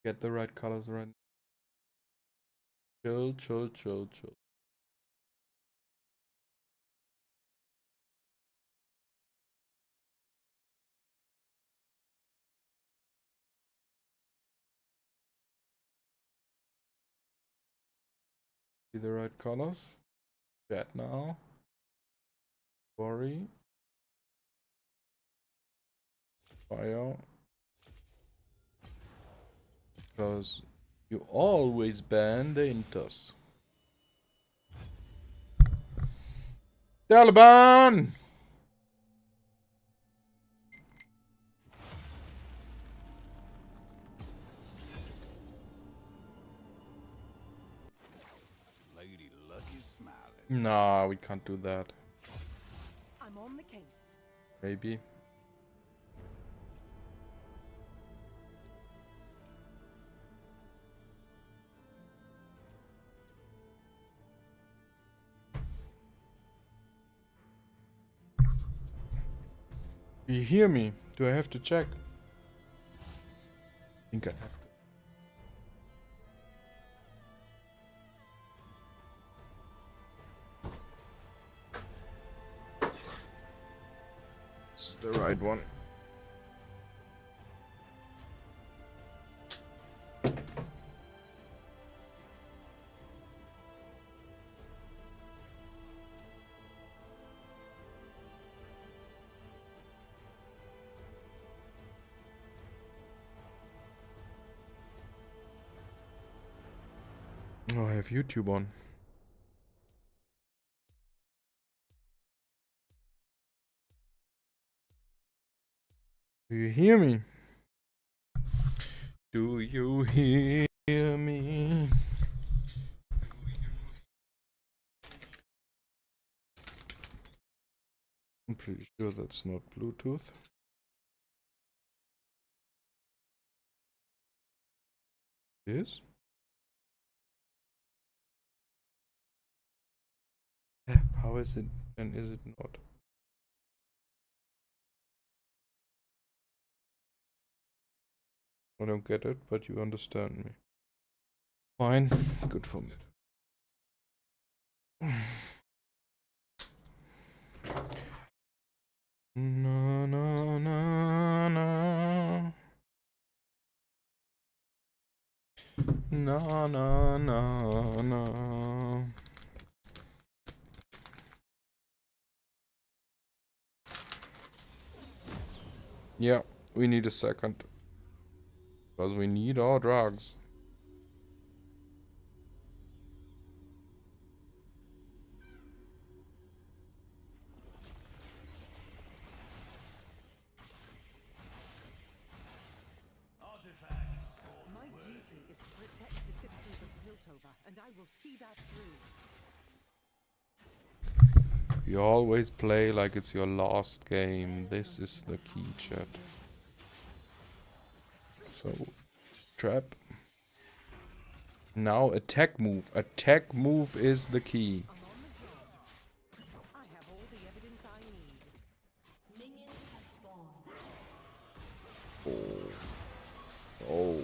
Get the right colors right. Chill, chill, chill, chill. See the right colors. Chat now. Worry. Fire. Because you always ban the inters. Daliban! Lady Luck is smiling. Nah, we can't do that. I'm on the case. Maybe. Do you hear me? Do I have to check? I think I have to. This is the right one. Oh, I have YouTube on. Do you hear me? Do you hear me? I'm pretty sure that's not Bluetooth. It is? How is it and is it not? I don't get it, but you understand me. Fine, good for me. No, no, no, no. No, no, no, no. Yeah, we need a second. Because we need our drugs. My duty is to protect the citizens of Piltover, and I will see that through. You always play like it's your last game. This is the key, chat. So, trap. Now attack move. Attack move is the key. I'm on the job. I have all the evidence I need. Minions have spawned. Oh.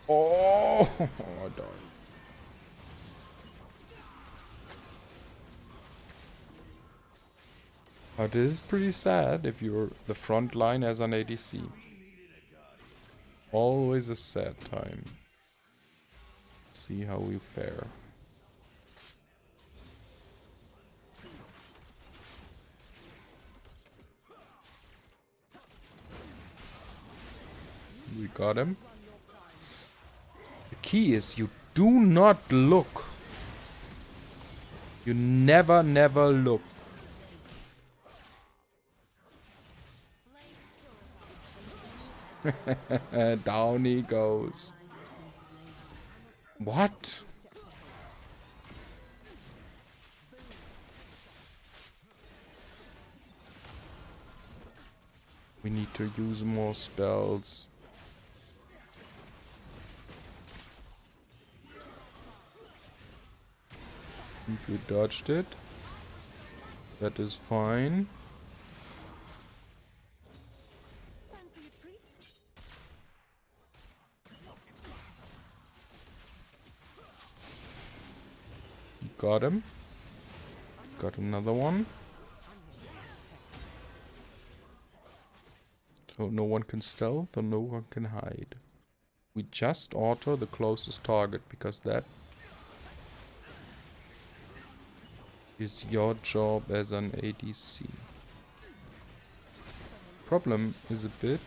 Oh, I died. But it is pretty sad if you're the front line as an ADC. Always a sad time. See how we fare. We got him. The key is you do not look. You never look. Down he goes. What? We need to use more spells. And we dodged it. That is fine. Fancy a treat? Got him. Got another one. So no one can stealth or no one can hide. We just auto the closest target because that is your job as an ADC. Problem is a bit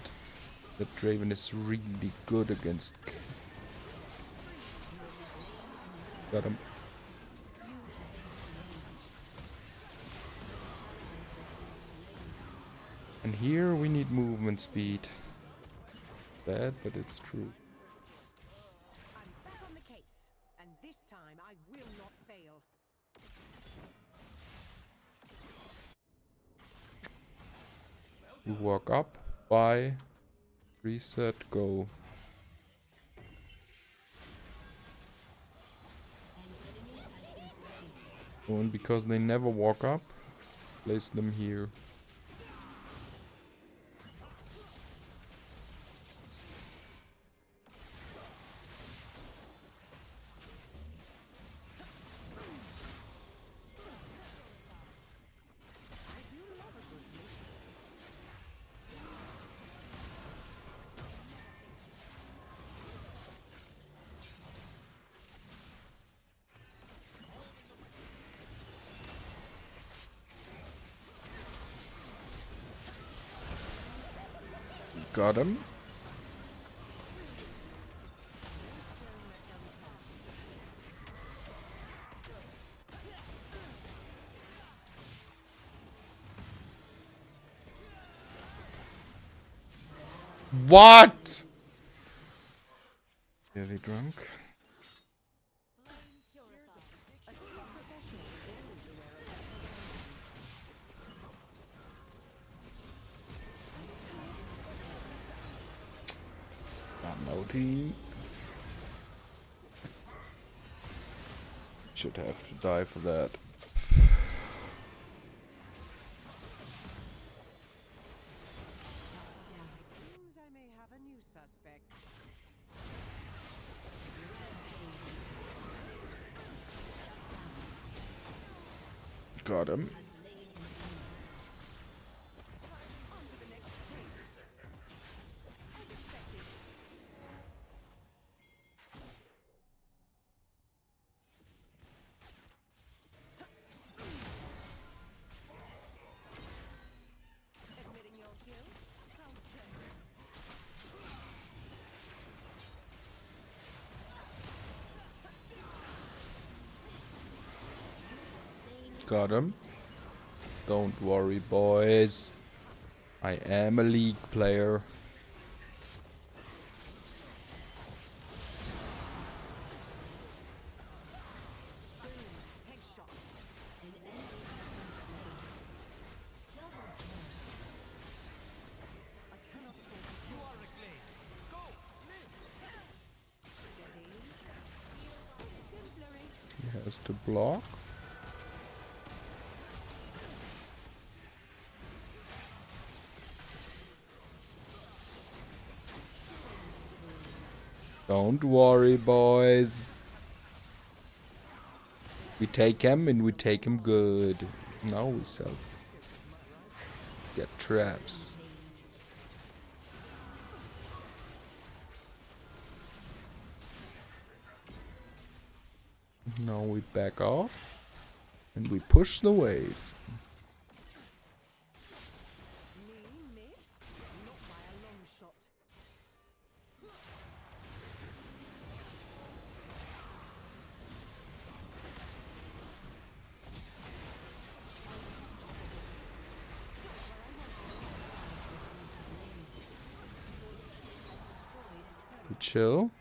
that Draven is really good against. Got him. And here we need movement speed. Bad, but it's true. I'm back on the case, and this time I will not fail. We walk up, buy, reset, go. And because they never walk up, place them here. Got him. What? Really drunk. Team. Should have to die for that. Seems I may have a new suspect. Got him. Admitting your guilt? How generous. Got him. Don't worry, boys. I am a league player. Headshot. I cannot afford to You are reclaimed. Go! Live! steady. Exemplary. He has to block. Don't worry, boys. We take him and we take him good. Now we sell. Get traps. Now we back off and we push the wave. Me miss? Not by a long shot. We chill.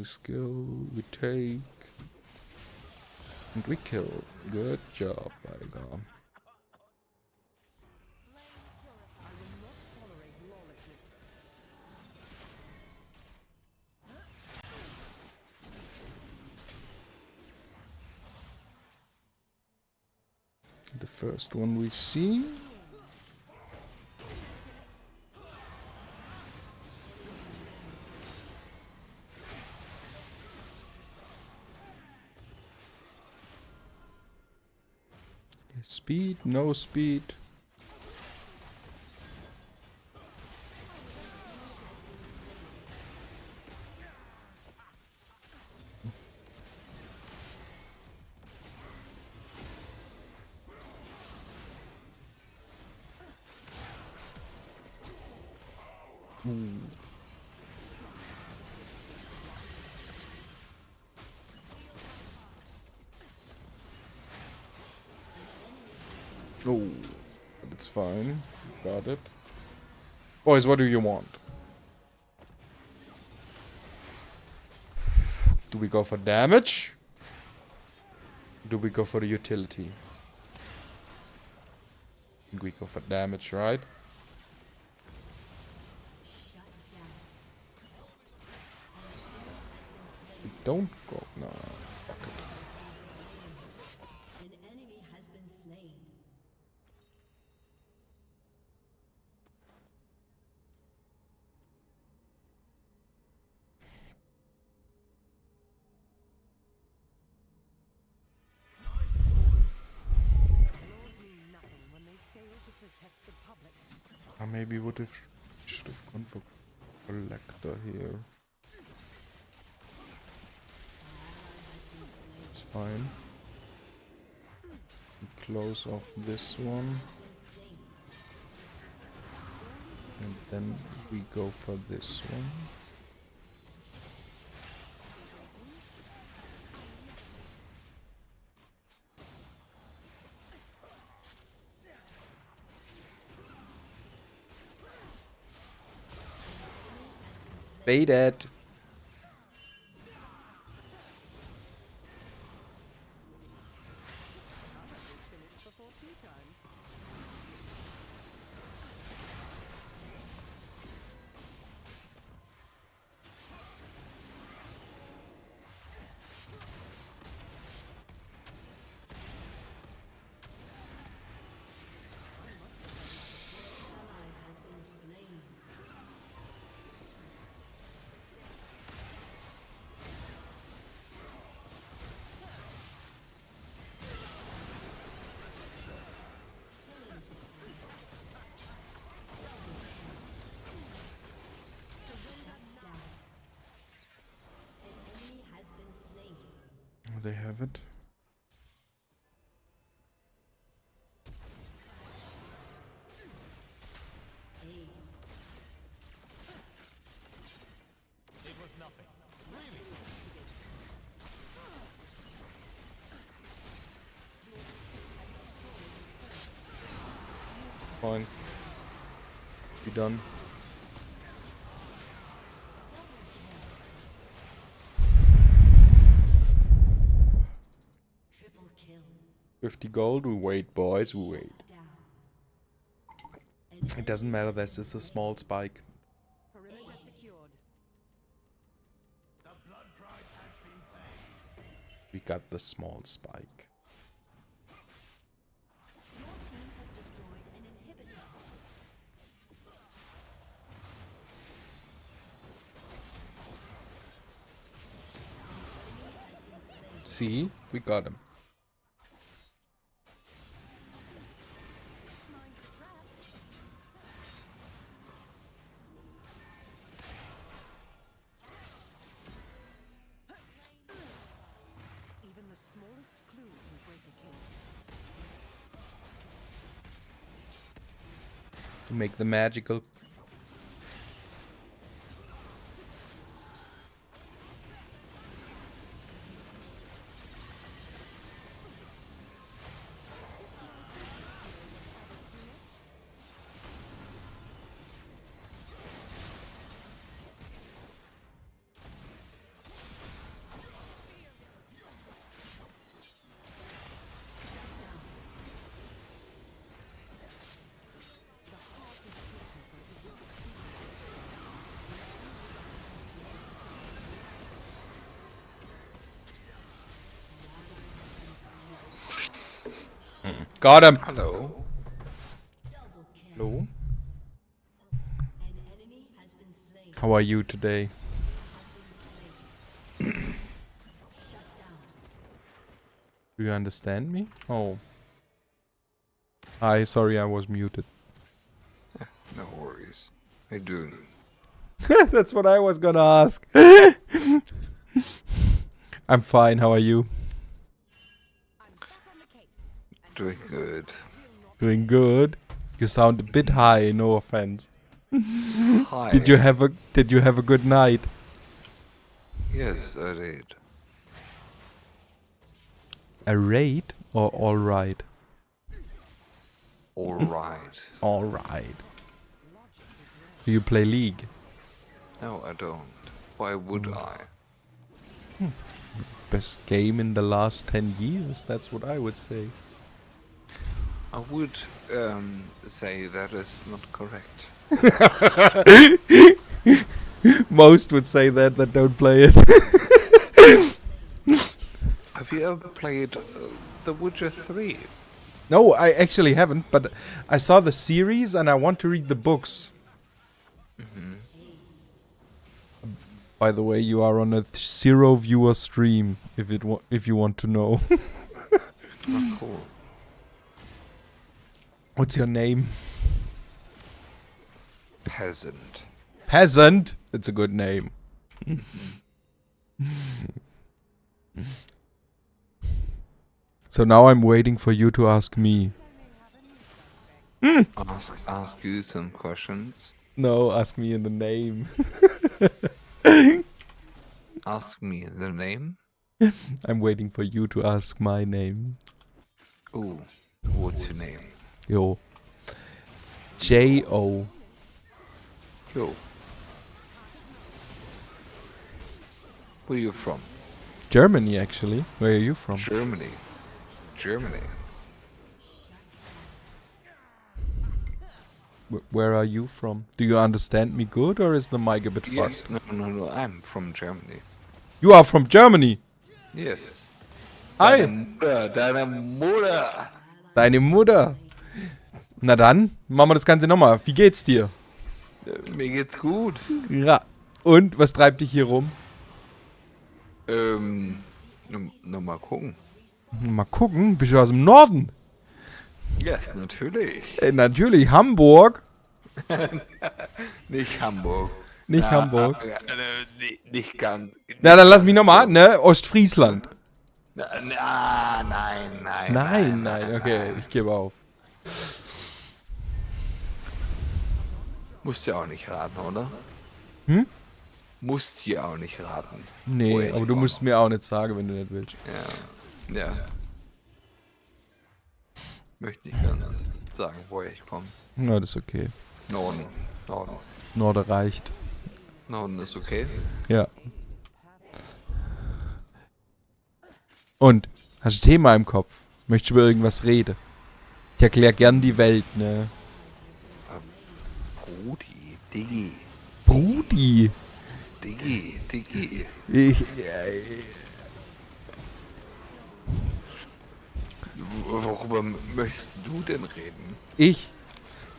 Skill, we take, and we kill. Good job, Daliban. First one we see. Speed, no speed. Oh, but it's fine. Got it. Boys, what do you want? Do we go for damage? Do we go for the utility? I think we go for damage, right? We don't go. No. Fuck it. An enemy has been slain. Laws mean nothing when they fail to protect the public. I maybe should have gone for collector here. It's fine. Close off this one. And then we go for this one. Baited. Before tea time. They have it. It was nothing. Really? Fine. Be done. Triple kill. 50 gold. We wait, boys. We wait. Down. It doesn't matter that it's a small spike. Perimeter secured. We got the small spike. Your team has destroyed an inhibitor. See? We got him. Even the smallest clue can break a case. To make the magical. Got him. Hello. Hello. An enemy has been slain. How are you today? Shut down. Do you understand me? Oh. Hi, sorry I was muted. No worries. How you doing? That's what I was gonna ask. I'm fine, how are you? I'm back on the case. And Doing good. Doing good. You sound a bit high, no offense. Hi. Did you have a good night? Yes, I did. A raid or all right? All right. All right. Do you play League? No, I don't. Why would I? Best game in the last 10 years, that's what I would say. I would say that is not correct. Most would say that don't play it. Have you ever played The Witcher 3? No, I actually haven't, but I saw the series and I want to read the books. By the way, you are on a 0 viewer stream, if you want to know. Oh, cool. What's your name? Peasant. Peasant? It's a good name. So now I'm waiting for you to ask me. Ask you some questions. No, ask me in the name. Ask me the name. I'm waiting for you to ask my name. Ooh, what's your name? Yo. J-O. Yo. Where you from? Germany, actually. Where are you from? Germany. Germany. Where are you from? Do you understand me good, or is the mic a bit Yes. fucked? No. I'm from Germany. You are from Germany. Yes. Hi. Deine Mutter. Deine Mutter. Na dann, machen wir das Ganze nochmal. Wie geht's dir? Mir geht's gut. Ja. Und, was treibt dich hier rum? Noch mal gucken. Mal gucken, bist du aus dem Norden? Yes, natürlich. Natürlich, Hamburg. Nicht Hamburg. Nicht Hamburg. Nicht ganz. Na, dann lass mich nochmal, ne? Ostfriesland. Nein. Nein, okay, ich gebe auf. Musst ja auch nicht raten, oder? Hm? Musst ja auch nicht raten. Nee, Woher ich aber du komme. musst mir auch nicht sagen, wenn du nicht willst. Ja. Möchte ich ganz sagen, woher ich komme. Na, das ist okay. Norden. Norde reicht. Norden ist okay. Ja. Und, hast du ein Thema im Kopf? Möchtest du über irgendwas reden? Ich erkläre gern die Welt, ne? Brudi, Diggi. Brudi. Diggi. Worüber möchtest du denn reden? Ich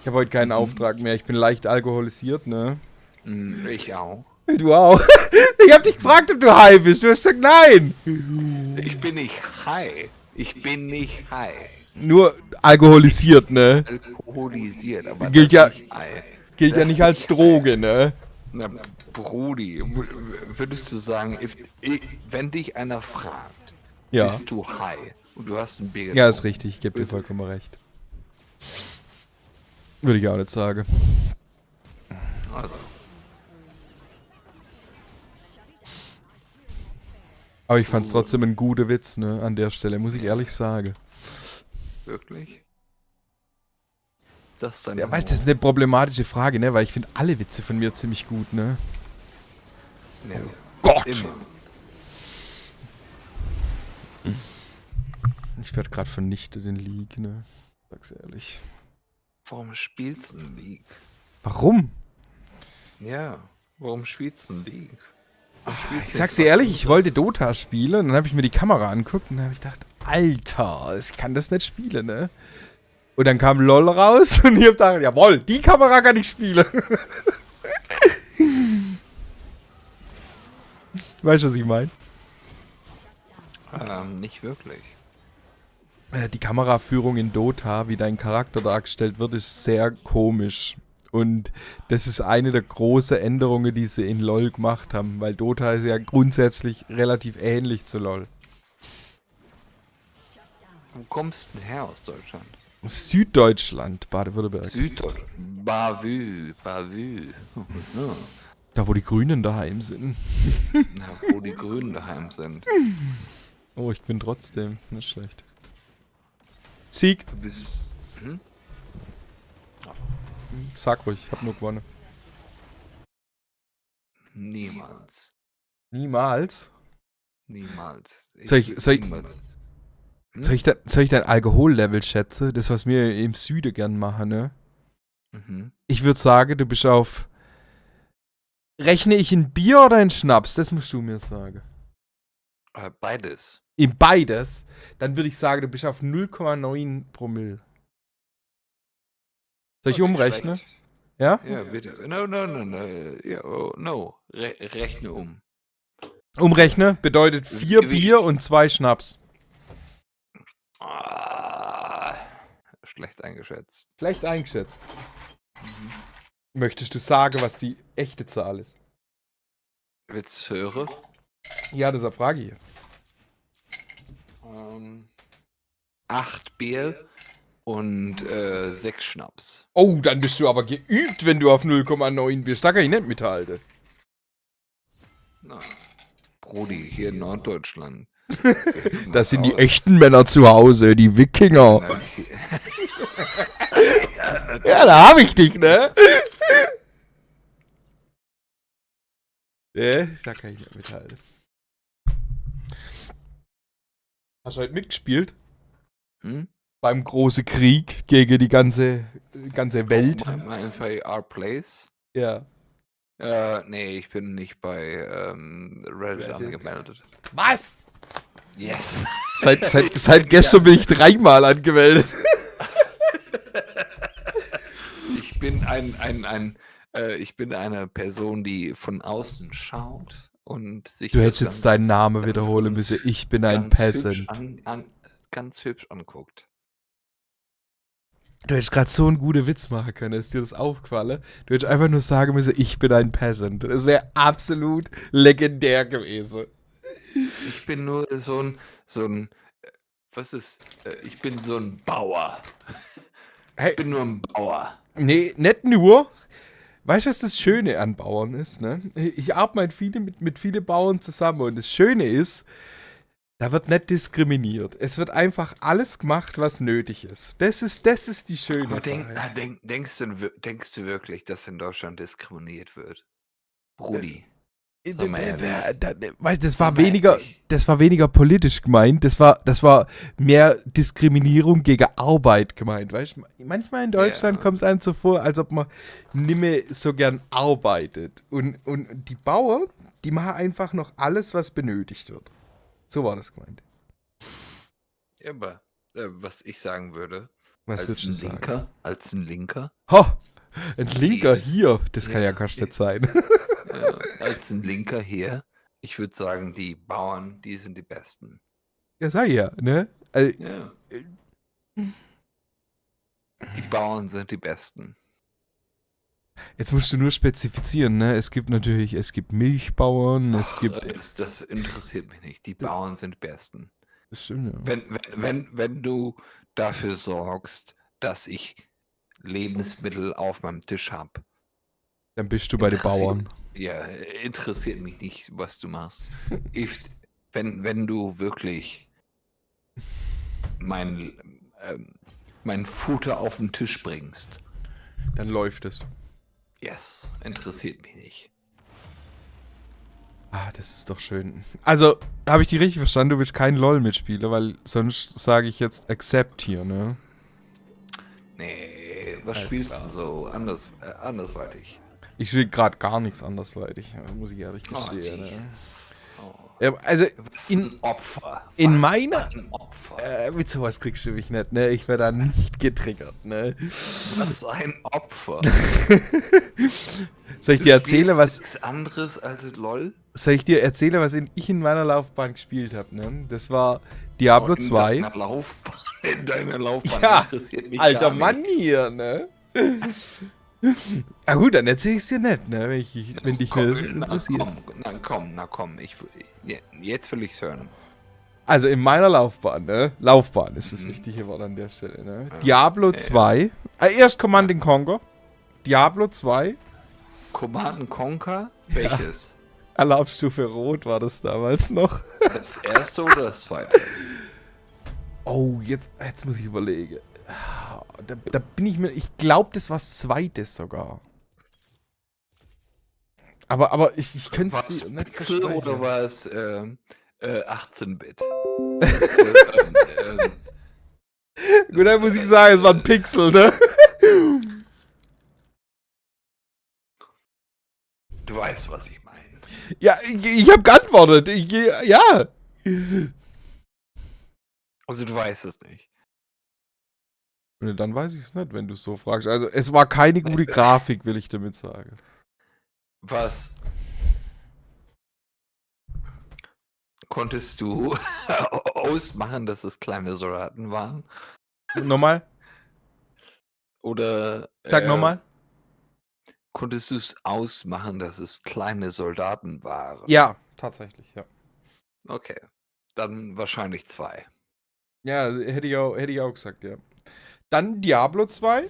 habe heute keinen Auftrag mehr. Ich bin leicht alkoholisiert, ne? Ich auch. Du auch. Ich hab dich gefragt, ob du high bist. Du hast gesagt, nein. Ich bin nicht high. Nur alkoholisiert, ne? Alkoholisiert, aber Gilt das ja- nicht high. Gilt ja Das nicht als Droge, ne? Na, Brudi, würdest du sagen, wenn dich einer fragt, Ja. bist du high und du hast ein Bier Ja, ist getrunken, richtig. Ich gebe dir vollkommen recht. Würde ich auch nicht sagen. Also, Aber ich fand's trotzdem ein guter Witz, ne? An der Stelle, muss ich ehrlich sagen. wirklich? Das ist dein Ja, weißt du, das ist eine problematische Frage, ne? Weil ich finde alle Witze von mir ziemlich gut, ne? Nee, Gott! immer. Ich werde gerade vernichtet in League, ne? Sag's ehrlich. Warum spielst du ein League? Warum? Ja, warum spielst du ein League? Ich sag's dir ehrlich, ich wollte Dota spielen, und dann habe ich mir die Kamera angeguckt und dann habe ich gedacht, Alter, ich kann das nicht spielen, ne? Und dann kam LOL raus und ich hab gedacht, jawohl, die Kamera kann ich spielen. Weißt du, was ich meine? Nicht wirklich. Die Kameraführung in Dota, wie dein Charakter dargestellt wird, ist sehr komisch. Und das ist eine der großen Änderungen, die sie in LoL gemacht haben, weil Dota ist ja grundsätzlich relativ ähnlich zu LoL. Wo kommst du denn her aus Deutschland? Süddeutschland, Baden-Württemberg. Süddeutschland. Bavü. Ja. Da, wo die Grünen daheim sind. Na, wo die Grünen daheim sind. Oh, ich bin trotzdem nicht schlecht. Sieg. Du bist... Sag ruhig, ich hab nur gewonnen. Niemals. Niemals? Niemals. Soll ich niemals. soll ich dein Alkohollevel schätzen? Das, was wir im Süden gern machen, ne? Mhm. Ich würde sagen, du bist auf... Rechne ich in Bier oder in Schnaps? Das musst du mir sagen. Beides. In beides? Dann würde ich sagen, du bist auf 0,9 Promille. Soll ich umrechnen? Schlecht. Ja? Ja, bitte. No. Ja, oh, no. Rechne um. Umrechne bedeutet 4 Wie- Bier und 2 Schnaps. Schlecht eingeschätzt. Schlecht eingeschätzt. Möchtest du sagen, was die echte Zahl ist? Willst du hören? Ja, deshalb frage ich. 8 Bier und 6 Schnaps. Oh, dann bist du aber geübt, wenn du auf 0,9 bist. Da kann ich nicht mithalten. Na, Brudi, hier in Norddeutschland. Das sind die echten Männer zu Hause, die Wikinger. Ja, da hab ich dich, ne? Da kann ich nicht mithalten. Hast du heute mitgespielt? Hm? Beim großen Krieg gegen die ganze Welt? Mein bei Our Place? Ja. Nee, ich bin nicht bei Reddit angemeldet. Was? Yes. Seit gestern bin ich 3-mal angemeldet. Ich bin ich bin eine Person, die von außen schaut und sich. Du das hättest jetzt deinen Namen ganz wiederholen ganz- müssen. Ich bin ein ganz hübsch Peasant. ganz hübsch anguckt. Du hättest gerade so einen guten Witz machen können. Ist dir das aufgefallen? Du hättest einfach nur sagen müssen, ich bin ein Peasant. Das wäre absolut legendär gewesen. Ich bin nur so ein, ich bin so ein Bauer. Hey, Ich bin nur ein Bauer. nee, nicht nur. Weißt du, was das Schöne an Bauern ist, ne? Ich arbeite mit vielen Bauern zusammen und das Schöne ist, da wird nicht diskriminiert. Es wird einfach alles gemacht, was nötig ist. Das ist die schöne Aber Sache. denkst du wirklich, dass in Deutschland diskriminiert wird? Brudi. Weißt, Sag mal ehrlich. das war weniger politisch gemeint, das war mehr Diskriminierung gegen Arbeit gemeint, weißt du? Manchmal in Deutschland Ja. kommt es einem so vor, als ob man nicht mehr so gern arbeitet. Und die Bauern, die machen einfach noch alles, was benötigt wird. So war das gemeint. Ja, aber was ich sagen würde, Was würdest du sagen? Als ein Linker, Ho! Ein Linker hier, das kann ja Ja. gar nicht sein. als ein Linker hier, ich würde sagen, die Bauern, die sind die Besten. Ja, sag ich ja, ne? Also, Ja. Die Bauern sind die Besten. jetzt musst du nur spezifizieren, ne? Es gibt Milchbauern, es gibt. Das interessiert mich nicht. Die Bauern sind die Besten. Das stimmt, ja. Wenn du dafür sorgst, dass ich Lebensmittel auf meinem Tisch habe. Dann bist du bei den Bauern. Ja, interessiert mich nicht, was du machst. Wenn du wirklich mein Futter auf den Tisch bringst, Dann läuft es. yes, interessiert mich nicht. Ah, das ist doch schön. Also, habe ich die richtig verstanden? Du willst kein LOL mitspielen, weil sonst sage ich jetzt Accept hier, ne? Nee, was Alles spielst klar. du so andersweitig? Ich will gerade gar nichts andersweitig, muss ich ehrlich Oh, gestehen. Ne? Jesus. Oh. Also, Was ein Opfer. in Was meiner- ein Opfer. mit sowas kriegst du mich nicht, ne? Ich werde da nicht getriggert, ne? Was ein Opfer. Soll ich dir erzählen, was... Nichts anderes als LOL? Soll ich dir erzählen, was ich in meiner Laufbahn gespielt habe, ne? Das war Diablo 2. In deiner Laufbahn Ja, interessiert mich alter gar Mann nichts. hier, ne? Ah gut, dann erzähl ich's dir nicht, ne? Wenn dich das interessiert. Na komm. Jetzt will ich's hören. Also in meiner Laufbahn, ne? Laufbahn ist das wichtige Wort an der Stelle, ne? Diablo 2. Erst Command Conquer. Diablo 2. Command Conquer? Welches? Alarmstufe Rot war das damals noch. Das erste oder das zweite? Oh, jetzt muss ich überlegen. Da bin ich mir... Ich glaube, das war das zweite sogar. Aber ich könnte War es es nicht Pixel versprechen. oder war es 18-Bit? Gut, dann muss ich sagen, es war ein Pixel, ne? Du weißt, was ich meine. Ja, ich habe geantwortet. Ja. Also du weißt es nicht. Ne, dann weiß ich es nicht, wenn du es so fragst. Also, es war keine gute Grafik, will ich damit sagen. Was konntest du ausmachen, dass es kleine Soldaten waren? Nochmal? Oder Sag nochmal? konntest du es ausmachen, dass es kleine Soldaten waren? Ja, tatsächlich, ja. Okay. Dann wahrscheinlich 2. Ja, hätte ich auch gesagt, ja. Dann Diablo 2.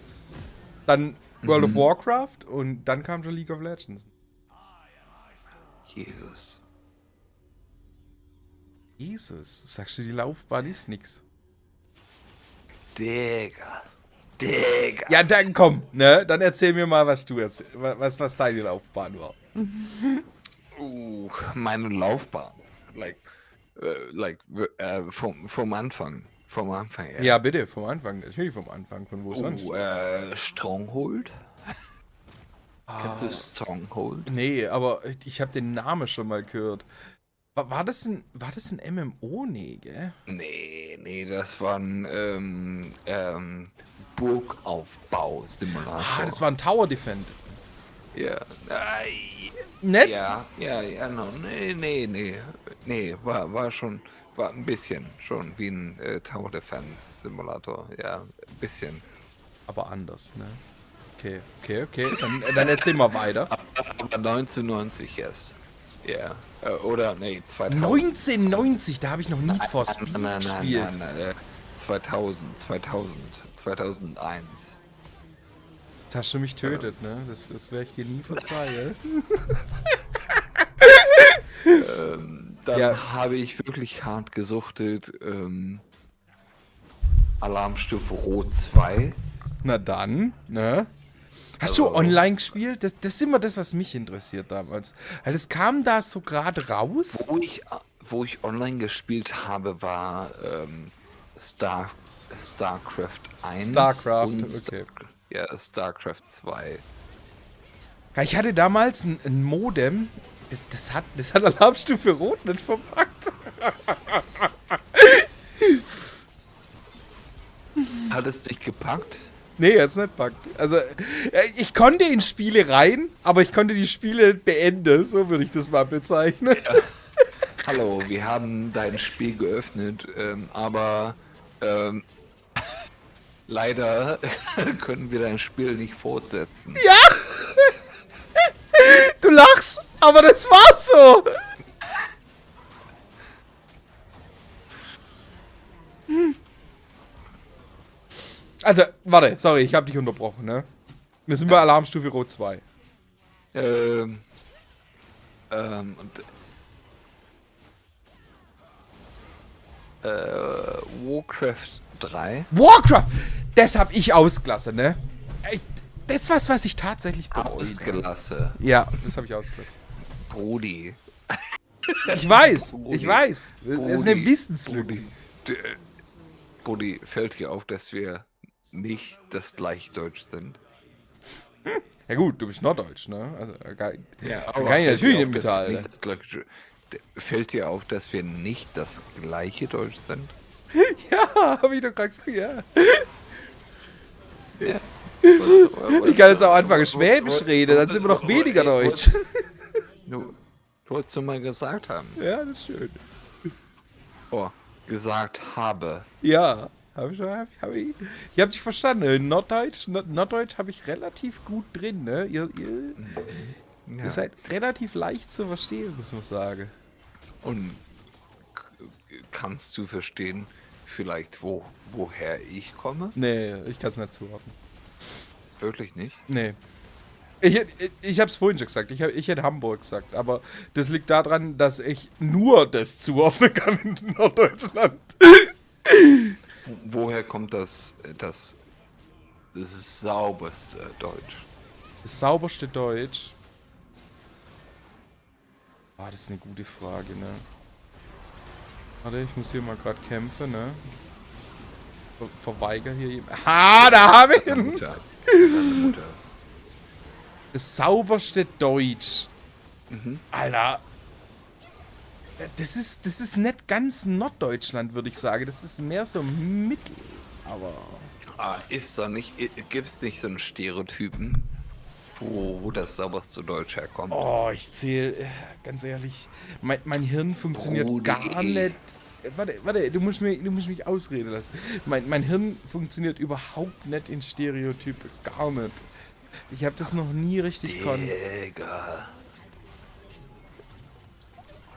Dann World of Warcraft. Und dann kam schon League of Legends. Jesus. Jesus, sagst du, die Laufbahn ist nix. Digga. Ja, dann komm, ne? Dann erzähl mir mal, was was deine Laufbahn war. Meine Laufbahn. Vom Anfang. Ja. Ja, bitte, vom Anfang. Natürlich vom Anfang. Von wo sonst? Stronghold? Kennst du Stronghold? Nee, aber ich habe den Namen schon mal gehört. War das ein MMO? Nee, gell? Nee, das war ein Burgaufbau-Simulator. Ah, das war ein Tower Defend. Ja. Nett? Ja, no, nee, war ein bisschen schon wie ein Tower Defense Simulator, ja, ein bisschen. Aber anders, ne? Okay. Dann erzähl mal weiter. Aber 1990 erst. Ja, oder nee, 2000. 1990, da habe ich noch Need for Speed gespielt. Nein, 2001. Jetzt hast du mich tötet, ne? Das werde ich dir nie verzeihen. Dann Ja. habe ich wirklich hart gesuchtet. Alarmstufe Rot 2. Na dann, ne? Hast du online gespielt? Das ist immer das, was mich interessiert damals. Weil es kam da so gerade raus. Wo ich online gespielt habe, war StarCraft 1. StarCraft, und okay. StarCraft 2. Ja, ich hatte damals ein Modem. Das hat Alarmstufe Rot nicht verpackt. Hat es dich gepackt? Nee, jetzt nicht packt. Also, ich konnte in Spiele rein, aber ich konnte die Spiele nicht beenden. So würde ich das mal bezeichnen. Ja. Hallo, wir haben dein Spiel geöffnet, aber leider können wir dein Spiel nicht fortsetzen. Ja! Du lachst, aber das war so. Also, warte, sorry, ich habe dich unterbrochen, ne? Wir sind bei Alarmstufe Rot 2. Und Warcraft 3. Warcraft! Das hab ich ausgelassen, ne? Das ist was ich tatsächlich bereue. Ausgelassen. Ja, das habe ich ausgelassen. Brudi. Ich weiß. Brudi. Das ist eine Wissenslücke. Brudi, fällt dir auf, dass wir nicht das gleich Deutsch sind? Ja gut, du bist Norddeutsch, ne? Also, Ja, kann ich natürlich nicht nicht mitteilen. das gleiche. Fällt dir auf, dass wir nicht das gleiche Deutsch sind? Ja, hab ich doch gerade gesagt, ja. Ja. Ich kann jetzt auch anfangen Schwäbisch reden, dann sind wir noch weniger Deutsch. Du wolltest du mal gesagt haben. Ja, das ist schön. Oh, gesagt habe. Ja, hab ich. Ich hab dich verstanden. Norddeutsch habe ich relativ gut drin, ne? Ja. Ihr seid relativ leicht zu verstehen, muss man sagen. Und kannst du verstehen, vielleicht woher ich komme? Nee, ich kann es nicht zuordnen. Wirklich nicht? Nee. Ich hab's vorhin schon gesagt, ich hätte Hamburg gesagt, aber das liegt daran, dass ich nur das zuordnen kann in Norddeutschland. Woher kommt das sauberste Deutsch? Das sauberste Deutsch? Ah, das ist eine gute Frage, ne? Warte, ich muss hier mal gerade kämpfen, ne? Verweiger hier jemand. Ha, da habe ich ihn! Mutter. Deine Mutter. Das sauberste Deutsch. Alter. Das ist nicht ganz Norddeutschland, würde ich sagen. Das ist mehr so Mittel. Aber. Ist doch nicht, gibt's nicht so einen Stereotypen, wo das sauberste Deutsch herkommt? Oh, ich zähle, ganz ehrlich, mein Hirn funktioniert Brudi. gar nicht. Warte, du musst mich ausreden lassen. Mein Hirn funktioniert überhaupt nicht in Stereotype. Gar nicht. Ich habe das noch nie richtig gekonnt. Digga.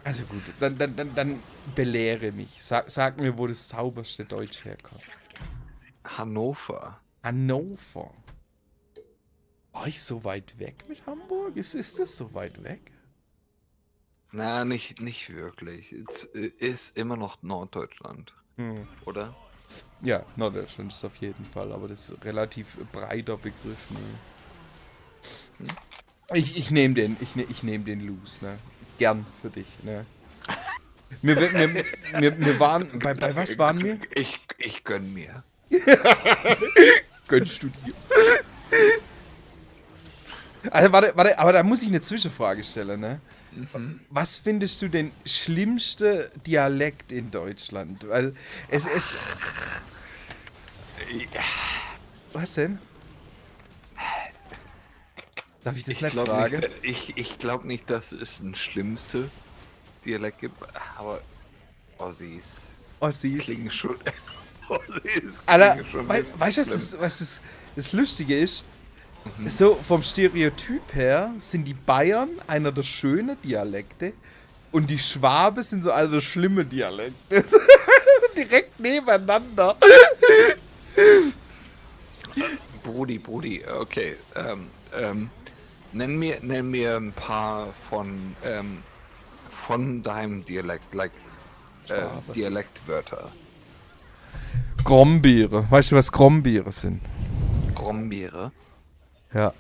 Also gut, dann belehre mich. Sag mir, wo das sauberste Deutsch herkommt. Hannover. Hannover. War ich so weit weg mit Hamburg? Ist das so weit weg? Na, nicht wirklich. Es ist immer noch Norddeutschland, oder? Ja, Norddeutschland ist auf jeden Fall, aber das ist ein relativ breiter Begriff. Ne? Ich nehme ich nehm den Loose, ne? Gern für dich, ne? Wir waren, bei was waren wir? Ich gönn mir. Gönnst du dir? Also warte, aber da muss ich eine Zwischenfrage stellen, ne? Was findest du den schlimmste Dialekt in Deutschland? Weil es Was denn? Darf ich das nicht fragen? Ich glaube nicht, dass es ein schlimmste Dialekt gibt, aber Ossis Ossis. klingen schon. Ossis Alter, klingen schon weißt du, was das Lustige ist? Mhm. So vom Stereotyp her sind die Bayern einer der schönen Dialekte und die Schwabe sind so einer der schlimmen Dialekte. Direkt nebeneinander. Brudi, okay. Nenn mir ein paar von deinem Dialekt, Dialektwörter. Grombeere. Weißt du, was Grombeere sind? Grombeere? Ja.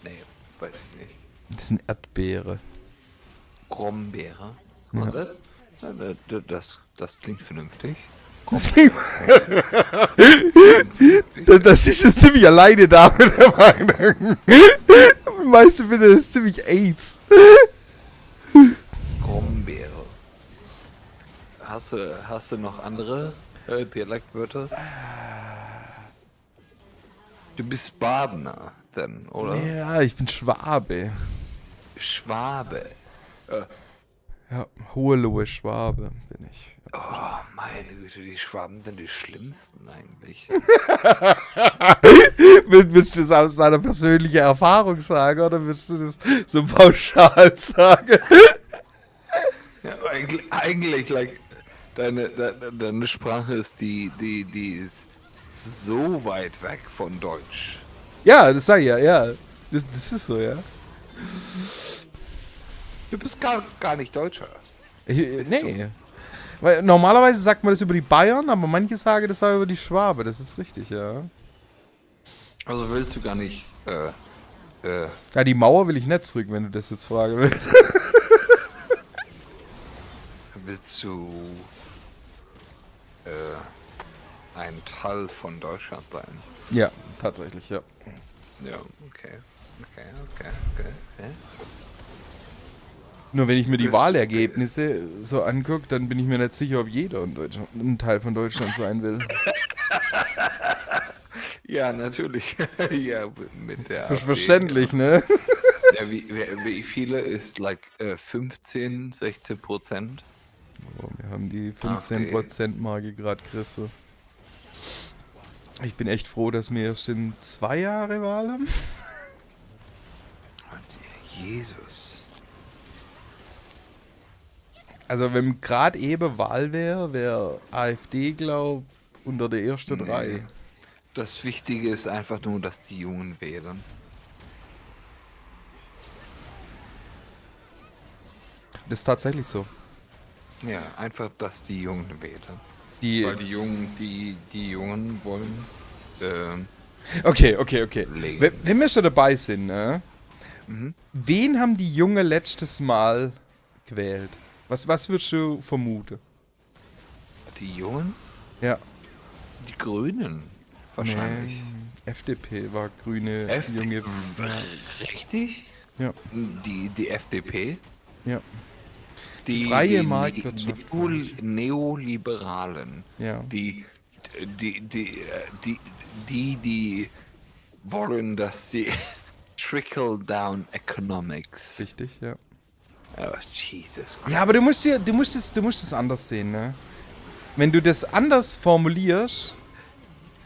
Nee, weiß ich nicht. Das sind Erdbeere. Grombeere? Das klingt vernünftig. Das ist jetzt ziemlich alleine da mit der Meinung. Die meisten finden das ziemlich AIDS. Grombeere. Hast du noch andere Dialektwörter? Du bist Badener, denn, oder? Ja, ich bin Schwabe. Schwabe. Ja, Hohenlohe Schwabe bin ich. Oh, meine Güte, die Schwaben sind die schlimmsten eigentlich. Willst du das aus deiner persönlichen Erfahrung sagen oder willst du das so pauschal sagen? Ja, eigentlich like, deine Sprache ist die ist so weit weg von Deutsch. Ja, das sag ich ja. Das ist so, ja. Du bist gar nicht Deutscher. Nee. Weil normalerweise sagt man das über die Bayern, aber manche sagen das auch über die Schwabe. Das ist richtig, ja. Also willst du gar nicht, Ja, die Mauer will ich nicht zurück, wenn du das jetzt fragen willst. willst du ein Teil von Deutschland sein? Ja, tatsächlich, ja. Ja, okay. Nur wenn ich mir die Das- Wahlergebnisse so angucke, dann bin ich mir nicht sicher, ob jeder in Deutschland, ein Teil von Deutschland sein will. Ja, natürlich. Ja, mit der AfD, Verständlich, ne? Ja, wie viele ist 15, 16%? Oh, wir haben die AfD. 15%-Marke gerade, Chris. Ich bin echt froh, dass wir erst in 2 Jahre Wahl haben. Jesus. Also wenn gerade eben Wahl wäre AfD, glaub, unter der ersten 3. Das Wichtige ist einfach nur, dass die Jungen wählen. Das ist tatsächlich so. Ja, einfach, dass die Jungen wählen. Die, Weil die Jungen wollen. okay. Links. Wenn wir schon dabei sind, ne? Wen haben die Jungen letztes Mal gewählt? Was würdest du vermuten? Die Jungen? Ja. Die Grünen. Wahrscheinlich. Nee, FDP war grüne junge. Richtig? Ja. Die FDP? Ja. Die Freie die Marktwirtschaft. Neoliberalen. Ja. Die wollen, dass die Trickle-Down Economics. Richtig, ja. Oh, Jesus Christ. Ja, aber du musst es anders sehen, ne? Wenn du das anders formulierst,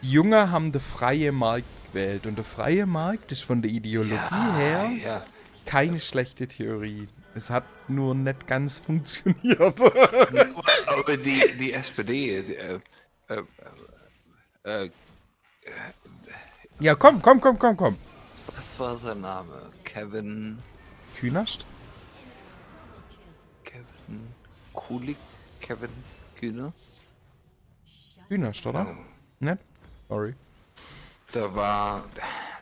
die Jungen haben den freien Markt gewählt und der freie Markt ist von der Ideologie her Ja. keine schlechte Theorie. Es hat nur nicht ganz funktioniert. Aber die SPD, Ja, komm. was war sein Name? Kevin Künast? Kulik? Kevin Künast? Künast, oder? Ne? Sorry.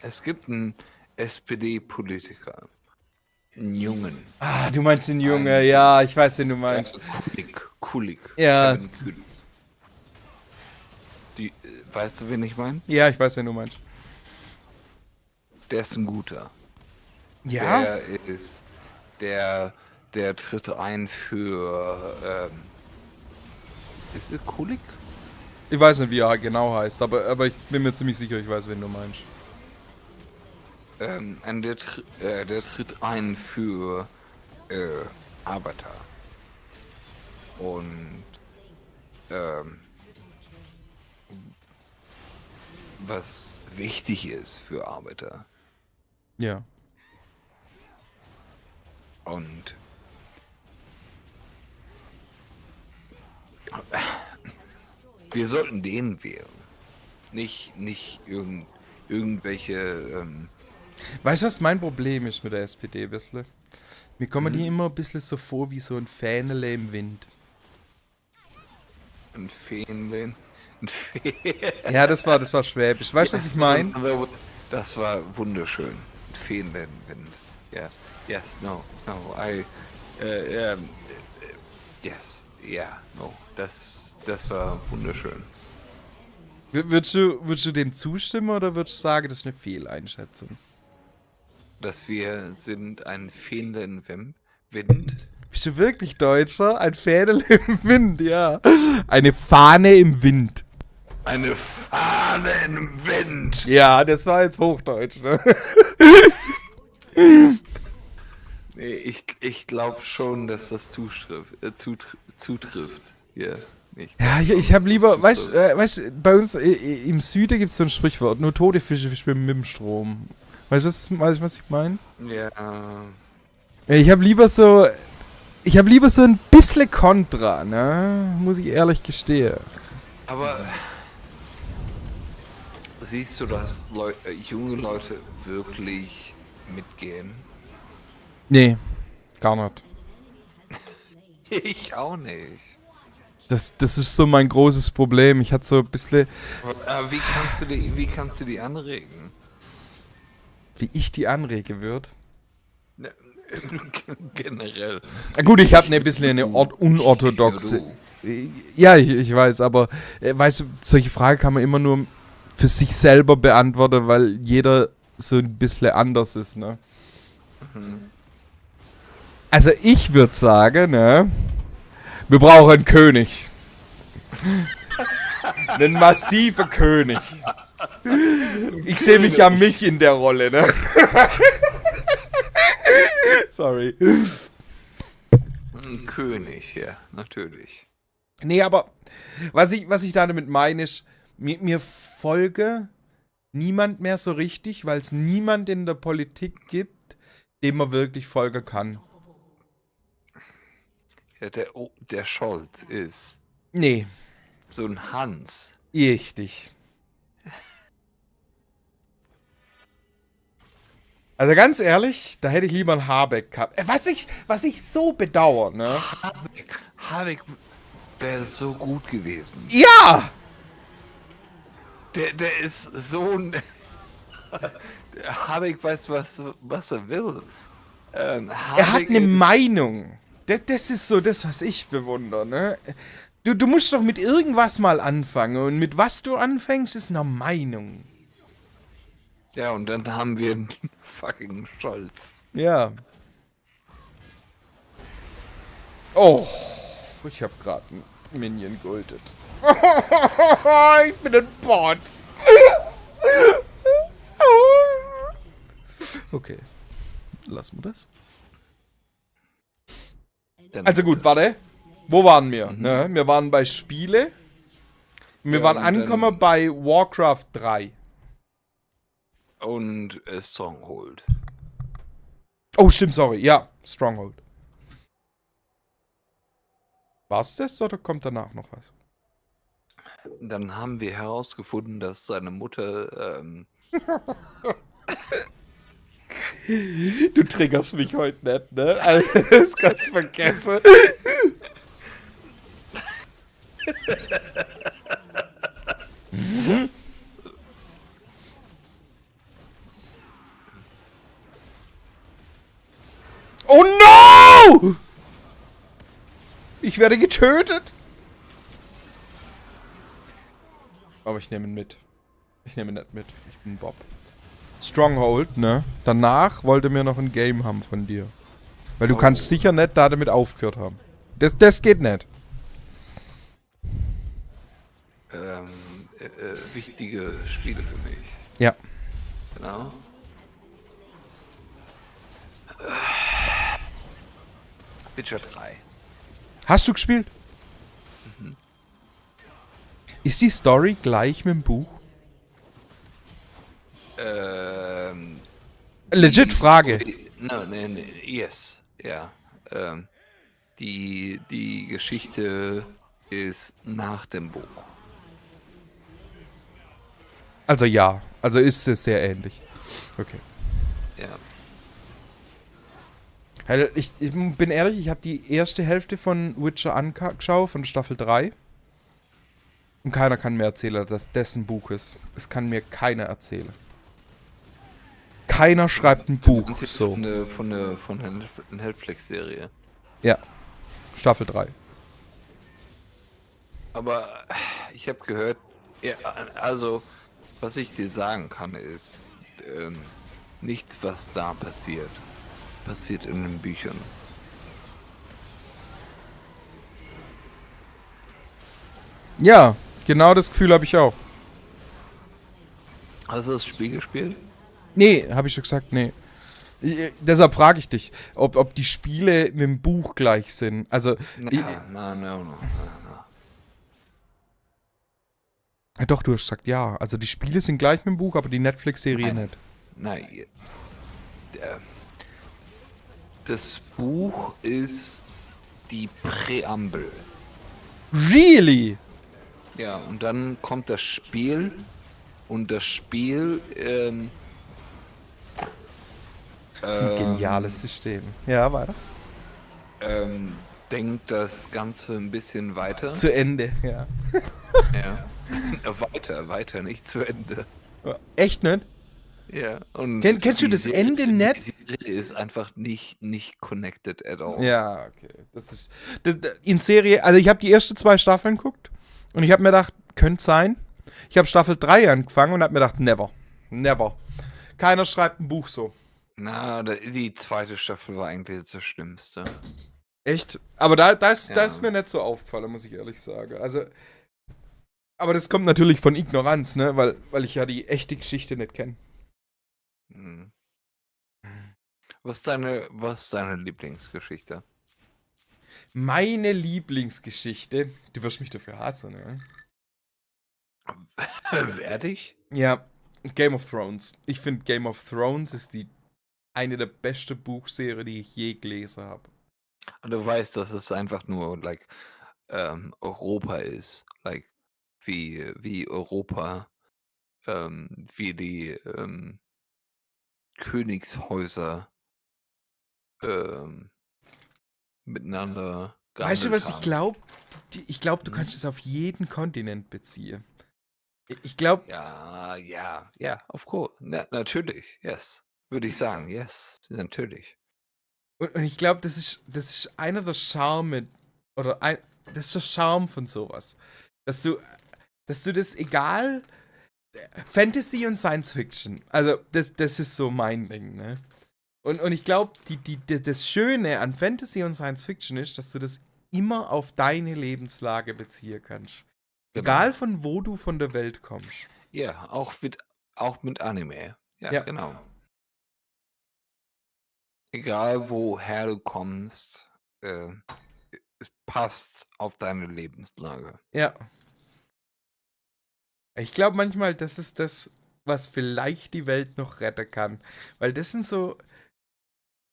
Es gibt einen SPD-Politiker, einen Jungen. Ah, du meinst den Junge, ja, ich weiß, wen du meinst. Kulik. Ja. Kevin Kulik. Weißt du, wen ich meine? Ja, ich weiß, wen du meinst. Der ist ein guter. Ja? Der tritt ein für, ist es Kulik? Ich weiß nicht, wie er genau heißt, aber ich bin mir ziemlich sicher, ich weiß, wen du meinst. Und der tritt ein für, Arbeiter. Und, was wichtig ist für Arbeiter. Ja. Und wir sollten den wählen. Nicht irgendwelche. Weißt du, was mein Problem ist mit der SPD ein bisschen? Mir kommen die immer ein bisschen so vor wie so ein Fähnele im Wind. Ein Fähnlein. Ja, das war schwäbisch. Weißt du, was ich meine? Das war wunderschön. Ein Fähnlein im Wind. Ja. Yes, no. Yes, yeah, no. Das war wunderschön. Würdest du dem zustimmen oder würdest du sagen, das ist eine Fehleinschätzung? Dass wir sind ein Fähnlein im Wind. Bist du wirklich Deutscher? Ein Fähnele im Wind, ja. Eine Fahne im Wind. Eine Fahne im Wind. Ja, das war jetzt Hochdeutsch, ne? Nee, ich glaube schon, dass das zutrifft. Ja, nicht. Ja, ich habe lieber, weißt, bei uns im Süden gibt es so ein Sprichwort, nur tote Fische schwimmen mit dem Strom. Weißt du, was ich meine? Ja. Ich habe lieber so ein bisschen Kontra, ne? Muss ich ehrlich gestehen. Aber siehst du, dass junge Leute wirklich mitgehen? Nee, gar nicht. Ich auch nicht. Das ist so mein großes Problem. Ich hatte so ein bisschen, Aber wie kannst du die anregen? wie ich die anrege würde. Ne, generell. Na gut, ich habe ein bisschen eine unorthodoxe. Ja, ich weiß, aber weißt du, solche Fragen kann man immer nur für sich selber beantworten, weil jeder so ein bisschen anders ist, ne? Also ich würde sagen, ne? Wir brauchen einen König. Einen massiven König. Ich sehe mich ja mich in der Rolle, ne? Sorry. Ein König, ja, natürlich. Nee, aber was ich damit meine ist, mir folge niemand mehr so richtig, weil es niemand in der Politik gibt, dem man wirklich folgen kann. Ja, der Scholz ist Nee, so ein Hans. richtig. Also ganz ehrlich, da hätte ich lieber einen Habeck gehabt. Was ich so bedauere, ne? Habeck wäre so gut gewesen. Ja! Der ist so ein... Der Habeck weiß, was er will. Er hat Habeck eine ist- Meinung. Das ist so das, was ich bewundere, ne? Du musst doch mit irgendwas mal anfangen. Und mit was du anfängst, ist eine Meinung. Ja, und dann haben wir einen fucking Scholz. Ja. Oh, ich hab gerade einen Minion geultet. Ich bin ein Bot. Okay. Lassen wir das. Dann- Also gut, warte. Wo waren wir? Ne? Wir waren bei Spiele. Wir Ja, waren und angekommen dann- bei Warcraft 3. Und Stronghold. Oh, stimmt, sorry. Ja, Stronghold. War's das oder kommt danach noch was? Dann haben wir herausgefunden, dass seine Mutter Du triggerst mich heute nicht, ne? Also, das kannst du vergessen. Oh no! Ich werde getötet. Aber ich nehme ihn mit. Ich nehme ihn nicht mit. Ich bin Bob. Stronghold, ne? Danach wollte mir noch ein Game haben von dir. Weil du kannst sicher nicht da damit aufgehört haben. Das geht nicht. wichtige Spiele für mich. Ja. Genau. Witcher 3. Hast du gespielt? Ist die Story gleich mit dem Buch? Legit Die Frage. Story- No, nee, yes. Ja. Die Geschichte ist nach dem Buch. Also ja. Also ist es sehr ähnlich. Okay. Ja. Also ich bin ehrlich, ich habe die erste Hälfte von Witcher angeschaut, von Staffel 3. Und keiner kann mir erzählen, dass das ein Buch ist. Es kann mir keiner erzählen. Keiner schreibt ein Buch. So. Von der Netflix-Serie. Ja. Staffel 3. Aber ich habe gehört, ja, also was ich dir sagen kann ist, nichts was da passiert in den Büchern. Ja, genau das Gefühl habe ich auch. Hast du das Spiel gespielt? Nee, habe ich schon gesagt, nee. Deshalb frage ich dich, ob die Spiele mit dem Buch gleich sind. Also, No. doch, du hast gesagt, ja. Also die Spiele sind gleich mit dem Buch, aber die Netflix-Serie Nein. nicht. Nein. Das Buch ist die Präambel. Really? Ja, und dann kommt das Spiel und das Spiel Das ist ein geniales System. Ja, weiter. denkt das Ganze ein bisschen weiter. Zu Ende, ja. Ja. Weiter, nicht zu Ende. Echt nicht? Ja. Und Kennst du die das Ende nicht? Die Serie ist einfach nicht connected at all. Ja, okay. Das ist in Serie, also ich habe die ersten 2 Staffeln geguckt und ich habe mir gedacht, könnte sein. Ich habe Staffel 3 angefangen und habe mir gedacht, never. Never. Keiner schreibt ein Buch so. Na, die zweite Staffel war eigentlich das Schlimmste. Echt? Aber da ist Ja. mir nicht so aufgefallen, muss ich ehrlich sagen. Also, aber das kommt natürlich von Ignoranz, ne? Weil ich ja die echte Geschichte nicht kenne. Hm. Was ist deine Lieblingsgeschichte? Meine Lieblingsgeschichte, du wirst mich dafür hassen, ne? Werde ich? Ja, Game of Thrones. Ich finde Game of Thrones ist eine der besten Buchserien, die ich je gelesen habe. Und du weißt, dass es einfach nur, Europa ist. Like, wie Europa, wie die, Königshäuser, miteinander Weißt du, gehandelt was ich haben. glaube? Ich glaube, du Hm? kannst es auf jeden Kontinent beziehen. Ich glaube, Ja, of course. Natürlich, yes. Würde ich sagen, yes, natürlich. und ich glaube, das ist einer der Charme, das ist der Charme von sowas. Dass du das egal, Fantasy und Science Fiction, also das ist so mein Ding, ne? Und ich glaube, das Schöne an Fantasy und Science Fiction ist, dass du das immer auf deine Lebenslage beziehen kannst. Genau. Egal von wo du von der Welt kommst. Ja, auch mit Anime. Ja, Ja. genau. Egal woher du kommst, es passt auf deine Lebenslage. Ja. Ich glaube manchmal, das ist das, was vielleicht die Welt noch retten kann. Weil das sind so.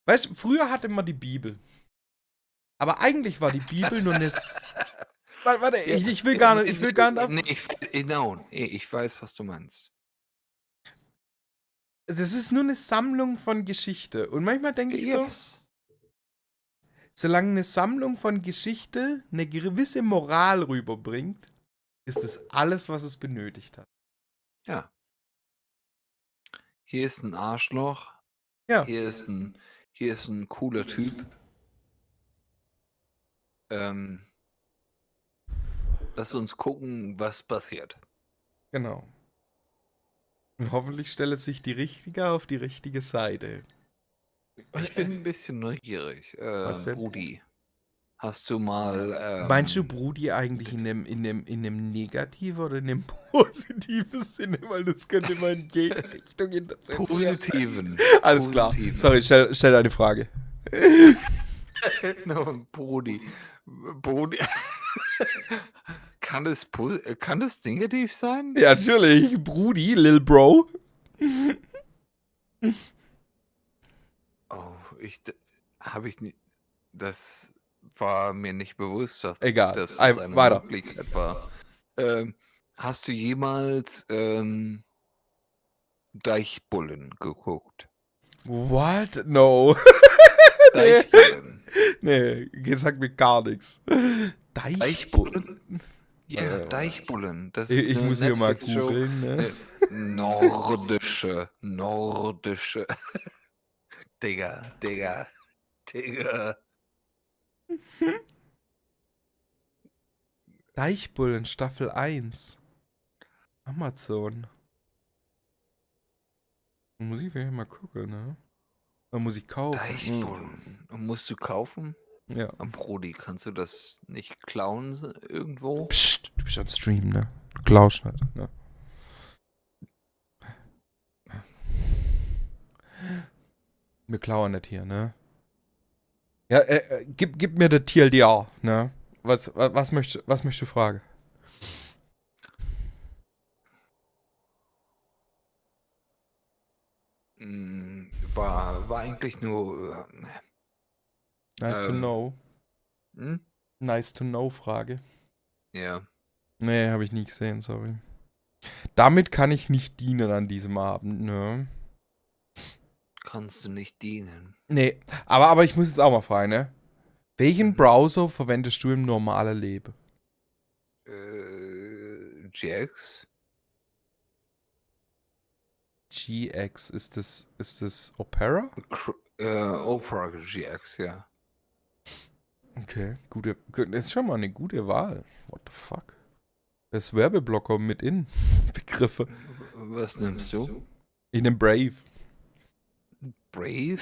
Weißt du, früher hatte man die Bibel. Aber eigentlich war die Bibel nur eine. Warte, ich will gar nicht. Ich will gar nicht. Ich weiß, was du meinst. Das ist nur eine Sammlung von Geschichte. Und manchmal denke ich so, Yes. solange eine Sammlung von Geschichte eine gewisse Moral rüberbringt, ist es alles, was es benötigt hat. Ja. Hier ist ein Arschloch. Ja. Hier ist ein cooler Typ. Lass uns gucken, was passiert. Genau. Und hoffentlich stellt sich die Richtige auf die richtige Seite. Ich bin ein bisschen neugierig. Was denn? Brudi, hast du mal. Meinst du Brudi eigentlich in einem negativen oder in einem positiven Sinne? Weil das könnte man in jede Richtung interpretieren. Positiven. Alles klar. Positiven. Sorry, stell eine Frage. No, Brudi. Kann es negativ sein? Ja, natürlich. Brudi, Lil Bro. Oh, habe ich nicht. Das war mir nicht bewusst, dass Egal. das Ein- eine weiter. Möglichkeit war. Hast du jemals Deichbullen geguckt? What? No. Deichbullen. Nee, sagt mir gar nichts. Deichbullen? Ja, Äh, Deichbullen. Das Ich ist eine muss hier mal Netflix-Show. googeln, ne? Nordische. Digga. Deichbullen, Staffel 1. Amazon. Muss ich vielleicht mal gucken, ne? Oder muss ich kaufen? Deichbullen. Musst du kaufen? Ja. Am Brody, kannst du das nicht klauen irgendwo? Psst, du bist am Stream, ne? Du klaust nicht, ne? Wir klauen nicht hier, ne? Ja, gib mir der TLDR, ne? Was möchtest du fragen? War eigentlich nur. Nice to know. Hm? Nice to know Frage. Ja. Nee, habe ich nie gesehen, sorry. Damit kann ich nicht dienen an diesem Abend, ne? Kannst du nicht dienen. Nee, aber ich muss jetzt auch mal fragen, ne? Welchen Browser verwendest du im normalen Leben? GX? GX, ist das Opera? Opera GX, ja. Okay, das ist schon mal eine gute Wahl. What the fuck? Das ist Werbeblocker mit Begriffe. Was nimmst du? Ich nehme Brave. Brave?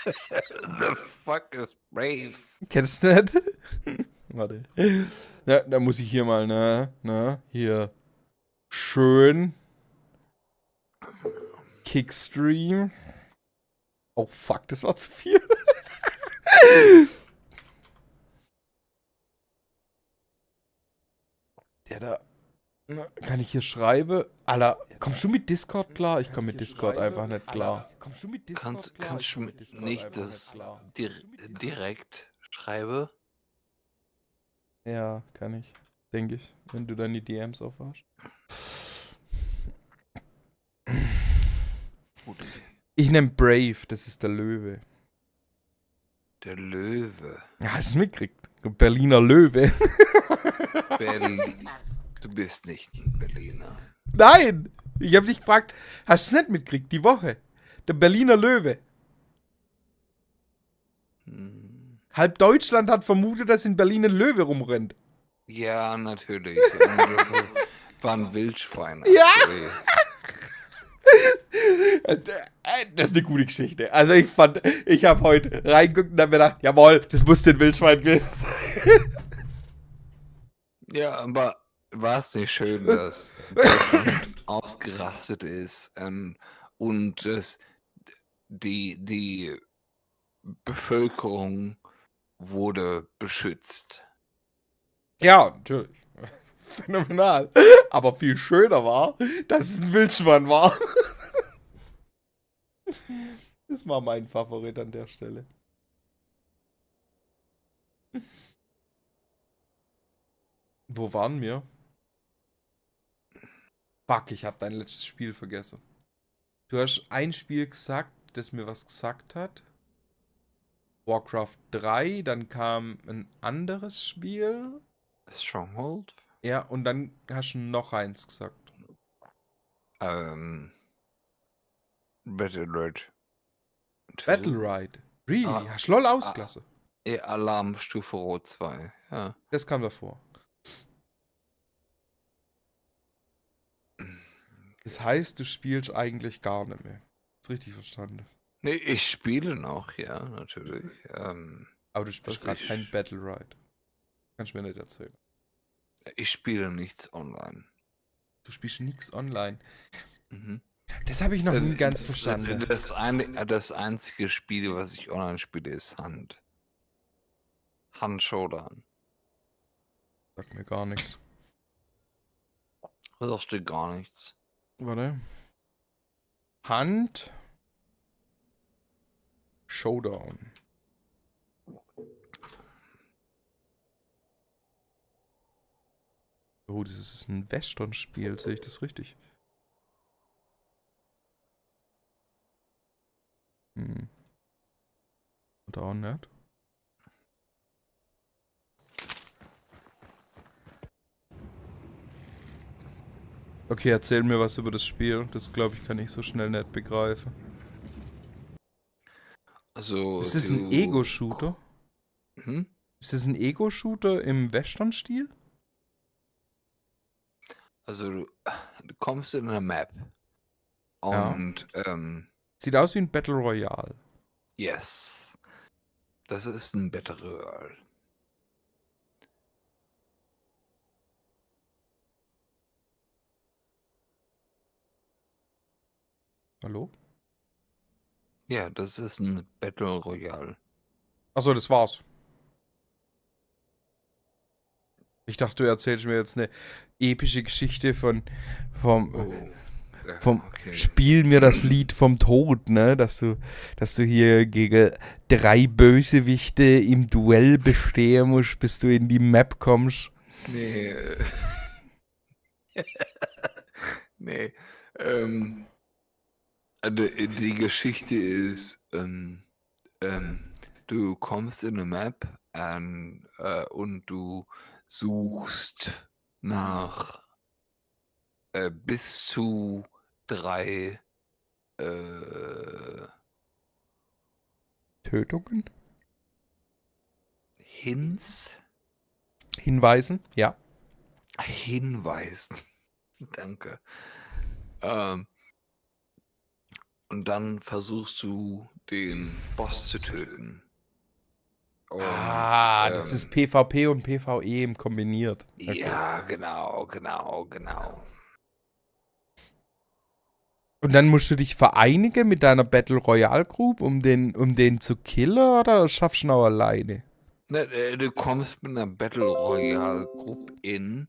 The fuck is Brave? Kennst du nicht? Warte. Ja, da muss ich hier mal, hier. Schön. Kickstream. Oh fuck, das war zu viel. Der da. Kann ich hier schreiben? Alter, kommst du mit Discord klar? Ich komme mit Discord einfach nicht klar. Kannst du nicht das direkt schreiben? Ja, kann ich. Denke ich, wenn du dann die DMs aufwachst. Gute Idee. Ich nehme Brave, das ist der Löwe. Der Löwe. Ja, hast du es mitgekriegt? Berliner Löwe. Berlin. Du bist nicht ein Berliner. Nein! Ich habe dich gefragt, hast du es nicht mitgekriegt, die Woche? Der Berliner Löwe. Halb Deutschland hat vermutet, dass in Berlin ein Löwe rumrennt. Ja, natürlich. Und war ein Wildschwein. Ja! actually. Das ist eine gute Geschichte. Also ich habe heute reingeguckt und habe mir gedacht, jawohl, das muss ein Wildschwein gewesen sein. Ja, aber war es nicht schön, dass Deutschland ausgerastet ist und dass die Bevölkerung wurde beschützt? Ja, natürlich. Phänomenal. Aber viel schöner war, dass es ein Wildschwein war. Das war mein Favorit an der Stelle. Wo waren wir? Fuck, ich habe dein letztes Spiel vergessen. Du hast ein Spiel gesagt, das mir was gesagt hat. Warcraft 3, dann kam ein anderes Spiel. Stronghold? Ja, und dann hast du noch eins gesagt. Battle Ride. Battle Ride. Really? Ah. Hast du LOL ausgelassen? Alarmstufe Rot 2. Ja. Das kam davor. Das heißt, du spielst eigentlich gar nicht mehr. Ist richtig verstanden. Nee, ich spiele noch, ja, natürlich. Aber du spielst Was gerade ich- kein Battle Ride. Kannst du mir nicht erzählen. Ich spiele nichts online. Du spielst nichts online. Mhm. Das habe ich noch nie ganz Das- verstanden. Das einzige Spiel, was ich online spiele, ist Hand. Hand Showdown. Sagt mir gar nichts. Das sagst du gar nichts. Warte. Hand. Showdown. Oh, das ist ein Western-Spiel, sehe ich das richtig? Oder auch nicht? Okay, erzähl mir was über das Spiel. Das glaube ich kann ich so schnell nicht begreifen. Also. Ist das ein Ego-Shooter? Hm? Ist das ein Ego-Shooter im Western-Stil? Also du kommst in eine Map. Ja. Und Sieht aus wie ein Battle Royale. yes. Das ist ein Battle Royale. Hallo? Ja, das ist ein Battle Royale. Achso, das war's. Ich dachte, du erzählst mir jetzt eine epische Geschichte vom Okay. Spiel mir das Lied vom Tod, ne? Dass du hier gegen 3 Bösewichte im Duell bestehen musst, bis du in die Map kommst. Nee. Nee. Die Geschichte ist, du kommst in eine Map und du suchst nach bis zu 3 Tötungen? Hinweisen? Ja. Hinweisen. Danke. Und dann versuchst du, den Boss zu töten. Und, Das ist PvP und PvE im kombiniert. Okay. ja, genau. Und dann musst du dich vereinigen mit deiner Battle Royale Group, um den zu killen, oder schaffst du ihn auch alleine? Ne, du kommst mit einer Battle Royale Group ähm,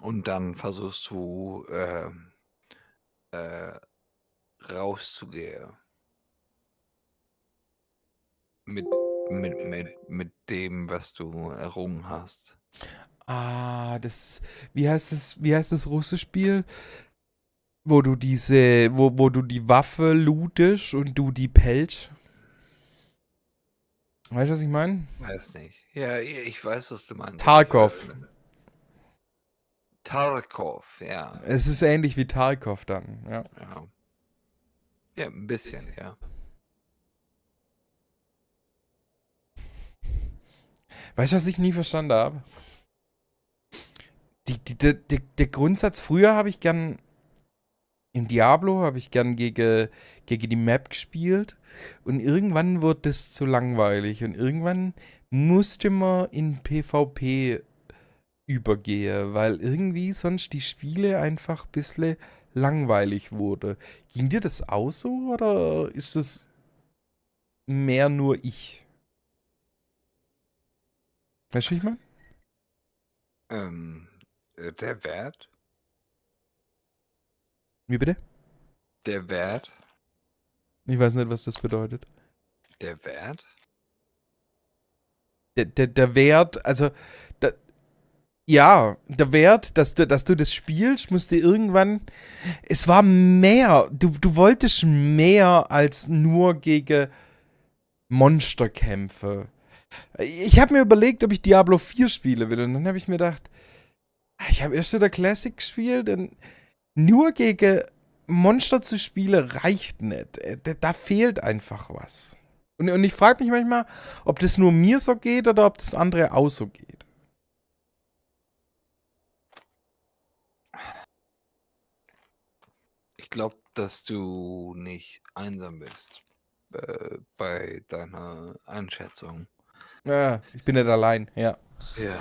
und dann versuchst du äh, rauszugehen mit, mit dem, was du errungen hast. Wie heißt das russische Spiel? Wo du wo du die Waffe lootest und du die pelzt. Weißt du, was ich meine? Weiß nicht. Ja, ich weiß, was du meinst. Tarkov. Tarkov, ja. Es ist ähnlich wie Tarkov dann, ja. Ja. Ja, ein bisschen, ja. Weißt du, was ich nie verstanden habe? Der Grundsatz, früher habe ich gern, im Diablo habe ich gern gegen die Map gespielt und irgendwann wurde das zu langweilig und irgendwann musste man in PvP übergehen, weil irgendwie sonst die Spiele einfach ein bisschen langweilig wurde. Ging dir das auch so oder ist es mehr nur ich? Weißt du, wie ich meine? Der Wert? Wie bitte? Der Wert? Ich weiß nicht, was das bedeutet. Der Wert? Der Wert, also, da, ja, der Wert, dass du das spielst, musste irgendwann, es war mehr, du wolltest mehr als nur gegen Monster kämpfen. Ich habe mir überlegt, ob ich Diablo 4 spiele will und dann habe ich mir gedacht, ich habe erst in der Classic gespielt und nur gegen Monster zu spielen reicht nicht. Da fehlt einfach was. Und ich frage mich manchmal, ob das nur mir so geht oder ob das andere auch so geht. Ich glaube, dass du nicht einsam bist bei deiner Einschätzung. Ja, ich bin nicht allein, ja. Ja.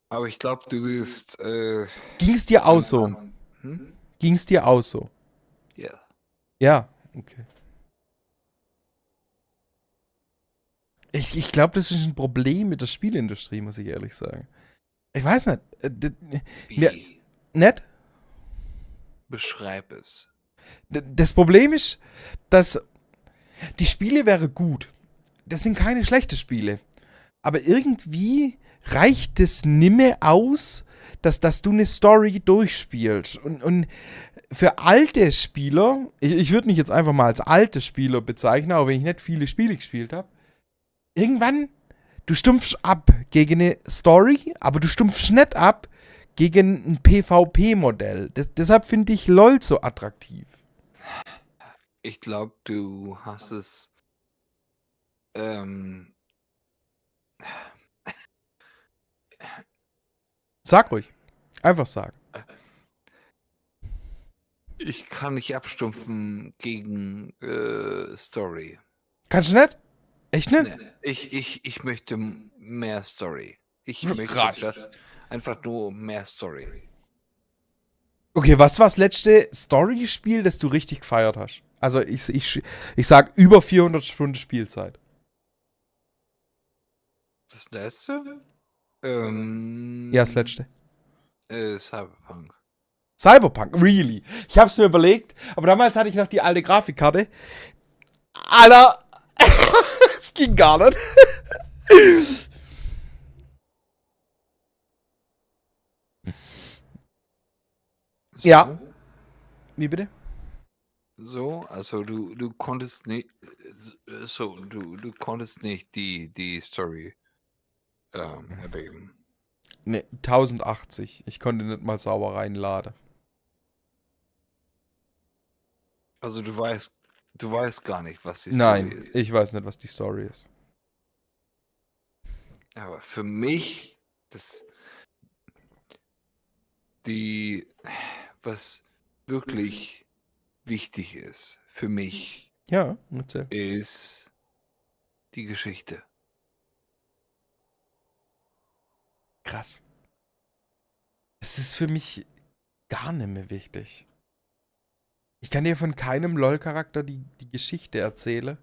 Aber ich glaube, du bist. Ging es dir auch so? Hm? Ging es dir auch so? Ja. Ja, okay. Ich glaube, das ist ein Problem mit der Spielindustrie, muss ich ehrlich sagen. Ich weiß nicht. Mir, Wie? nicht? Beschreib es. Das Problem ist, dass die Spiele wären gut. Das sind keine schlechten Spiele. Aber irgendwie reicht es nimmer aus, dass du eine Story durchspielst. Und für alte Spieler, ich würde mich jetzt einfach mal als alte Spieler bezeichnen, auch wenn ich nicht viele Spiele gespielt habe, irgendwann, du stumpfst ab gegen eine Story, aber du stumpfst nicht ab gegen ein PvP-Modell. Deshalb finde ich LOL so attraktiv. Ich glaube, du hast es. Ähm, Sag ruhig. Einfach sagen. Ich kann nicht abstumpfen gegen Story. Kannst du nicht? Echt nicht? Nee, ich möchte mehr Story. Ich möchte Krass. das einfach nur mehr Story. Okay, was war das letzte Story-Spiel, das du richtig gefeiert hast? Also ich sag über 400 Stunden Spielzeit. Das letzte? Ja, das letzte. Cyberpunk. Cyberpunk, really? Ich hab's mir überlegt, aber damals hatte ich noch die alte Grafikkarte. Alter, es ging gar nicht. So, Ja. Wie bitte? So, also du konntest nicht, du konntest nicht die Story erleben. Ne, 1080. Ich konnte nicht mal sauber reinladen. Also du weißt gar nicht, was die Story Nein, ist. ich weiß nicht, was die Story ist. Aber für mich, die, was wirklich wichtig ist für mich, Ja, erzähl. ist die Geschichte. Krass. Es ist für mich gar nicht mehr wichtig. Ich kann dir von keinem LoL-Charakter die Geschichte erzählen.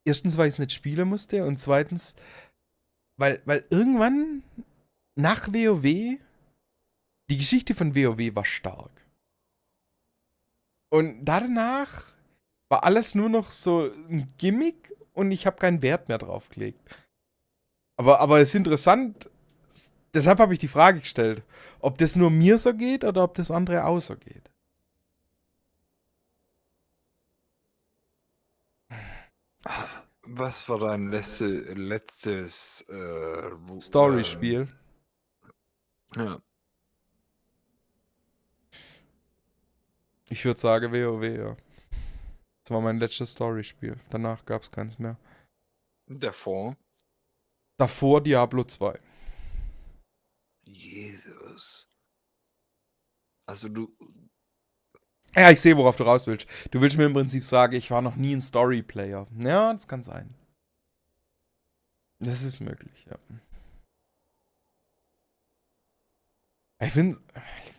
Erstens, weil ich es nicht spielen musste und zweitens, weil irgendwann nach WoW, die Geschichte von WoW war stark. Und danach war alles nur noch so ein Gimmick und ich habe keinen Wert mehr drauf gelegt. Aber es ist interessant, deshalb habe ich die Frage gestellt, ob das nur mir so geht oder ob das andere auch so geht. Was war dein letztes Story-Spiel. Ja, Ich würde sagen WoW, ja. Das war mein letztes Story-Spiel. Danach gab es keins mehr. davor. Davor Diablo 2. Jesus. Also du, Ja, ich sehe, worauf du raus willst. Du willst mir im Prinzip sagen, ich war noch nie ein Story-Player. Ja, das kann sein. Das ist möglich, ja. Ich finde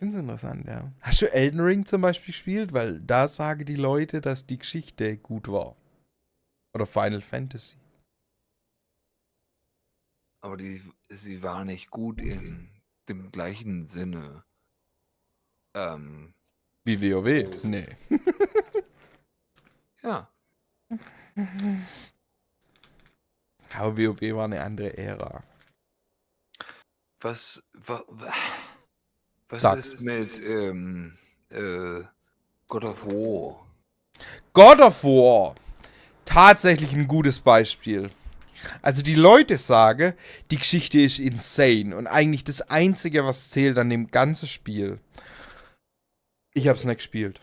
es interessant, ja. Hast du Elden Ring zum Beispiel gespielt? Weil da sagen die Leute, dass die Geschichte gut war. Oder Final Fantasy. aber sie war nicht gut in dem gleichen Sinne. Ähm, Wie WoW? Nee. ja, Aber WoW war eine andere Ära. was, wa, wa, was Sag. ist mit God of War? God of War. Tatsächlich ein gutes Beispiel. Also die Leute sagen, die Geschichte ist insane und eigentlich das Einzige, was zählt an dem ganzen Spiel. Ich habe es nicht gespielt.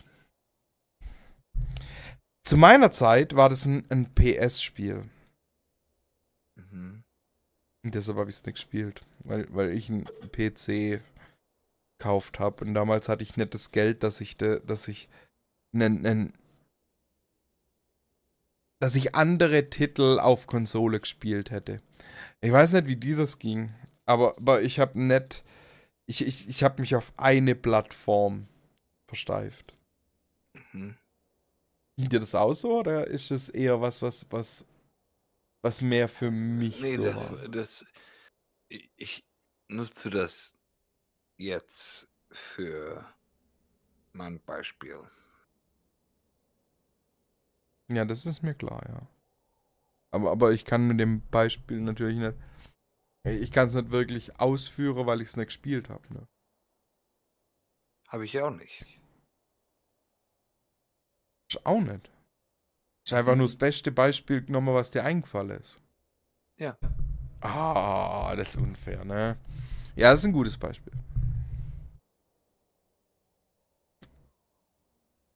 Zu meiner Zeit war das ein PS-Spiel. Mhm. Und deshalb habe ich es nicht gespielt. Weil ich einen PC gekauft habe. Und damals hatte ich nicht das Geld, dass ich dass ich andere Titel auf Konsole gespielt hätte. Ich weiß nicht, wie dir das ging. Aber ich habe nicht. Ich habe mich auf eine Plattform versteift. Mhm. Ging dir das auch so oder ist es eher was mehr für mich Nee, so war? ich nutze das jetzt für mein Beispiel. Ja, das ist mir klar, ja. Aber ich kann mit dem Beispiel natürlich nicht. Ich kann es nicht wirklich ausführen, weil ich es nicht gespielt habe. Ne? Habe ich auch nicht. Ist auch nicht. Ist einfach nur das beste Beispiel genommen, was dir eingefallen ist. Ja. Ah, das ist unfair, ne? Ja, das ist ein gutes Beispiel.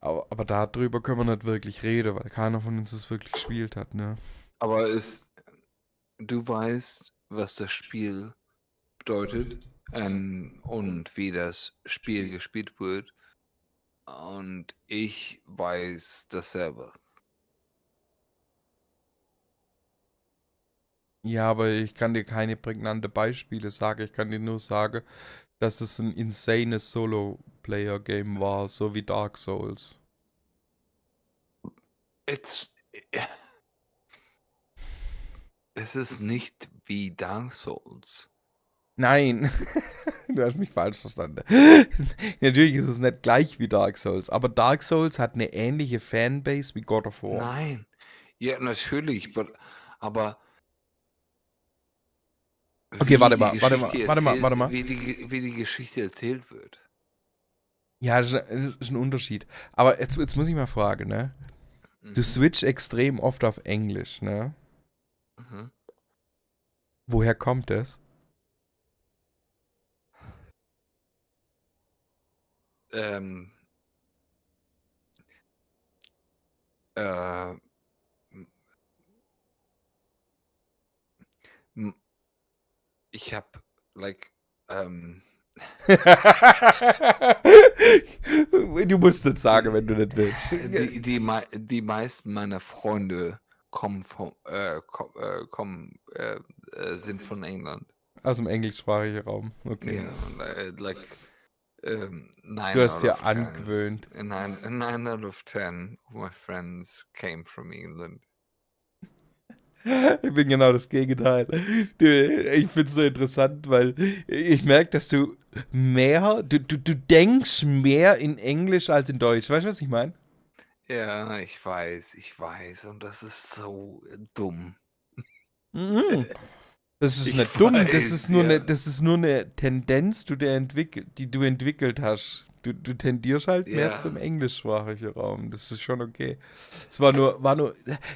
Aber darüber können wir nicht wirklich reden, weil keiner von uns es wirklich gespielt hat, ne? Aber du weißt, was das Spiel bedeutet und wie das Spiel gespielt wird. Und ich weiß dasselbe. Ja, aber ich kann dir keine prägnante Beispiele sagen. Ich kann dir nur sagen, dass es ein insanes Solo-Player-Game war, so wie Dark Souls. It's, es ist nicht wie Dark Souls. Nein, du hast mich falsch verstanden. Natürlich ist es nicht gleich wie Dark Souls, aber Dark Souls hat eine ähnliche Fanbase wie God of War. Nein. Ja, natürlich, aber Okay, wie die Geschichte warte mal. wie die Geschichte erzählt wird. Ja, das ist ein Unterschied. Aber jetzt muss ich mal fragen, ne? Du Mhm. switch extrem oft auf Englisch, ne? Mhm. Woher kommt das? Ähm, äh, m- m- ich habe, like, ähm, Du musst es sagen, wenn du nicht willst. Die meisten meiner Freunde sind von England. Aus dem englischsprachigen Raum. Okay. Yeah, like Du 9 hast out dir of 10. angewöhnt. 9 out of 10 of my friends came from England. Ich bin genau das Gegenteil. Ich finde es so interessant, weil ich merke, dass du du denkst mehr in Englisch als in Deutsch. Weißt du, was ich meine? Ja, ich weiß. Und das ist so dumm. Mhm. Das ist Ich nicht dumm, weiß, ja. das ist nur eine Tendenz, die du entwickelt hast. Du tendierst halt mehr Ja. zum englischsprachigen Raum. Das ist schon okay. Es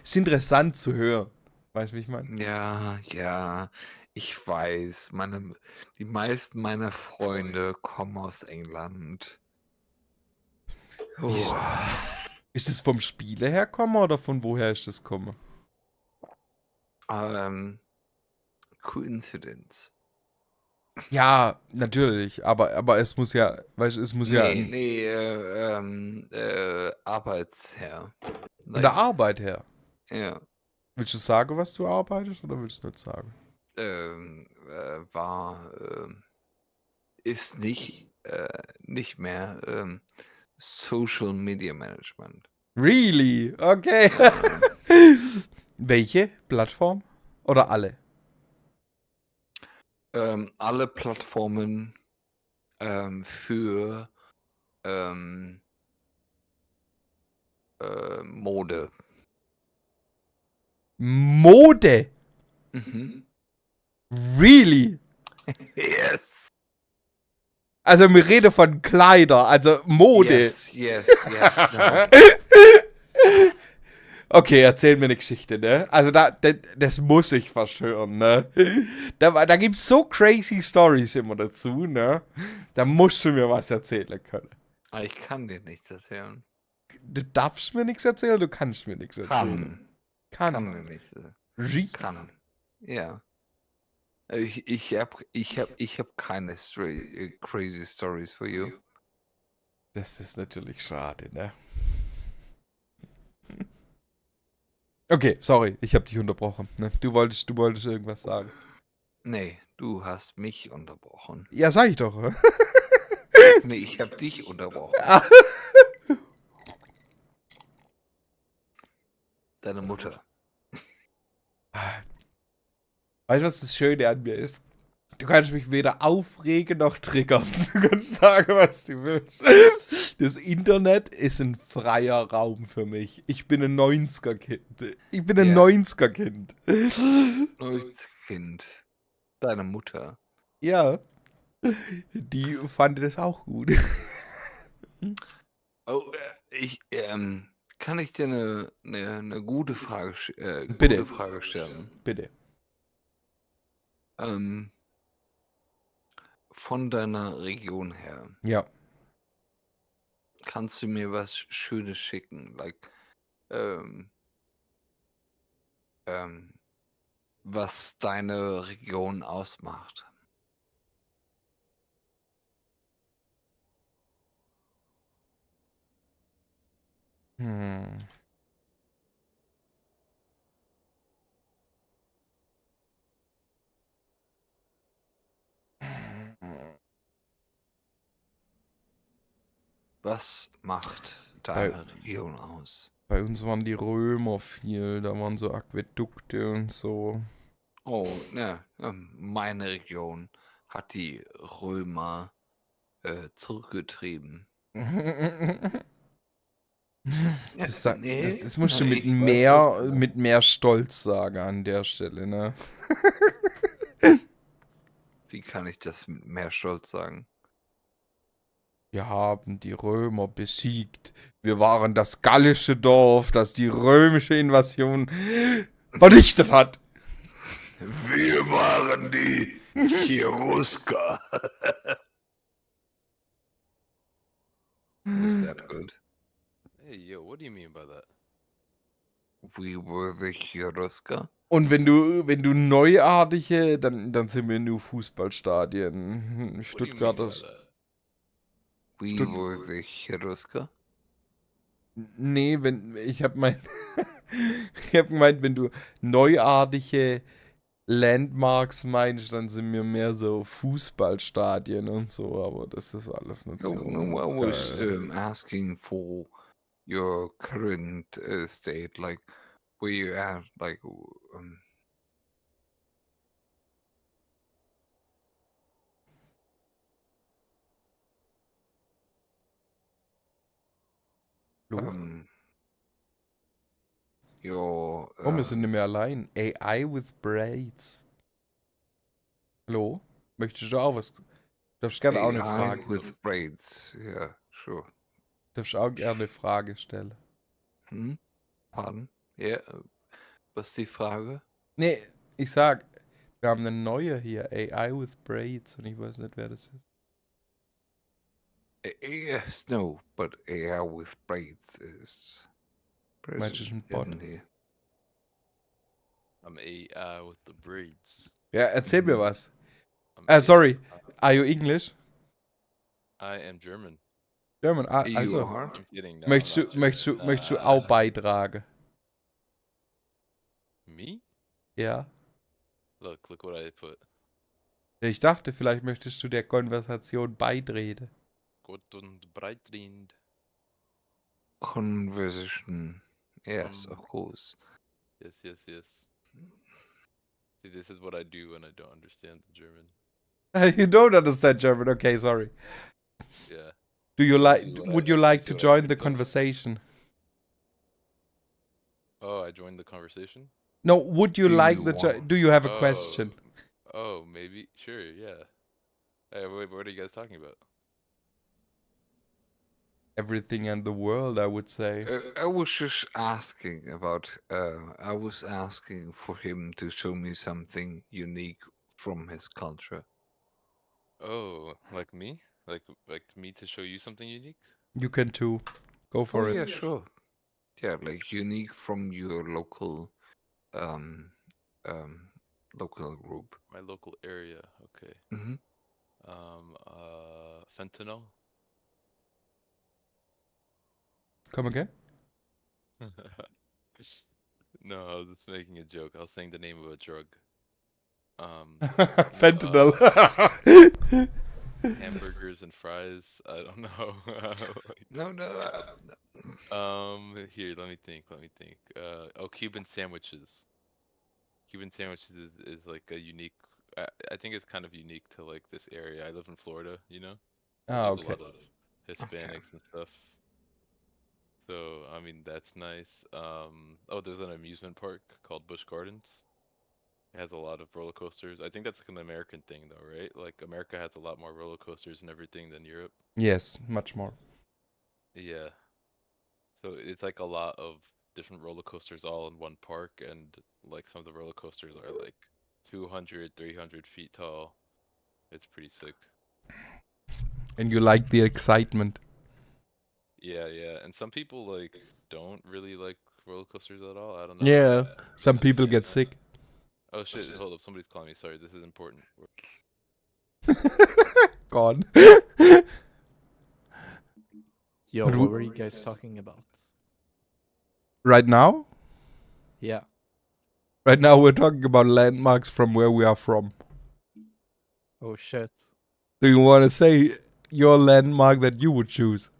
ist interessant zu hören. Weißt du, wie ich meine? Ja, ich weiß. Die meisten meiner Freunde kommen aus England. Ist, Oh, ist es vom Spiele herkommen oder von woher ist das kommen? Coincidence. Ja, natürlich, aber es muss ja, weißt du, es muss ja Nee, Arbeitsherr. von der Arbeit her. Ja, Willst du sagen, was du arbeitest oder willst du nicht sagen? war, ist nicht mehr Social Media Management. Really? Okay. Welche Plattform? Oder alle? Alle Plattformen für Mode. Mode? Mhm. Really? Yes. Also wir reden von Kleider, also Mode. Yes. No. Okay, erzähl mir eine Geschichte, ne? Also das muss ich fast hören, ne? Da gibt's so crazy Stories immer dazu, ne? Da musst du mir was erzählen können. Aber ich kann dir nichts erzählen. Du darfst mir nichts erzählen, du kannst mir nichts erzählen. Kann dir nichts erzählen. Riech. Kann. Ja. Ich hab keine crazy stories for you. Das ist natürlich schade, ne? Okay, sorry, ich habe dich unterbrochen. Ne? Du wolltest irgendwas sagen. Nee, du hast mich unterbrochen. Ja, sag ich doch. Nee, ich hab dich unterbrochen. Deine Mutter. Weißt du, was das Schöne an mir ist? Du kannst mich weder aufregen noch triggern. Du kannst sagen, was du willst. Das Internet ist ein freier Raum für mich. Ich bin ein 90er-Kind. Ich bin ein Ja. 90er-Kind. Neues Kind. Deine Mutter. Ja. Die fand das auch gut. Oh, kann ich dir eine gute Frage, Bitte. gute Frage stellen? Bitte. Von deiner Region her, Ja. kannst du mir was Schönes schicken? Like, was deine Region ausmacht? Hm. Was macht deine Region aus? Bei uns waren die Römer viel, da waren so Aquädukte und so. Oh, ne, meine Region hat die Römer zurückgetrieben. Das musst du ich weiß, was du meinst. mit mehr Stolz sagen an der Stelle, ne? Wie kann ich das mit mehr Stolz sagen? Wir haben die Römer besiegt. Wir waren das gallische Dorf, das die römische Invasion vernichtet hat. Wir waren die Cherusker. Was that good? Hey, yo, what do you mean by that? We were the Cherusker. Und wenn du neuartige, dann sind wir nur Fußballstadien. What do you mean Stuttgart by ist. that? We Stutt- were the Cherusker. Nee, ich hab mein. Ich hab gemeint, wenn du neuartige Landmarks meinst, dann sind wir mehr so Fußballstadien und so, aber das ist alles nicht so. No, I was geil. asking for your current state, like where you at, like Hallo? your Oh, wir sind nicht mehr allein. AI with Braids. Hallo? Möchtest du auch was? Darfst gerne auch eine AI Frage. with braids. Yeah, sure. Darfst auch gerne eine Frage stellen. Hm? Pardon? Ja, was ist die Frage? Nee, ich sag, wir haben eine neue hier. AI with Braids und ich weiß nicht, wer das ist. Yes, no, but AI with braids is Meinst du, ist ein present, Bot? isn't he? I'm AI with the braids. Ja, erzähl mir Mhm. was. I'm Sorry. Are you English? I am German. German. You Also, are? I'm kidding. No, möchtest I'm du, not möchtest du, German. möchtest du auch beitragen? Me? Ja. Look what I put. Ich dachte, vielleicht möchtest du der Konversation beitreten. Gut und breitlind. Conversation. Yes, of Um, course. Yes. See, this is what I do when I don't understand the German. You don't understand German. Okay, sorry. Yeah. Do you This like? is what Would I- you like this to is what I join the picked up. conversation? Oh, I joined the conversation? No. Would you Do like you the? want- Do you have a Oh. question? Oh, maybe. Sure, yeah. Hey, wait, what are you guys talking about? Everything in the world, I would say. I was just asking about. I was asking for him to show me something unique from his culture. Oh, like me? Like me to show you something unique? You can too. Go for Oh it. yeah, sure. Yeah, like unique from your local, um, local group. My local area. Okay. Hmm. Fentanyl. Come again? No, I was just making a joke. I was saying the name of a drug. Fentanyl. Hamburgers and fries. I don't know. No, no. Here, let me think. Cuban sandwiches. Cuban sandwiches is like a unique. I think it's kind of unique to like this area. I live in Florida, you know. There's a okay. lot of Hispanics and stuff. So I mean that's nice. Oh, there's an amusement park called Busch Gardens. It has a lot of roller coasters. I think that's like an American thing though, right? Like America has a lot more roller coasters and everything than Europe. Yes, much more. Yeah. So it's like a lot of different roller coasters all in one park, and like some of the roller coasters are like 200, 300 feet tall. It's pretty sick. And you like the excitement. Yeah. And some people like don't really like roller coasters at all. I don't know. Yeah. I Some don't people get understand sick. that. Oh shit, hold up, somebody's calling me. Sorry, this is important. Gone. Yo, But what were you guys talking about? Right now? Yeah. Right now we're talking about landmarks from where we are from. Oh shit. Do you want to say your landmark that you would choose?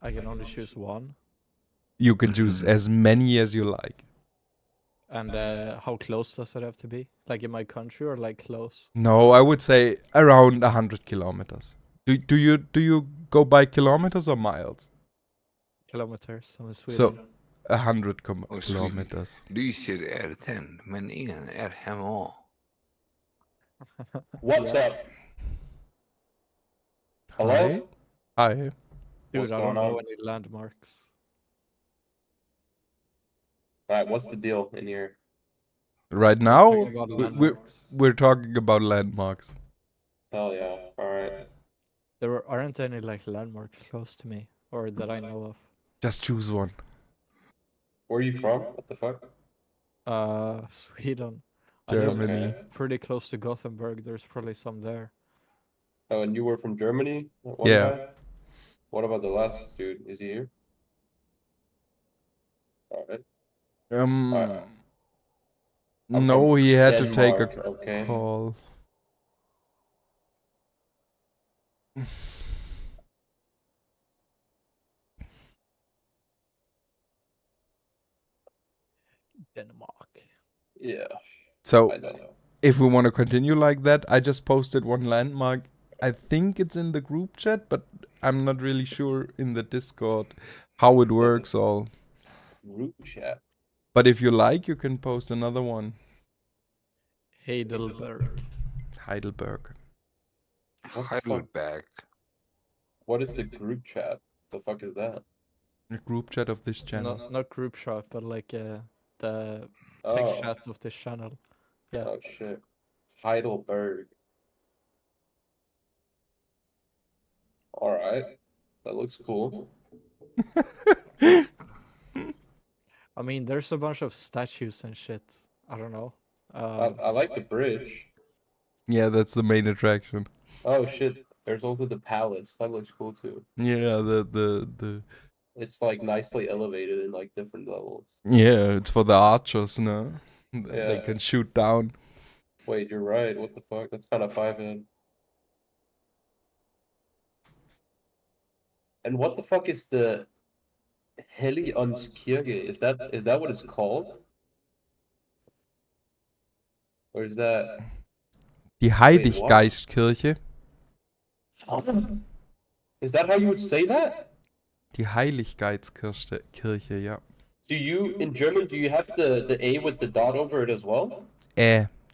I can only choose one. You can choose as many as you like. And how close does it have to be? Like in my country or like close? No, I would say around 100 kilometers. Do you go by kilometers or miles? Kilometers. I'm in Sweden. So 100 Oh, Sweden. kilometers. Lyset är tänd, men ingen är hemma. What's Yeah. up? Hello? Hi. Hi. Dude, What's I don't going know on? any landmarks. Alright, what's the deal in here? Right now, Talking about landmarks. we're talking about landmarks. Hell yeah. Alright. There aren't any like landmarks close to me or that I know of. Just choose one. Where are you from? What the fuck? Sweden. I live Germany. pretty close to Gothenburg. There's probably some there. Oh, and you were from Germany, that one Yeah. guy? What about the last dude? Is he here? Alright. Um. I'm No, from he had to take a Denmark, okay. call. Denmark. Yeah, So, I know. if we want to continue like that, I just posted one landmark. I think it's in the group chat, but I'm not really sure in the Discord how it works all. Group chat. But if you like, you can post another one. Heidelberg. Heidelberg. What the fuck? Heidelberg. What is the group chat? The fuck is that? The group chat of this channel. Not group chat, but like the text Oh, chat of this channel. Yeah. oh shit. Heidelberg. Alright. That looks cool. I mean, there's a bunch of statues and shit. I don't know. I like the bridge. Yeah, that's the main attraction. Oh shit. There's also the palace. That looks cool too. Yeah, the It's like nicely elevated in like different levels. yeah, it's for the archers, no? They Yeah. can shoot down. Wait, you're right. What the fuck? That's kind of 5 in. And what the fuck is the Helionskirche? Is that what it's called? Or is that Die Heiliggeistkirche. Is that how you would say that? Die Heiliggeistkirche, ja. Do you in German do you have the A with the dot over it as well?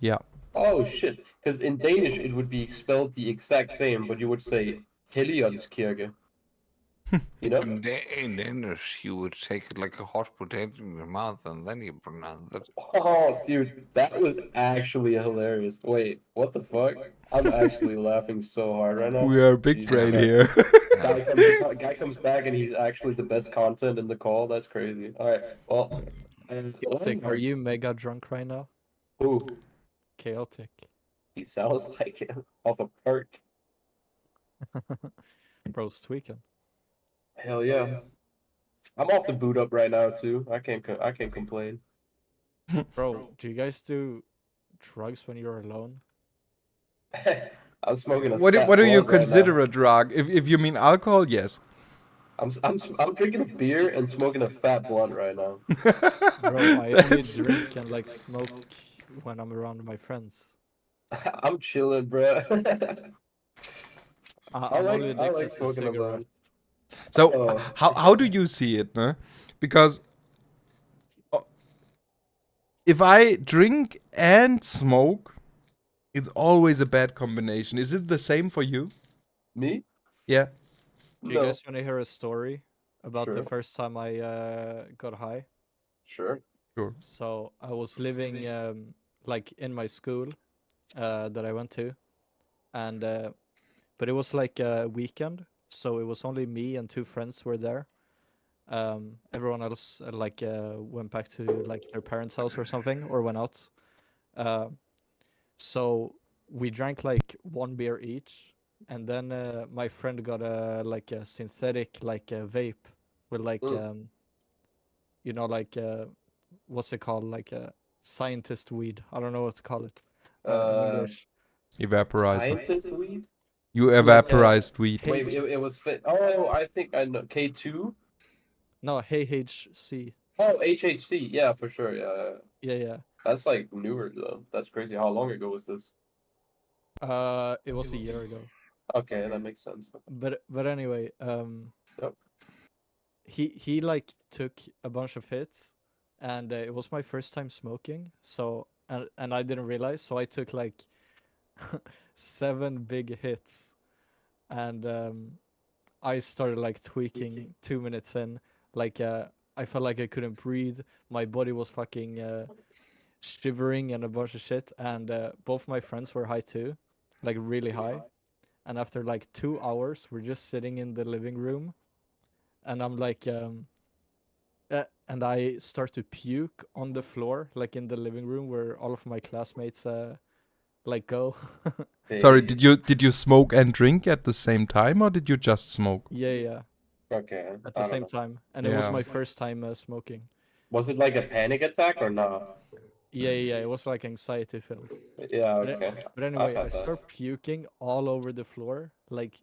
Ja. Oh shit. Because in Danish it would be spelled the exact same, but you would say Helionskirche. You know? In Danish, you would take it like a hot potato in your mouth and then you pronounce it. Oh, dude, that was actually hilarious. Wait, what the fuck? I'm actually laughing so hard right now. We are big Jesus brain Christ. here. Guy comes back and he's actually the best content in the call. That's crazy. All right, well, Chaotic, are you mega drunk right now? Who? Chaotic. He sounds like it off a perk. Bro's tweaking. Hell yeah. I'm off the boot up right now too. I can't complain. Bro, do you guys do drugs when you're alone? I'm smoking a What fat do you blunt right consider now. a drug? If you mean alcohol, yes. I'm drinking a beer and smoking a fat blunt right now. Bro, I only That's- drink and like smoke when I'm around my friends. I'm chilling, bro. I'm only I like addicted to smoking a cigarettes. blunt. So Oh. how do you see it, no? Because if I drink and smoke, it's always a bad combination. Is it the same for you? Me? Yeah. Do you No. guys want to hear a story about the Sure. first time I got high? Sure. Sure. So I was living like in my school that I went to, and but it was like a weekend, so it was only me and two friends were there. Everyone else like went back to like their parents' house or something, or went out. So we drank like one beer each, and then my friend got a like a synthetic like a vape with like you know like what's it called, like a scientist weed. I don't know what to call it in English. Evaporizer. Scientist weed? You evaporized weed. Wait, it was fit. Oh, I think I know. K2? No, HHC. Oh, HHC. Yeah, for sure. Yeah. Yeah. That's like newer though. That's crazy. How long ago was this? It was a year ago. Okay, that makes sense. But anyway, Yep. he like took a bunch of hits, and it was my first time smoking. So and I didn't realize, so I took like 7 big hits, and I started like tweaking 2 minutes in. Like I felt like I couldn't breathe. My body was fucking shivering and a bunch of shit. And both my friends were high too, like really high. And after like 2 hours, we're just sitting in the living room, and I'm like, and I start to puke on the floor, like in the living room where all of my classmates like go. Sorry, Based. did you smoke and drink at the same time, or did you just smoke? Yeah, Okay. at I the don't same know. time, and it was Yeah. my first time smoking. Was it like a panic attack or not? Yeah, it was like anxiety filled. Yeah. But Okay. but I've anyway, I had that. start puking all over the floor, like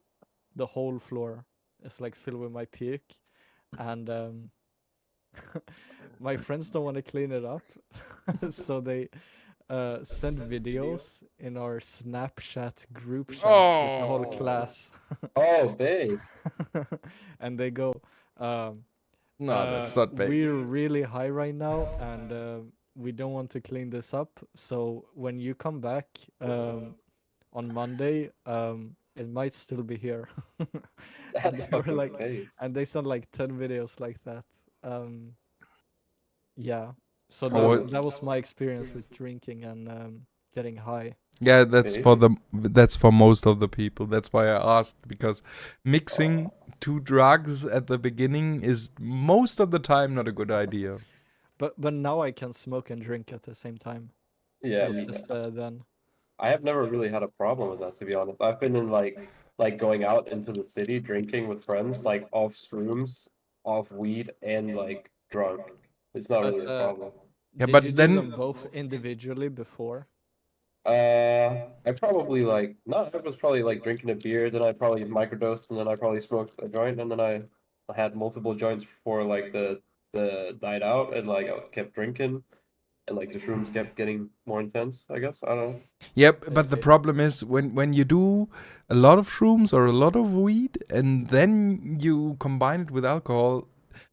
the whole floor is like filled with my puke, and my friends don't want to clean it up, so they send videos in our Snapchat group chat with the whole Oh class, Oh, based. and they go, um, no, that's not bad. "We're really high right now, and we don't want to clean this up. So when you come back on Monday, it might still be here." And That's they were fucking like, based. and they sent like 10 videos like that. Yeah. So Oh, what? that was my experience with drinking and getting high. Yeah, Based. that's for most of the people. That's why I asked, because mixing two drugs at the beginning is most of the time not a good idea. But now I can smoke and drink at the same time. Yeah. It's just then. I have never really had a problem with that, to be honest. I've been in like going out into the city drinking with friends, like off shrooms, off weed, and like drunk. It's not But really a problem. Yeah, did you but do them then both individually before? I probably like no, I was probably like drinking a beer, then I probably microdosed, and then I probably smoked a joint, and then I had multiple joints for like the night out, and like I kept drinking, and like the shrooms kept getting more intense. I guess I don't know. yep, I but the see. problem is when you do a lot of shrooms or a lot of weed and then you combine it with alcohol,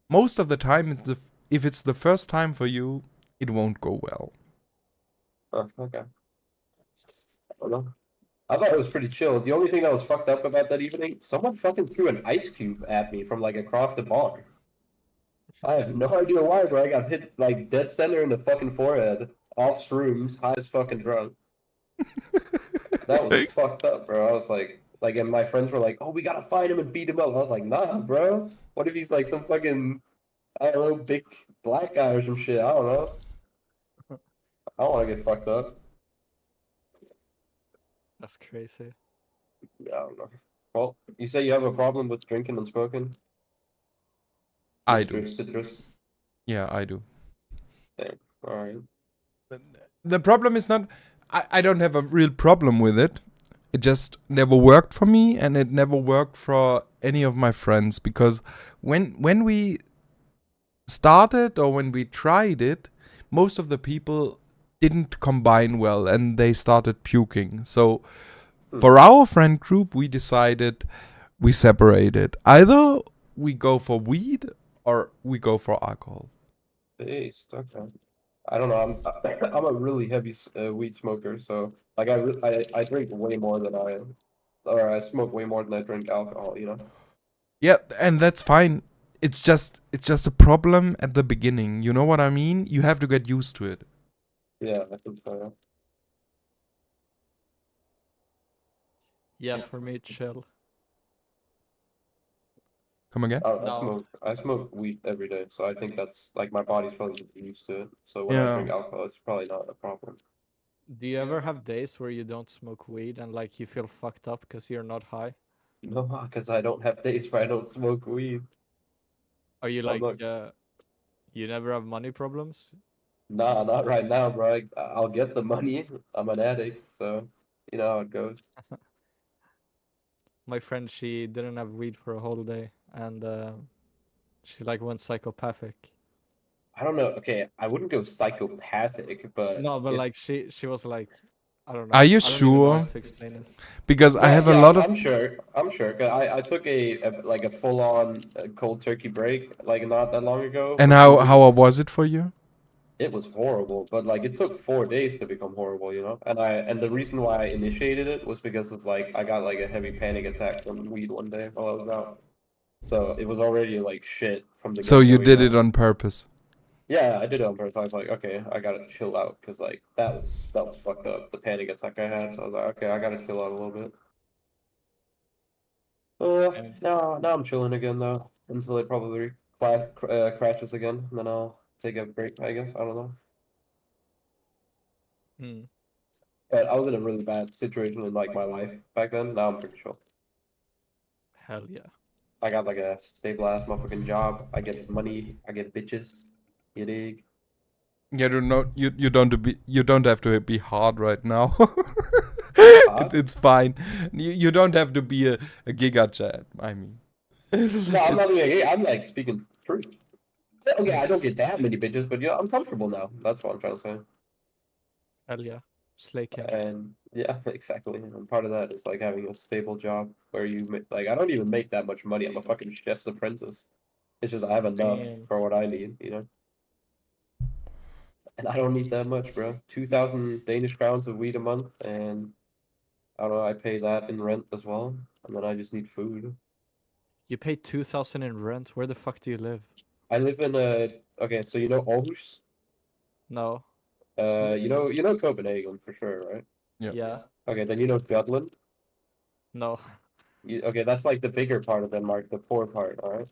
most of the time if it's the first time for you, it won't go well. Oh, okay. I don't know. I thought it was pretty chill. The only thing that was fucked up about that evening, someone fucking threw an ice cube at me from like across the bar. I have no idea why, but I got hit like dead center in the fucking forehead, off shrooms, high as fucking drunk. That was fucked up, bro. I was and my friends were like, "Oh, we gotta find him and beat him up." I was like, "Nah, bro. What if he's like some fucking I don't know, big black guy or some shit? I don't know. I don't want to get fucked up. That's crazy. Yeah, I don't know. Well, you say you have a problem with drinking and smoking, I Mr. do. Citrus. Yeah, I do. Damn. All right. The problem is not I don't have a real problem with it. It just never worked for me, and it never worked for any of my friends, because when we started or when we tried it, most of the people didn't combine well and they started puking. So for our friend group, we decided we separated. Either we go for weed or we go for alcohol. Based. Okay. I don't know. I'm a really heavy weed smoker, so like I drink way more than I smoke way more than I drink alcohol. You know. Yeah, and that's fine. It's just a problem at the beginning. You know what I mean? You have to get used to it. Yeah, I think so. Yeah, for me, chill. Come again? I No. smoke weed every day, so I think that's like my body's probably just used to it. So when I Yeah. drink alcohol, it's probably not a problem. Do you ever have days where you don't smoke weed and like you feel fucked up because you're not high? No, because I don't have days where I don't smoke weed. Are you I'm like not. you never have money problems? Nah, not right now, bro. I'll get the money. I'm an addict, so you know how it goes. My friend, she didn't have weed for a whole day, and she like went psychopathic. I don't know. Okay, I wouldn't go psychopathic, but No, but if like she was like, I don't Are know. you I don't even know how sure? to explain it. Because I yeah, have a yeah, lot of. I'm sure. I'm sure. 'Cause I took like a full on cold turkey break like not that long ago And for 2 weeks. how was it for you? It was horrible, but like it took 4 days to become horrible, you know. And the reason why I initiated it was because of like I got like a heavy panic attack from weed one day while I was out. So it was already like shit from the So get you go, you did know. it on purpose. Yeah, I did it on purpose. I was like, okay, I gotta chill out because like that was fucked up. The panic attack I had, so I was like, okay, I gotta chill out a little bit. And Now I'm chilling again though until I probably crashes again, and then I'll take a break. I guess I don't know. Hmm. But I was in a really bad situation in like my life back then. Now I'm pretty chill. Hell yeah. I got like a stable ass motherfucking job. I get money. I get bitches. You dig? Yeah, you don't have to be hard right now. Hard? It's fine. You don't have to be a giga chat. I mean, No, I'm not even gay. I'm like speaking truth. Okay, I don't get that many bitches, but I'm comfortable now. That's what I'm trying to say. Hell yeah. Slay King. And yeah, exactly. And part of that is like having a stable job where you like I don't even make that much money. I'm a fucking chef's apprentice. It's just I have enough Damn. for what I need, you know. And I don't need that much, bro. 2,000 Danish crowns of weed a month, and I don't know. I pay that in rent as well, and then I just need food. You pay 2,000 in rent. Where the fuck do you live? I live in a okay, so you know Aarhus. No. You know Copenhagen for sure, right? Yeah. Yeah. Okay, then you know Jutland. No. Okay, that's like the bigger part of Denmark, the poor part, all right?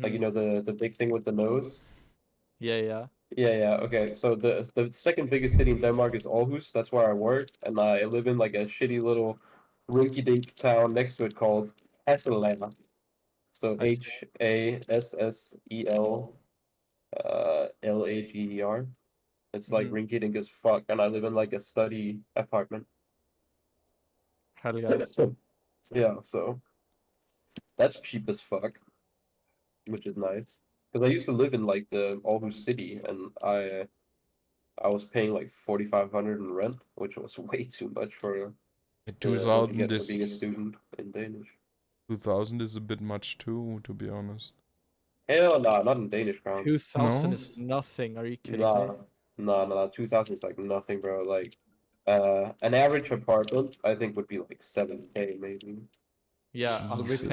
Like you Mhm. know the big thing with the nose. Yeah, yeah. Yeah. Okay, so the second biggest city in Denmark is Aarhus. That's where I work, and I live in like a shitty little rinky-dink town next to it called Hasselland. So I see. Hassel, Lager. It's like Mhm. rinky-dink as fuck, and I live in like a study apartment. Hell yeah. Yeah, so that's cheap as fuck, which is nice. Because I used to live in like the Aarhus city, and I was paying like 4,500 in rent, which was way too much for what you 2000 get for being a is student in Danish. 2000 is a bit much too, to be honest. Hell no, not in Danish crowns. 2,000 No? is nothing. Are you kidding me? Nah, nah. 2,000 is like nothing, bro. Like, an average apartment I think would be like 7K maybe. Yeah, Jesus.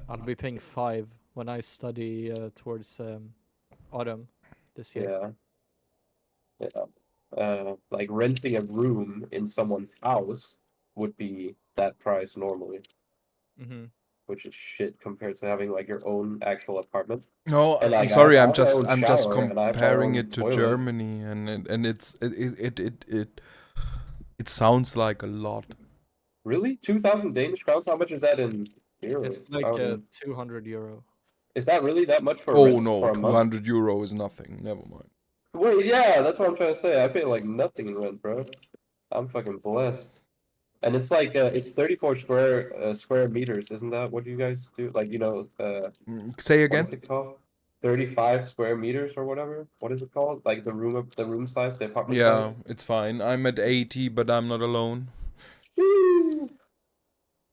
I'll be paying 5 when I study towards autumn this year. Yeah, yeah. Like renting a room in someone's house would be that price normally, Mhm. which is shit compared to having like your own actual apartment. No, And I'm like sorry. I have my own I'm just shower and I have my comparing own it to toilet. Germany, and it sounds like a lot. Really? 2,000 Danish crowns? How much is that in euros? It's like I don't know. 200 euro. Is that really that much for Oh rent no, for a month? 200 euro is nothing. Never mind. Wait, yeah, that's what I'm trying to say. I pay like nothing in rent, bro. I'm fucking blessed. And it's like it's 34 square meters, isn't that what you guys do? Like Say what again? is it called? 35 square meters or whatever. What is it called? Like the room size, the apartment Yeah, size. it's fine. I'm at 80, but I'm not alone. Woo!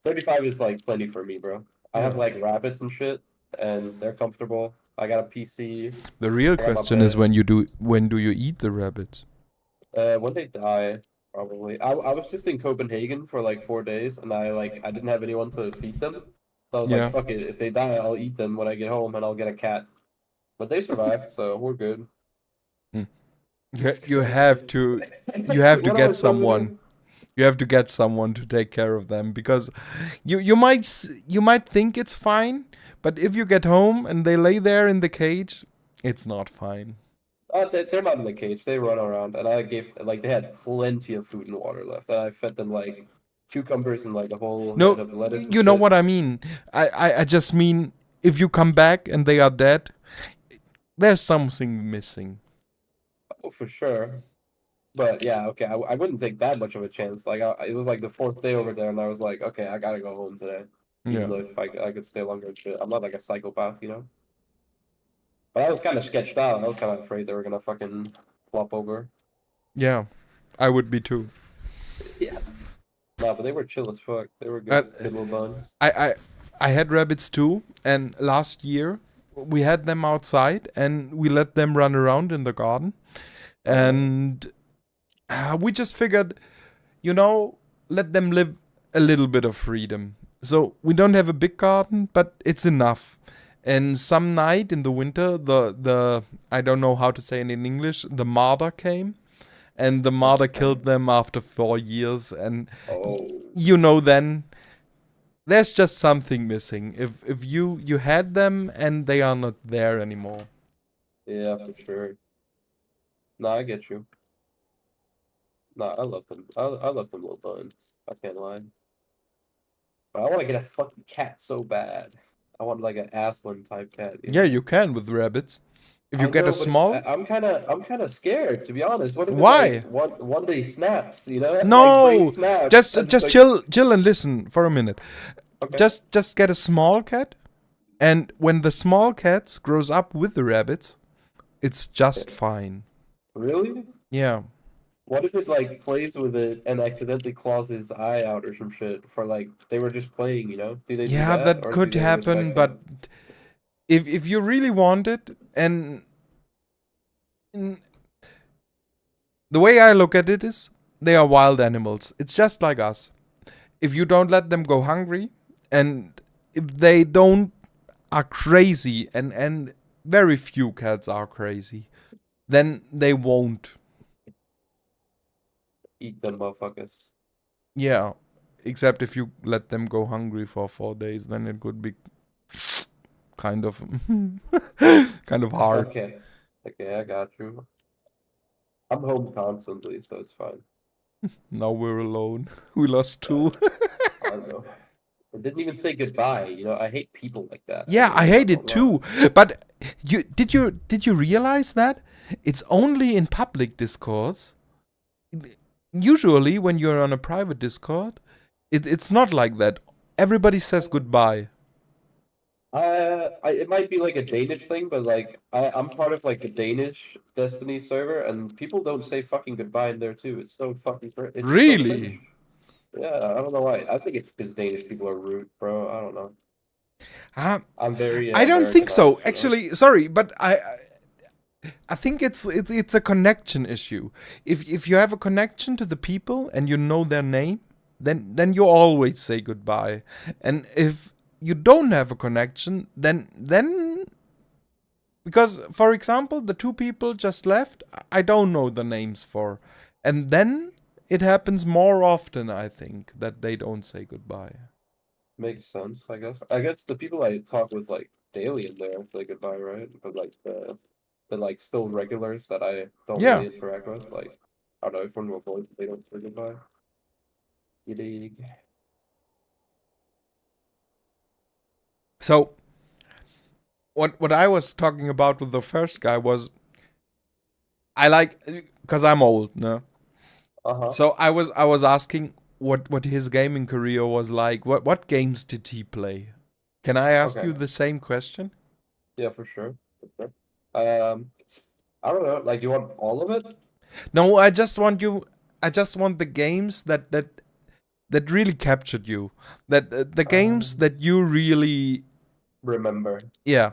35 is like plenty for me, bro. I have Yeah. like rabbits and shit, and they're comfortable. I got a PC. The real I got my question is bed. when do you eat the rabbits? When they die, probably. I was just in Copenhagen for like 4 days, and I didn't have anyone to feed them. So I was like, Yeah. fuck it. If they die, I'll eat them when I get home, and I'll get a cat. But they survived, so we're good. You have to you have to What am I get supposed to someone. do? You have to get someone to take care of them because you might think it's fine, but if you get home and they lay there in the cage, it's not fine. They're not in the cage. They run around, and I gave like they had plenty of food and water left. And I fed them like cucumbers and like a whole head No, of lettuce and you know shit. what I mean. I just mean if you come back and they are dead, there's something missing. Oh, for sure. But yeah, okay, I wouldn't take that much of a chance. Like it was like the fourth day over there, and I was like, okay, I gotta go home today, even Yeah. though if I could stay longer and shit. I'm not like a psychopath, you know. But I was kind of sketched out. I was kind of afraid they were gonna fucking flop over. Yeah. I would be too. Yeah. No, but they were chill as fuck. They were Uh, good little buns. I had rabbits too, and last year we had them outside and we let them run around in the garden, and we just figured, let them live a little bit of freedom. So we don't have a big garden, but it's enough. And some night in the winter, the I don't know how to say it in English, the martyr came, and the martyr killed them after 4 years, and Oh, then there's just something missing. If you had them and they are not there anymore. Yeah, for sure. No, I get you. No, I love them. I love them little buns. I can't lie. But I want to get a fucking cat so bad. I want like an Aslan type cat. Yeah, know? you can with rabbits. If you I get a know, but it's, small, I'm kind of scared to be honest. What if it why? like one day snaps? You know, like brain No, snaps. And just like, chill and listen for a minute. okay. Just get a small cat, and when the small cat grows up with the rabbits, it's just fine. Really? Yeah. What if it like plays with it and accidentally claws his eye out or some shit for like they were just playing, you know? Do they do Yeah, that that or could do they happen, respect but them? if you really want it, and mm, the way I look at it is, they are wild animals. It's just like us. If you don't let them go hungry, and if they don't are crazy, and very few cats are crazy, then they won't. Eat them motherfuckers. Yeah, except if you let them go hungry for 4 days, then it could be kind of kind of hard. Okay. Okay, I got you. I'm home constantly, so it's fine. Now we're alone. We lost two. I don't know. I didn't even say goodbye, you know. I hate people like that. Yeah, I mean, hate blah, it blah, too. But did you realize that it's only in public discourse? Usually, when you're on a private Discord, it's not like that. Everybody says goodbye. it might be like a Danish thing, but like I'm part of like a Danish Destiny server, and people don't say fucking goodbye in there too. It's so fucking it's so cringe. Really? Yeah, I don't know why. I think it's because Danish people are rude, bro. I don't know. Uh, I'm very I don't think so. Americanized, you know? Actually, sorry, but I think it's a connection issue. If you have a connection to the people and you know their name, then you always say goodbye. And if you don't have a connection, then because for example, the two people just left, I don't know the names for, and then it happens more often. I think that they don't say goodbye. Makes sense, I guess. I guess the people I talk with like daily in there say goodbye, right? But like the like still regulars that I don't Yeah. really interact with, like I don't know, if one will avoid they don't say goodbye. You dig? So what I was talking about with the first guy was I like because I'm old, no. Uh-huh. So I was asking what his gaming career was like. What games did he play? Can I ask you Okay. the same question? Yeah, for sure. For sure. I don't know, like you want all of it? No, I just want you. I just want the games that really captured you. That the games that you really, Remember. yeah.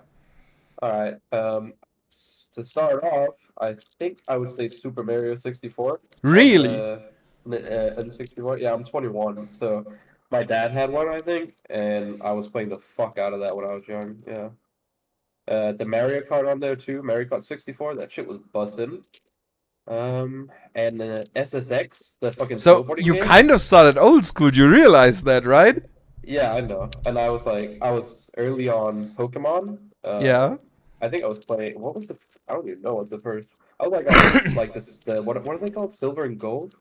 Alright. To start off, I think I would say Super Mario 64 Really? on the 64. Yeah, I'm 21, so my dad had one, I think, and I was playing the fuck out of that when I was young. Yeah. The Mario Kart on there too, Mario Kart 64. That shit was bussin'. And SSX, the fucking So snowboarding you game. kind of started old school. You realize that, right? Yeah, I know. And I was like, I was early on Pokemon. Yeah. I think I was playing. What was I don't even know what the first. I was like on like this. What are they called? Silver and gold.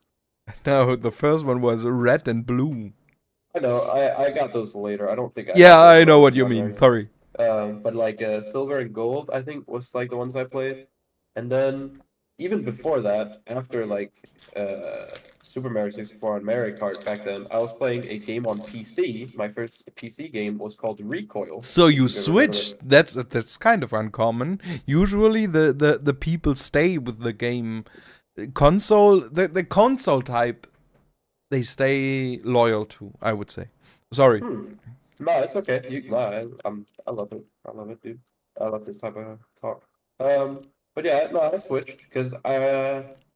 No, the first one was red and blue. I know. I got those later. I don't think I had Yeah, those I know what you on mean. there. Sorry. But like silver and gold, I think was like the ones I played, and then even before that, after like Super Mario 64 and Mario Kart back then, I was playing a game on PC. My first PC game was called Recoil. So if you you've ever heard of switched. it. That's kind of uncommon. Usually the people stay with the game console. The console type they stay loyal to. I would say. Sorry. No, it's okay. I love it. I love it, dude. I love this type of talk. But yeah, no, I switched because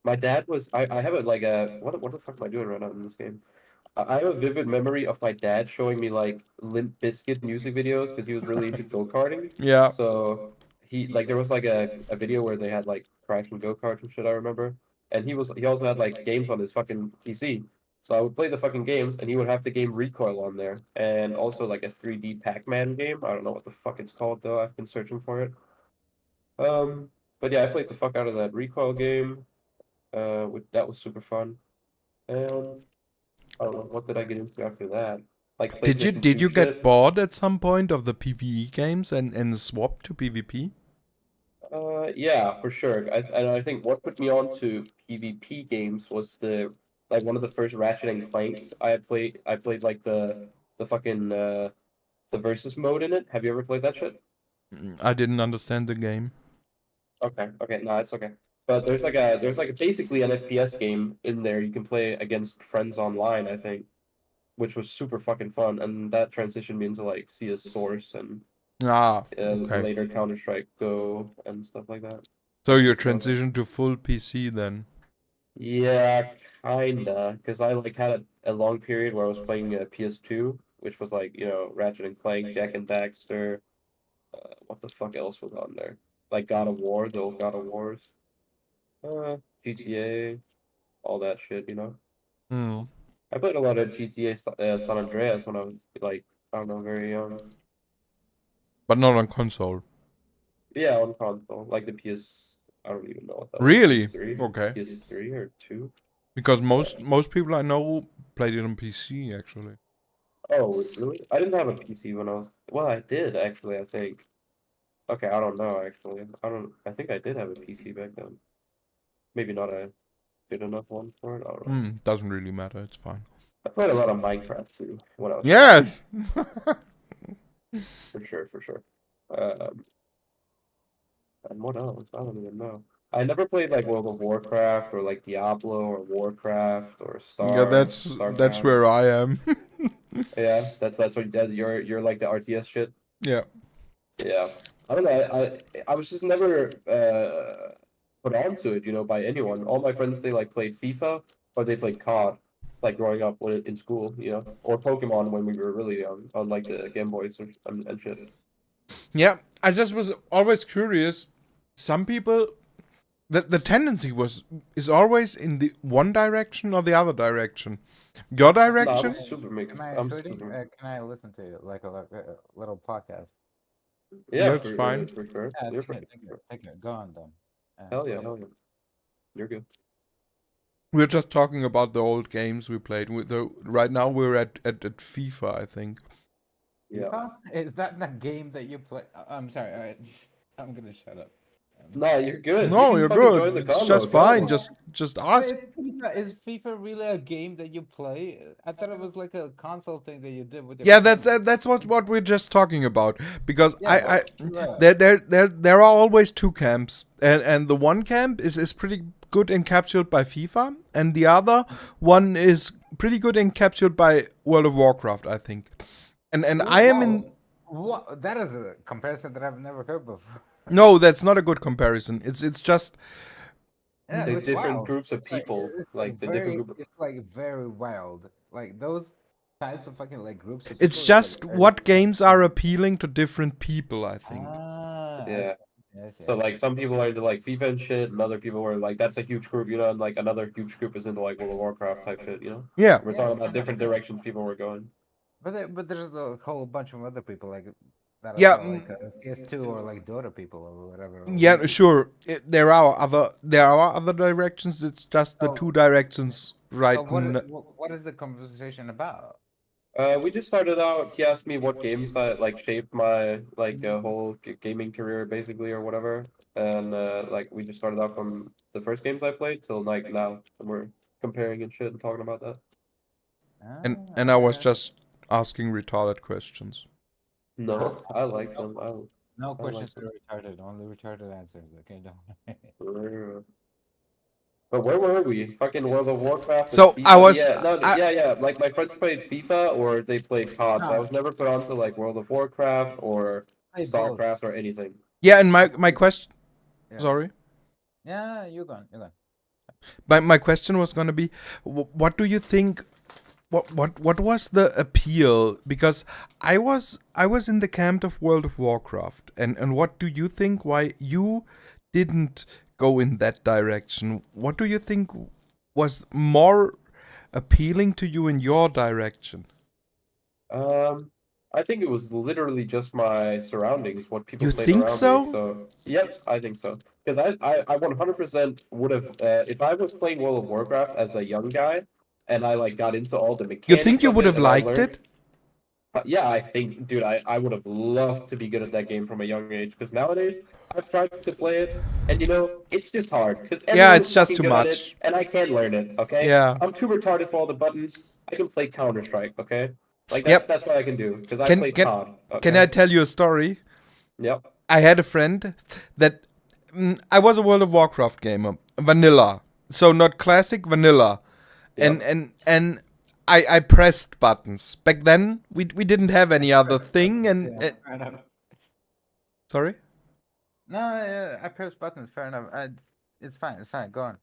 my dad was I have a like a what the fuck am I doing right now in this game? I have a vivid memory of my dad showing me like Limp Bizkit music videos because he was really into go-karting. Yeah. So he like there was like a video where they had like crashing go-karts and shit, I remember. And he also had like games on his fucking PC. So I would play the fucking games, and he would have the game Recoil on there, and also like a 3D Pac-Man game. I don't know what the fuck it's called though. I've been searching for it. But yeah, I played the fuck out of that Recoil game. That was super fun. And I don't know what did I get into after that. Like PlayStation Did 2 you get shit. bored at some point of the PvE games and swap to PvP? Yeah, for sure. And I think what put me on to PvP games was like one of the first Ratchet and Clanks I had played. I played like the fucking the versus mode in it. Have you ever played that shit? I didn't understand the game. Okay, no, it's okay. But there's like basically an FPS game in there. You can play against friends online, I think, which was super fucking fun. And that transitioned me into like CS Source and Ah, okay. later Counter-Strike Go and stuff like that. So Which you is fun. transitioned to full PC then? Yeah, kinda. Because I like had a long period where I was playing PS2, which was like, Ratchet and Clank, Jack and Daxter. What the fuck else was on there? Like God of War, the old God of Wars. GTA, all that shit. Hmm. I played a lot of GTA San Andreas when I was like, I don't know, very young. But not on console. Yeah, on console, like the PS. I don't even know what that was. Really? PS3, Okay. PS3 or two. Because most people I know played it on PC actually. Oh, really? I didn't have a PC when I was. Well, I did actually. I think. Okay, I don't know actually. I don't. I think I did have a PC back then. Maybe not a good enough one for it. I don't know. Doesn't really matter. It's fine. I played a lot of Minecraft too when I was Yes. for sure, for sure. Um, and what else? I don't even know. I never played like World of Warcraft or like Diablo or Warcraft or Yeah, that's StarCraft. where I am. Yeah, that's what you're like the RTS shit. Yeah. Yeah, I don't know. I was just never put onto it, by anyone. All my friends they like played FIFA or they played COD, like growing up when in school, or Pokemon when we were really young on like the Game Boys and shit. Yeah, I just was always curious. Some people, the tendency is always in the one direction or the other direction. Your No, direction? I'm super mixed. Am I I'm intruding? super. Can I listen to like a little podcast? Yeah, That's fine. for sure. Yeah, You're thank you, fine. thank you, thank you. Go on then. Hell yeah, Go. hell yeah. You're good. We're just talking about the old games we played. Right now we're at FIFA, I think. Yeah. FIFA? Is that the game that you play? I'm sorry. All right, I'm gonna shut up. No, you're good. No, can you're fucking join good. the It's convo, just go. fine. Just ask. Is FIFA really a game that you play? I thought it was like a console thing that you did with your Yeah, friends. that's what we're just talking about. Because Yeah, there are always two camps, and the one camp is pretty good encapsulated by FIFA, and the other one is pretty good encapsulated by World of Warcraft, I think. And I am in. What? That is a comparison that I've never heard before. No, that's not a good comparison. It's just Yeah, The it's different wild. groups of It's like- people, it's like the very, different group. It's like very wild. Like those types of fucking like groups. Of it's people is, just like, what very- games are appealing to different people, I think. Ah, Yeah. I see. So like some people are into like FIFA and shit, and other people are like that's a huge group, and like another huge group is into like World of Warcraft type shit. Yeah. We're talking about different directions people were going. But there's a whole bunch of other people like that. Yeah, Well, like CS2 or like Dota people or whatever. Yeah, sure. There are other directions. It's just the So- two directions right. So what is the conversation about? We just started out. He asked me what games that like shaped my like whole gaming career, basically, or whatever. And like we just started out from the first games I played till like now, and we're comparing and shit and talking about that. and I was just asking retarded questions. No, I like them. No like questions that. are retarded. Only retarded answers. Okay, don't. But where were we? Fucking World of Warcraft. and So, FIFA? I was- Yeah, no, I- yeah. Like my friends played FIFA or they played COD. So I No. was never put onto like World of Warcraft or Played both. StarCraft or anything. Yeah, and my question. Yeah. Sorry. Yeah, you're gone. You're gone. My question was gonna be, what do you think? What was the appeal? Because I was in the camp of World of Warcraft, and what do you think? Why you didn't go in that direction? What do you think was more appealing to you in your direction? I think it was literally just my surroundings, what people You played think around so? me. So, yep, I think so. Because I 100% would have, if I was playing World of Warcraft as a young guy, and I like got into all the mechanics. You think you of would it have and I liked learned- it? Yeah, I think, dude, I would have loved to be good at that game from a young age. Because nowadays, I've tried to play it, and it's just hard. Because Yeah, it's just too much. and I can't learn it. Okay. Yeah. I'm too retarded for all the buttons. I can play Counter Strike. Okay. Like Yep. that's what I can do. Because I Can played can COD. can okay? I tell you a story? Yep. I had a friend that I was a World of Warcraft gamer, vanilla, so not classic, vanilla, Yep. and I pressed buttons. Back then we didn't have any other thing, and Fair enough. sorry. No, I press buttons. Fair enough. It's fine. It's fine. Go on.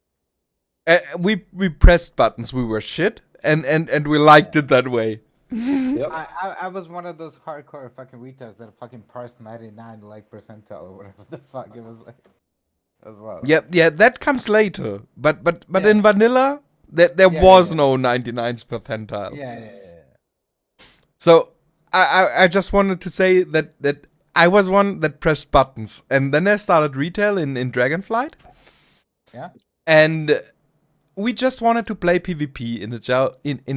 We pressed buttons. We were shit, and we liked it that way. Yep. I was one of those hardcore fucking retards that fucking parsed 99 like percentile or whatever the fuck it was like. As well. Yeah, that comes later. But Yeah. in vanilla, there Yeah, was yeah. no 99th percentile. Yeah. So I just wanted to say that I was one that pressed buttons, and then I started retail in Dragonflight, Yeah. and we just wanted to play PvP in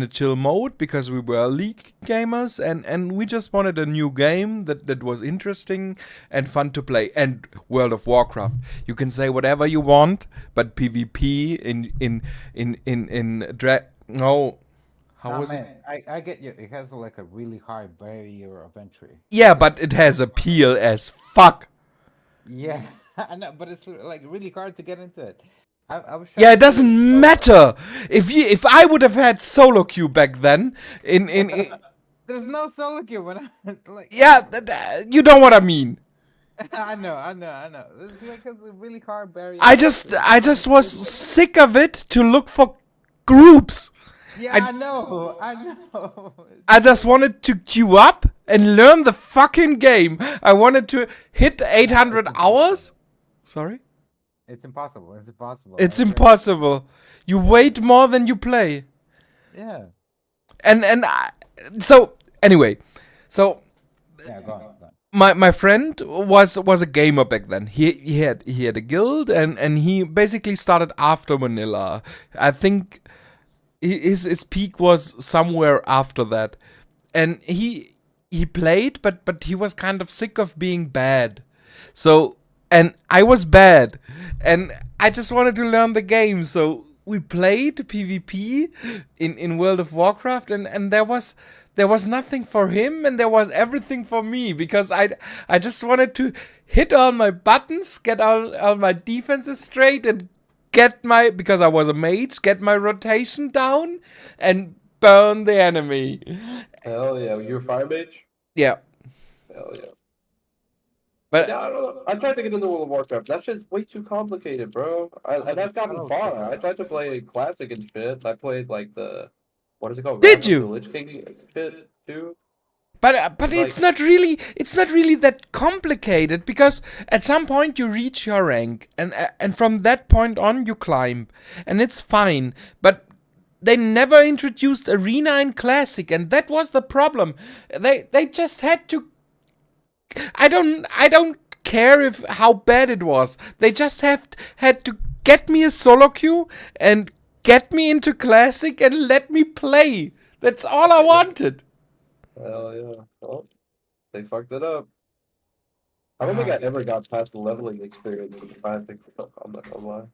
a chill mode because we were League gamers, and we just wanted a new game that was interesting and fun to play. And World of Warcraft, you can say whatever you want, but PvP how was it? Man, I get you. It has like a really high barrier of entry. Yeah, but it has appeal as fuck. Yeah, I know, but it's like really hard to get into it. I was Yeah, trying it to doesn't matter. If I would have had solo queue back then, in There's no solo queue when I like. yeah, you know what I mean. I know. It's like a really hard barrier. I just was sick of it to look for groups. Yeah, I know. I just wanted to queue up and learn the fucking game. I wanted to hit 800 hours. Sorry? It's impossible. It's impossible. It's I agree. impossible. You wait more than you play. Yeah. So anyway, so Yeah. Go on. my friend was a gamer back then. He had a guild, and he basically started after vanilla. I think his peak was somewhere after that, and he played, but he was kind of sick of being bad. So, and I was bad, and I just wanted to learn the game. So we played PvP in World of Warcraft, and there was nothing for him, and there was everything for me, because I just wanted to hit all my buttons, get all my defenses straight, and because I was a mage, get my rotation down and burn the enemy. Hell yeah. You're a fire mage? Yeah. Hell yeah. But Yeah, I don't know. I tried to get into World of Warcraft. That shit's way too complicated, bro. And I've gotten far. I tried to play classic and shit. I played like what is it called? Did Wrath of you? the Lich King shit too. But Like- it's not really that complicated, because at some point you reach your rank, and from that point on you climb, and it's fine. But they never introduced arena in classic, and that was the problem. They just had to. I don't care how bad it was. They just had to get me a solo queue and get me into classic and let me play. That's all I wanted. Hell yeah. Well, they fucked it up. I don't think I ever got past the leveling experience with the classic stuff. I'm not gonna lie.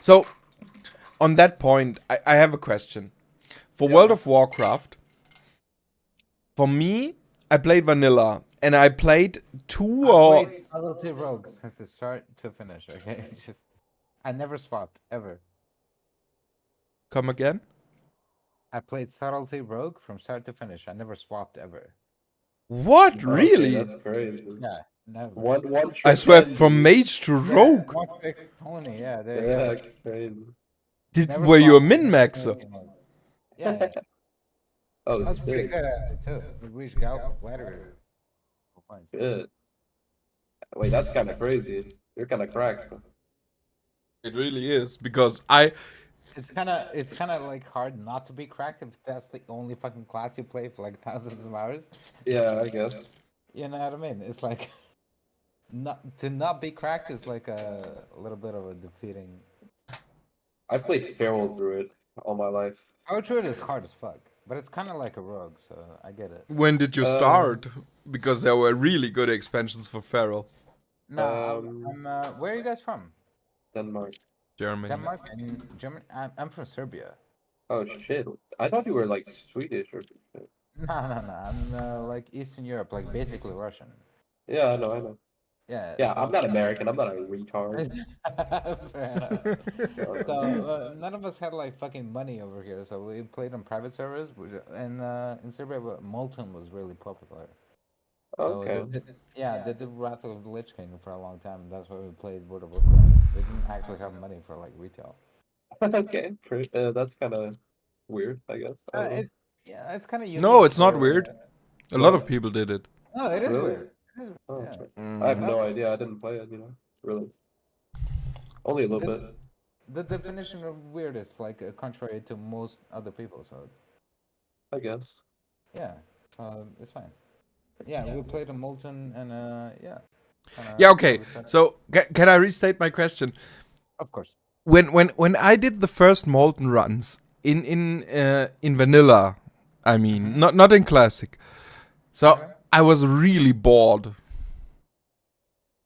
So, on that point, I have a question. For World of Warcraft, for me, I played vanilla, and I played two or... Wait, subtlety rogue since the start to finish. Okay, just I never swapped ever. Come again? I played subtlety rogue from start to finish. I never swapped ever. What? Okay, Really? that's crazy. Yeah, never. One I trick swept pony. from mage to Yeah, rogue. one trick pony. Yeah, there you go. Yeah, crazy. Never Were you a swapped. min-maxer? Yeah, yeah. Oh, I was pretty sick. good at it too. We reached Gal ladder. Good. Wait, that's kind of crazy. You're kind of cracked. It really is because It's kind of like hard not to be cracked if that's the only fucking class you play for like thousands of hours. Yeah, I guess. You know what I mean? It's like not be cracked is like a little bit of a defeating. I played Feral Druid all my life. Power Druid is hard as fuck, but it's kind of like a rogue, so I get it. when did you start? Because there were really good expansions for Feral. No, Um, where are you guys from? Denmark. Germany. Denmark and Germany. I'm from Serbia. Oh shit! I thought you were like Swedish or something. No. I'm like Eastern Europe, like basically Russian. Yeah, I know. Yeah. Yeah, so- I'm not American. I'm not a retard. Fair enough. So none of us had like fucking money over here, so we played on private servers, and in Serbia, Molten was really popular. So Okay. they did Wrath of the Lich King for a long time. And that's why we played World of Warcraft. We didn't actually have money for like retail. Okay. That's kind of weird, I guess. I don't know. It's kind of No, it's not weird. A lot of people did it. No, it is Really? weird. It is, Oh, yeah. okay. I have no idea. I didn't play it. Really. Only a little bit. The definition of weird is like contrary to most other people. So I guess. yeah, it's fine. Yeah, we played on Molten and yeah. Yeah, okay. So can I restate my question? Of course. When I did the first Molten runs in vanilla, I mean, not in classic. So Okay. I was really bored.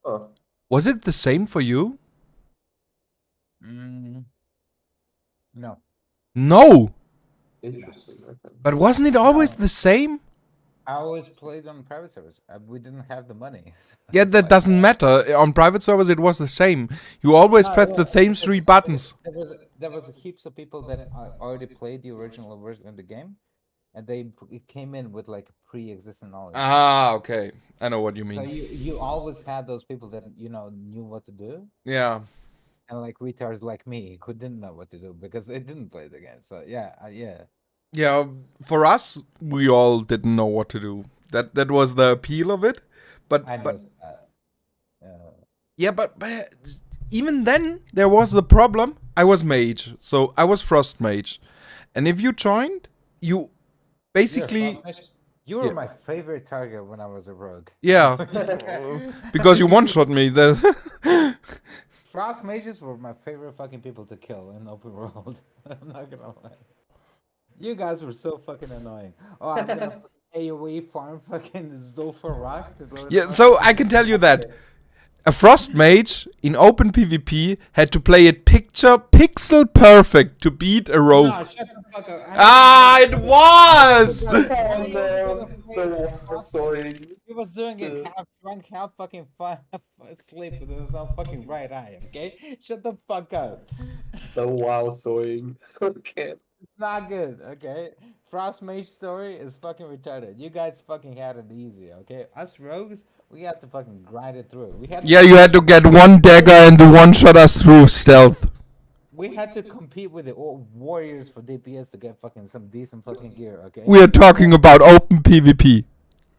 Oh, Was it the same for you? No. No. interesting. Okay. But wasn't it always the same? I always played on private servers. We didn't have the money. Yeah, that doesn't matter. On private servers, it was the same. You always press the same three buttons. There was heaps of people that already played the original version of the game, and it came in with like pre-existing knowledge. Ah, okay. I know what you So mean. you always had those people that knew what to do, Yeah. and like retards like me who didn't know what to do because they didn't play the game. So yeah, yeah. Yeah, for us, we all didn't know what to do. That was the appeal of it. But I but missed that. yeah, but even then there was the problem. I was mage, so I was frost mage, and if you joined, you basically You were Yeah. my favorite target when I was a rogue. yeah, because you one shot me. Frost mages were my favorite fucking people to kill in open world. I'm not gonna lie. You guys were so fucking annoying. Oh, I'm gonna AoE farm fucking Zulfa Rock. Yeah, so I can tell you that a frost mage in open PvP had to play it pixel perfect to beat a rogue. Nah, shut the fuck up. It was. He was doing it half drunk, half fucking asleep with his own fucking right eye, okay? Shut the fuck up. The wow sewing. Okay. It's not good, okay? Frost Mage story is fucking retarded. You guys fucking had it easy, okay? Us rogues, we had to fucking grind it through. Yeah, you had to get one dagger and the one shot us through stealth. We had to compete with the warriors for DPS to get fucking some decent fucking gear, okay? We are talking about open PvP.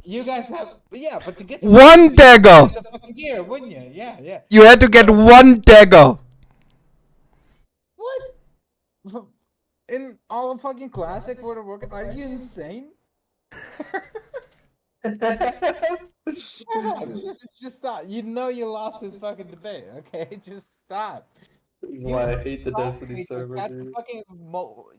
You guys have, yeah, but to get the One fucking gear, dagger! you get the fucking gear, wouldn't you? Yeah, yeah. You had to get one dagger. What? In all of fucking classic World of Warcraft? Are you insane? Just stop. You know you lost this fucking debate, okay? Just stop. That's why I hate the Destiny You server, had to dude.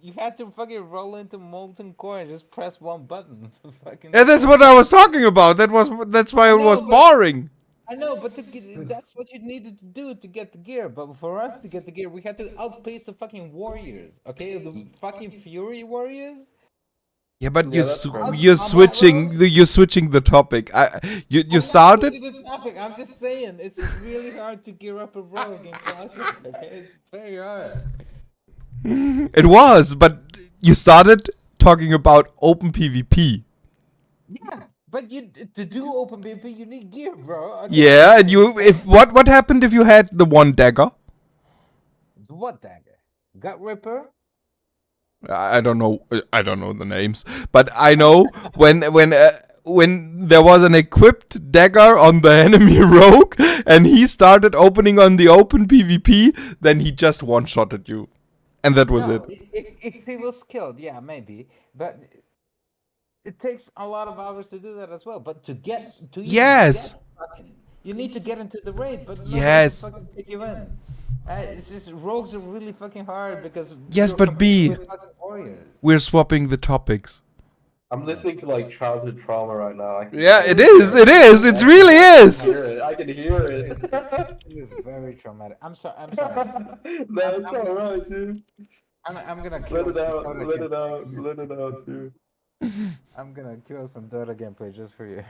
you had to fucking roll into Molten Core and just press one button. Fucking. Yeah, that's what I was talking about. That's why it No, was but- boring. I know, but that's what you needed to do to get the gear. But for us to get the gear, we had to outpace the fucking warriors. Okay, the fucking Fury warriors. Yeah, but Yeah, that's right. you're switching the topic. You I'm not started. switching the topic. I'm just saying it's really hard to gear up a rogue in classic. Okay, it's very hard. It was, but you started talking about open PvP. Yeah, but to do open PvP, you need gear, bro. Okay? Yeah, and what happened if you had the one dagger? What dagger? Gut Ripper? I don't know. I don't know the names, but I know when when there was an equipped dagger on the enemy rogue and he started opening on the open PvP, then he just one-shotted you. And that was it. If he was killed, yeah, maybe. But it takes a lot of hours to do that as well. But to get to even Yes. get fucking, you need to get into the raid, but nobody Yes. can fucking take you in. It's just rogues are really fucking hard because Yes, you're but competing B- with fucking warriors. We're swapping the topics. I'm listening to like childhood trauma right now. Yeah, it is. It is. It really is. I can hear it. It is very traumatic. I'm sorry. I'm sorry. No, it's alright, dude. I'm gonna Let kill it out. some Dota Let it gameplay. out. Let it out, dude. I'm gonna kill some Dota gameplay just for you.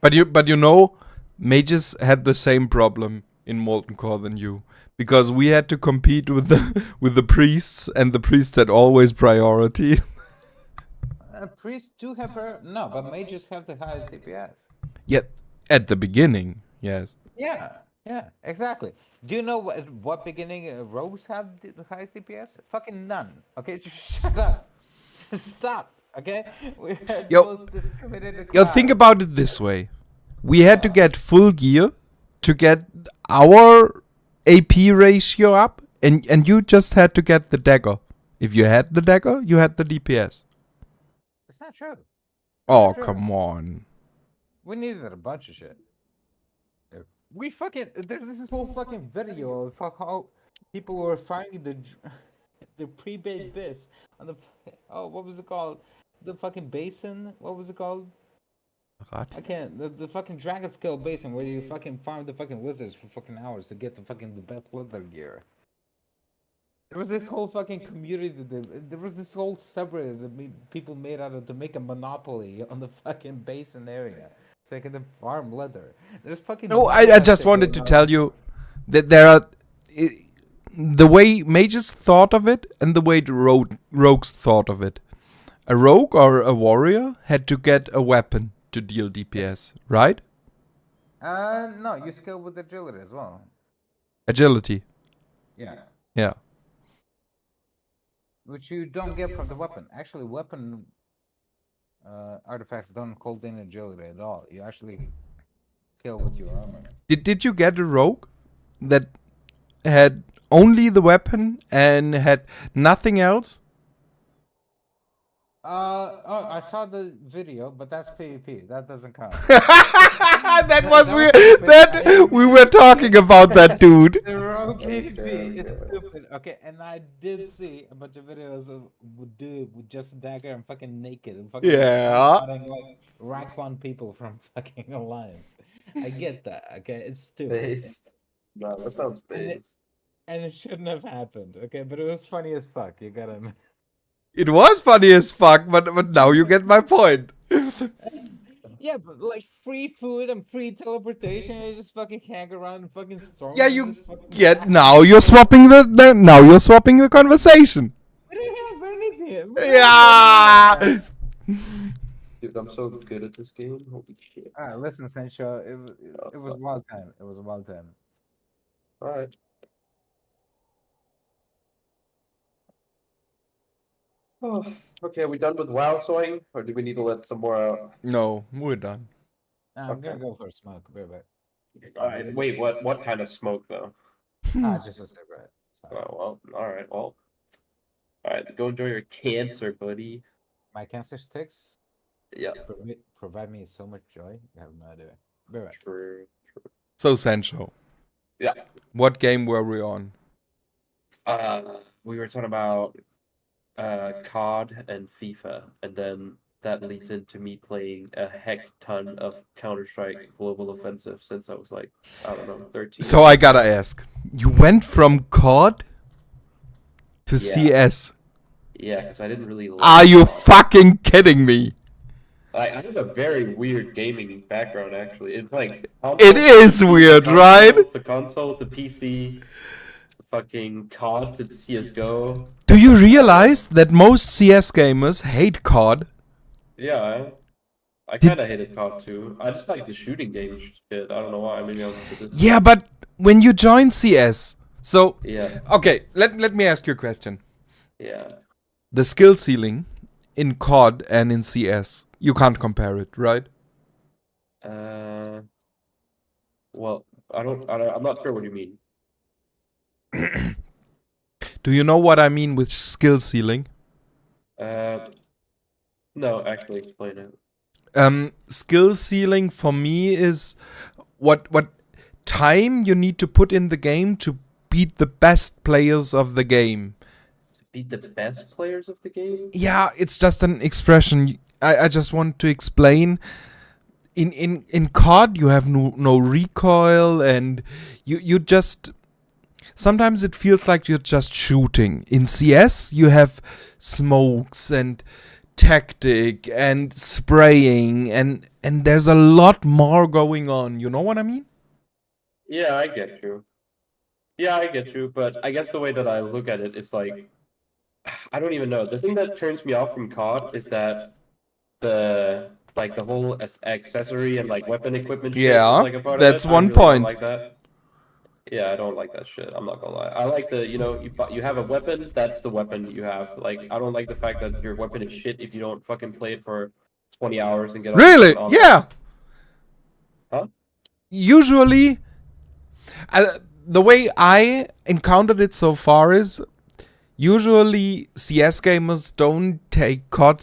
But you know, mages had the same problem in Molten Core than you, because we had to compete with the priests, and the priests had always priority. Priests do have no, but mages have the highest DPS. Yet at the beginning, yes. Yeah, exactly. Do you know what beginning rogues have the highest DPS? Fucking none. Okay, just shut up. Just stop. Okay, we're the Yo- most discriminated Yo, class. think about it this way: we had to get full gear to get our AP ratio up, and you just had to get the dagger. If you had the dagger, you had the DPS. It's not true. Oh, Sure. come on. We needed a bunch of shit. We fucking there's this whole fucking video of how people were finding the pre-baked bits on the what was it called? The fucking basin? What was it called? What? I can't. The fucking Dragon Scale basin where you fucking farm the fucking lizards for fucking hours to get the best leather gear. There was this whole fucking community. There was this whole subreddit that people made out of to make a monopoly on the fucking basin area, so you can farm leather. There's fucking. No, I just wanted to tell you that there are the way mages thought of it and the way the rogues thought of it. A rogue or a warrior had to get a weapon to deal DPS, right? No, you scale with agility as well. Agility. Yeah. Yeah. Which you don't get from the weapon. Actually, weapon artifacts don't hold in agility at all. You actually scale with your armor. Did you get a rogue that had only the weapon and had nothing else? Oh, I saw the video, but that's PvP. That doesn't count. That was that weird. was stupid. That we were talking about that dude. The rogue PvP is stupid. Okay, and I did see a bunch of videos of dude with just a dagger and fucking naked and fucking Yeah. fighting, like rank 1 people from fucking Alliance. I get that. Okay, it's stupid. Based. No, that sounds based. And it shouldn't have happened. Okay, but it was funny as fuck. You gotta admit. It was funny as fuck, but now you get my point. Yeah, but like free food and free teleportation, you just fucking hang around and fucking storm. Yeah, and you just fucking get laugh. now you're swapping the conversation. We didn't have anything. Yeah. Dude, I'm so good at this game. Holy shit. Alright, listen, Sancho. It was wild time. It was a wild time. Alright. Oh, okay, are we done with WoW swing? Or do we need to let some more out? No, we're done. I'm gonna go for a smoke. Be right back. Alright, wait, what kind of smoke though? Just a cigarette. Sorry. Oh, well, alright, well. Alright, go enjoy your cancer, buddy. My cancer sticks Yeah, provide me so much joy. You have no idea. Be right back. true. So Sancho, Yeah. what game were we on? We were talking about COD and FIFA, and then that leads into me playing a heck ton of Counter-Strike Global Offensive since I was like, I don't know, 13. So I gotta ask, you went from COD to CS? Yeah, because I didn't really like Are you COD. fucking kidding me? I have a very weird gaming background, actually. It's like It is weird, right? To console, to PC, to fucking COD, to CS:GO. Do you realize that most CS gamers hate COD? Yeah, I kind of hated COD too. I just like the shooting game shit. I don't know why. Maybe I was just... Yeah, but when you join CS, so Yeah, okay, let me ask you a question. yeah. The skill ceiling in COD and in CS, you can't compare it, right? Well, I'm not sure what you mean. Do you know what I mean with skill ceiling? No, actually, explain it. Skill ceiling for me is what time you need to put in the game to beat the best players of the game. To beat the best players of the game? Yeah, it's just an expression. I just want to explain. In COD you have no recoil, and you just sometimes it feels like you're just shooting. In CS you have smokes and tactic and spraying, and there's a lot more going on. You know what I mean? Yeah, I get you. Yeah, I get you, but I guess the way that I look at it is like, I don't even know. The thing that turns me off from COD is that the whole accessory and like weapon equipment shit Yeah, is like a part that's of it. I one really don't point. like that. Yeah, I don't like that shit. I'm not gonna lie. I like the, you have a weapon, that's the weapon you have. Like, I don't like the fact that your weapon is shit if you don't fucking play it for 20 hours and get Really? on. Yeah. Huh? Usually, the way I encountered it so far is usually CS gamers don't take COD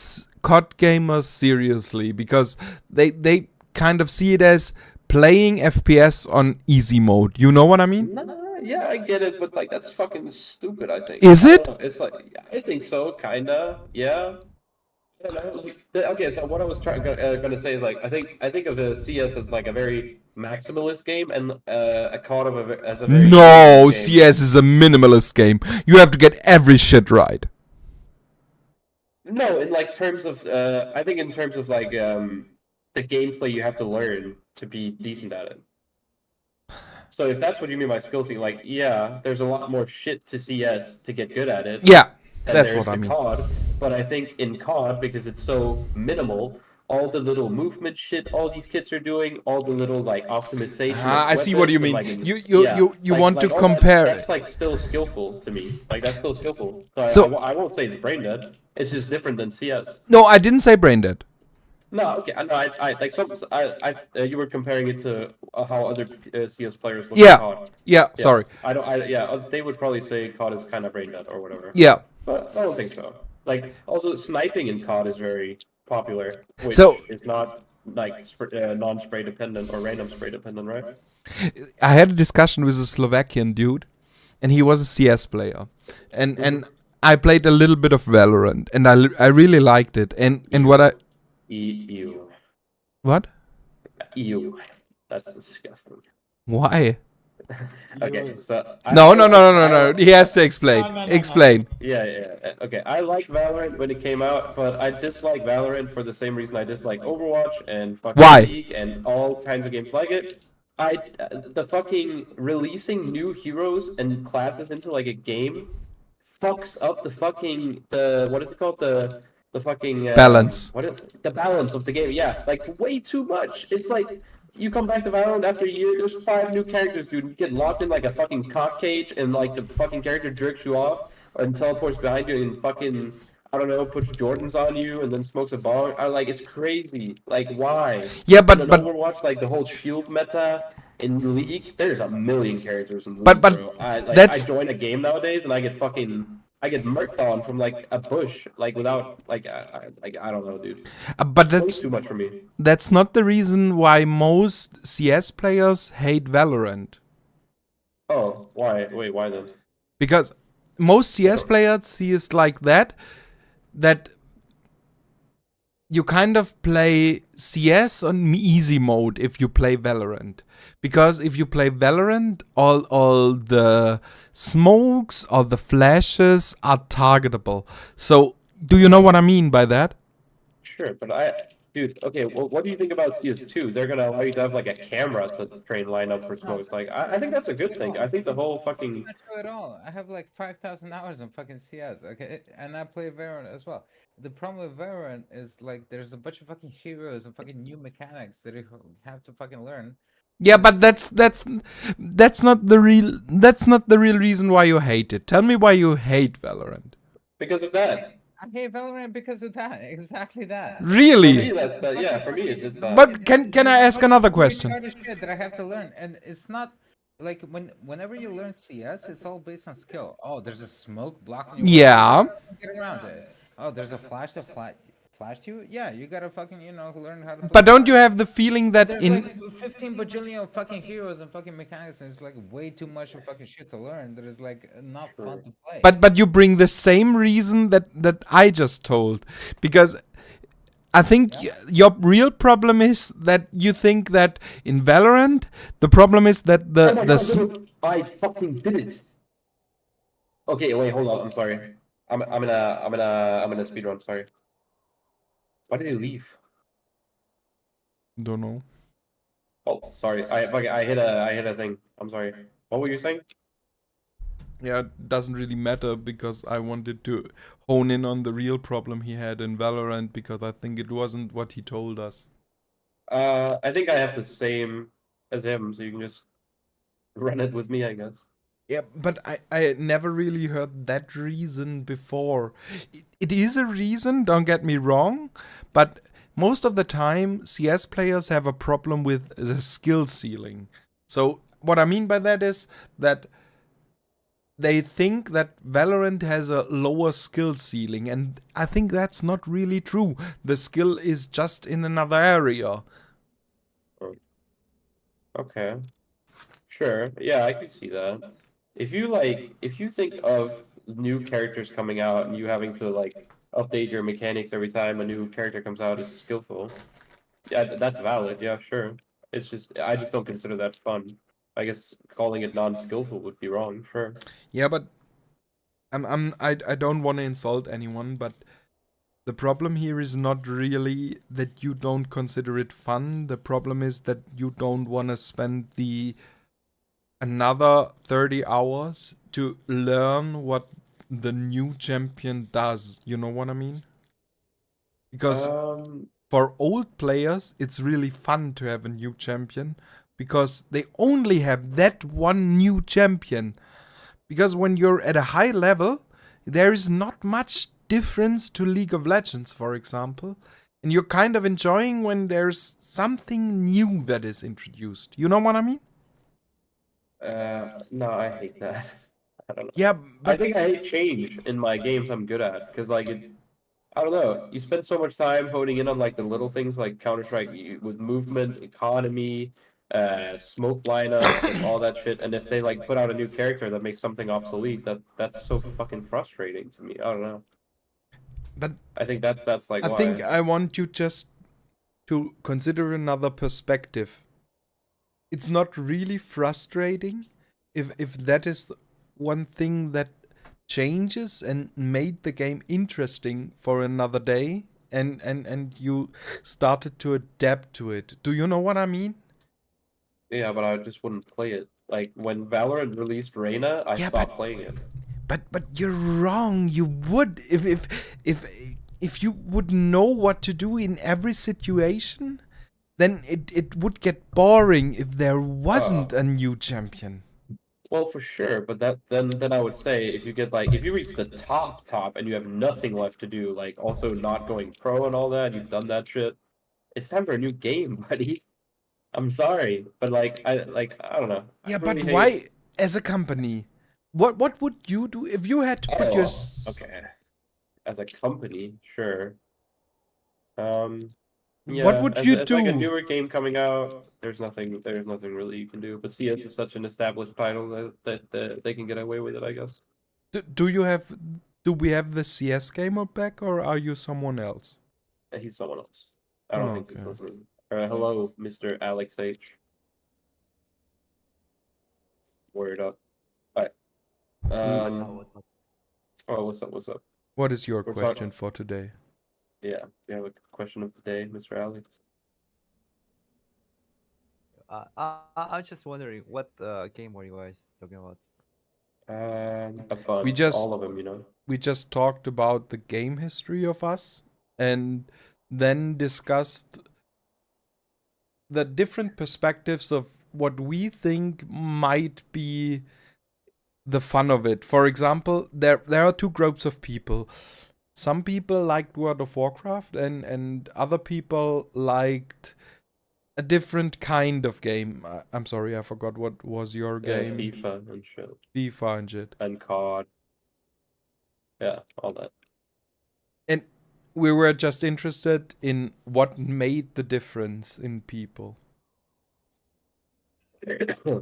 gamers seriously because they kind of see it as playing FPS on easy mode. You know what I mean? Nah, yeah, I get it, but like that's fucking stupid, I think. Is I it? don't know, it's like, I think so, kinda. Yeah. I don't know. Like, okay, so what I was gonna say is like I think of the CS as like a very maximalist game and a COD as a very No, minimalist game. CS is a minimalist game. You have to get every shit right. No, in like terms of I think in terms of like the gameplay you have to learn to be decent at it. So if that's what you mean by skill ceiling, like yeah, there's a lot more shit to CS to get good at it. Yeah, Than that's there is what I to mean. COD, but I think in COD, because it's so minimal, all the little movement shit all these kits are doing, all the little like optimization. I see what you weapons mean. and, like, You like- want to like all compare. that's like still skillful to me. Like that's still skillful. So, So- I won't say it's brain dead. It's just different than CS. No, I didn't say brain dead. No, okay, I like some. You were comparing it to how other CS players look Yeah. at COD. Yeah, Yeah, sorry. they would probably say COD is kind of brain dead or whatever. Yeah. But I don't think so. Like, also, sniping in COD is very popular, which So- is not like non-spray dependent or random spray dependent, right? I had a discussion with a Slovakian dude, and he was a CS player, and I played a little bit of Valorant, and I really liked it. And what I EU. what? EU. That's disgusting. Why? Okay, so No. He has to explain. Explain. Yeah. Okay, I like Valorant when it came out, but I dislike Valorant for the same reason I dislike Overwatch and fucking Why? League and all kinds of games like it. The fucking releasing new heroes and classes into like a game fucks up the what is it called, the fucking Balance. The balance of the game. Yeah, like way too much. It's like you come back to Valorant after a year, there's 5 new characters, dude. You get locked in like a fucking cock cage, and like the fucking character jerks you off and teleports behind you and fucking, I don't know, puts Jordans on you and then smokes a bong. It's crazy. Like, why? Yeah, And in but Overwatch, like the whole shield meta in League, there's a million characters in League, But bro. I that's- join a game nowadays and I get murked on from like a bush, like without I don't know, dude. but Way that's too much for me. that's not the reason why most CS players hate Valorant. Oh, why? Wait, why then? Because most CS players see it like that you kind of play CS on easy mode if you play Valorant. Because if you play Valorant, all the smokes or the flashes are targetable. So, do you know what I mean by that? Sure, but dude, okay, well, what do you think about CS2? They're gonna allow you to have like a camera to train lineup for smokes. Like, I think that's a good thing. I think the whole fucking Not true at all. I have like 5,000 hours on fucking CS, okay? And I play Valorant as well. The problem with Valorant is like there's a bunch of fucking heroes and fucking new mechanics that you have to fucking learn. Yeah, but that's not the real reason why you hate it. Tell me why you hate Valorant. because of that. I hate Valorant because of that. Exactly that. For me, Really? that's that. Yeah, for me, it's that. But can I ask another question? Retarded shit that I have to learn, and it's not like whenever you learn CS, it's all based on skill. Oh, there's a smoke blocking your way. Yeah. Get around it. Oh, there's a flash that flashed you. Yeah, you gotta fucking learn how to play. But don't you smart. have the feeling that There's in like 15 bajillion fucking heroes and fucking mechanics, and it's like way too much of fucking shit to learn. That is like not fun to play. but you bring the same reason that I just told, because I think your real problem is that you think that in Valorant the problem is that Oh my the God, dude, I fucking did it. Okay, wait, hold on. I'm sorry. I'm gonna speedrun. Sorry. Why did he leave? don't know. Oh, sorry. I hit a thing. I'm sorry. What were you saying? Yeah, it doesn't really matter because I wanted to hone in on the real problem he had in Valorant because I think it wasn't what he told us. I think I have the same as him, so you can just run it with me, I guess. Yeah, but I never really heard that reason before. It is a reason, don't get me wrong, but most of the time CS players have a problem with the skill ceiling. So what I mean by that is that they think that Valorant has a lower skill ceiling, and I think that's not really true. The skill is just in another area. Okay. Sure. Yeah, I can see that. If you think of new characters coming out and you having to like update your mechanics every time a new character comes out, it's skillful. Yeah, that's valid. Yeah, sure. It's just I just don't consider that fun. I guess calling it non-skillful would be wrong. Sure. Yeah, but I don't want to insult anyone, but the problem here is not really that you don't consider it fun. The problem is that you don't want to spend the another 30 hours to learn what the new champion does. You know what I mean? Because for old players, it's really fun to have a new champion because they only have that one new champion. Because when you're at a high level, there is not much difference to League of Legends, for example. And you're kind of enjoying when there's something new that is introduced. You know what I mean? No, I hate that. I don't know. Yeah, I but think I hate change in my games I'm good at because like I don't know. You spend so much time honing in on like the little things like Counter-Strike with movement, economy, smoke lineups, and all that shit. And if they like put out a new character that makes something obsolete, that's so fucking frustrating to me. I don't know. but I think that's like I why. think I want you just to consider another perspective. It's not really frustrating if that is one thing that changes and made the game interesting for another day and you started to adapt to it. Do you know what I mean? Yeah, but I just wouldn't play it. Like when Valorant released Reyna, I Yeah, stopped playing it. But you're wrong. You would if you would know what to do in every situation, then it would get boring if there wasn't a new champion. Well, for sure, but then I would say if you get like if you reach the top and you have nothing left to do, like also not going pro and all that, you've done that shit. It's time for a new game, buddy. I'm sorry, but I don't know. I Yeah, but really why hate... as a company? What would you do if you had to put your okay. As a company, sure. What Yeah, would as, you as like a do? newer game coming out, there's nothing really you can do. But CS is such an established title that they can get away with it, I guess. Do we have the CS gamer back or are you someone else? He's someone else. I don't think he's Okay. listening. Hello, Mr. Alex H. Word up. Alright. Oh, what's up? What's up? What is your We're question for today? Yeah, we have a question of the day, Mr. Alex. I'm just wondering, what game were you guys talking about? A bunch. We just- all of them, you know. We just talked about the game history of us and then discussed the different perspectives of what we think might be the fun of it. For example, there are two groups of people. some people liked World of Warcraft and other people liked a different kind of game. I'm sorry, I forgot what was your Yeah, game. FIFA and shit. FIFA and shit. And COD. Yeah, all that. And we were just interested in what made the difference in people.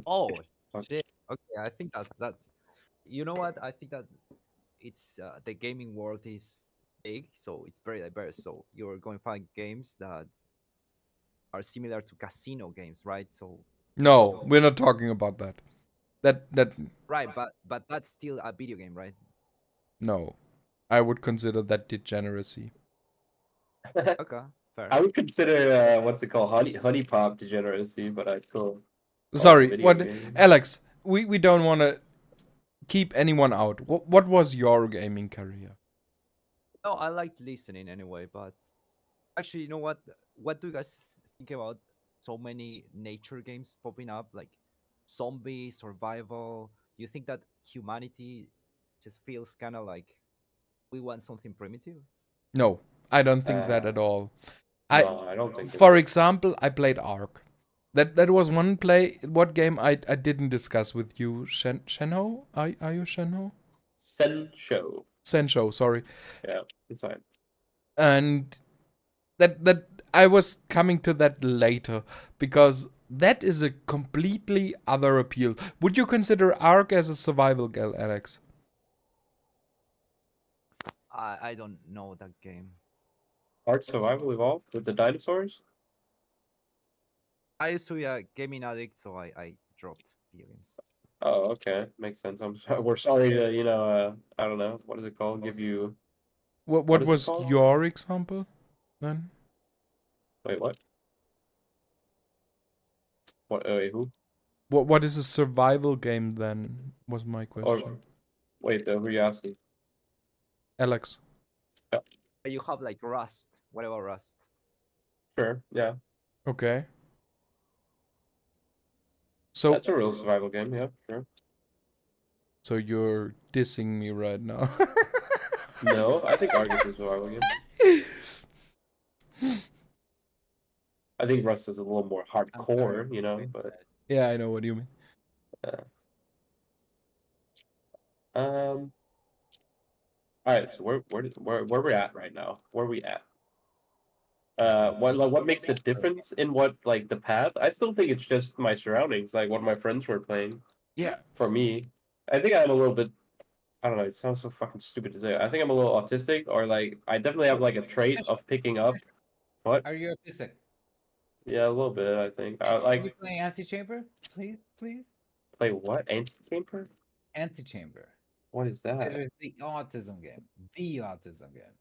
Oh Fuck. shit. Okay, I think that's. You know what? I think that it's the gaming world is big, so it's very diverse. So you're going to find games that are similar to casino games, right? So No, we're not talking about that. That right, but that's still a video game, right? no. I would consider that degeneracy. Okay, fair. I would consider what's it called, honey pop degeneracy, but I still call it a Sorry, video what game. Alex, we don't want to keep anyone out. What was your gaming career? No, I like listening anyway, but actually, you know what? What do you guys think about so many nature games popping up, like zombie survival? Do you think that humanity just feels kind of like we want something primitive? No, I don't think that at all. No, I don't think For example, I played Ark. That was one what game I didn't discuss with you. Shenho? Are you Shenho? Sensho, sorry. Yeah, it's fine. And that I was coming to that later because that is a completely other appeal. Would you consider Ark as a survival game, Alex? I don't know that game. Ark Survival Evolved with the dinosaurs? I used to be a gaming addict, so I dropped video games. Oh, okay. Makes sense. We're sorry to, I don't know, what is it called? Give you What is it was called? your example then? Wait, what? What wait, who? What is a survival game then? Was my question. Or wait, who are you asking? Alex. You have like Rust. What about Rust? Sure, yeah. Okay. So That's a real survival game, yeah, sure. So you're dissing me right now. No, I think Ark is a survival game. I think Rust is a little more hardcore, but Yeah, I know what you mean. all right, so where we're at right now? Where are we at? What makes the difference in what like the path? I still think it's just my surroundings, like what my friends were playing. Yeah. For me, I think I'm a little bit. I don't know. It sounds so fucking stupid to say. I think I'm a little autistic, or like I definitely have like a trait of picking up. What? Are you autistic? Yeah, a little bit. I think. I Can you like play Antichamber? Please? play what? Anti-camper? Antichamber. What is It that? is the autism game. The autism game.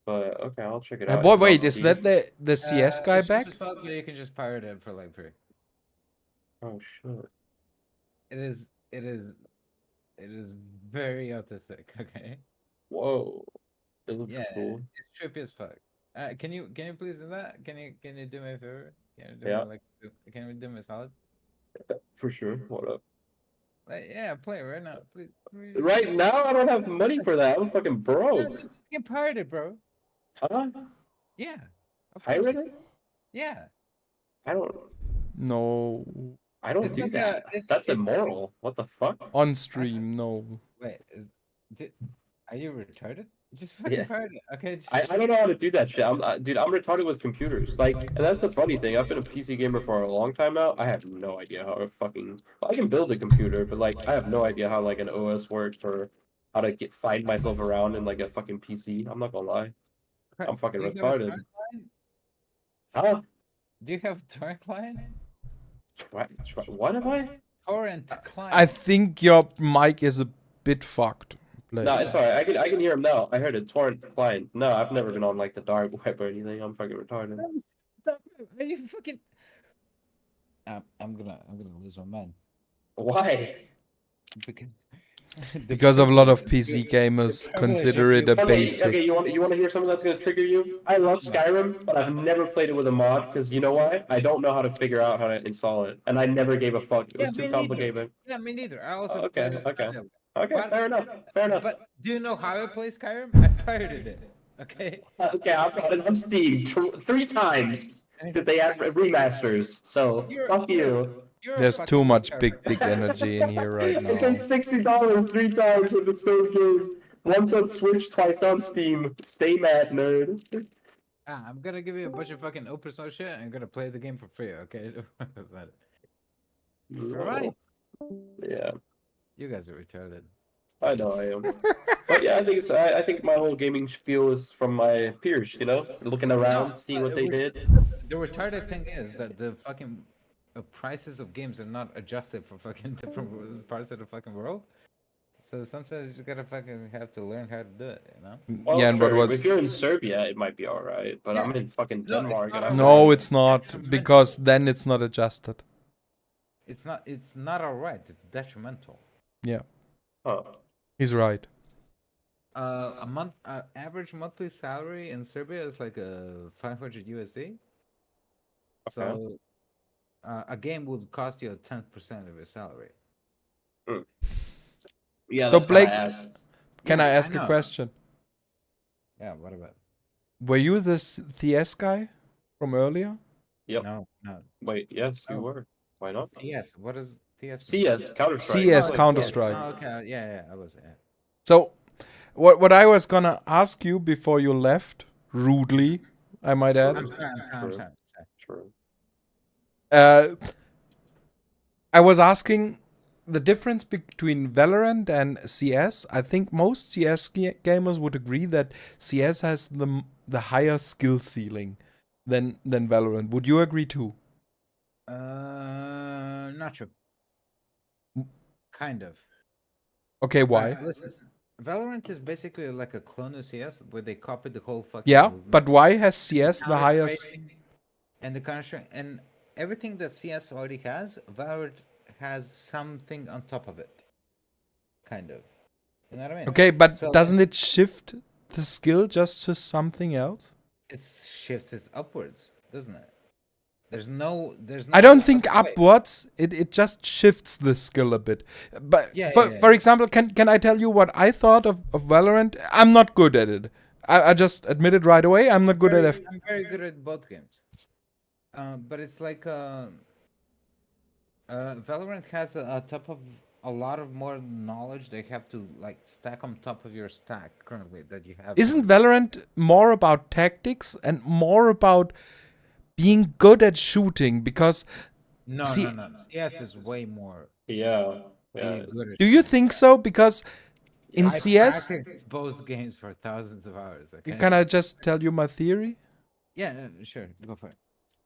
But okay, I'll check it out. Boy, It's on wait, is Steam. that the CS guy It's back? just about that you can just pirate it for like free. Oh shit. It is very autistic, okay? Whoa. It looks Yeah, cool. it's trippy as fuck. Can you please do that? Can you do me a favor? Can you do Yeah. me can you do me a solid? For sure. What up? Like, yeah, play it right now, please. Right now, I don't have money for that. I'm fucking broke. Get pirated, bro. Huh? Yeah. of course. Pirated? Yeah. I don't. No. I don't It's do like that. That's immoral. What the fuck? On stream, no. Wait, are you retarded? Just fucking pirate it, okay? I don't know how to do that shit. Dude, I'm retarded with computers. Like, and that's the funny thing. I've been a PC gamer for a long time now. I have no idea how I can build a computer, but like, I have no idea how like an OS works or how to find myself around in like a fucking PC. I'm not gonna lie. I'm fucking Do you have a retarded. torrent client? Huh? Do you have a torrent client? What have I? Torrent client. I think your mic is a bit fucked. No, it's alright. I can hear him now. I heard a torrent client. No, I've never been on like the dark web or anything. I'm fucking retarded. Are you fucking? I'm gonna lose my mind Why? because Because of a lot of PC gamers privilege consider of it a Okay, basic. okay, you want to hear something that's gonna trigger you? I love Skyrim, but I've never played it with a mod because you know why? I don't know how to figure out how to install it, and I never gave a fuck. It was too complicated. Yeah, me neither. I also Okay, played it okay. manually. Okay, But- fair enough. Fair enough. But do you know how I play Skyrim? I pirated it. Okay. Okay, I bought it on Steam 3 times because they have remasters. So fuck you. You're a There's fucking too much retard. big dick energy in here right I now. paid $60 3 times for the same game. Once on Switch, twice on Steam. Stay mad, nerd. I'm gonna give you a bunch of fucking open source shit and I'm gonna play the game for free, okay? Alright. Yeah, You guys are retarded. I know I am. But yeah, I think I think my whole gaming spiel is from my peers, you know, looking around, seeing what they did. The retarded thing is that the fucking prices of games are not adjusted for fucking different parts of the fucking world. So sometimes you just gotta fucking have to learn how to do it, you know? Well, Yeah, and what sure, was... if you're in Serbia, it might be alright, but I'm Yeah. in fucking No, it's Denmark and not I'm No, like, it's not, because then it's not adjusted. It's not alright, it's detrimental. Yeah, huh. he's right. A month average monthly salary in Serbia is like 500 USD. So a game would cost you 10% of your salary. Yeah, So that's Blake, kinda ass. can Yeah, I I ask a know. question? Yeah, what about? Were you this TS guy from earlier? Yep. No. Wait, yes, you Oh. were. Why not? TS, what is TS? CS, Counter-Strike. CS, Oh, Counter-Strike. Oh, okay, yeah, I was. Yeah. So, what I was gonna ask you before you left, rudely, I might add, I'm sorry. True. I was asking the difference between Valorant and CS. I think most CS gamers would agree that CS has the higher skill ceiling than Valorant. Would you agree too? Not true. Kind of. Okay, why? Listen, Valorant is basically like a clone of CS where they copied the whole fucking. Yeah, but why has CS the counter highest? rating and the counter and everything that CS already has, Valorant has something on top of it. Kind of. You know what I mean? Okay, but So, doesn't it shift the skill just to something else? it shifts it upwards, doesn't it? There's no I don't think other way. upwards. It just shifts the skill a bit. But Yeah, for example, can I tell you what I thought of Valorant? I'm not good at it. I just admit it right away. I'm not good at it. I'm very good at both games. But it's like Valorant has a top of a lot of more knowledge they have to like stack on top of your stack currently that you have. Isn't Valorant more about tactics and more about being good at shooting? Because No. CS is way more. Yeah. Way good at do you think so? Because in I CS, practiced both games for thousands of hours. Okay. can I just tell you my theory? Yeah, sure. Go for it.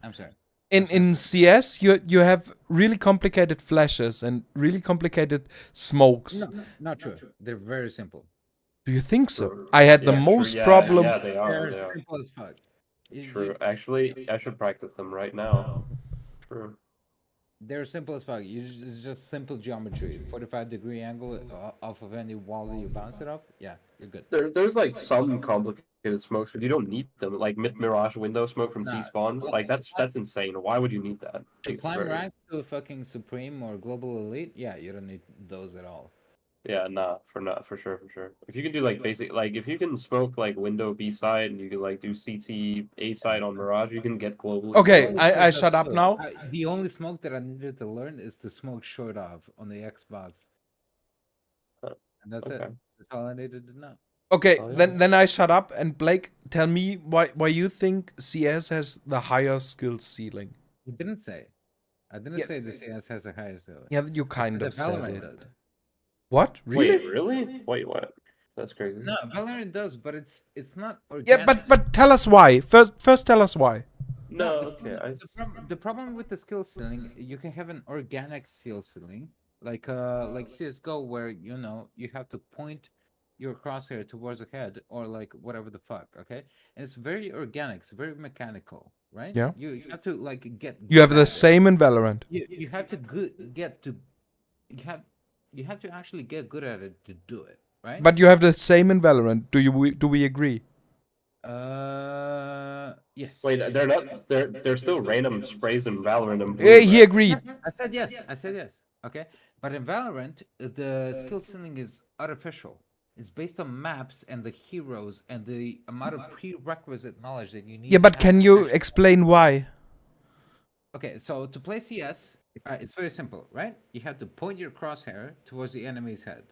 I'm sorry. In CS, you have really complicated flashes and really complicated smokes. No, not true. They're very simple. Do you think so? I had the Yeah, most true. problem. Yeah, they are. They're They are. simple as fuck. True. Actually, I should practice them right now. True. They're simple as fuck. It's just simple geometry. 45-degree angle off of any wall that you bounce it off. Yeah, you're good. There's like some complicated smokes, but you don't need them. Like mid mirage window smoke from Nah. T-spawn. Like that's insane. Why would you need that? To It's climb very- rank to a fucking supreme or global elite, yeah, you don't need those at all. Yeah, for sure. If you can do like basic, like if you can smoke like window B side and you can like do CT A side on mirage, you can get global. Okay, I shut up now. The only smoke that I needed to learn is to smoke short off on the Xbox. And that's it. Okay. That's all I needed to know. Okay, Oh, yeah. then I shut up and Blake, tell me why you think CS has the higher skill ceiling. You didn't say. I didn't Yeah. say the CS has a higher ceiling. Yeah, you kind The of said Valorant it. does. What? Really? Wait, really? Wait, what? That's crazy. No, Valorant does, but it's not Yeah, organic. but tell us why. First tell us why. No, the okay. problem- the, problem, the problem with the skill ceiling, you can have an organic skill ceiling, like CS:GO, where you have to point your crosshair towards a head or like whatever the fuck, okay? And it's very organic, it's very mechanical, right? Yeah. You have to like get. You have good the at it. same in Valorant. You have to you have to actually get good at it to do it, right? But you have the same in Valorant. Do we agree? Yes. Wait, they're not. They're still random sprays in Valorant. And He agreed. I said yes. I said yes. Okay. But in Valorant, the skill ceiling is artificial. It's based on maps and the heroes and the amount of prerequisite knowledge that you need. Yeah, to but have can to you actually- explain why? Okay, so to play CS, it's very simple, right? You have to point your crosshair towards the enemy's head.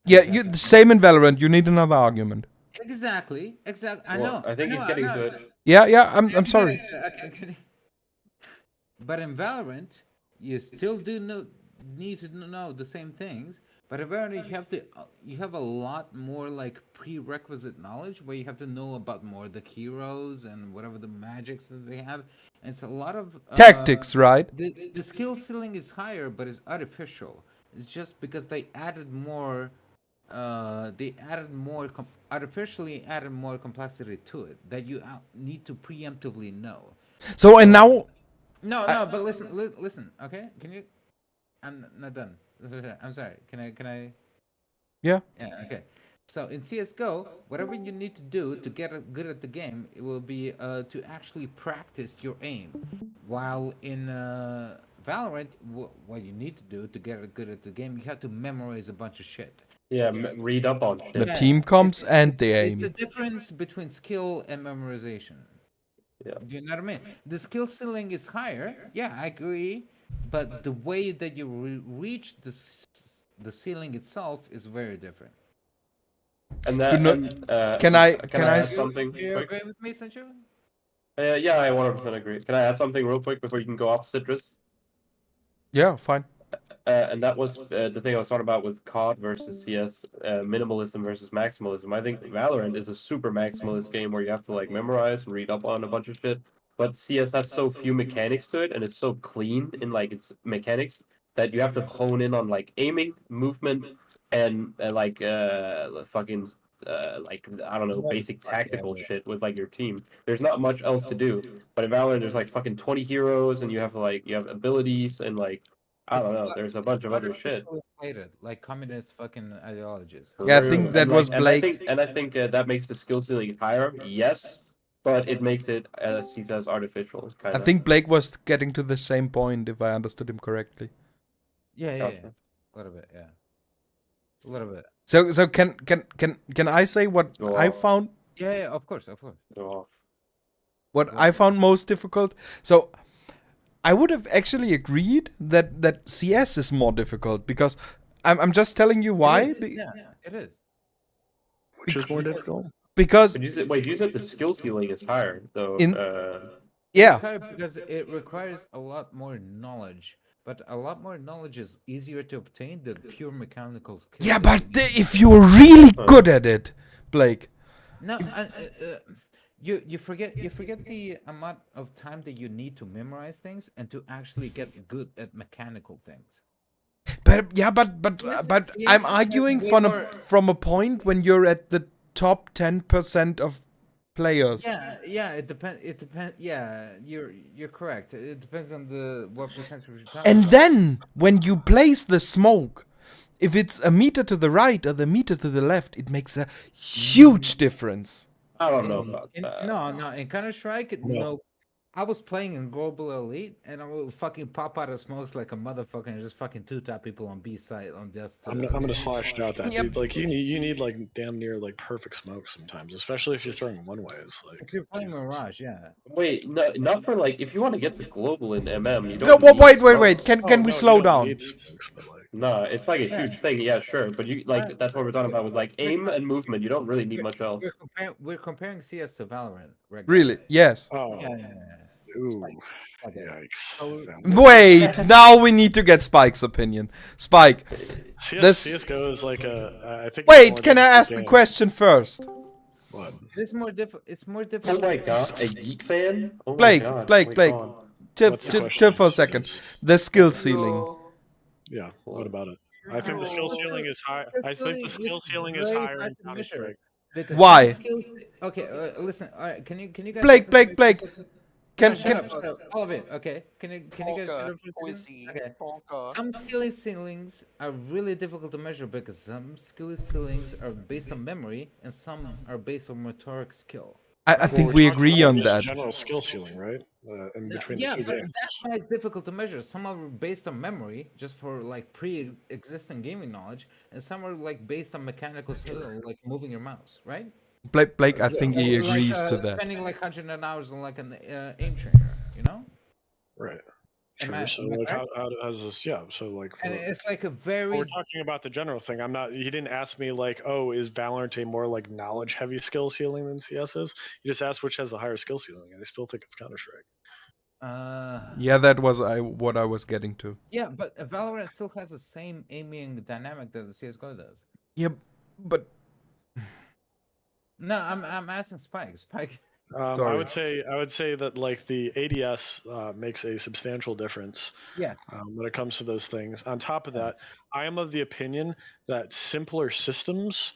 Yeah, you the same in Valorant. You need another argument. Exactly. I Well, know. I think he's getting to it. Yeah, I'm sorry. Okay. But in Valorant, you still need to know the same things. But in Valorant, you have a lot more like prerequisite knowledge where you have to know about more the heroes and whatever the magics that they have. And it's a lot of Tactics, right? The skill ceiling is higher, but it's artificial. It's just because they added more. Artificially added more complexity to it that you need to preemptively know. So and now, No, but listen. Okay, can you? I'm not done. I'm sorry. Can I? yeah. Yeah. Okay. So in CS:GO, whatever you need to do to get good at the game, it will be to actually practice your aim. While in Valorant, what you need to do to get good at the game, you have to memorize a bunch of shit. Yeah, read up on The shit. team comps and the It's the aim. difference between skill and memorization. Yeah. Do you know what I mean? The skill ceiling is higher. Yeah, I agree. But the way that you reach the ceiling itself is very different. And You that. know- can I add s- something? Do you quick? agree with me, Sancho? Yeah, I 100% agree. Can I add something real quick before you can go off Citrus? Yeah, fine. And that was the thing I was talking about with COD versus CS, minimalism versus maximalism. I think Valorant is a super maximalist game where you have to like memorize and read up on a bunch of shit. But CS has so few mechanics to it, and it's so clean in like its mechanics that you have to hone in on like aiming, movement, and fucking like I don't know, basic tactical shit with like your team. There's not much else to do. But in Valorant, there's like fucking 20 heroes, and you have abilities and like. I don't know. There's a bunch of other shit. Inflated, like communist fucking ideologies. Yeah, I think that was Blake. And I think that makes the skill ceiling higher. Yes, but it makes it, as he says, artificial. Kind I of. think Blake was getting to the same point, if I understood him correctly. Yeah. Gotcha. A little bit, yeah. A little bit. So can I say what Go I off. found? Yeah, of course. Go off. What I found most difficult? So I would have actually agreed that CS is more difficult because I'm just telling you why. Yeah, it is. Which is more difficult? Because You said the skill ceiling is higher, though. In- yeah, Because it requires a lot more knowledge, but a lot more knowledge is easier to obtain than pure mechanical skills. yeah, but if you're really good at it, Blake. No, you forget the amount of time that you need to memorize things and to actually get good at mechanical things. But yeah, but yeah, I'm but arguing way from more- from a point when you're at the top 10% of players. Yeah, it depends. Yeah, you're correct. It depends on what percentage you're talking And about. then when you place the smoke, if it's a meter to the right or the meter to the left, it makes a huge difference. I don't know about that. No, in Counter-Strike, no. I was playing in Global Elite, and I would fucking pop out of smokes like a motherfucker and just fucking two-tap people on B side on death. I'm gonna slash out that Yep. dude. Like you need like damn near like perfect smoke sometimes, especially if you're throwing one ways. Like If you're playing Jesus. Mirage, yeah. Wait, no, not for like if you want to get to global in MM. You don't. So need wait. smokes. Can Oh, we no, slow you don't down? need smokes, but, like, No, it's like a huge thing. Yeah, sure, but you like that's what we're talking about with like aim and movement. You don't really need much else. We're comparing CS to Valorant. Right? Really? Yes. oh, Yeah. ooh, Okay. yikes. Wait, now we need to get Spike's opinion. Spike, this- CS:GO is like I think. it's wait, more can I difficult ask the game. question first? What? It's more Oh difficult. my god, a geek fan? Oh my Blake, god, Blake, wait, Blake. go on. Chill What's the chill- question? chill for a second. The skill ceiling. Yeah. What about it? I think the skill ceiling is high. I think the skill ceiling is higher in Counter Strike. Because Why? some skills- Okay, listen. All right, can you guys Blake, listen to Blake, me? Blake. No, Can shut up, all of it. Okay, can you guys shut up for a second? Okay. Some skill ceilings are really difficult to measure because some skill ceilings are based on memory and some are based on motoric skill. I think we agree on that. General skill ceiling, right? In between the Yeah, two but games. that's why it's difficult to measure. Some are based on memory, just for like pre-existing gaming knowledge, and some are like based on mechanical skill, like moving your mouse, right? Blake, I think he Like agrees to that. spending like 100 hours on like an aim trainer, you know? Right. Am Sure. I, So am I like, correct? how's this? Yeah. So like, And it's like a very we're talking about the general thing. I'm not. He didn't ask me like, oh, is Valorant a more like knowledge-heavy skill ceiling than CS is? He just asked which has the higher skill ceiling, and I still think it's Counter Strike. Yeah, that was what I was getting to. yeah, but Valorant still has the same aiming dynamic that the CS:GO does. Yeah, but No, I'm asking Spike. Spike. I sorry. would say that like the ADS makes a substantial difference Yes. when it comes to those things. On top of that, I am of the opinion that simpler systems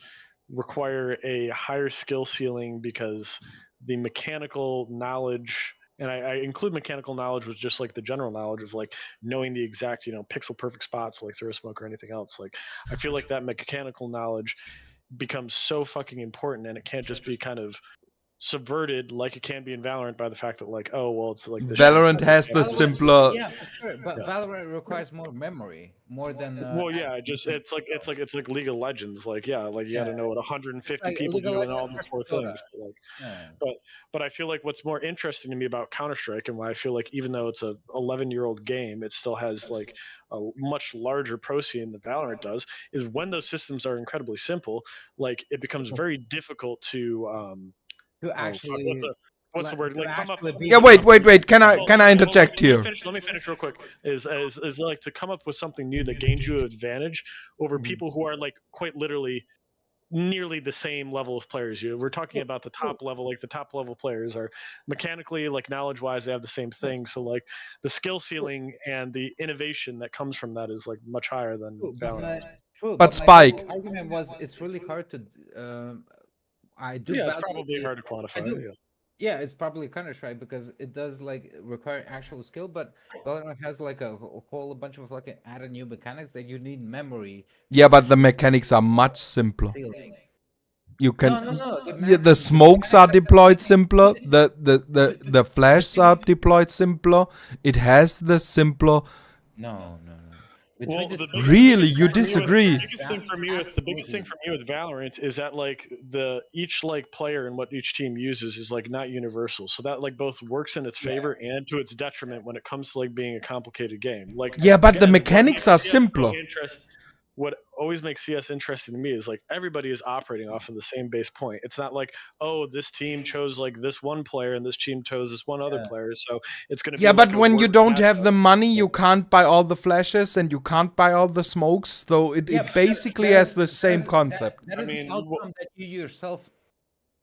require a higher skill ceiling because the mechanical knowledge, and I include mechanical knowledge with just like the general knowledge of like knowing the exact, pixel perfect spots, like throw smoke or anything else. Like I feel like that mechanical knowledge becomes so fucking important, and it can't just be kind of subverted like it can be in Valorant by the fact that like, oh well, it's like the Valorant has the simpler. Yeah, for sure. But Valorant requires more memory, more than. Well, yeah, just it's like League of Legends. Like, yeah, like you got to know what 150 like people League of do and all Legends these versus four Dota. things. But, like, Yeah. but I feel like what's more interesting to me about Counter Strike and why I feel like even though it's a 11-year-old game, it still has like a much larger pro scene than Valorant does. Is when those systems are incredibly simple, like it becomes very difficult to To oh, fuck, actually. what's the word? to Like come up. actually be Yeah, wait. Can I interject here? Let me finish real quick. Is like to come up with something new that gains you an advantage over people who are like quite literally nearly the same level of players. We're talking about the top level. Like the top level players are mechanically, like knowledge wise, they have the same thing. So like the skill ceiling and the innovation that comes from that is like much higher than Valorant. True, But my Spike. whole argument was it's really hard to. I do. Yeah, it's value probably the- hard to quantify. I do. Yeah. Yeah, it's probably Counter Strike because it does like require actual skill, but Valorant has like a whole bunch of like added new mechanics that you need memory. Yeah, but the mechanics are much simpler. Ceiling. You can No. the smokes are deployed simpler. The flashes are deployed simpler. It has the simpler. No. Well, Between the Really, you disagree? The biggest thing for me with Valorant is that like each like player and what each team uses is like not universal. So that like both works in its favor and to its detriment when it comes to like being a complicated game. Like Yeah, but the again, what mechanics makes are CS simpler. really what always makes CS interesting to me is like everybody is operating off of the same base point. It's not like, oh, this team chose like this one player and this team chose this one other player, so it's going to be Yeah, like but a when you worse don't have matchup. the money, you can't buy all the flashes and you can't buy all the smokes. So it basically has the same concept. That I is mean, the outcome that you yourself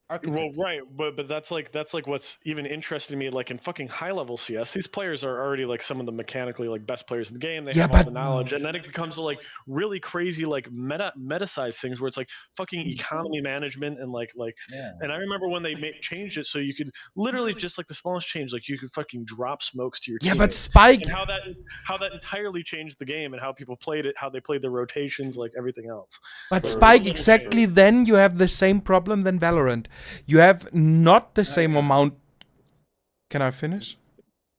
Well, architect. right, but that's like what's even interesting to me. Like in fucking high level CS, these players are already like some of the mechanically like best players in the game. They Yeah, have all but the knowledge, and then it becomes to, like really crazy like meta sized things where it's like fucking economy management and like. Yeah. And I remember when they changed it so you could literally just like the smallest change, like you could fucking drop smokes to your Yeah, but teammates. Spike. And how that entirely changed the game and how people played it, how they played their rotations, like everything else. But So Spike, those little exactly changes- then you have the same problem than Valorant. You have not the same amount. Can I finish?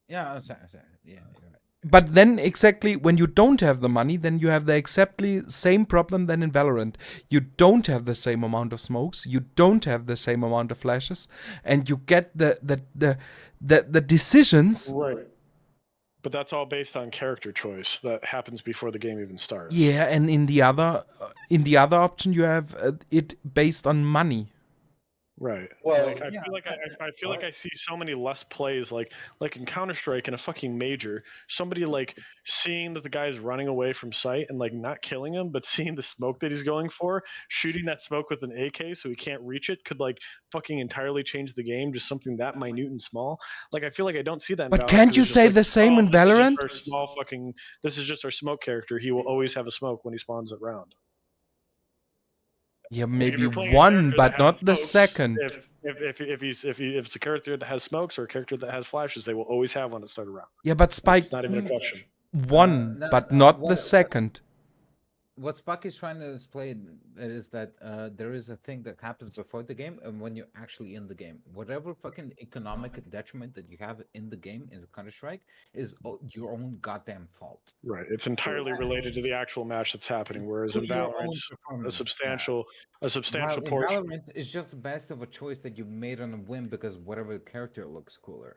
Yeah, I'm sorry. Yeah, you're right. But then exactly when you don't have the money, then you have the exactly same problem than in Valorant. You don't have the same amount of smokes, you don't have the same amount of flashes, and you get the decisions. Right. But that's all based on character choice that happens before the game even starts. Yeah, and in the other option you have it based on money. Right. Well, like, I feel like I see so many less plays like in Counter Strike in a fucking major, somebody like seeing that the guy's running away from sight and like not killing him, but seeing the smoke that he's going for, shooting that smoke with an AK so he can't reach it could like fucking entirely change the game. Just something that minute and small. Like I feel like I don't see that. In But Valorant can't 'cause you it's just say like, the same in this is just Valorant? our small fucking. This is just our smoke character. He will always have a smoke when he spawns at round. Yeah, If maybe you're playing a one, character but that not has the smokes, second. If it's a character that has smokes or a character that has flashes, they will always have one at start a round. Yeah, but Spike, It's not even a question. one, but not the second. what Spock is trying to explain is that there is a thing that happens before the game and when you're actually in the game. Whatever fucking economic detriment that you have in the game in Counter-Strike is your own goddamn fault. Right. It's entirely related to the actual match that's happening. Whereas in Your Valorant, own a performance. substantial In portion. Valorant is just the best of a choice that you made on a whim because whatever character looks cooler.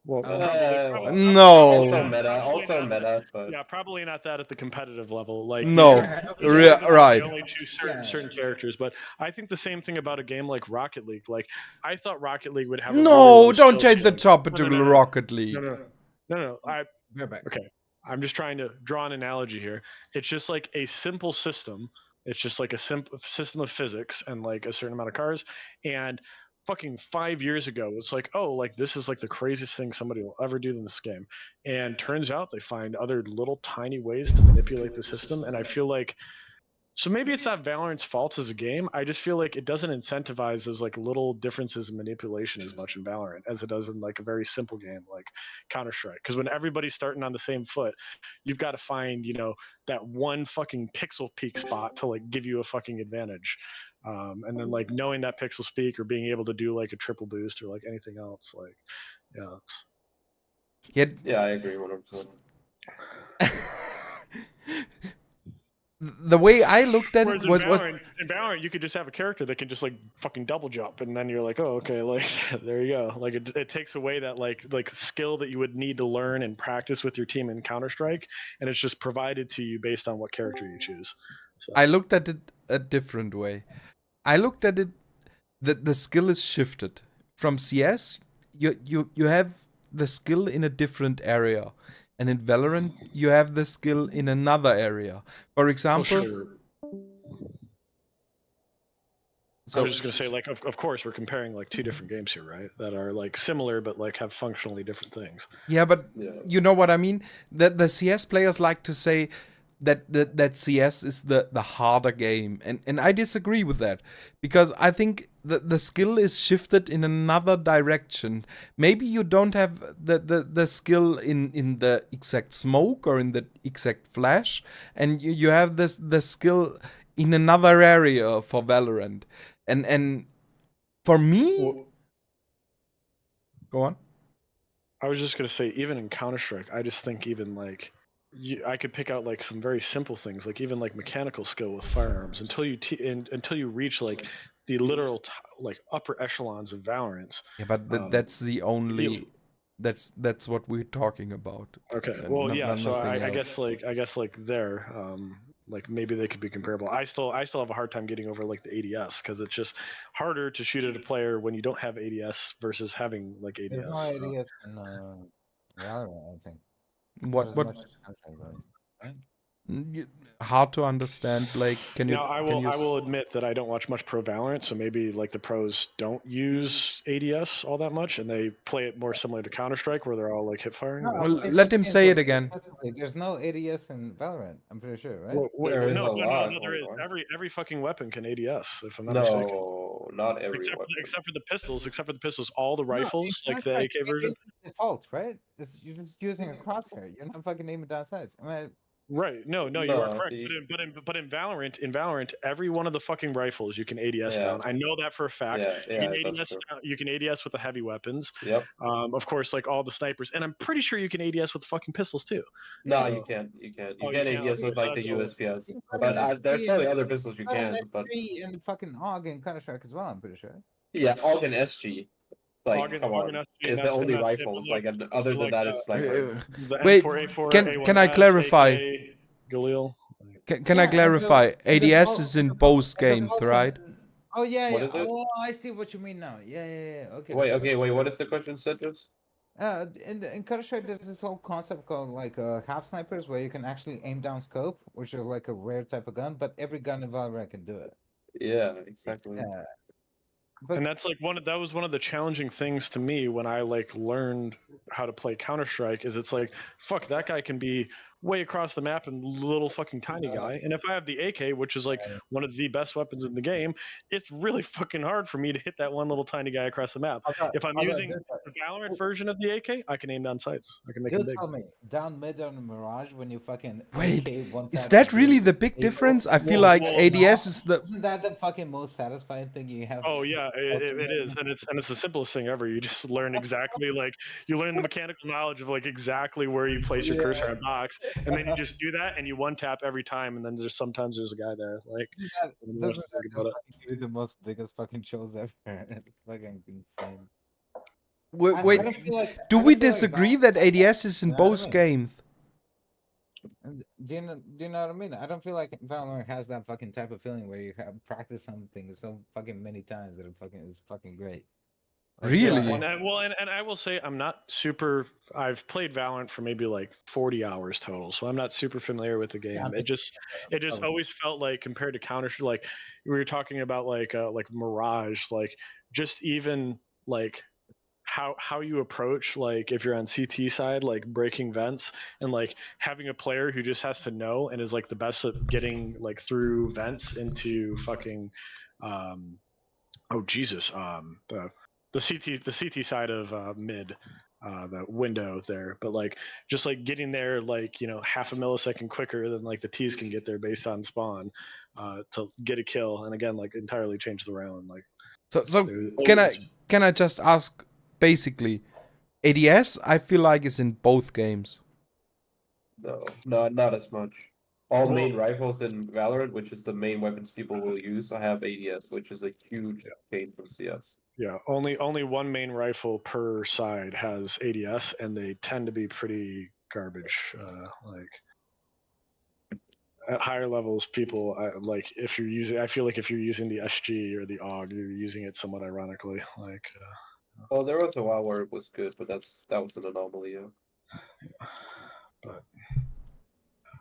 Well, Well, No. also meta, probably also not- meta, but Yeah, probably not that at the competitive level. Like No. Right. You only choose certain characters, but I think the same thing about a game like Rocket League. Like I thought Rocket League would have. A really No, low don't skill change the ceiling. topic to No. Rocket League. No. We're back. Okay. I'm just trying to draw an analogy here. It's just like a simple system. It's just like a simple system of physics and like a certain amount of cars. And fucking 5 years ago, it's like, oh, like this is like the craziest thing somebody will ever do in this game. And turns out they find other little tiny ways to manipulate the system. And I feel like so maybe it's not Valorant's fault as a game. I just feel like it doesn't incentivize those like little differences in manipulation as much in Valorant as it does in like a very simple game like Counter-Strike. Because when everybody's starting on the same foot, you've got to find, that one fucking pixel peak spot to like give you a fucking advantage. And then like knowing that pixel peak or being able to do like a triple boost or like anything else, like yeah, I agree 100%. The way I looked at Whereas it was in Valorant, you could just have a character that can just like fucking double jump, and then you're like, oh, okay, like there you go. Like it takes away that like skill that you would need to learn and practice with your team in Counter Strike, and it's just provided to you based on what character you choose. So. I looked at it a different way. I looked at it that the skill is shifted from CS. You have the skill in a different area. And in Valorant, you have the skill in another area. For example, I was just gonna say, like, of course, we're comparing like two different games here, right? That are like similar, but like have functionally different things. Yeah, but you know what I mean? That the CS players like to say that CS is the harder game, and I disagree with that because I think the skill is shifted in another direction. Maybe you don't have the skill in the exact smoke or in the exact flash, and you have the skill in another area for Valorant, and for me, go on. I was just gonna say, even in Counter Strike, I just think even like. I could pick out like some very simple things, like even like mechanical skill with firearms, until you reach like the literal like upper echelons of Valorant. Yeah, but that's the only. That's what we're talking about. Okay. Well, yeah. So I guess like there, like maybe they could be comparable. I still have a hard time getting over like the ADS because it's just harder to shoot at a player when you don't have ADS versus having like ADS. There's no ADS in Valorant, I think. What? Right? Hard to understand, Blake. Can you? I will admit that I don't watch much pro Valorant, so maybe like the pros don't use ADS all that much, and they play it more similar to Counter Strike, where they're all like hip firing. Well, let him say it again. There's no ADS in Valorant. I'm pretty sure, right? Well, no, there is. Every fucking weapon can ADS, if I'm not mistaken. No, not every weapon. Except for the pistols, all the rifles, like the AK version. It's default, right? You're just using a crosshair. You're not fucking aiming down sights. I mean, right. No, you are correct. But in Valorant, every one of the fucking rifles you can ADS down. I know that for a fact. You can ADS with the heavy weapons. Yep. Of course, like all the snipers, and I'm pretty sure you can ADS with the fucking pistols too. No, you can't. You can't. You can't ADS with like the USPS. But there's probably other pistols you can. But and fucking AUG and Counter Strike as well. I'm pretty sure. Yeah, AUG and SG. Like, come on, is the only rifles. Like, other than that, it's like. Wait, can I clarify? Galil. Can I clarify? ADS is in both games, right? Oh yeah, What is it? Oh, I see what you mean now. Yeah. Okay. Wait. What is the question, Citrus? In Counter Strike, there's this whole concept called like half snipers, where you can actually aim down scope, which is like a rare type of gun, but every gun in Valorant can do it. Yeah, exactly. Yeah. And that's like that was one of the challenging things to me when I like learned how to play Counter Strike. Is it's like, fuck, that guy can be way across the map and little fucking tiny guy. And if I have the AK, which is like one of the best weapons in the game, it's really fucking hard for me to hit that one little tiny guy across the map. If I'm using the Valorant version of the AK, I can aim down sights. I can make it Dude, big. tell me, down mid on the Mirage when you fucking Wait, AK one is tap that the really dude, the big you know, difference? I feel well, like well, ADS is the. Isn't that the fucking most satisfying thing you have? Oh yeah, it is, and it's the simplest thing ever. You just learn exactly like you learn the mechanical knowledge of like exactly where you place your cursor on box, and then you just do that, and you one tap every time, and then sometimes there's a guy there. Like, Doesn't that just fucking give you the most biggest fucking shows ever? It's fucking insane. Wait, I don't feel like. do I we don't feel like disagree Valorant that has that, ADS is in you know what I both mean? games? Do you know what I mean? I don't feel like Valorant has that fucking type of feeling where you have practiced something so fucking many times that it's fucking great. Like, Really? And I will say I'm not super. I've played Valorant for maybe like 40 hours total, so I'm not super familiar with the game. It just always felt like compared to Counter, like we were talking about like Mirage, like just even like how you approach like if you're on CT side, like breaking vents and like having a player who just has to know and is like the best at getting like through vents into fucking oh Jesus, the CT side of mid, the window there, but like just like getting there like half a millisecond quicker than like the T's can get there based on spawn, to get a kill, and again like entirely change the round. Like So there's can always- I just ask basically, ADS I feel like is in both games. No, not as much. All Well- main rifles in Valorant, which is the main weapons people will use, I have ADS, which is a huge change from CS. Yeah, only one main rifle per side has ADS, and they tend to be pretty garbage. Like at higher levels, people like if you're using. I feel like if you're using the SG or the AUG, you're using it somewhat ironically. Like, Well, there was a while where it was good, but that was an anomaly. Yeah. but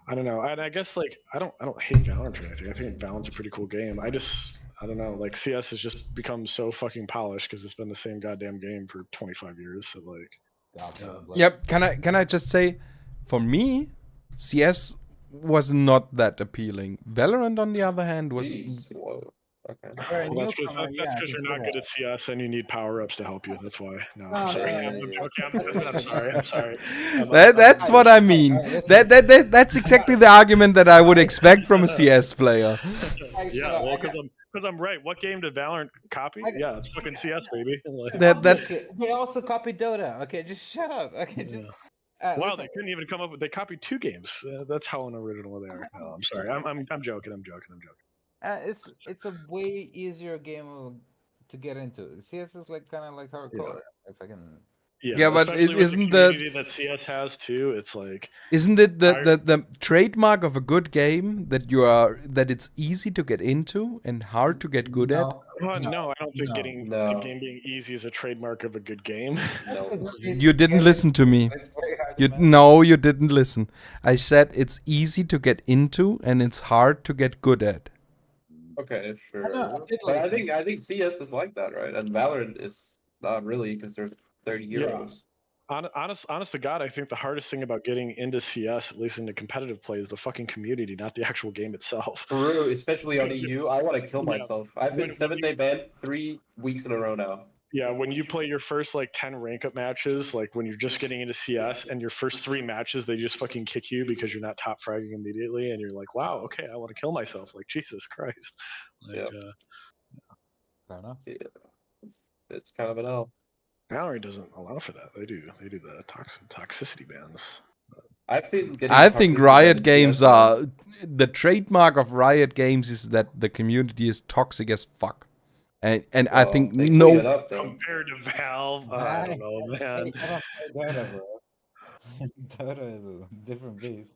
I don't know. And I guess like I don't hate Valorant or anything. I think Valorant's a pretty cool game. I don't know. Like CS has just become so fucking polished because it's been the same goddamn game for 25 years. So like, Yep. Can I just say, for me, CS was not that appealing. Valorant, on the other hand, was. Jeez, whoa. Okay. well, that's because you're not good at CS and you need power ups to help you. That's why. No, I'm sorry. I'm sorry. That's what I mean. That's exactly the argument that I would expect from a CS player. Yeah, well, because I'm right. What game did Valorant copy? Yeah, it's fucking CS, baby. Like, They also copied Dota. Okay, just shut up. Okay, just. Wow, listen. they couldn't even come up with. They copied 2 games. That's how unoriginal they are. No, I'm sorry. I'm joking. It's a way easier game to get into. CS is like kind of like hardcore. If I can. Yeah, but especially with isn't the community that CS has too? It's like, isn't it the trademark of a good game that it's easy to get into and hard to get good at? no, I don't think getting a game being easy is a trademark of a good game. No. You didn't listen to me. You didn't listen. I said it's easy to get into and it's hard to get good at. Okay, sure. But I think CS is like that, right? And Valorant is not really because there's 30 heroes. Honest to God, I think the hardest thing about getting into CS, at least into competitive play, is the fucking community, not the actual game itself. True, especially on EU. I want to kill myself. I've been 7-day banned 3 weeks in a row now. Yeah, when you play your first like 10 rank up matches, like when you're just getting into CS and your first 3 matches, they just fucking kick you because you're not top fragging immediately, and you're like, wow, okay, I want to kill myself. Like, Jesus Christ. Like, Fair enough. Yeah. It's kind of an L. Valorant doesn't allow for that. They do the toxicity bans. I think Riot Games are the trademark of Riot Games is that the community is toxic as fuck, and I think no compared to Valve, I don't know, man. Dota, bro. Dota is a different beast.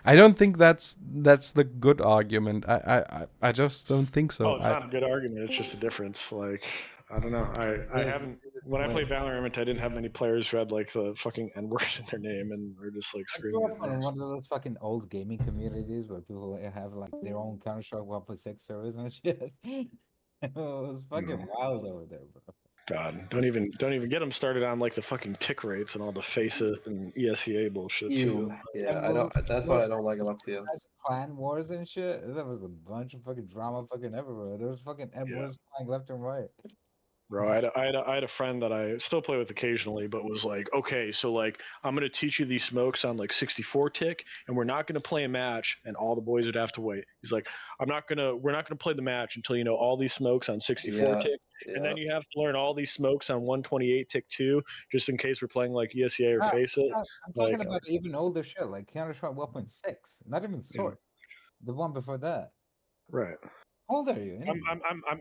I don't think that's the good argument. I just don't think so. Oh, it's not a good argument. It's just a difference. Like, I don't know. I haven't. When I played Valorant, I didn't have many players who had like the fucking N word in their name and were just like I grew screaming. up on one of those fucking old gaming communities where people have like their own Counter-Strike 1.6 servers and shit. It was fucking wild over there, bro. God, don't even get them started on like the fucking tick rates and all the faces and ESEA bullshit too. Yeah, I don't. That's what I don't like about CS. Clan wars and shit. There was a bunch of fucking drama fucking everywhere. There was fucking Edwards flying left and right. Bro, I had a friend that I still play with occasionally, but was like, okay, so like I'm gonna teach you these smokes on like 64 tick, and we're not gonna play a match, and all the boys would have to wait. He's like, we're not gonna play the match until you know all these smokes on 64 Yeah, tick, and then you have to learn all these smokes on 128 tick too, just in case we're playing like ESEA or Ah, Face It. I'm talking Like, about even older shit, like Counter Strike 1.6. Not even Sword. The one before that. right. How old are you? anyway?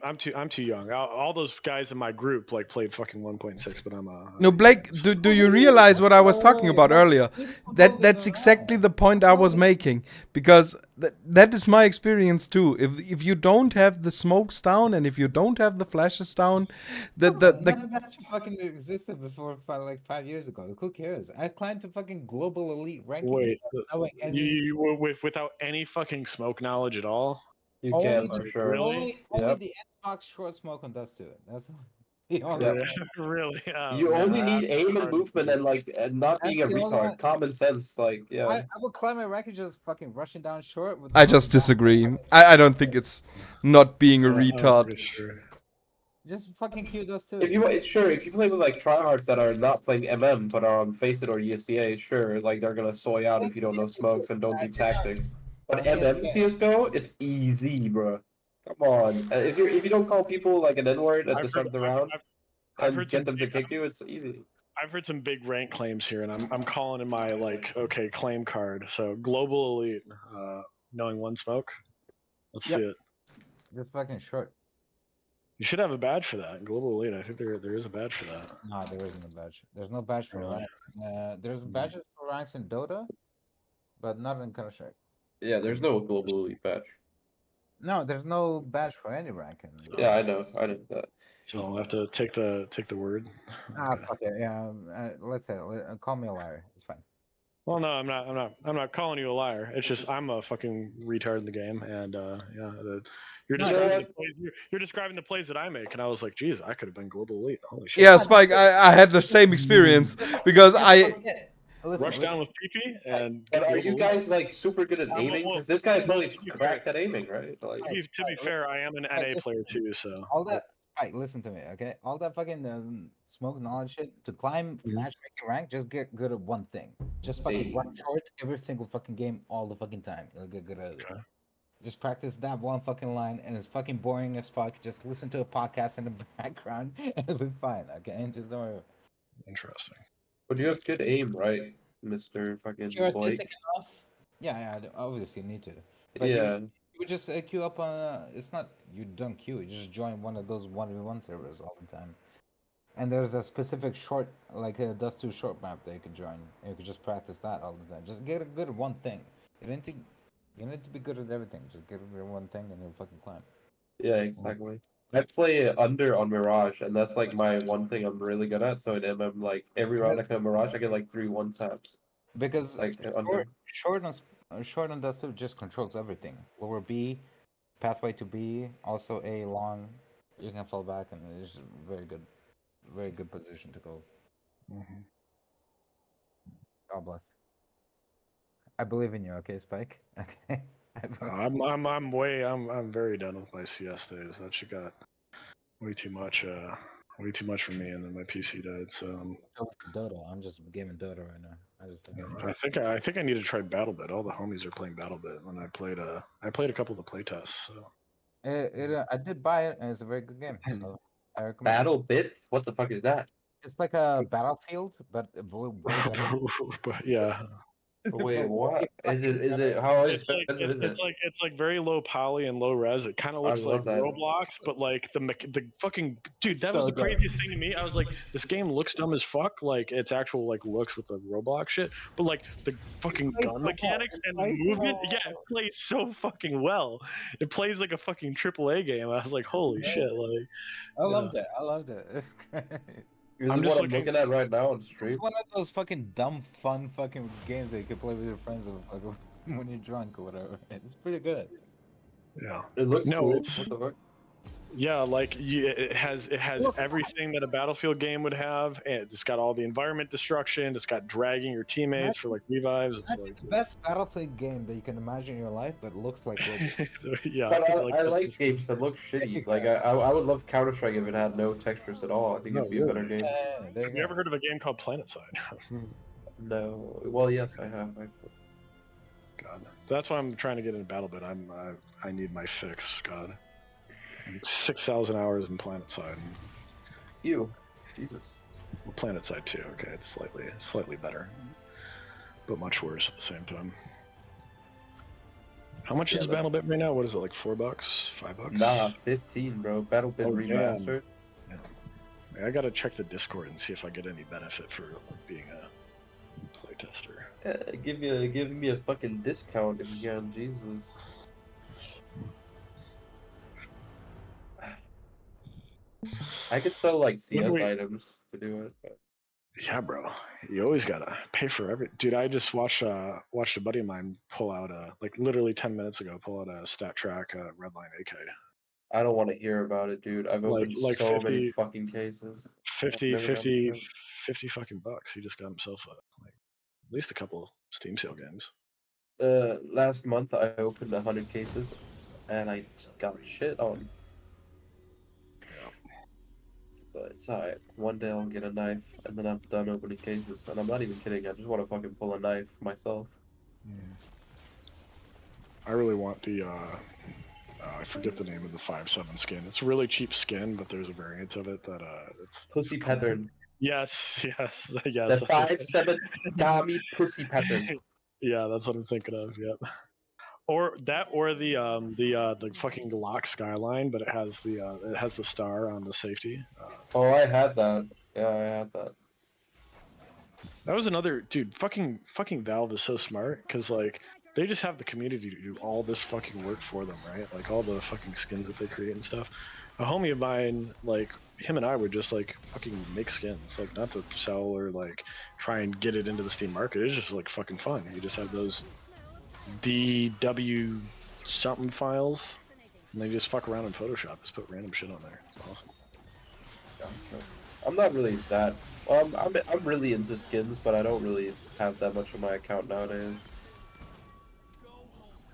I'm too young. All those guys in my group like played fucking 1.6, but I'm No, Blake, do you realize what I was talking about earlier? That's exactly the point I was making, because that is my experience too. If you don't have the smokes down and if you don't have the flashes down, None of that shit fucking existed before like 5 years ago. Who cares? I climbed to fucking global elite ranking. wait, without knowing any. you without any fucking smoke knowledge at all. you Only can the, for sure. Really? only the Xbox short smoke and dust to it. That's the only. Yeah. Really? Oh, You man, only need that's aim and hard to movement do. and like and not That's being a the only retard. one. Common sense, like yeah. I would climb my rank and just fucking rushing down short. With I just disagree. I don't think it's not being a I don't think retard. it's true. Just fucking Q dust too. If you sure, if you play with like tryhards that are not playing MM but are on Face It or ESCA, sure, like they're gonna soy out if you don't know smokes and don't do tactics. But MM CS:GO is easy, bro. Come on, if you don't call people like an N-word at the start of the round I've and heard get some them to kick you, it's easy. I've heard some big rank claims here, and I'm calling in my like okay claim card. So global elite, knowing one smoke. Let's Yep. see it. Just fucking short. You should have a badge for that. Global elite. I think there is a badge for that. No, there isn't a badge. There's no badge for Really? ranks. There's badges for ranks in Dota, but not in Counter Strike. Yeah, there's no global elite patch. No, there's no badge for any rank in Dota. Yeah, I know that. So I'll have to take the word. Ah, Okay. fuck it. Yeah, let's say call me a liar. It's fine. Well, no, I'm not calling you a liar. It's just I'm a fucking retard in the game, and you're describing the plays that I make, and I was like, geez, I could have been global elite. Holy shit! Yeah, Spike, I had the same experience because Rush down with PP and. But get are global you elite. guys like super good at aiming? Because this guy's really cracked at aiming, right? Like, To be fair, I am an NA player too, so. All that. Right, listen to me, okay? All that fucking smoke knowledge shit to climb matchmaking rank. Just get good at one thing. Just fucking run short every single fucking game, all the fucking time. You'll get good at it. Okay. Just practice that one fucking line, and it's fucking boring as fuck. Just listen to a podcast in the background, and it'll be fine. Okay, just don't worry. Interesting. but you have good aim, right, Mr. fucking If you're Blake? artistic enough, yeah, obviously you need to. But Yeah. you would just queue up on. It's not you don't queue. You just join one of those 1v1 servers all the time. And there's a specific short, like a Dust 2 short map that you could join. And you could just practice that all the time. Just get good at one thing. You don't think you need to be good at everything. Just get good at one thing and you'll fucking climb. Yeah, exactly. I play under on Mirage, and that's like my one thing I'm really good at. So in MM, like every round I come Mirage, I get like 3 1-taps. Because Like under. short on Dust 2 just controls everything. Lower B, pathway to B, also A long. You can fall back, and it's very good position to go. Mm-hmm. God bless. I believe in you, okay, Spike? Okay. I'm very done with my CS days. That shit got way too much for me, and then my PC died. So Dota. I'm just gaming Dota right now. I think I need to try BattleBit. All the homies are playing BattleBit, and I played a couple of the playtests. So I did buy it, and it's a very good game. So I recommend. Battle Bit? What the fuck is that? It's like a Battlefield, but way better. but yeah. Wait, what? Is it how expensive is it? It's like very low poly and low res. It kind of looks like love that. Roblox, but like the fucking dude. That So was the good. craziest thing to me. I was like, this game looks dumb as fuck. Like it's actual like looks with the Roblox shit, but like the fucking plays so gun well. mechanics It and the plays movement, well. yeah, it plays so fucking well. It plays like a fucking AAA game. I was like, holy shit, like. I loved it. I loved it. It's great. Is it what I'm looking at right now on stream? It's one of those fucking dumb, fun fucking games that you can play with your friends when you're drunk or whatever. It's pretty good. Yeah. It looks No, cool. it's- What the fuck? Yeah, like it has everything that a Battlefield game would have, and it's got all the environment destruction. It's got dragging your teammates for like revives. It's That's like the best Battlefield game that you can imagine in your life, but looks like Roblox. yeah. But I that's- like games that look shitty. Like I would love Counter Strike if it had no textures at all. I think No, it'd be a better really. game. Yeah, there Have you ever heard of a game called PlanetSide? No, well, yes, I have. God, that's why I'm trying to get into BattleBit. I need my fix. God, 6,000 hours in PlanetSide. You, Jesus. Well, PlanetSide 2. Okay, it's slightly better, but much worse at the same time. How much is that's- BattleBit right now? What is it, like $4, $5? Nah, 15, bro. BattleBit Oh, damn. remastered. Yeah. I gotta check the Discord and see if I get any benefit for being a playtester. Give me a fucking discount if you can, Jesus. I could sell like CS items to do it. But... Yeah, bro. You always gotta pay for every. Dude, I just watched a buddy of mine pull out like literally 10 minutes ago, pull out a stat track Redline AK. I don't want to hear about it, dude. I've opened Like so 50, many fucking cases. 50 I've never done shit. 50 fucking bucks. He just got himself like at least a couple Steam sale games. Last month I opened 100 cases, and I just got shit on. But it's alright. One day I'll get a knife, and then I'm done opening cases. And I'm not even kidding. I just want to fucking pull a knife myself. I really want the I forget the name of the 5.7 skin. It's a really cheap skin, but there's a variant of it that it's Pussy pattern. Yes. The 5.7 Gami pussy pattern. Yeah, that's what I'm thinking of. Yep. Or that, or the fucking Glock skyline, but it has the star on the safety. Oh, I had that. Yeah, I had that. That was another dude. Fucking Valve is so smart because like they just have the community to do all this fucking work for them, right? Like all the fucking skins that they create and stuff. A homie of mine, like him and I would just like fucking make skins, like not to sell or like try and get it into the Steam market. It's just like fucking fun. You just have those DW something files, and they just fuck around in Photoshop, just put random shit on there. It's awesome. I'm not really that. Well, I'm really into skins, but I don't really have that much on my account nowadays.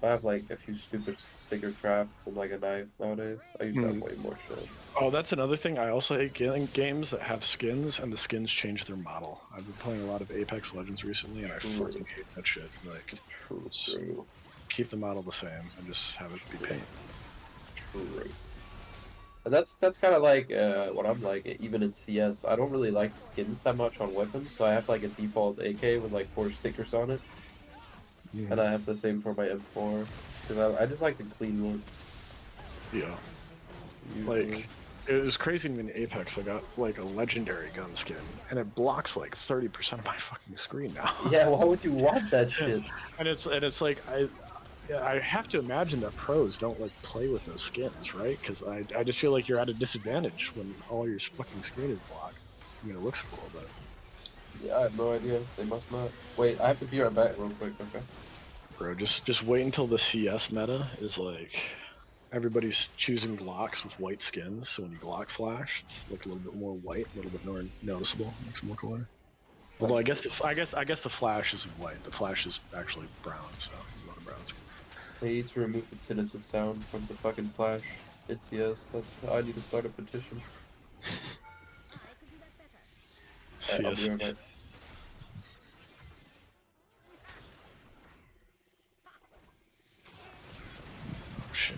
I have like a few stupid sticker crafts and like a knife nowadays. I used to have way more shit. Oh, that's another thing. I also hate games that have skins and the skins change their model. I've been playing a lot of Apex Legends recently, and I fucking hate that shit. Like, True. Keep the model the same and just have it be paint. True. And that's kind of like what I'm like. Even in CS, I don't really like skins that much on weapons, so I have like a default AK with like 4 stickers on it. And I have the same for my M4, because I just like the clean look. Yeah. Usually. Like, it was crazy to me in Apex. I got like a legendary gun skin, and it blocks like 30% of my fucking screen now. Yeah, why would you want that shit? and it's like I have to imagine that pros don't like play with those skins, right? Because I just feel like you're at a disadvantage when all your fucking screen is blocked. I mean, it looks cool, but Yeah, I have no idea. They must not. Wait, I have to be right back real quick, okay? bro, just wait until the CS meta is like everybody's choosing Glocks with white skins. So when you Glock flash, it's like a little bit more white, a little bit more noticeable, makes it more cooler. Although I guess the flash isn't white. The flash is actually brown, so there's a lot of brown skins. They need to remove the tinnitus sound from the fucking flash. It's yes. That's I need to start a petition. Alright, I'll be right back. Oh shit.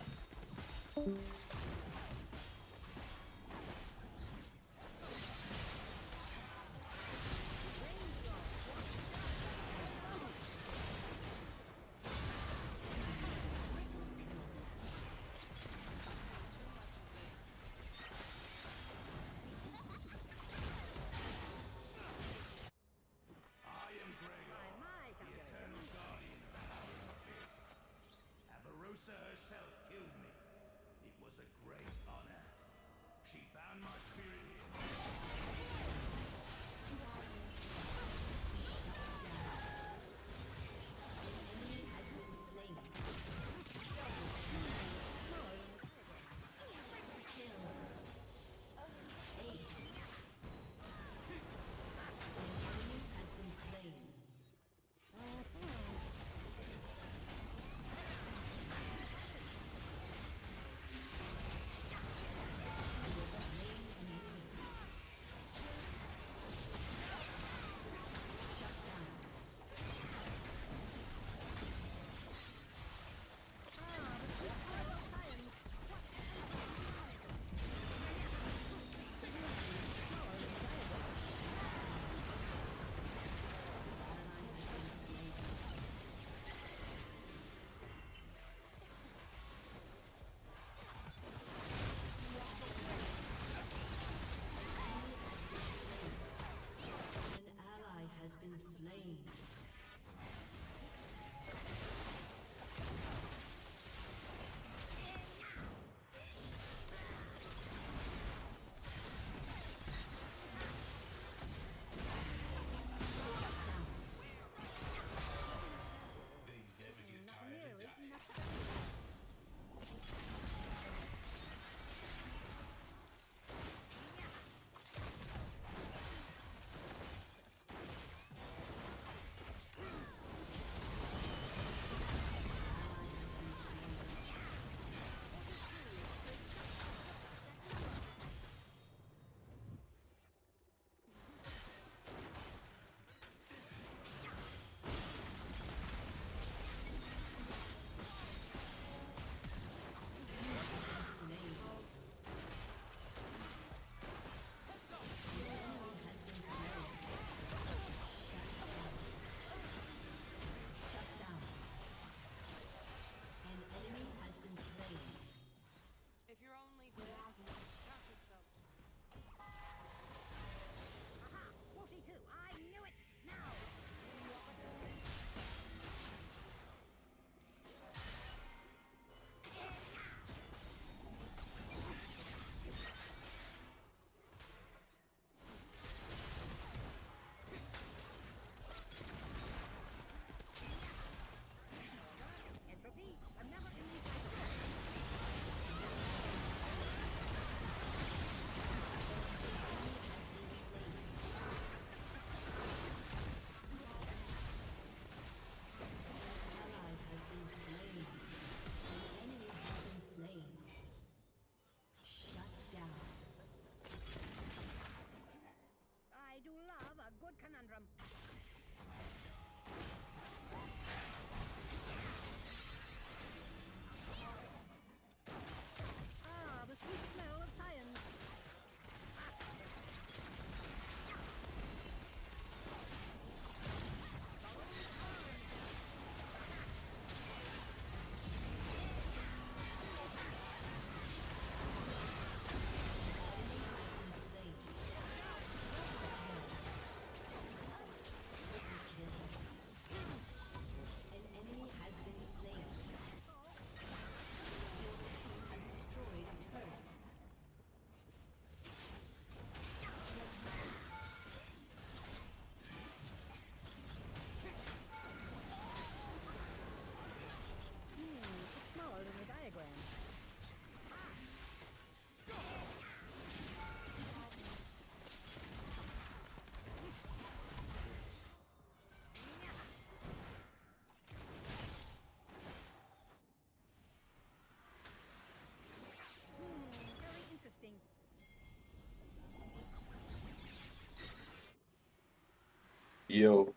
Yo,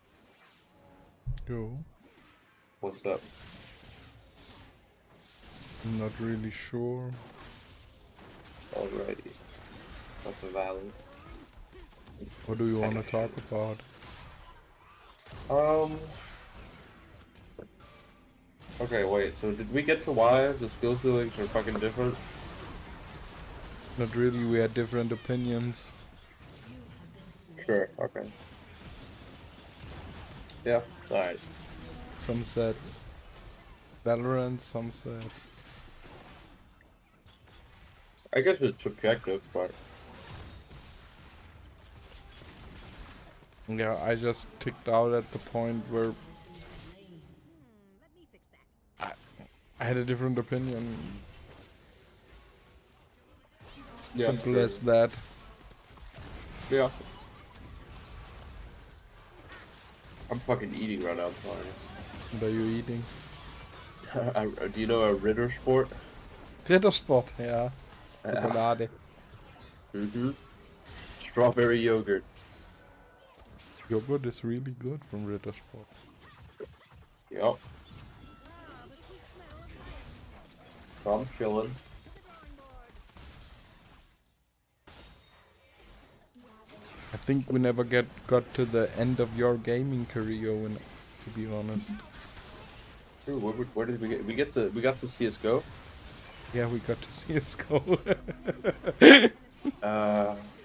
Go. what's up? I'm not really sure. Alrighty. That's a valid. What do you want to talk about? Okay, wait. So did we get to why the skill ceilings are fucking different? Not really, we had different opinions. Sure. Okay. Yeah. All right. Some said Valorant, some said... I guess it's subjective, but Yeah, I just ticked out at the point where Let me fix that. I had a different opinion. yeah. Simple sure. as that. Yeah. I'm fucking eating right now. Sorry. What are you eating? Do you know a Ritter Sport? Rittersport, yeah. Schokolade. Mm-hmm. Strawberry yogurt. Yogurt is really good from Rittersport. Yep. So I'm chilling. I think we never got to the end of your gaming career, to be honest. Ooh, where did we get? We got to CS:GO. Yeah, we got to CSGO.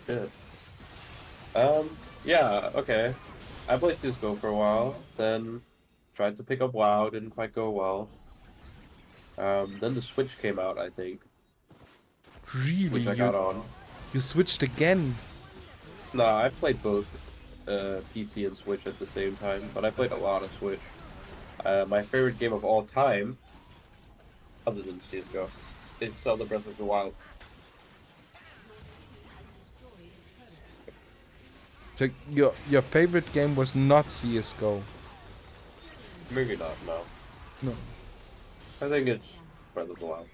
Shit. Yeah, okay. I played CS:GO for a while, then tried to pick up WoW, didn't quite go well. Then the Switch came out, I think, Really? which I got on. You switched again? No, I played both PC and Switch at the same time, but I played a lot of Switch. My favorite game of all time, other than CS:GO, is Zelda Breath of the Wild. So your favorite game was not CSGO? Maybe not, no. No. I think it's Breath of the Wild.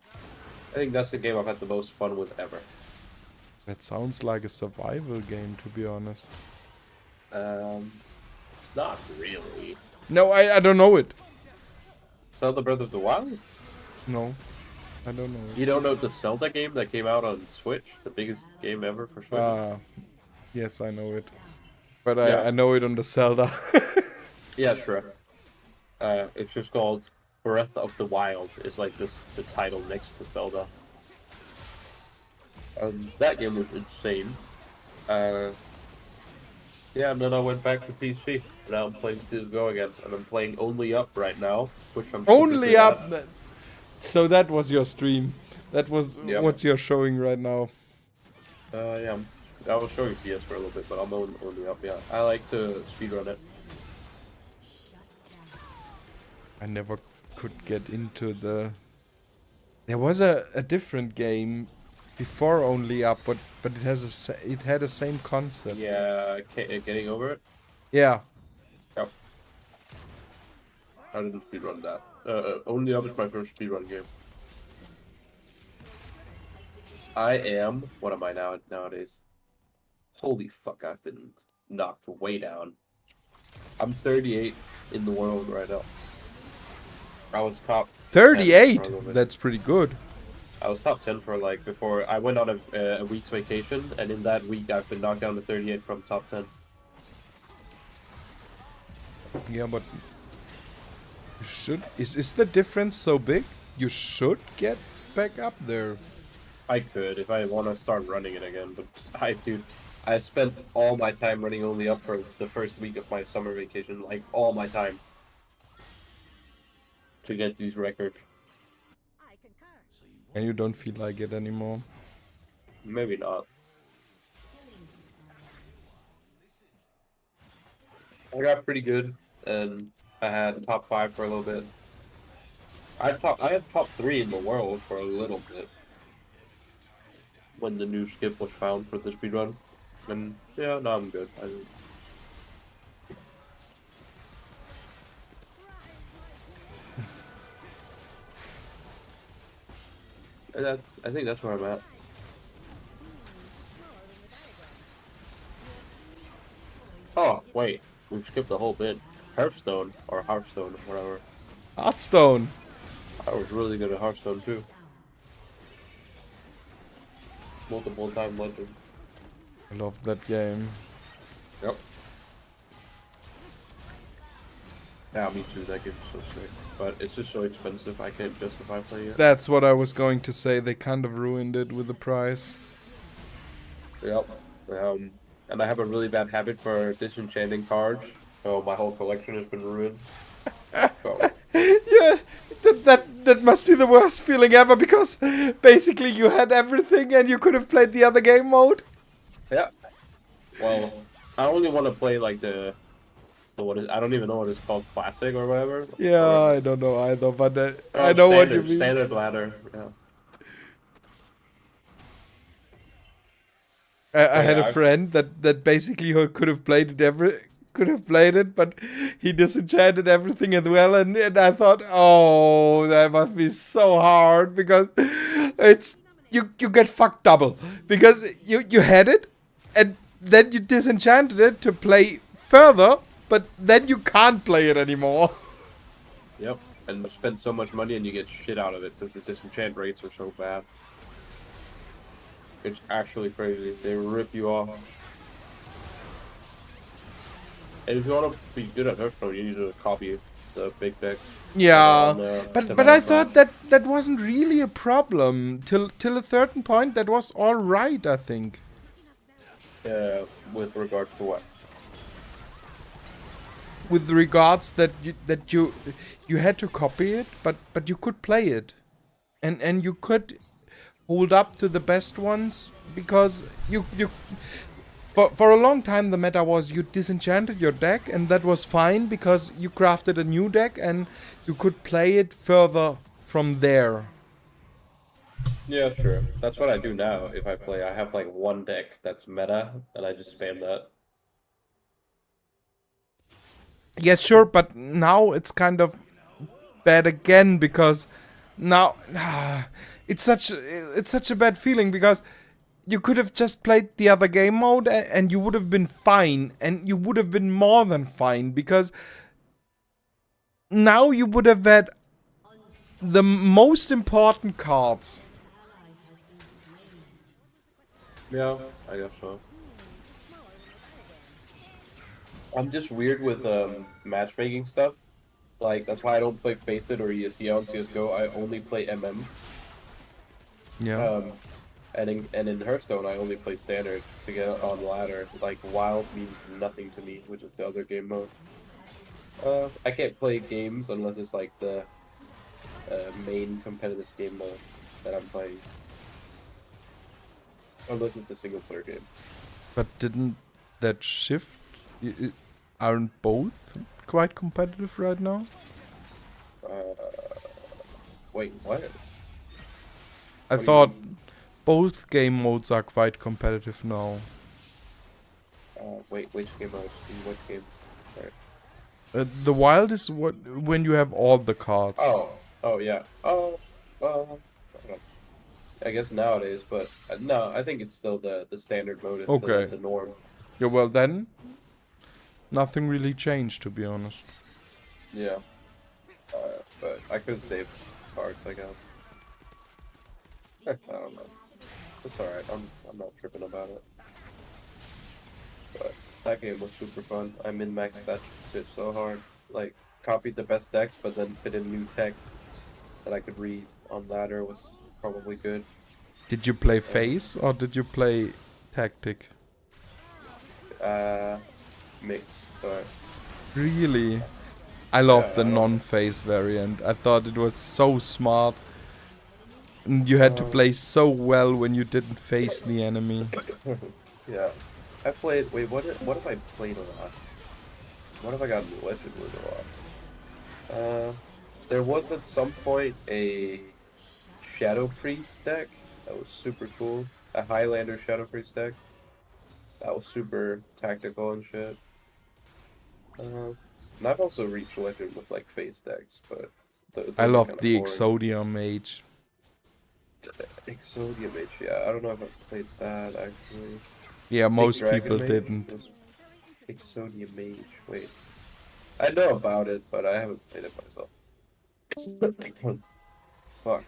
I think that's the game I've had the most fun with ever. That sounds like a survival game, to be honest. Not really. No, I don't know it. Zelda Breath of the Wild? No, I don't know it. You don't know the Zelda game that came out on Switch? The biggest game ever for Switch? Yes, I know it. But Yeah. I know it on the Zelda. Yeah, sure. It's just called Breath of the Wild. It's like the title next to Zelda. That game was insane. Yeah, and then I went back to PC. Now I'm playing CS:GO again, and I'm playing Only Up right now, which I'm super Only good up! at. So that was your stream. That was Yep. what you're showing right now. Yeah. I was showing CS for a little bit, but I'm only Up, yeah. I like to speedrun it. I never could get into the... There was a different game before Only Up, but it had the same concept. Yeah, getting over it? Yeah. Yep. I didn't speedrun that. Only Up is my first speedrun game. I am... What am I nowadays? Holy fuck, I've been knocked way down. I'm 38 in the world right now. I was top 38? 10 for a little bit. That's pretty good. I was top 10 for like before I went on a week's vacation, and in that week I've been knocked down to 38 from top 10. Yeah, but you should... Is the difference so big? You should get back up there. I could if I want to start running it again, but I spent all my time running Only Up for the first week of my summer vacation, like all my time, to get these records. I concur. And you don't feel like it anymore. Maybe not. I got pretty good, and I had top 5 for a little bit. I had top 3 in the world for a little bit when the new skip was found for the speedrun. And yeah, no, I'm good. I think that's where I'm at. Oh, wait. We skipped the whole bit. Hearthstone, or Hearthstone, whatever. Hearthstone. I was really good at Hearthstone too. Multiple time legend. I love that game. Yep. Yeah, me too. That game's so sick. But it's just so expensive, I can't justify playing it. That's what I was going to say. They kind of ruined it with the price. Yep. And I have a really bad habit for disenchanting cards, so my whole collection has been ruined. So, Yeah, that must be the worst feeling ever, because basically you had everything and you could have played the other game mode. yeah. Well, I only want to play like the what is, I don't even know what it's called, classic or whatever. Yeah, I don't know either, but I know what you mean. Standard ladder. Yeah. I had a friend that basically could have played it, but he disenchanted everything as well, and I thought, oh, that must be so hard, because it's you get fucked double, because you had it, and then you disenchanted it to play further, but then you can't play it anymore. Yep. And you spend so much money and you get shit out of it because the disenchant rates are so bad. It's actually crazy. They rip you off. And if you want to be good at Hearthstone, you need to copy the big deck. Yeah, but I Daliban. thought that wasn't really a problem till a certain point. That was all right, I think. With regard to what? With regards that you had to copy it, but you could play it, and you could hold up to the best ones, because you for a long time the meta was you disenchanted your deck, and that was fine because you crafted a new deck and you could play it further from there. Yeah, sure. That's what I do now if I play. I have like one deck that's meta, and I just spam that. Yes, sure, but now it's kind of bad again, because now it's such a bad feeling, because you could have just played the other game mode and you would have been fine, and you would have been more than fine, because now you would have had the most important cards. Yeah, I guess so. I'm just weird with matchmaking stuff. Like, that's why I don't play Face It or ESE on CSGO. I only play MM. Yeah. And in Hearthstone, I only play Standard to get on ladder. Like, Wild means nothing to me, which is the other game mode. I can't play games unless it's like the main competitive game mode that I'm playing. Unless it's a single player game. But didn't that shift? Aren't both quite competitive right now? Wait, what? I thought both game modes are quite competitive now. Wait, which game modes? Which games? Sorry. The wild is when you have all the cards. Oh yeah. Oh, well, I guess nowadays, but no, I think it's still the standard mode is Okay. the norm. Yeah, well then, nothing really changed, to be honest. Yeah. But I could save cards, I guess. I don't know. It's alright. I'm not tripping about it. But that game was super fun. I min-maxed that shit so hard. Like, copied the best decks, but then fit in new tech that I could read on ladder was probably good. Did you play face or did you play tactic? Mix. But Really? I love Yeah, the I don't- non-face variant. I thought it was so smart. And you had to play so well when you didn't face the enemy. yeah. I played. Wait, what have I played a lot? What have I gotten legend with a lot? There was at some point a Shadow Priest deck that was super cool. A Highlander Shadow Priest deck that was super tactical and shit. And I've also reached legend with like face decks, but those I are love kinda the boring. Exodia Mage. Exodia Mage, yeah. I don't know if I've played that actually. Yeah, Big most Dragon people Mage didn't. was- Exodia Mage. Wait. I know about it, but I haven't played it myself. Fuck.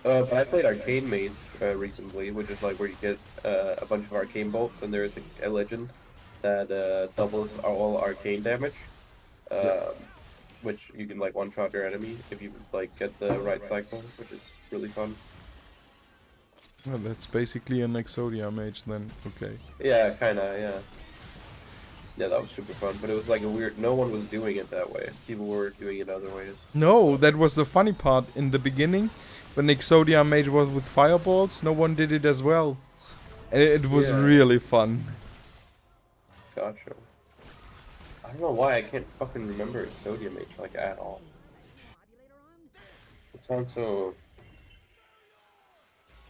But I played Arcane Mage recently, which is like where you get a bunch of arcane bolts, and there's a legend that doubles all arcane damage. Which you can like one-shot your enemy if you like get the right cycle, which is really fun. Well, that's basically an Exodia mage then. Okay. Yeah, kinda, yeah. Yeah, that was super fun, but it was like a weird. No one was doing it that way. People were doing it other ways. No, that was the funny part in the beginning. When Exodia mage was with fireballs, no one did it as well. And it was Yeah. really fun. Gotcha. I don't know why I can't fucking remember Exodia Mage like at all. It sounds so.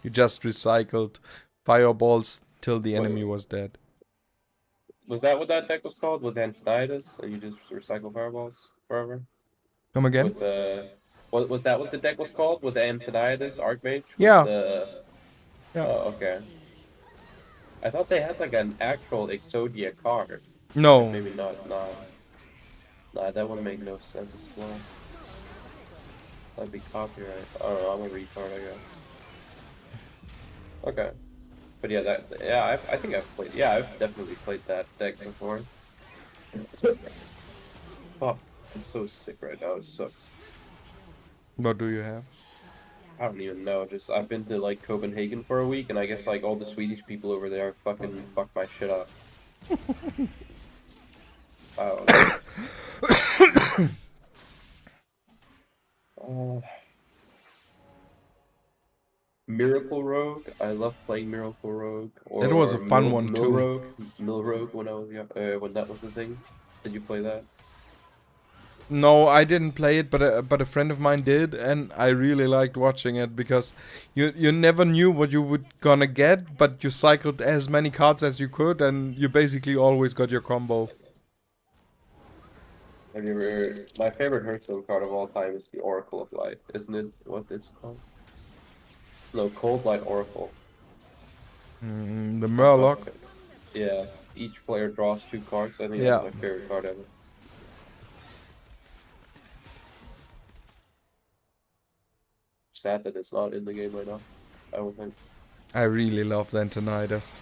You just recycled fireballs till the enemy was dead. Was that what that deck was called? With Antonidas, and you just recycle fireballs forever? Come again? With was that what the deck was called? With Antonidas, Archmage? With Yeah. Oh, okay. I thought they had like an actual Exodia card. No. Maybe not. Nah, that would make no sense. Well, that'd be copyright. I don't know. I'm a retard, I guess. Okay. But yeah, I think I've played. Yeah, I've definitely played that deck before. Fuck, I'm so sick right now. It sucks. What do you have? I don't even know. Just I've been to like Copenhagen for a week, and I guess like all the Swedish people over there fucking fuck my shit up. Miracle Rogue. I love playing Miracle Rogue. Or That was a fun one Mill too. Rogue. Mill Rogue when I was young, when that was the thing. Did you play that? No, I didn't play it, but a friend of mine did, and I really liked watching it because you never knew what you would gonna get, but you cycled as many cards as you could, and you basically always got your combo. Have you ever? My favorite Hearthstone card of all time is the Oracle of Light, isn't it? What it's called? No, Cold Light Oracle. The Murloc. Yeah, each player draws 2 cards. I think Yeah. that's my favorite card ever. Sad that it's not in the game right now. I don't think. I really love the Antonidas.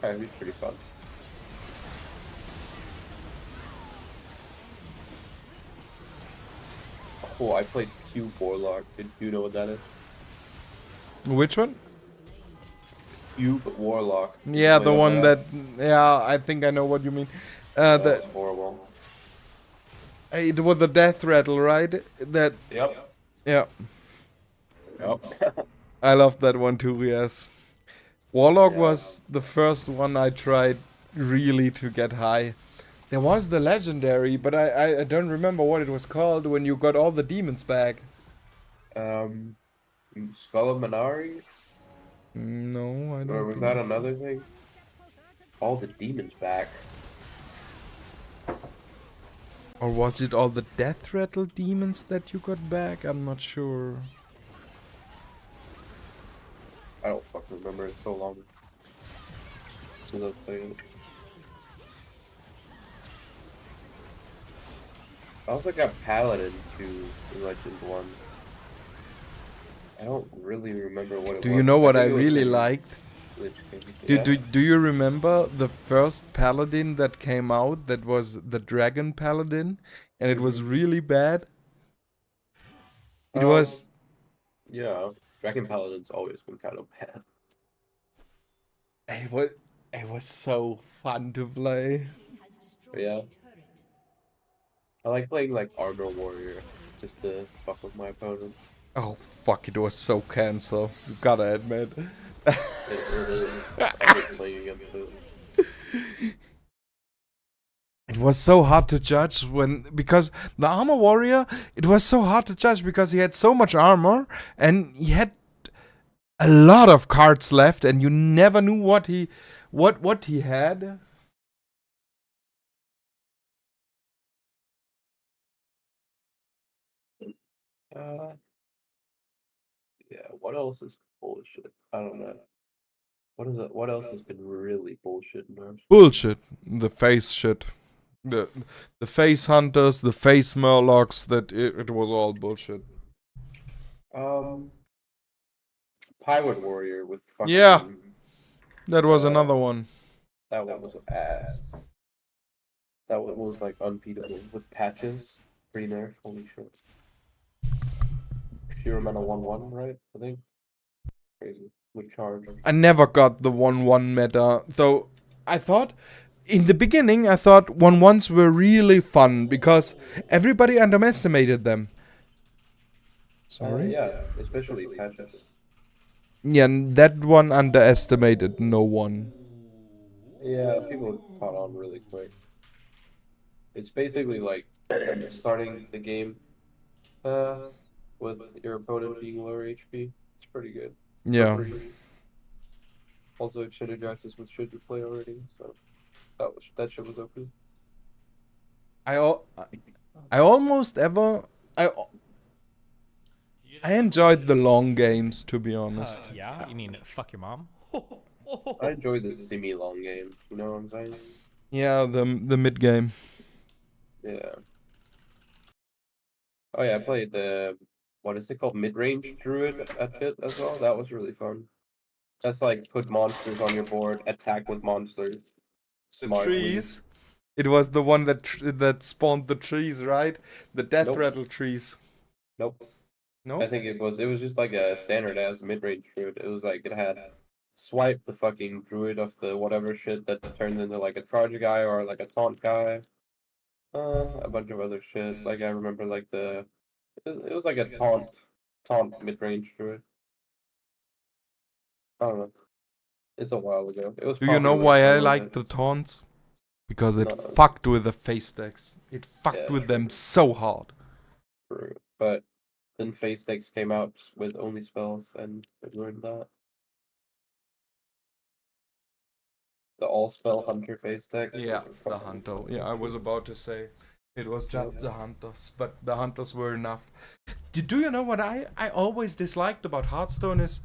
It's pretty fun. Oh, I played Cube Warlock. Do you know what that is? Which one? Cube Warlock. Did you Yeah, play the one that? yeah, I think I know what you mean. That was horrible. It was the death rattle, right? That. Yep. Yeah. Yep. I loved that one too. Yes. Warlock was the first one I tried really to get high. There was the legendary, but I don't remember what it was called when you got all the demons back. Skull of Manari? No, I don't. Or was that another thing? All the demons back. Or was it all the death rattle demons that you got back? I'm not sure. I don't fucking remember. It's so long since I played it. I also got Paladin too in Legend once. I don't really remember what it was. Do you know what I think it was really in liked? Lich King. Do you remember the first paladin that came out that was the dragon paladin and it was really bad? It was Yeah, Dragon Paladin's always been kind of bad. it was so fun to play. Yeah. I like playing like Armor Warrior just to fuck with my opponent. Oh fuck, it was so cancel. You gotta admit. It is. I hate playing against it. It was so hard to judge because the armor warrior, it was so hard to judge because he had so much armor and he had a lot of cards left and you never knew what he had. Yeah, what else is bullshit? I don't know. What is it? What else has been really bullshit nerfs? Bullshit. The face shit. The face hunters, the face murlocs, it was all bullshit. Pirate Warrior with fucking. Yeah. That was another one. That one was ass. That one was like unbeatable with patches. Pretty nerf. Holy shit. Shiraman 1-1, right? I think. Crazy. With charge. I never got the 1-1 meta, though. I thought in the beginning I thought 1-1s were really fun because everybody underestimated them. Sorry? Yeah, especially patches. Yeah, that one underestimated no one. Yeah, people caught on really quick. It's basically like starting the game with your opponent being lower HP. It's pretty good. Yeah. Also, it synergizes with should you play already, so that shit was open. I almost ever I enjoyed the long games, to be honest. Yeah, you mean fuck your mom? I enjoy the semi-long game. You know what I'm saying? Yeah, the mid game. Yeah. Oh yeah, I played the what is it called? Mid-range druid at bit as well. That was really fun. That's like put monsters on your board, attack with monsters. The Smartly. trees. It was the one that spawned the trees, right? The death Nope. rattle trees. Nope. No? I think it was just like a standard as mid-range druid. It was like it had swipe the fucking druid of the whatever shit that turns into like a charge guy or like a taunt guy. A bunch of other shit. Like I remember like it was like a taunt mid-range druid. I don't know. It's a while ago. It was. Do you know popular why for a I little like bit. the taunts? Because it No. fucked with the face stacks. It fucked Yeah, with them so hard. True. But then face decks came out with only spells and it ruined that. The all spell hunter face decks. those Yeah, are the fucking hunter. fucking Yeah, I was about to say. It was just the hunters, but the hunters were enough. Do you know what I always disliked about Hearthstone is...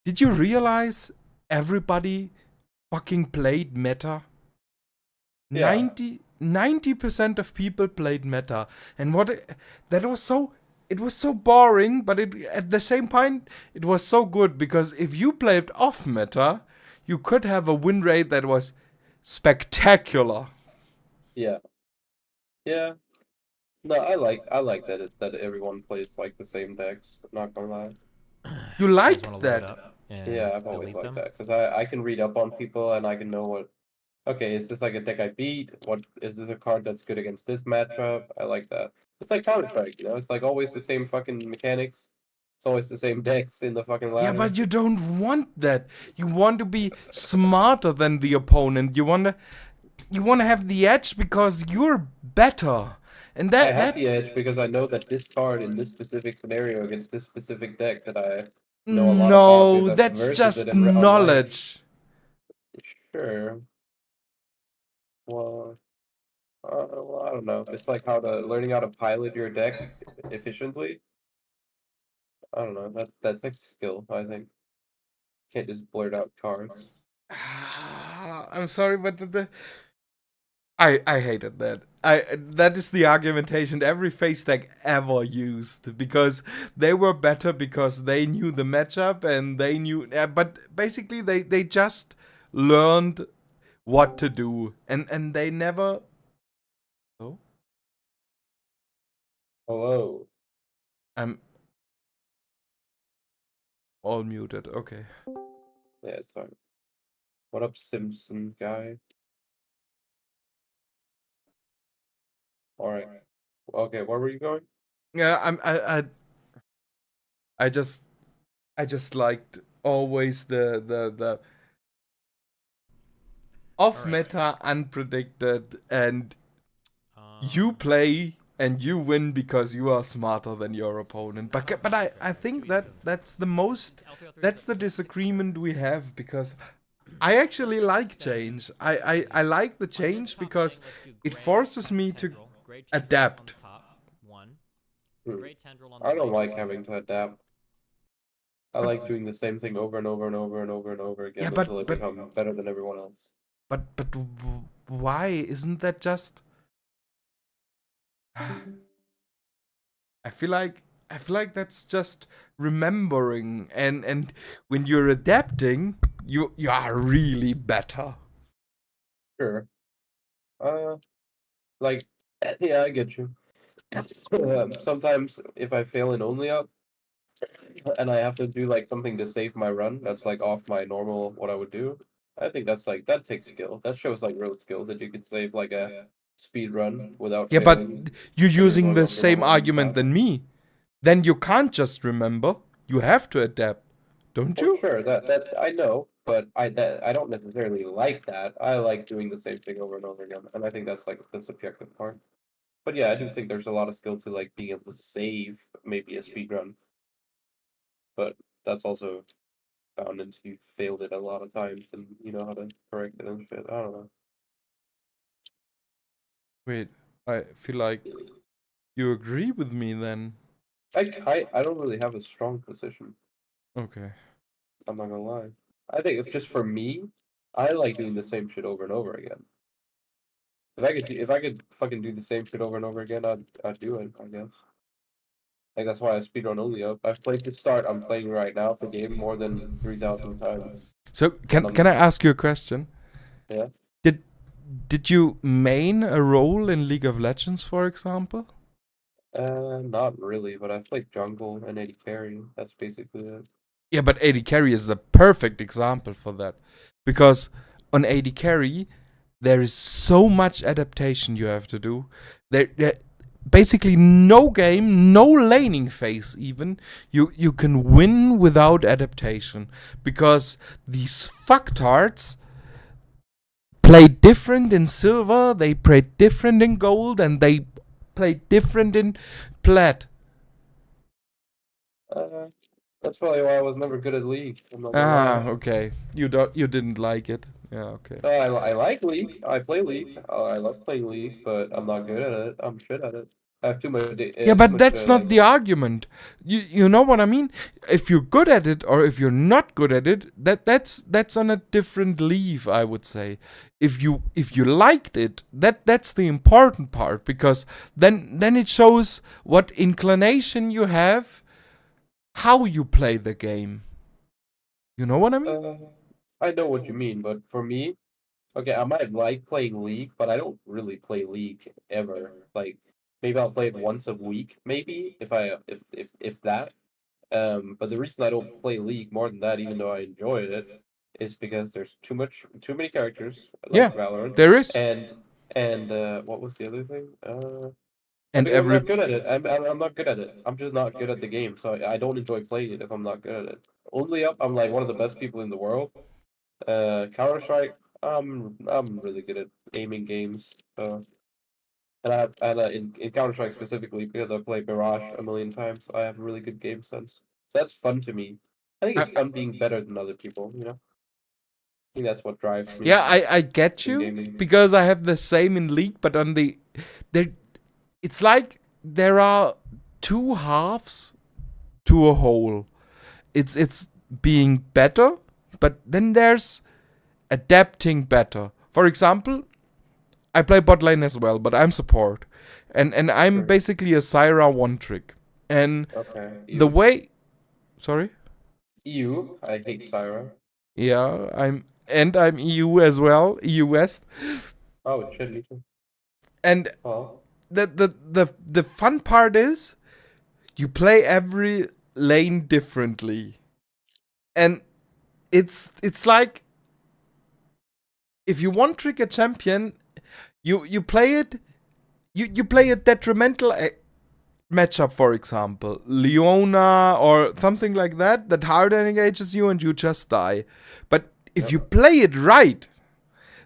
Did you realize everybody fucking played meta? Yeah. 90% of people played meta. And that was so... It was so boring, but at the same point, it was so good because if you played off meta, you could have a win rate that was spectacular. Yeah. Yeah. No, I like that everyone plays like the same decks. I'm not gonna lie. You guys liked wanna load that? up and Yeah, I've always delete liked them? that because I can read up on people and I can know what. Okay, is this like a deck I beat? What is this a card that's good against this matchup? I like that. It's like Counter-Strike, you know. It's like always the same fucking mechanics. It's always the same decks in the fucking ladder. Yeah, but you don't want that. You want to be smarter than the opponent. You wanna have the edge because you're better. And I have the edge because I know that this card in this specific scenario against this specific deck that I know a lot about. No, because I've that's versus just it online. knowledge. Sure. Well, I don't know. It's like learning how to pilot your deck efficiently. I don't know. That's like skill. I think can't just blurt out cards. I'm sorry, but I hated that. That is the argumentation every face deck ever used because they were better because they knew the matchup and they knew. But basically, they just learned what to do and they never. Oh, Hello. I'm all muted. Okay. Yeah, it's fine. What up, Simpson guy? All right. Okay, where were you going? Yeah, I just liked always the off meta, unpredicted, and you play and you win because you are smarter than your opponent. But I think that's the disagreement we have because I actually like change. I like the change because it forces me to adapt. I don't like having to adapt. I like doing the same thing over and over and over and over and over again Yeah, until I but become better than everyone else. why isn't that just? I feel like that's just remembering, and when you're adapting, you are really better. Sure. Like, yeah, I get you. Sometimes if I fail in only up and I have to do like something to save my run, that's like off my normal what I would do. I think that's like that takes skill. That shows like real skill that you could save like a speed run without Yeah, but failing you're when you're using going the off your same normal game argument path. than me. Then you can't just remember. You have to adapt, don't Well, you? sure, that I know, but I don't necessarily like that. I like doing the same thing over and over again, and I think that's like the subjective part. But yeah, I do think there's a lot of skill to like being able to save maybe a speed run, but that's also found into you failed it a lot of times and you know how to correct it and shit. I don't know. Wait, I feel like you agree with me then. I don't really have a strong position. Okay. I'm not gonna lie. I think if just for me, I like doing the same shit over and over again. If I could fucking do the same shit over and over again, I'd do it, I guess. Like that's why I speedrun only up. I've played the start I'm playing right now the game more than 3,000 times. So can I ask you a question? Yeah. Did you main a role in League of Legends, for example? Not really, but I've played jungle and AD carry. That's basically it. Yeah, but AD carry is the perfect example for that. Because on AD carry, there is so much adaptation you have to do. There basically no game, no laning phase even, you can win without adaptation. Because these fucktards play different in silver, they play different in gold, and they play different in plat. That's probably why I was never good at League. I'm not gonna lie. Okay. You didn't like it. Yeah, okay. I like League. I play League. I love playing League, but I'm not good at it. I'm shit at it. I have too much. Yeah, but that's not the argument. You know what I mean? If you're good at it or if you're not good at it, that's on a different leave, I would say. If you liked it, that's the important part, because then it shows what inclination you have, how you play the game. You know what I mean? I know what you mean, but for me, okay, I might like playing League, but I don't really play League ever. Like maybe I'll play it once a week, maybe if that. But the reason I don't play League more than that, even though I enjoy it, is because there's too many characters Yeah, like Valorant, there is. and what was the other thing? And Because I'm every not good at it. I'm not good at it. I'm just not good at the game, so I don't enjoy playing it if I'm not good at it. Only up, I'm like one of the best people in the world. Counter Strike, I'm really good at aiming games. And in Counter Strike specifically because I played Barrage a million times, I have really good game sense. So that's fun to me. I think it's fun being better than other people. You know, I think that's what drives me Yeah, I get in you, gaming. because I have the same in League, but on the there, it's like there are two halves to a whole. It's being better, but then there's adapting better. For example, I play bot lane as well, but I'm support, and I'm Sure. basically a Syra one trick. And Okay. the way, sorry, EU, I hate Syra. yeah, I'm EU as well, EU West, Oh shit, me too. and Oh. the fun part is you play every lane differently, and it's like if you one trick a champion, you play it, you play a detrimental matchup, for example, Leona or something like that hard engages you and you just die. But if you play it right,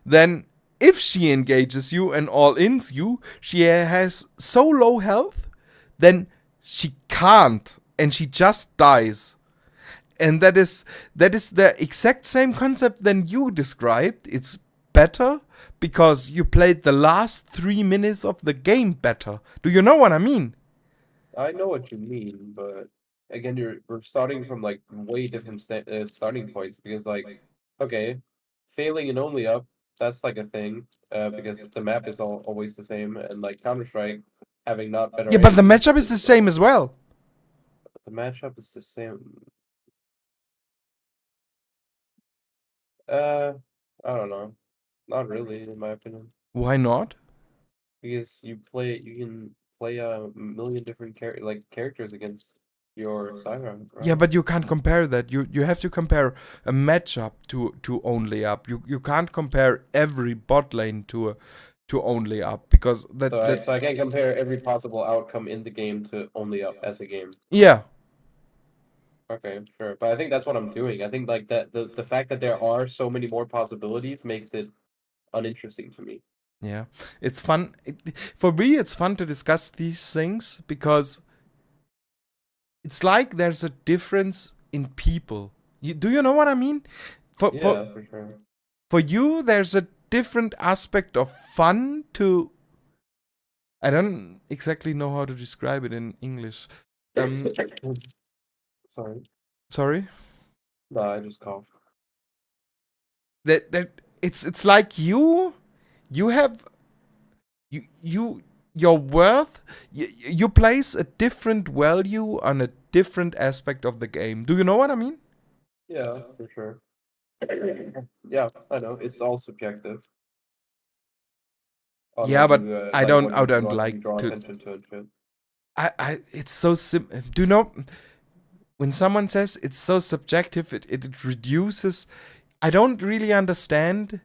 then if she engages you and all-ins you, she has so low health, then she can't, and she just dies. And that is the exact same concept than you described. It's better because you played the last 3 minutes of the game better. Do you know what I mean? I know what you mean, but again, we're starting from like way different starting points because like, okay, failing and only up, that's like a thing because the map is always the same, and like Counter Strike having not better Yeah, but the aim matchup is the same as well. the matchup is the same. Uh, I don't know, not really in my opinion, Why not? because you can play a million different characters against your Siren, Yeah, right? but you can't compare that. You have to compare a matchup to only up. You can't compare every bot lane to only up because So I can't compare every possible outcome in the game to only up as a game. yeah. Okay, sure. But I think that's what I'm doing. I think like that the fact that there are so many more possibilities makes it uninteresting to me. Yeah, it's fun. For me, it's fun to discuss these things because it's like there's a difference in people. Do you know what I mean? For Yeah, for sure. for you, there's a different aspect of fun to. I don't exactly know how to describe it in English. Sorry. Sorry. No, I just coughed. That it's like you have your worth, you place a different value on a different aspect of the game. Do you know what I mean? Yeah, for sure. Yeah, I know. It's all subjective on Yeah, but I like don't what I you don't what like you draw to. attention to and shit. I it's so do you know when someone says it's so subjective, it reduces. I don't really understand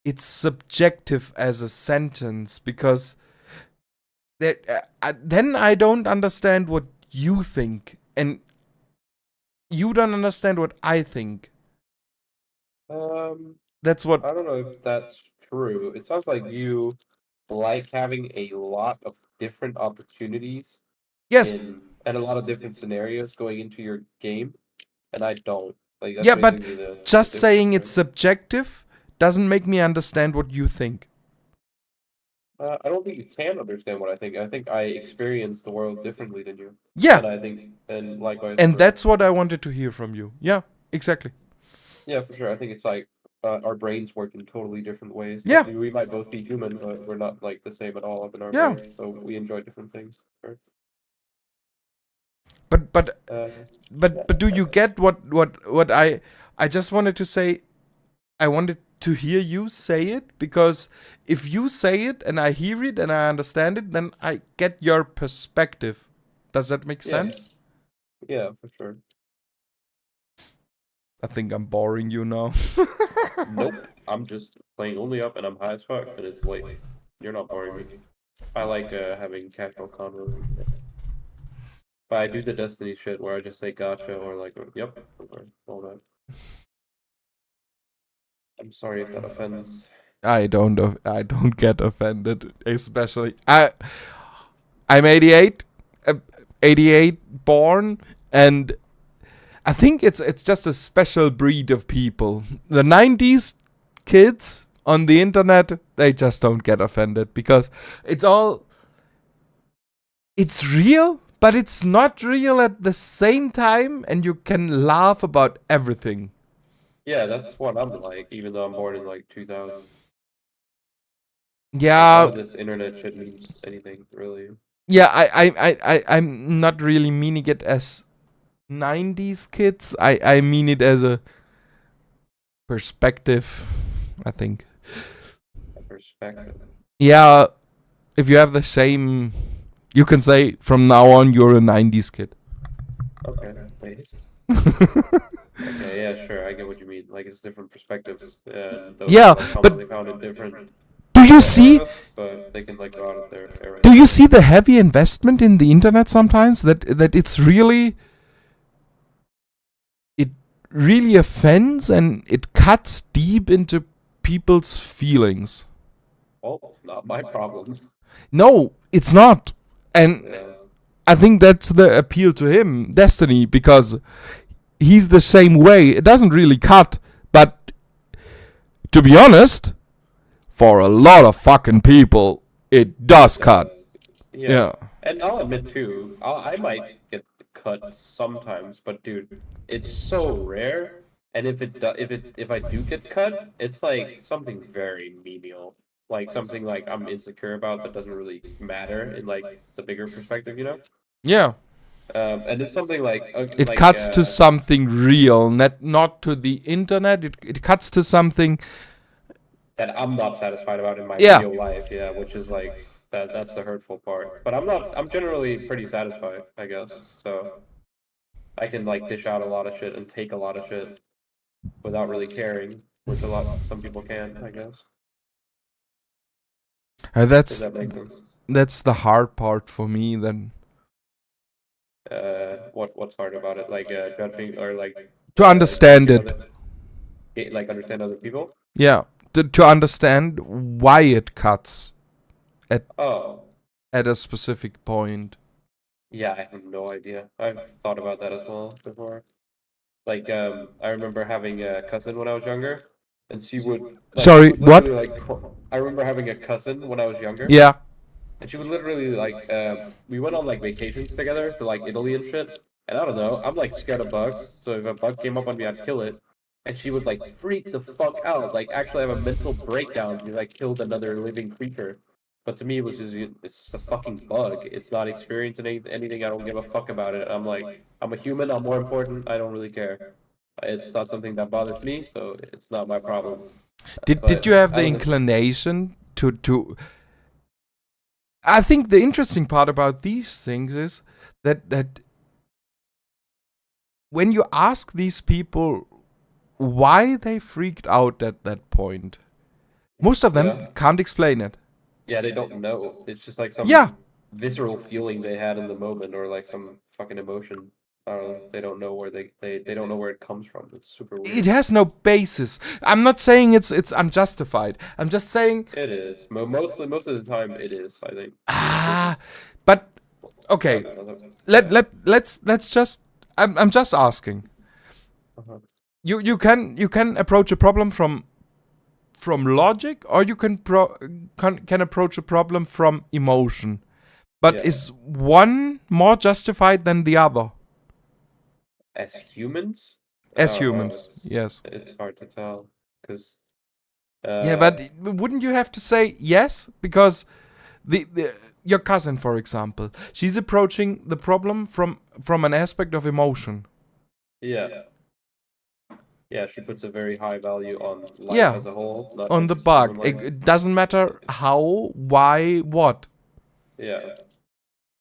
it's subjective as a sentence because then I don't understand what you think, and you don't understand what I think. That's what. I don't know if that's true. It sounds like you like having a lot of different opportunities Yes, and a lot of different scenarios going into your game, and I don't. Like that's yeah, but basically the just difference, saying it's right? subjective doesn't make me understand what you think. I don't think you can understand what I think. I think I experience the world differently than you, Yeah, and I think, and likewise and for that's what I wanted to hear from you. Yeah, exactly. yeah, for sure. I think it's like our brains work in totally different ways. Yeah, Like we might both be human, but we're not like the same at all up in our yeah. brains. So we enjoy different things. Sure. But but Uh, but do you get what I just wanted to say? I wanted to hear you say it because if you say it and I hear it and I understand it, then I get your perspective. Does that make yeah, sense? yeah, for sure. I think I'm boring you now. Nope, I'm just playing only up, and I'm high as fuck, and it's late. You're not boring me. I like having casual convos and shit. But I do the Destiny shit where I just say gotcha or like, yep, or all that. I'm sorry if that offends. I don't get offended, especially I'm 88, 88 born, and I think it's just a special breed of people. The 90s kids on the internet, they just don't get offended because it's real, but it's not real at the same time, and you can laugh about everything. Yeah, that's what I'm like, even though I'm born in like 2000. Like, Yeah, none of this internet shit means anything, really. yeah. I'm not really meaning it as 90s kids. I mean it as a perspective, I think. A perspective. Yeah, if you have the same, you can say from now on you're a 90s kid. Okay, nice. Okay, yeah, sure, I get what you mean. Like, it's different perspectives, and those Yeah, are but commonly found in different do you see eras, but they can like go out of their era. do you see the heavy investment in the internet sometimes that it's really it really offends and it cuts deep into people's feelings. Well, not my problem. No, it's not. And Yeah. I think that's the appeal to him, Destiny, because he's the same way. It doesn't really cut, but to be honest, for a lot of fucking people, it does cut. Yeah. Yeah. And I'll admit too, I might get cut sometimes, but dude, it's so rare. And if I do get cut, it's like something very menial, like something like I'm insecure about that doesn't really matter in like the bigger perspective, you know. Yeah. And it's something like It cuts to something real, not to the internet. It cuts to something. that I'm not satisfied about in my Yeah. real life, yeah, which is like that's the hurtful part. But I'm generally pretty satisfied, I guess. So I can like dish out a lot of shit and take a lot of shit without really caring, which some people can, I guess. If That's that makes sense. that's the hard part for me. Then What's hard about it? Like judging or like to understand judging it. like understand other people? Yeah, to understand why it cuts Oh, at a specific point. yeah, I have no idea. I've thought about that as well before. Like, I remember having a cousin when I was younger, and she would Sorry, what? literally I remember having a cousin when I was younger, Yeah. and she would literally like we went on like vacations together to like Italy and shit. And I don't know, I'm like scared of bugs, so if a bug came up on me, I'd kill it. And she would like freak the fuck out, like actually have a mental breakdown because I killed another living creature. But to me, it was it's just a fucking bug. It's not experiencing anything. I don't give a fuck about it. I'm like, I'm a human. I'm more important. I don't really care. It's not something that bothers me, so it's not my problem. Did you have the inclination to? I think the interesting part about these things is that when you ask these people why they freaked out at that point, most of them can't explain it. Yeah, they don't know. It's just like some visceral feeling they had in the moment, or like some fucking emotion. I don't know. They don't know where they don't know where it comes from. It's super weird. It has no basis. I'm not saying it's unjustified. I'm just saying it is. Most of the time it is, I think. But okay. Let's just I'm just asking. You can approach a problem from logic, or you can approach a problem from emotion. But is one more justified than the other? As humans? As humans, yes. It's hard to tell, because. Yeah, but wouldn't you have to say yes? Because your cousin, for example, she's approaching the problem from an aspect of emotion. Yeah. Yeah, she puts a very high value on life as a whole. Not on the bug. It doesn't matter how, why, what. Yeah.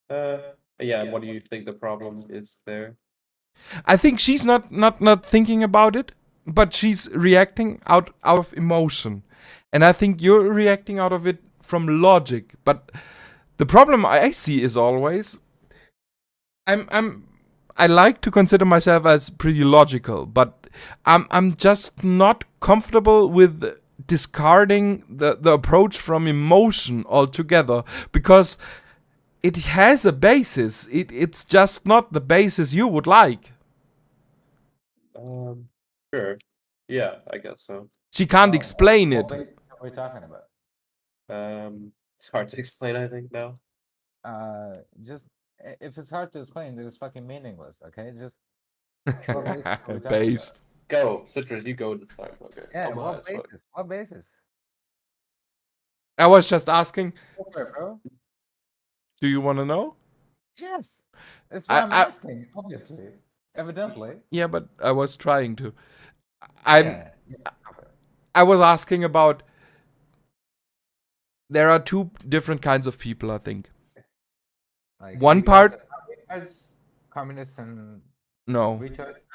Yeah, and what do you think the problem is there? I think she's not thinking about it, but she's reacting out of emotion. And I think you're reacting out of it from logic. But the problem I see is always I like to consider myself as pretty logical, but I'm just not comfortable with discarding the approach from emotion altogether, because it has a basis. It's just not the basis you would like. Sure. Yeah, I guess so. She can't explain it. What are we talking about? It's hard to explain, I think, now. Just if it's hard to explain, then it's fucking meaningless. Okay, just based. Go, Citrus. You go this time. Okay. Yeah. What basis? What basis? I was just asking. Okay, bro. Do you want to know? Yes. That's what I'm asking. Obviously, evidently. Yeah, but I was trying to. I was asking about. There are two different kinds of people, I think. Like one part. Communists and. No.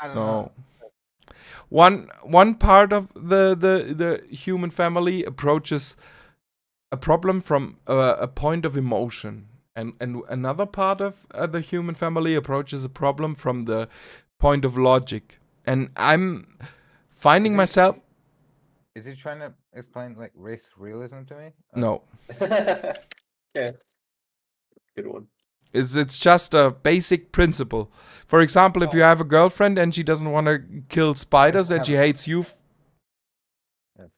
I don't know. One part of the human family approaches a problem from a point of emotion, and another part of the human family approaches a problem from the point of logic. And I'm finding myself. Is he trying to explain like race realism to me? No. Yeah. Good one. It's just a basic principle. For example, if you have a girlfriend and she doesn't want to kill spiders and she hates you. Yes.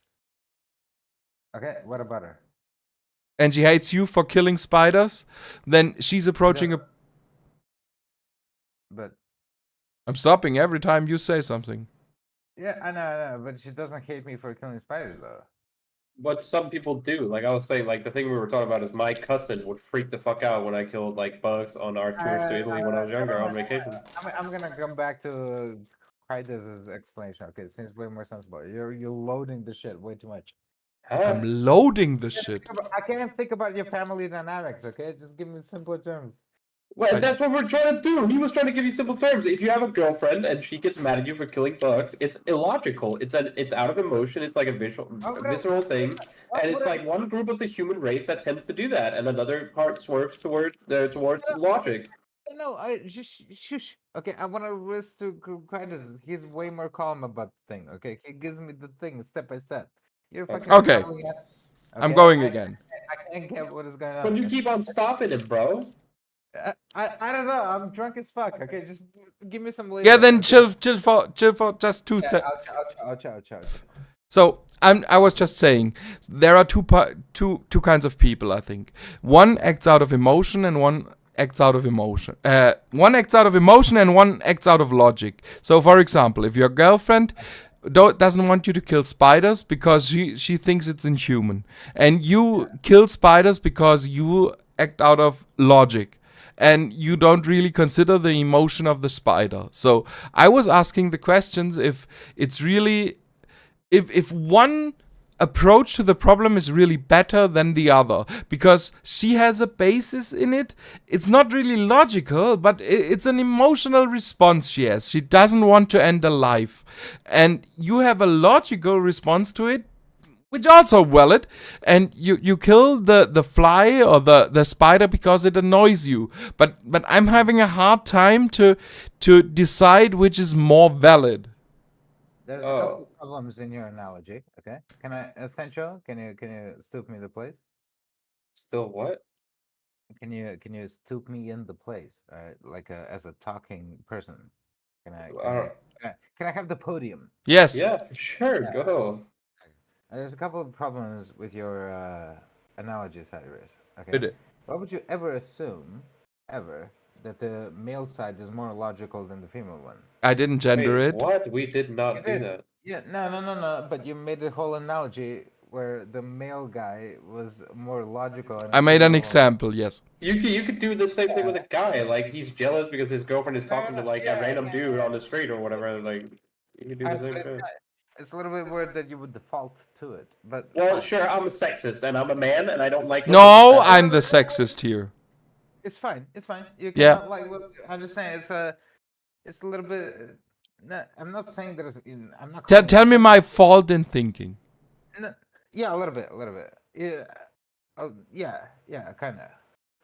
Okay, what about her? And she hates you for killing spiders, then she's approaching But I'm stopping every time you say something. yeah, I know, but she doesn't hate me for killing spiders though. What some people do, like I was saying, like the thing we were talking about is my cousin would freak the fuck out when I killed like bugs on our tours to Italy when I was younger on vacation. I'm gonna come back to Kaida's explanation. Okay, it seems way more sensible. You're loading the shit way too much. I'm Huh? loading the shit. I can't think about your family dynamics. Okay, just give me simpler terms. Well, I- that's what we're trying to do. He was trying to give you simple terms. If you have a girlfriend and she gets mad at you for killing bugs, it's illogical. It's out of emotion. It's like a visceral thing, and it's like one group of the human race that tends to do that, and another part swerves towards logic. No, I just shush. Okay, I want to list to Kaida's. He's way more calm about the thing. Okay, he gives me the thing step by step. You're fucking Okay. babbling at- I'm okay, going again. I can't get what is going on. But you keep on stopping him, bro. I don't know. I'm drunk as fuck. Okay, just give me some. Yeah, then okay? chill for just two. Yeah, I'll chill. So I was just saying there are two kinds of people. I think one acts out of emotion and one acts out of emotion. One acts out of emotion and one acts out of logic. So, for example, if your girlfriend doesn't want you to kill spiders because she thinks it's inhuman, and you kill spiders because you act out of logic. And you don't really consider the emotion of the spider. So I was asking the questions if it's really if one approach to the problem is really better than the other, because she has a basis in it. It's not really logical, but it's an emotional response she has. She doesn't want to end a life, and you have a logical response to it, which also valid, and you kill the fly or the spider because it annoys you. But I'm having a hard time to decide which is more valid. There's a couple of problems in your analogy. Okay, can I, Essential? Can you stoop me the place? Still what? Can you stoop me in the place? Like as a talking person. Can I have the podium? Yes. Yeah, for sure. Go. There's a couple of problems with your analogy, Cyrus. Okay. Bitte. Why would you ever assume, ever, that the male side is more logical than the female one? I didn't gender Wait, it. what? We did not do that. Yeah, no. But you made the whole analogy where the male guy was more logical. And I made an female- example, yes. You could do the same thing with a guy. Like he's jealous because his girlfriend is talking to like a random dude on the street or whatever. Like you could do the same thing. It's a little bit weird that you would default to it, but Well, fine. sure, I'm a sexist and I'm a man and I don't like. No, women. I'm the sexist here. It's fine. It's fine. You can Yeah. like. I'm just saying it's a little bit. No, I'm not saying that it's. I'm not. Tell me my fault in thinking. No, yeah, a little bit. Yeah. Oh, yeah, kind of.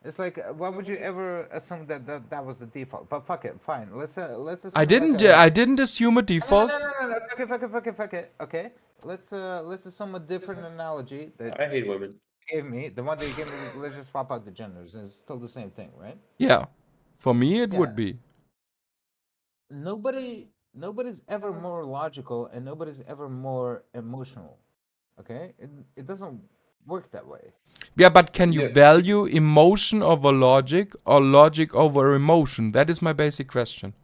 It's like, why would you ever assume that was the default? But fuck it, fine. Let's assume I didn't assume a default. No. Fuck it. Okay. Let's assume a different analogy that I hate women. you gave me. The one that you gave me. Let's just swap out the genders. It's still the same thing, right? Yeah. For me it Yeah. would be. Nobody's ever more logical and nobody's ever more emotional. Okay? It doesn't work that way. Yeah, but can you Yeah. value emotion over logic or logic over emotion? That is my basic question.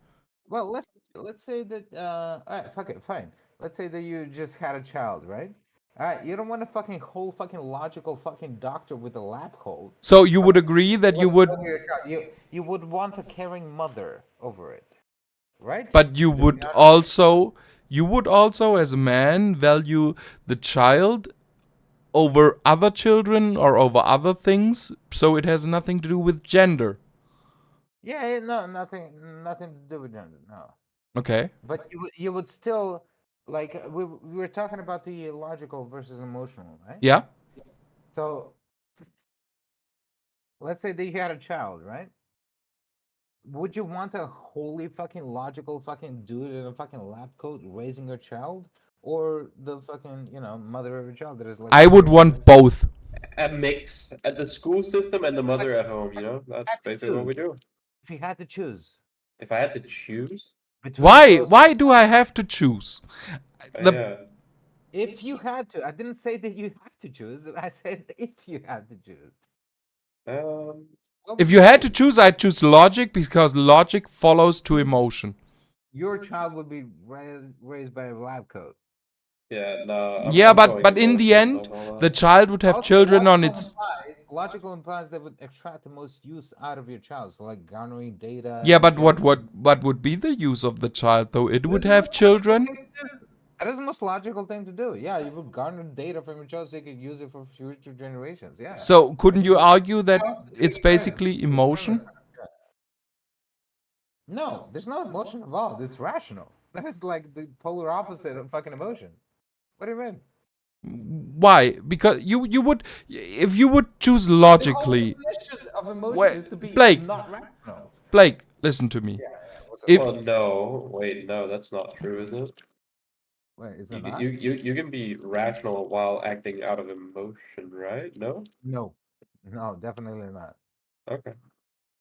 Well, let's say that all right, fuck it, fine. Let's say that you just had a child, right? All right, you don't want a fucking whole fucking logical fucking doctor with a lab coat. So you would agree that you would, over your child. You would want a caring mother over it, right? but you would also as a man value the child over other children or over other things, so it has nothing to do with gender. Yeah, no, nothing to do with gender, no. Okay. But you would still like we were talking about the logical versus emotional, right? Yeah. So let's say that you had a child, right? Would you want a wholly fucking logical fucking dude in a fucking lab coat raising your child, or the fucking mother of your child that is like? I would want both. A mix at the school system and the mother at home. You know, that's basically what we do. If you had to choose. If I had to choose, between Why? those- Why do I have to choose? The- yeah. If you had to, I didn't say that you have to choose. I said if you had to choose. If you had to choose, I'd choose logic because logic follows to emotion. Your child would be raised by a lab coat. Yeah, no. Yeah, I'm but going in the emotions end, on all the that. child would have Also, children on its. logical implies that would extract the most use out of your child, so like garnering data. Yeah, and but shit. what would be the use of the child though? It would This is have the most children. logical thing to do. That is the most logical thing to do. Yeah, you would garner data from your child so you could use it for future generations. Yeah. So couldn't you argue that Yeah, it's yeah, basically emotion? yeah. No, there's no emotion involved. It's rational. That is like the polar opposite of fucking emotion. What do you mean? Why? Because you would, if you would choose logically. The whole definition of emotion Wait, is to be Blake. not rational. Blake, listen to me. What's If Well, no. Wait, no, that's not true, is it? Wait, is You, it not? you can be rational while acting out of emotion, right? No? No. No, definitely not. Okay.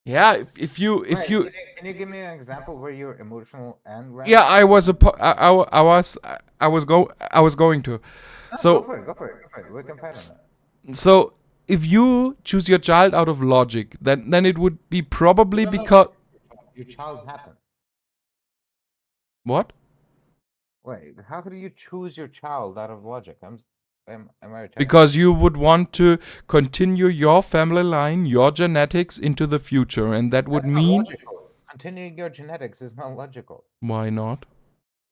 yeah, if you Can you give me an example where you're emotional and rational? yeah, I was I was going to. No, So go for it. Go for it. We can pattern that. so if you choose your child out of logic, then it would be probably No, no, no. because Your child happened. what? Wait, how could you choose your child out of logic? Am I retarded? Because you would want to continue your family line, your genetics into the future, and that would That's not mean logical. Continuing your genetics is not logical. why not?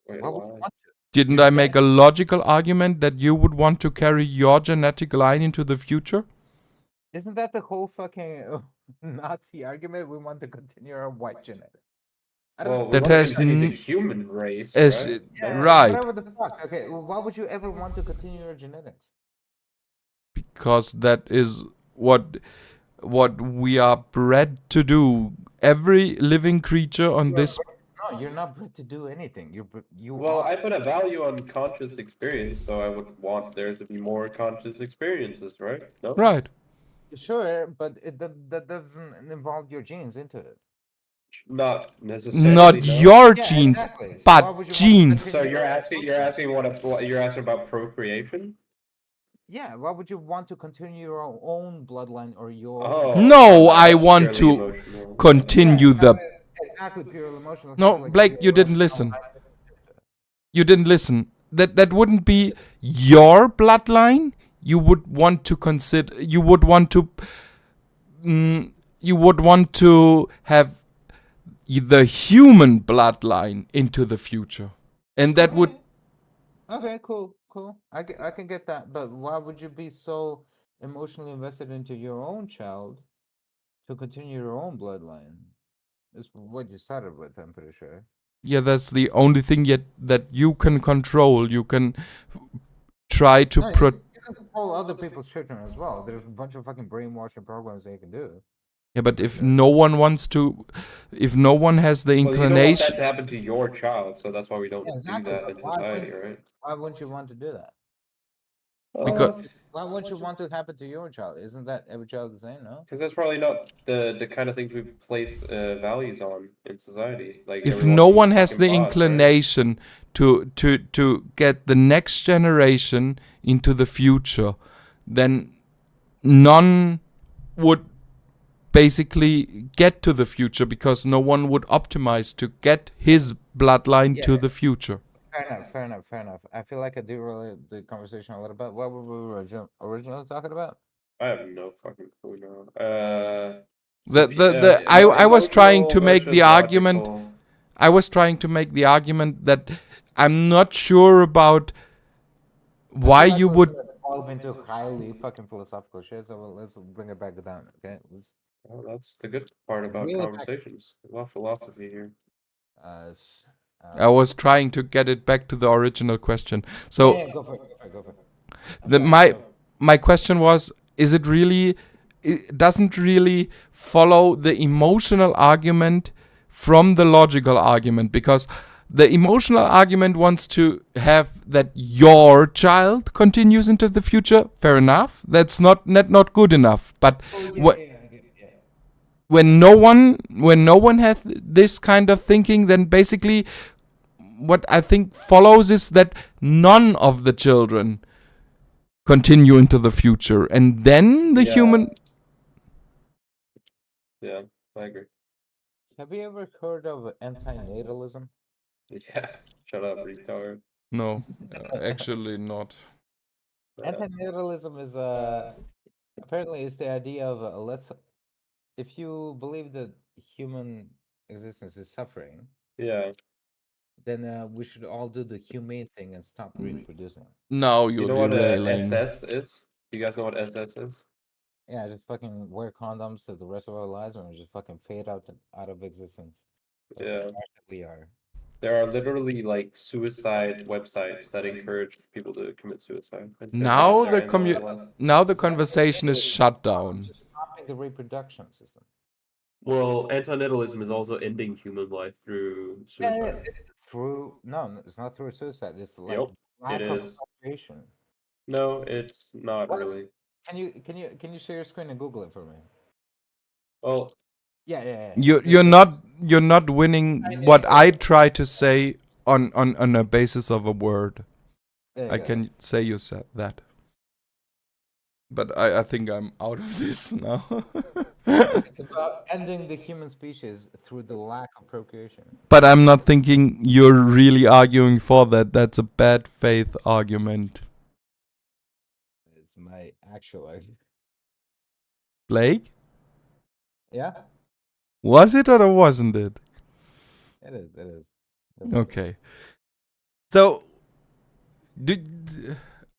Wait, Why would you why? want to? Didn't I make a logical argument that you would want to carry your genetic line into the future? Isn't that the whole fucking Nazi argument? We want to continue our white genetics. I don't That Well, we want to has continue the n- human race, as right? Yeah, right, whatever the fuck. Okay, well, why would you ever want to continue your genetics? because that is what we are bred to do. Every living creature on this. No, you're not bred to do anything. You Well, are. I put a value on conscious experience, so I would want there to be more conscious experiences, right? No? Right. Sure, but that doesn't involve your genes into it. Not necessarily. Not no. your Yeah, genes, exactly. So why would but you want to genes. So you're asking you're asking about procreation? Yeah, why would you want to continue your own bloodline or your? Oh. No, no, I that's want purely to emotional. continue the. Exactly, pure emotional. No, conflict, Blake, pure you didn't emotional listen. You didn't listen. That wouldn't be your bloodline. You would want to consider. You would want to. You would want to have the human bloodline into the future, and that would. Okay, cool. I can get that, but why would you be so emotionally invested into your own child to continue your own bloodline? Is what you started with, I'm pretty sure. Yeah, that's the only thing yet that you can control. You can try to No, pro. you can control other people's children as well. There's a bunch of fucking brainwashing programs that you can do. Yeah, but if no one wants to, if no one has the Well, you don't want inclination, that to happen to your child, so that's why we don't Yeah, exactly. do that in but why society, wouldn't- right? Why wouldn't you want to do that? Because- Why wouldn't you want to happen to your child? Isn't that every child the same? No. Because that's probably not the kind of things we place values on in society. Like if everyone no being one has the fucking boss, right? inclination to get the next generation into the future, then none would basically get to the future because no one would optimize to get his bloodline to Yeah. the future. Fair enough. I feel like I derailed the conversation a little bit. What were we originally talking about? I have no fucking clue now. I was trying to make the emotions, argument. logical. I was trying to make the argument that I'm not sure about why I feel like you we're would. gonna Delve into highly fucking philosophical shit. So let's bring it back down. Okay. Well, that's the good part about Really conversations. A lot of philosophy here. I was trying to get it back to the original question. So yeah, go for it. my question was: is it really? It doesn't really follow the emotional argument from the logical argument, because the emotional argument wants to have that your child continues into the future. Fair enough. That's not good enough. But when no one has this kind of thinking, then basically what I think follows is that none of the children continue into the future, and then the Yeah. human. Yeah, I agree. Have you ever heard of antinatalism? Yeah, shut up, retard. No, actually not. Antinatalism is apparently it's the idea of let's if you believe that human existence is suffering, Yeah. then we should all do the humane thing and stop reproducing. Now You you're know what derailing. SS is? You guys know what SS is? Yeah, just fucking wear condoms to the rest of our lives and just fucking fade out of existence. Like the Yeah. trash that we are. There are literally like suicide websites that encourage people to commit suicide. And shit. Now Sorry, the I know I lost. now the conversation is shut down. Stopping the reproduction system. Well, antinatalism is also ending human life through suicide. Through no, it's not through suicide. It's like Yep, lack it of is. procreation. No, it's not What? really. Can you share your screen and Google it for me? Well, Yeah. You're not winning what I try to say on a basis of a word. There you I go. can say you said that. But I think I'm out of this now. It's about ending the human species through the lack of procreation. But I'm not thinking you're really arguing for that. That's a bad faith argument. It's my actual argument. Blake? Yeah, Was it or wasn't it? it is. It is. Okay. So,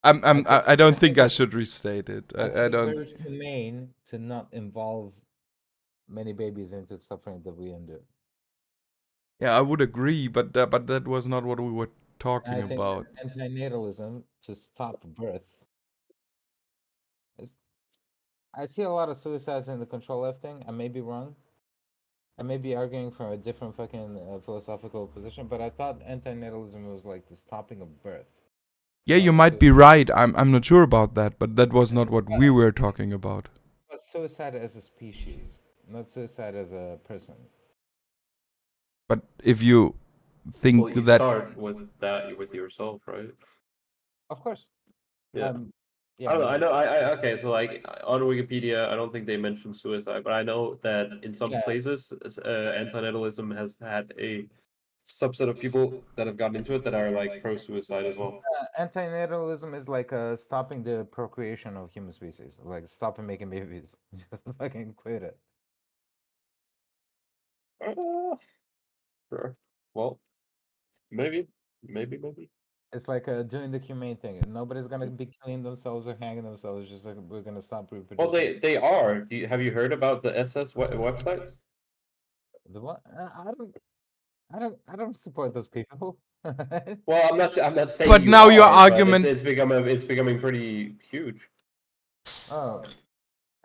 I don't think I should restate it. I It's very don't. humane to not involve many babies into suffering that we endure. Yeah, I would agree, but that was not what we were And talking I think about. antinatalism to stop birth. I see a lot of suicides in the control F thing. I may be wrong. I may be arguing from a different fucking philosophical position, but I thought antinatalism was like the stopping of birth. Yeah, you might be right. I'm not sure about that, but that was not what we were talking about. But suicide as a species, not suicide as a person. But if you think well, you that start with that with yourself, right? Of course. Yeah. Yeah. I don't know. I know. Okay. So like on Wikipedia, I don't think they mention suicide, but I know that in some Yeah. places, antinatalism has had a subset of people that have gotten into it that are like pro-suicide as well. Antinatalism is like stopping the procreation of human species, like stopping making babies. Just fucking quit it. Sure. Well, maybe. It's like doing the humane thing. Nobody's gonna be killing themselves or hanging themselves. Just like we're gonna stop reproducing. Well, they are. Have you heard about the SS websites? The what? I don't support those people. Well, I'm not saying. But you now your are, but argument- it's becoming pretty huge. Oh,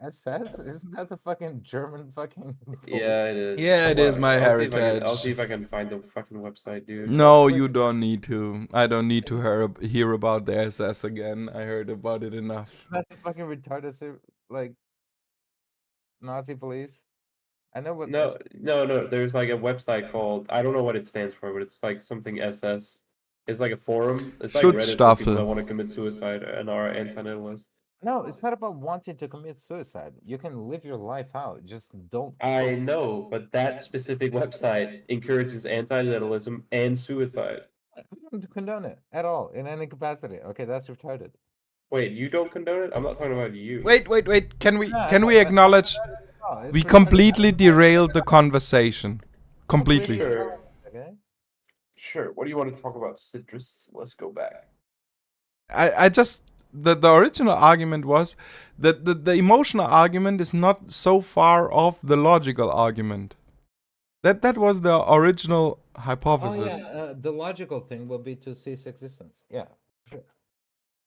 SS? Isn't that the fucking German fucking? Yeah, it is. Yeah, it is my I'll heritage. see if I can find the fucking website, dude. No, you don't need to. I don't need to hear about the SS again. I heard about it enough. That's fucking retarded, like Nazi police. I know what. No. There's like a website called, I don't know what it stands for, but it's like something SS. It's like a forum. It's like Reddit for people that want to commit suicide and are anti-natalist. No, it's not about wanting to commit suicide. You can live your life out. Just don't. I know, but that specific website encourages anti-natalism and suicide. I don't condone it at all in any capacity. Okay, that's retarded. Wait, you don't condone it? I'm not talking about you. Wait. Can we Yeah, acknowledge Oh, we it's completely derailed the conversation? Completely. Sure. Okay. Sure. What do you want to talk about? Citrus? Let's go back. I just the original argument was that the emotional argument is not so far off the logical argument. That was the original hypothesis. Oh yeah, the logical thing will be to cease existence. Yeah. Sure.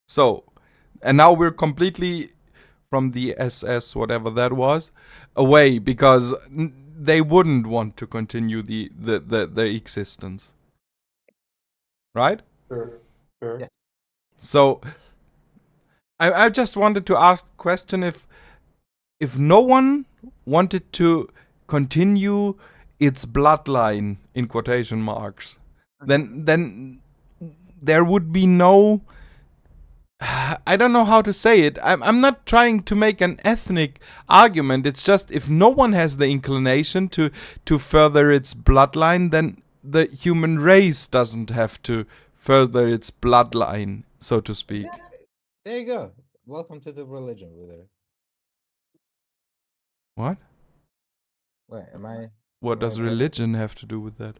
So, and now we're completely from the SS, whatever that was, away because they wouldn't want to continue the existence. Right? Sure. Yes. So, I just wanted to ask the question if no one wanted to continue its bloodline in quotation marks, then there would be no I don't know how to say it. I'm not trying to make an ethnic argument. It's just if no one has the inclination to further its bloodline, then the human race doesn't have to further its bloodline, so to speak. There you go. Welcome to the religion, brother. What? Wait, am I? What am I does in the right- religion have to do with that?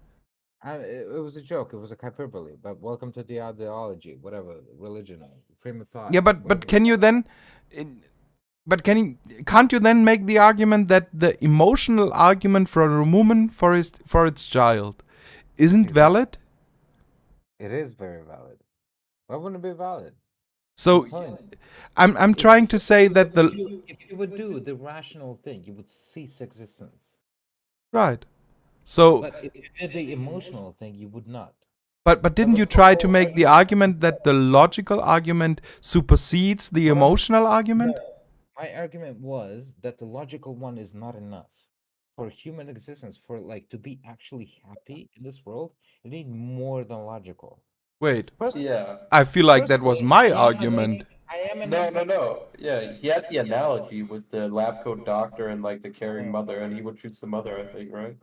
it was a joke. It was a hyperbole. But welcome to the ideology, whatever religion, frame of thought. Yeah, but whatever. can you then? But can't you then make the argument that the emotional argument for a woman for its child isn't valid? It is very valid. Why wouldn't it be valid? So telling you. I'm trying to say that the If you would do the rational thing, you would cease existence. right. So But if you did the emotional thing, you would not. but didn't you try to make the argument that the logical argument supersedes the emotional argument? My argument was that the logical one is not enough for human existence. For like to be actually happy in this world, you need more than logical. Wait. Yeah. I feel like that was my argument. No. Yeah, he had the analogy with the lab coat doctor and like the caring mother, and he would choose the mother, I think, right?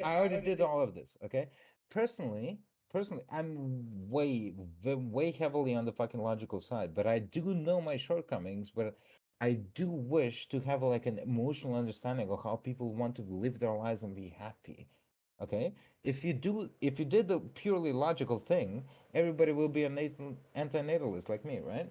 I already did all of this. Okay. Personally, I'm way heavily on the fucking logical side, but I do know my shortcomings. But I do wish to have like an emotional understanding of how people want to live their lives and be happy. Okay. If you did the purely logical thing, everybody will be anti-natalist like me, right?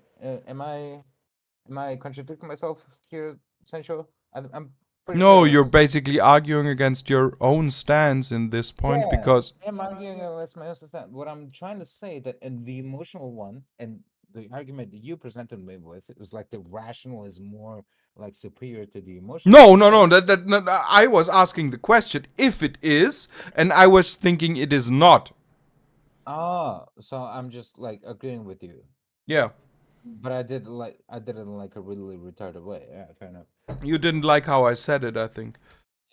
Am I contradicting myself here, Sancho? I'm pretty sure No, I'm you're just. basically arguing against your own stance in this point Yeah, because I'm arguing against my understand. What I'm trying to say that in the emotional one and the argument that you presented me with, it was like the rational is more like superior to the emotional. no, no, I was asking the question if it is, and I was thinking it is not. Ah, so I'm just like agreeing with you, Yeah, but I did it in like a really retarded way. Yeah, fair enough. you didn't like how I said it, I think.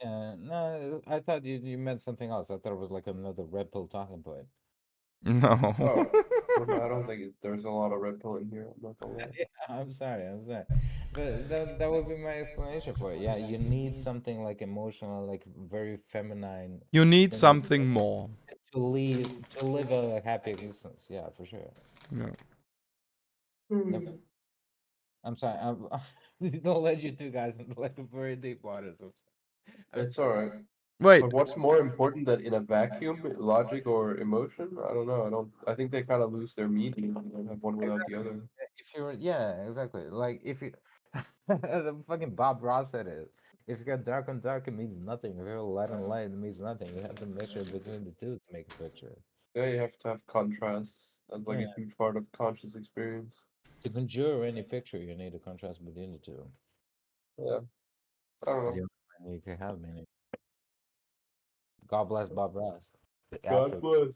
Yeah, no, I thought you meant something else. I thought it was like another red pill talking point. No. I don't think there's a lot of red pill in here. I'm not gonna lie. Yeah, I'm sorry, but that would be my explanation for it. Yeah, you need something like emotional, like very feminine You need thing something more. to live a happy existence. Yeah, for sure. Yeah. Yep. I'm sorry. I'm gonna let you two guys into like very deep waters. It's alright. Wait, But what's more important that in a vacuum, logic or emotion? I don't know. I think they kind of lose their meaning and have one without the other. If you're, yeah, exactly. Like if you, the fucking Bob Ross said it. If you got dark on dark, it means nothing. If you have light on light, it means nothing. You have to measure between the two to make a picture. Yeah, you have to have contrast. That's like Yeah. a huge part of conscious experience. To conjure any picture, you need a contrast between the two. Yeah. I don't It's know. the only way you can have meaning. God bless Bob Ross. The God Afro. bless.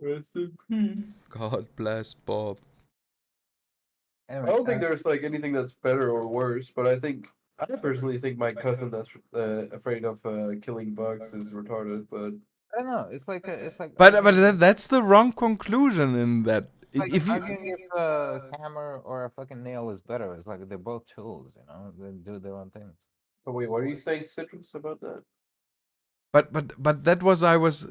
Rest in peace. God bless Bob. I Anyway, don't think there's like anything that's better or worse, but I personally think my cousin that's afraid of killing bugs is retarded. But I don't know. It's like But arguing, that's the wrong conclusion in that. like If you arguing if a hammer or a fucking nail is better. It's like they're both tools, you know. They do their own things. wait, what are you saying, Citrus, about that? but that was I was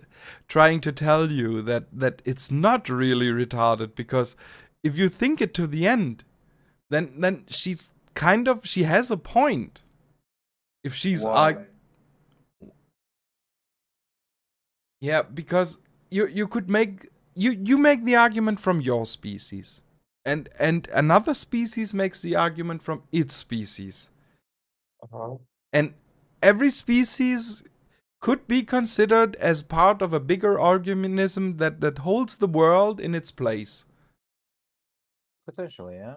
trying to tell you that it's not really retarded because if you think it to the end, then she has a point. If she's Why? yeah, because you could make you make the argument from your species. And another species makes the argument from its species. Uh-huh. And every species could be considered as part of a bigger organism that holds the world in its place. Potentially, yeah.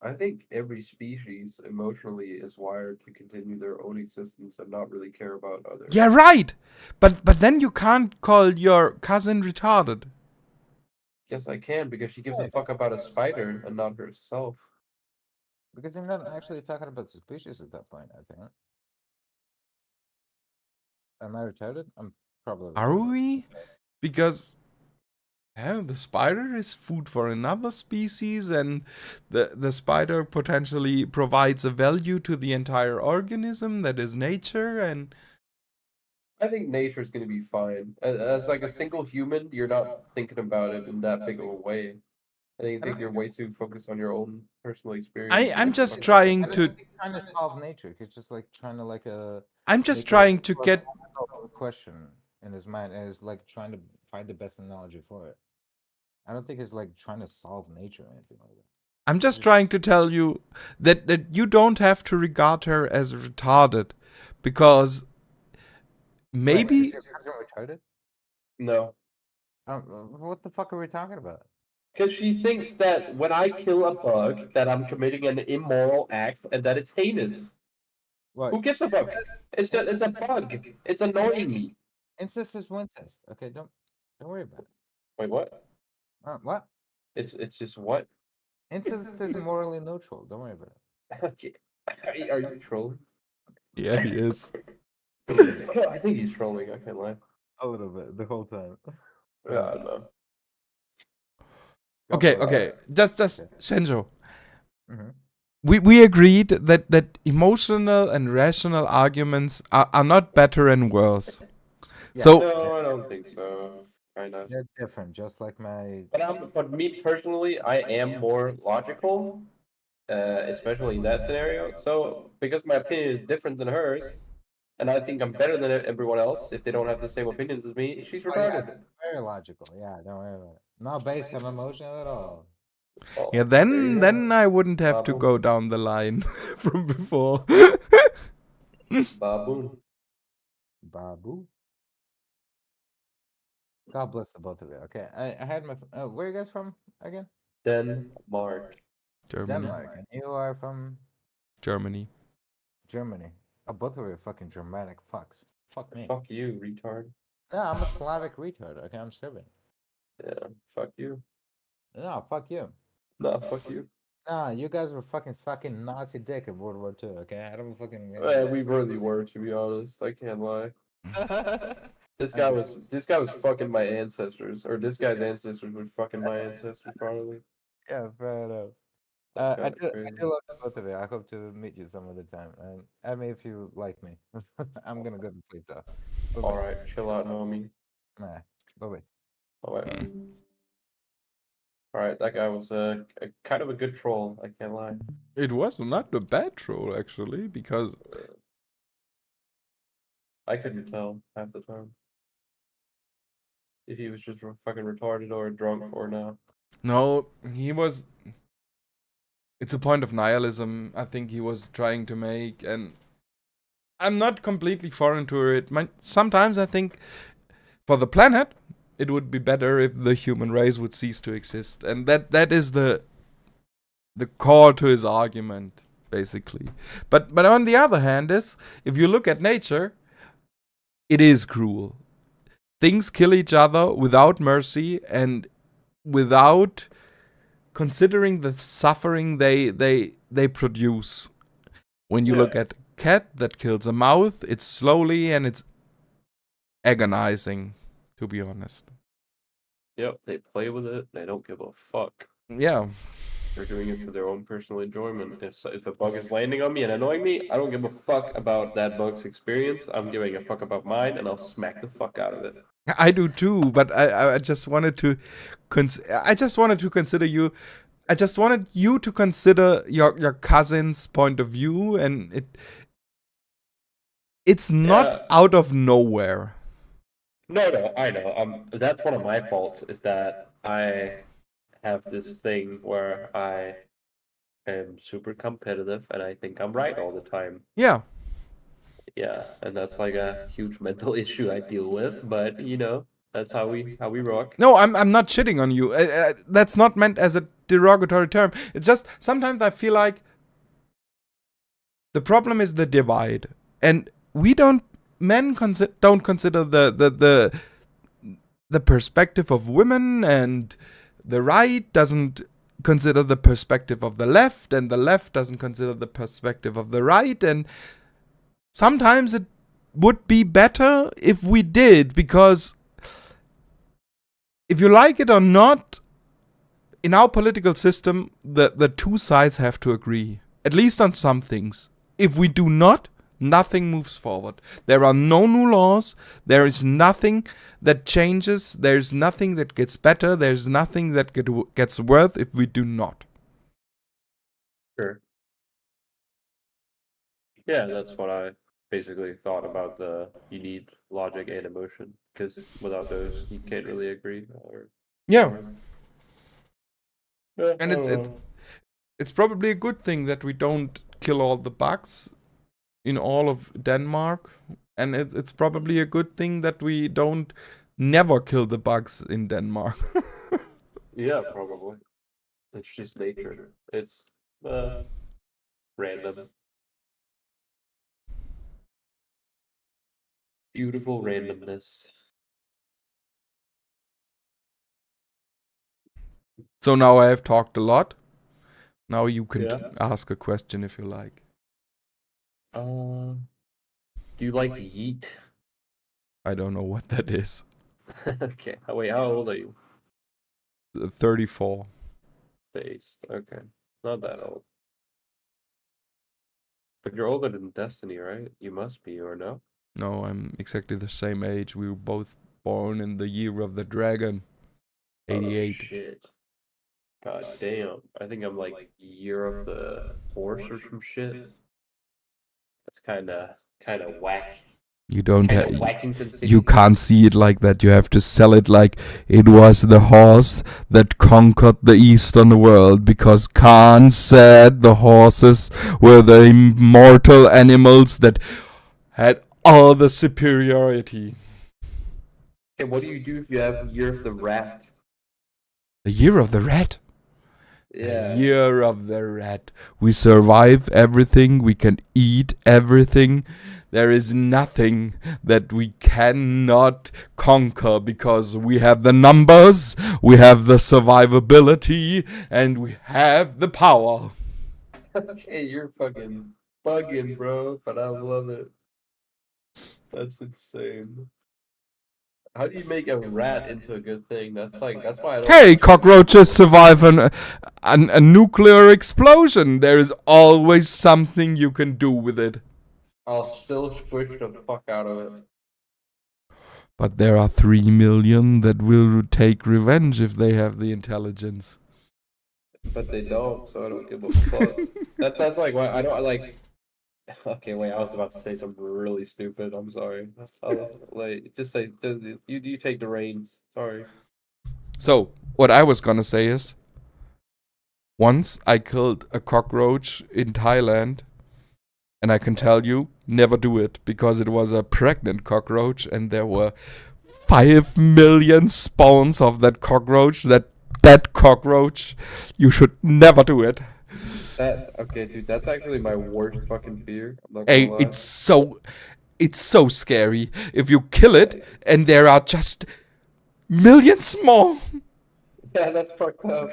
I think every species emotionally is wired to continue their own existence and not really care about others. Yeah, right. But then you can't call your cousin retarded. Yes, I can because she gives a fuck about a spider and not herself. Because you're not actually talking about the species at that point, I think. Am I retarded? I'm probably Are retarded. we? Because Yeah, the spider is food for another species, and the spider potentially provides a value to the entire organism that is nature. And I think nature's gonna be fine. As like a single human, you're not thinking about it in that big of a way. I think you're way too focused on your own personal experience. I'm That's just fucking- trying I don't to think he's trying to solve nature. He's just like trying to like I'm just make trying to get a question in his mind, and is like trying to find the best analogy for it. I don't think he's like trying to solve nature or anything like that. I'm just trying to tell you that you don't have to regard her as retarded, because Wait, maybe is your cousin retarded? No. What the fuck are we talking about? Because she thinks that when I kill a bug, that I'm committing an immoral act and that it's heinous. What? Who gives a fuck? It's a bug. It's annoying me. Incest is incest. Okay, don't worry about it. Wait, what? What? It's just what? Incest is morally neutral. Don't worry about it. Okay. Are you trolling? yeah, he is. I think he's trolling. I can't lie. A little bit the whole time. Yeah, I don't know. Okay. Just Shenjo. Mm-hmm. We agreed that emotional and rational arguments are not better and worse. Yeah. So No, I don't think so. Kind of. They're different, just like my. But me personally, I am more logical, especially in that scenario. So because my opinion is different than hers, and I think I'm better than everyone else if they don't have the same opinions as me, she's Oh, yeah, retarded. very logical. Yeah, don't worry about it. Not based on emotion at all. Oh, yeah, there you then go. I wouldn't have to Baboon. go down the line from before. Baboon. Babu. God bless the both of you. Okay, I had my. Where are you guys from again? Denmark. Germany. Denmark, and you are from Germany. Germany. Oh, both of you are fucking Germanic fucks. Fuck me. Fuck you, retard. No, I'm a Slavic retard. Okay, I'm Serbian. Yeah, fuck you. No, fuck you. Nah, fuck you. Nah, you guys were fucking sucking Nazi dick in World War II. Okay, I don't fucking. We really were, to be honest. I can't lie. This guy was fucking my ancestors, or this guy's ancestors were fucking my ancestors, probably. Yeah, fair enough. That's I kinda do crazy. love the both of you. I hope to meet you some other time. And I mean, if you like me, I'm gonna go to sleep though. Bye-bye. All right, chill out, homie. Nah, bye-bye. All right. All right, that guy was a kind of a good troll. I can't lie. It was not a bad troll, actually, because I couldn't tell half the time if he was just fucking retarded or drunk or not. no, he was. It's a point of nihilism I think he was trying to make, and I'm not completely foreign to it. Sometimes I think for the planet, it would be better if the human race would cease to exist, and that is the core to his argument, basically. But on the other hand, is if you look at nature, it is cruel. Things kill each other without mercy and without considering the suffering they produce. When you look at a cat that kills a mouse, it's slowly and it's agonizing, to be honest. Yep, they play with it. They don't give a fuck. Yeah. They're doing it for their own personal enjoyment. If a bug is landing on me and annoying me, I don't give a fuck about that bug's experience. I'm giving a fuck about mine, and I'll smack the fuck out of it. I do too, but I just wanted to consider you. I just wanted you to consider your cousin's point of view, and it's not out of nowhere. No, I know. That's one of my faults, is that I have this thing where I am super competitive and I think I'm right all the time. Yeah. Yeah, and that's like a huge mental issue I deal with, but you know, that's how we rock. No, I'm not shitting on you. That's not meant as a derogatory term. It's just sometimes I feel like the problem is the divide, and men don't consider the perspective of women, and the right doesn't consider the perspective of the left, and the left doesn't consider the perspective of the right, and sometimes it would be better if we did, because if you like it or not, in our political system, the two sides have to agree, at least on some things. If we do not, nothing moves forward. There are no new laws. There is nothing that changes. There is nothing that gets better. There is nothing that gets worse if we do not. Sure. Yeah, that's what I basically thought about you need logic and emotion, because without those, you can't really agree. Yeah, Yeah, and it's probably a good thing that we don't kill all the bugs in all of Denmark, and it's probably a good thing that we don't never kill the bugs in Denmark. yeah, probably. It's just nature. It's random. Beautiful randomness. So now I have talked a lot. Now you can Yeah. ask a question if you like. Do you like yeet? I don't know what that is. Okay. Oh, wait, how old are you? 34. Based. Okay. Not that old. But you're older than Destiny, right? You must be, or no? No, I'm exactly the same age. We were both born in the year of the dragon. 88. Oh, shit. God damn. I think I'm like year of the horse or some shit. That's kinda whack. You don't Kinda have. Wackington City. You can't see it like that. You have to sell it like it was the horse that conquered the Eastern world, because Khan said the horses were the immortal animals that had all the superiority. Okay, what do you do if you have year of the rat? The year of the rat. Yeah. The year of the rat. We survive everything. We can eat everything. There is nothing that we cannot conquer, because we have the numbers, we have the survivability, and we have the power. Okay, you're fucking bugging, bro, but I love it. That's insane. How do you make a rat into a good thing? That's why I don't. Hey, cockroaches survive a nuclear explosion. There is always something you can do with it. I'll still squish the fuck out of it. But there are 3 million that will take revenge if they have the intelligence. But they don't, so I don't give a fuck. That's like why I don't like. Okay, wait, I was about to say something really stupid. I'm sorry. Just say you take the reins. Sorry. So, what I was gonna say is, once I killed a cockroach in Thailand, and I can tell you, never do it, because it was a pregnant cockroach, and there were 5 million spawns of that cockroach, that cockroach. You should never do it. Okay, dude, that's actually my worst fucking fear. I'm not Hey, gonna lie. it's so scary. If you kill it, and there are just millions more. Yeah, that's fucked up.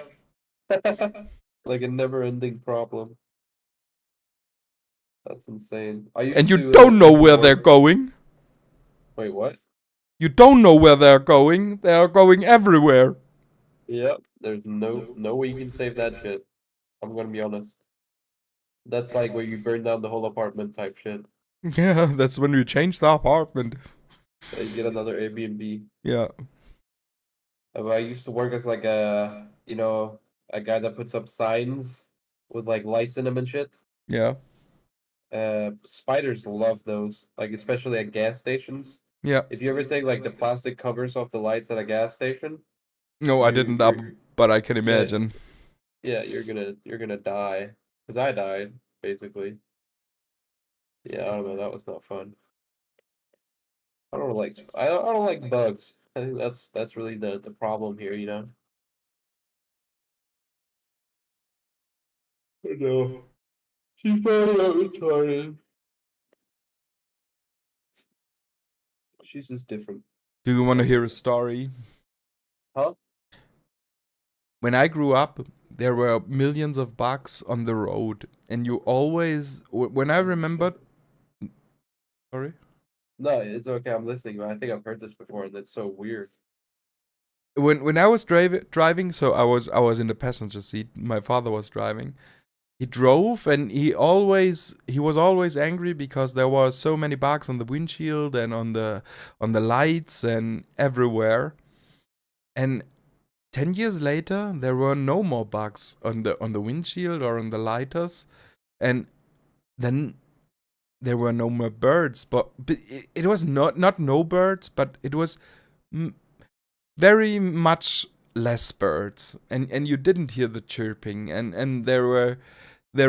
Like a never-ending problem. That's insane. I used And you to don't know where ignore- they're going. Wait, what? You don't know where they're going. They are going everywhere. Yep. There's no way you can save that shit. I'm gonna be honest. That's like where you burn down the whole apartment type shit. Yeah, that's when we change the apartment. You get another Airbnb. Yeah. I used to work as like a guy that puts up signs with like lights in them and shit. Yeah. Spiders love those, like especially at gas stations. Yeah. If you ever take like the plastic covers off the lights at a gas station, No, I didn't, but I can yeah. imagine. yeah, you're gonna die. Cause I died basically. Yeah, I don't know. That was not fun. I don't like bugs. I think that's really the problem here, you know. I know. She's probably not retarded. She's just different. Do you want to hear a story? Huh? When I grew up, there were millions of bugs on the road, and you always, when I remembered. Sorry? No, it's okay. I'm listening. I think I've heard this before, and that's so weird. when I was driving, so I was in the passenger seat. My father was driving. He drove, and he was always angry because there were so many bugs on the windshield and on the lights and everywhere. And 10 years later, there were no more bugs on the windshield or on the lighters, and then there were no more birds. But it was not no birds, but it was very much less birds, and you didn't hear the chirping, and there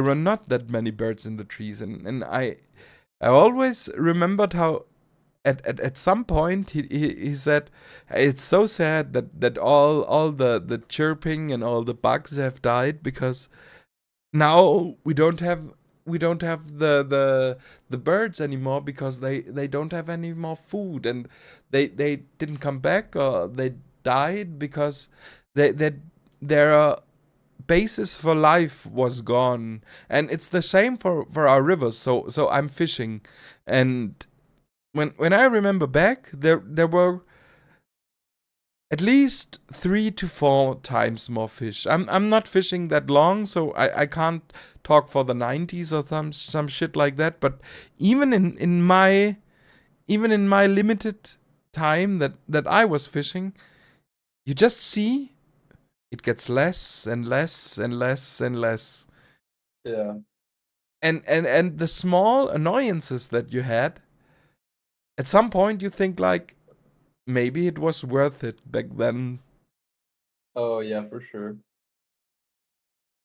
were not that many birds in the trees, and I always remembered how at some point he said it's so sad that all the chirping and all the bugs have died, because now we don't have the birds anymore, because they don't have any more food, and they didn't come back, or they died because their basis for life was gone. And it's the same for our rivers. So I'm fishing, and when I remember back, there were at least 3 to 4 times more fish. I'm not fishing that long, so I can't talk for the 90s or some shit like that. But even in my limited time that I was fishing, you just see it gets less and less and less and less. Yeah. And the small annoyances that you had, at some point you think like, maybe it was worth it back then. Oh yeah, for sure.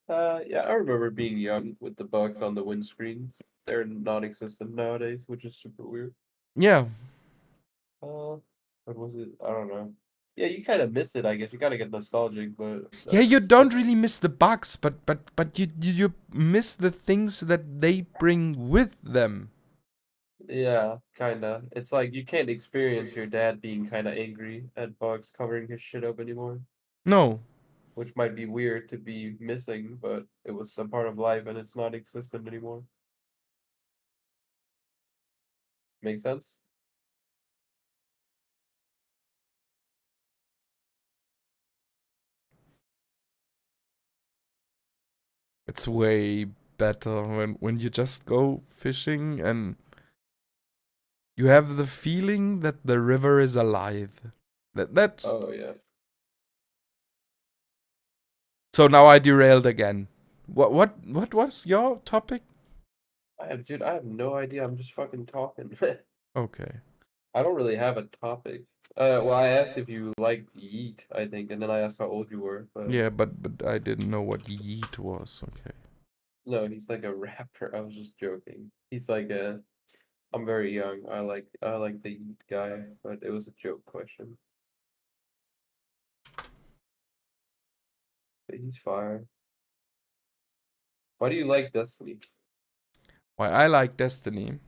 Yeah, I remember being young with the bugs on the windscreens. They're non-existent nowadays, which is super weird. Yeah. What was it? I don't know. Yeah, you kind of miss it, I guess. You kind of get nostalgic, but Yeah, you don't really miss the bugs, but you miss the things that they bring with them. yeah, kinda. It's like you can't experience your dad being kind of angry at bugs covering his shit up anymore, No. which might be weird to be missing, but it was a part of life and it's not existent anymore. Make sense? It's way better when you just go fishing and you have the feeling that the river is alive. That's Oh yeah. So now I derailed again. What was your topic? Dude, I have no idea. I'm just fucking talking. Okay. I don't really have a topic. Well, I asked if you liked Yeet, I think, and then I asked how old you were, but Yeah, but I didn't know what yeet was. Okay. no, he's like a rapper. I was just joking. He's like I'm very young. I like the Yeet guy, but it was a joke question. But he's fire. Why do you like Destiny? Why I like Destiny?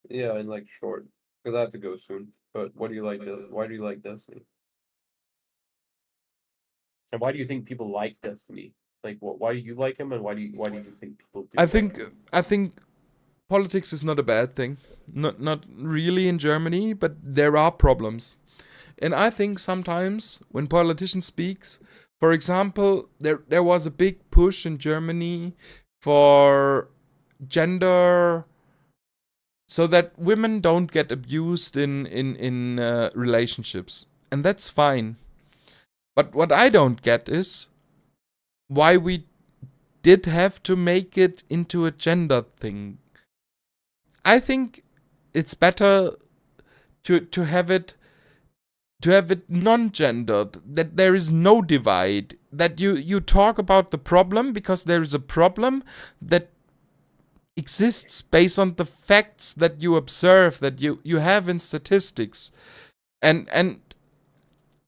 Yeah, in like short, because I have to go soon. But what do you like? Why do you like Destiny? And why do you think people like Destiny? Like, why do you like him, and why do you think people do? I think politics is not a bad thing. Not really in Germany, but there are problems. And I think sometimes when politicians speaks, for example, there was a big push in Germany for gender, so that women don't get abused in relationships, and that's fine. But what I don't get is why we did have to make it into a gender thing. I think it's better to have it non-gendered, that there is no divide, that you talk about the problem because there is a problem that exists based on the facts that you observe, that you have in statistics, and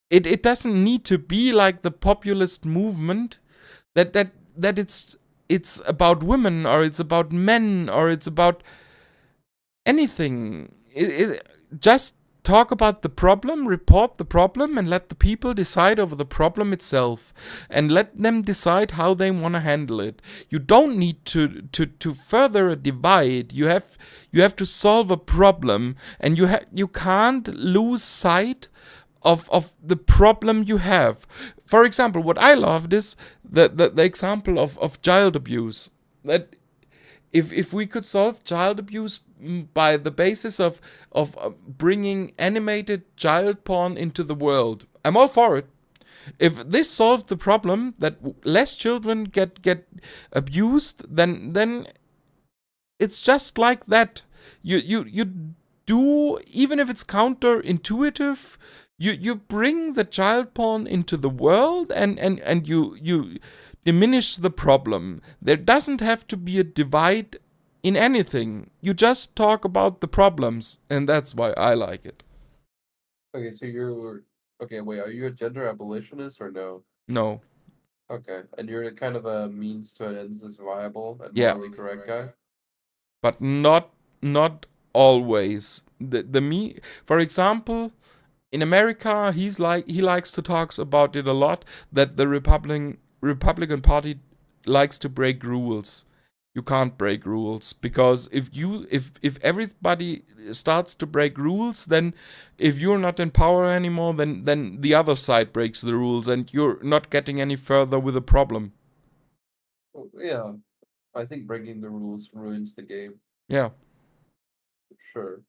it doesn't need to be like the populist movement that it's about women, or it's about men, or it's about anything. Just talk about the problem, report the problem, and let the people decide over the problem itself, and let them decide how they want to handle it. You don't need to further a divide. You have to solve a problem, and you can't lose sight of the problem you have. For example, what I loved is the example of child abuse. That if we could solve child abuse by the basis of bringing animated child porn into the world, I'm all for it. If this solved the problem that less children get abused, then it's just like that. You do, even if it's counterintuitive, you bring the child porn into the world, and you diminish the problem. There doesn't have to be a divide in anything. You just talk about the problems, and that's why I like it. Okay, so you're okay. Wait, are you a gender abolitionist or no? No. Okay, and you're kind of a means to an ends is viable and Yeah. morally correct guy. But not always. For example, in America, he likes to talks about it a lot, that the Republican Party likes to break rules. You can't break rules, because if everybody starts to break rules, then if you're not in power anymore, then the other side breaks the rules, and you're not getting any further with the problem. Well, yeah, I think breaking the rules ruins the game. Yeah. Sure.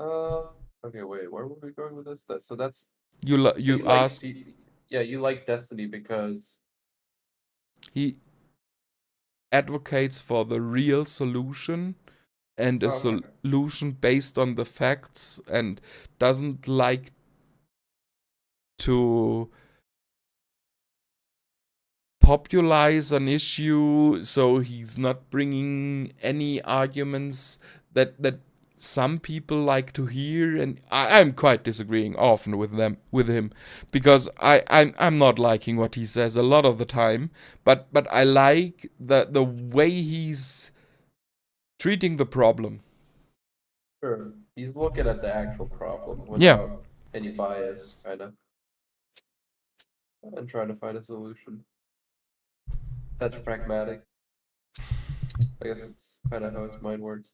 Okay, wait, where were we going with this? So that's You so you like asked. yeah, you like Destiny because He advocates for the real solution, and a oh, okay. solution based on the facts, and doesn't like to popularize an issue, so he's not bringing any arguments that some people like to hear, and I'm quite disagreeing often with him, because I'm not liking what he says a lot of the time, but I like the way he's treating the problem. Sure, he's looking at the actual problem Yeah. without any bias, kind of, and trying to find a solution. That's pragmatic. I guess it's kind of how his mind works.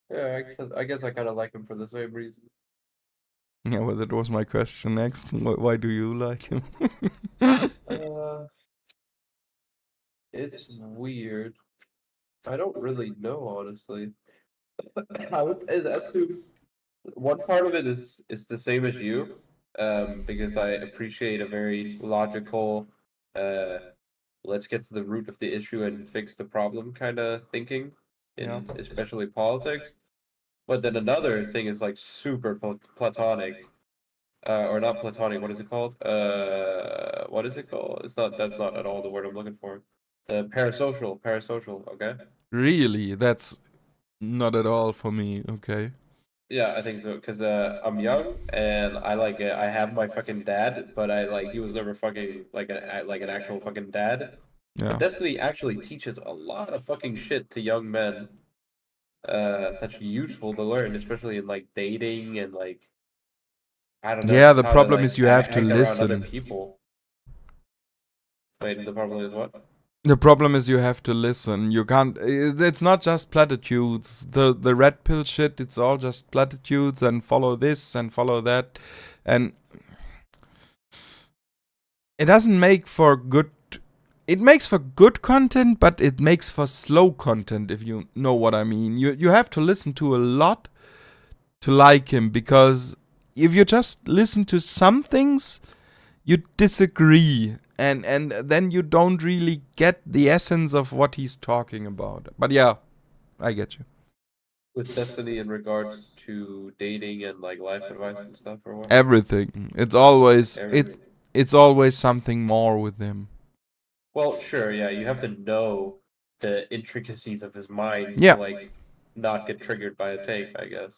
Yeah, I guess I kind of like him for the same reason. Yeah, well, that was my question next. Why do you like him? It's weird. I don't really know, honestly. I would assume one part of it is the same as you, because I appreciate a very logical, let's get to the root of the issue and fix the problem kind of thinking, Yeah. in especially politics. But then another thing is like super platonic, or not platonic. What is it called? What is it called? It's not. That's not at all the word I'm looking for. The parasocial. Parasocial. Okay. Really? That's not at all for me. Okay. Yeah, I think so. Cause I'm young and I have my fucking dad, but he was never fucking like an actual fucking dad. Yeah. But Destiny actually teaches a lot of fucking shit to young men. That's useful to learn, especially in like dating and like I don't know. Yeah, Just the how problem is you have to act around other listen. people. Wait, the problem is what? The problem is you have to listen. You can't. It's not just platitudes. The red pill shit. It's all just platitudes and follow this and follow that, and it doesn't make for good. It makes for good content, but it makes for slow content. If you know what I mean. You have to listen to a lot to like him, because if you just listen to some things, you disagree, and then you don't really get the essence of what he's talking about. But yeah, I get you. With Destiny in regards to dating and like life advice and stuff or what? Everything. Everything. It's always something more with him. Well, sure, yeah, you have to know the intricacies of his mind Yeah. to like not get triggered by a take, I guess.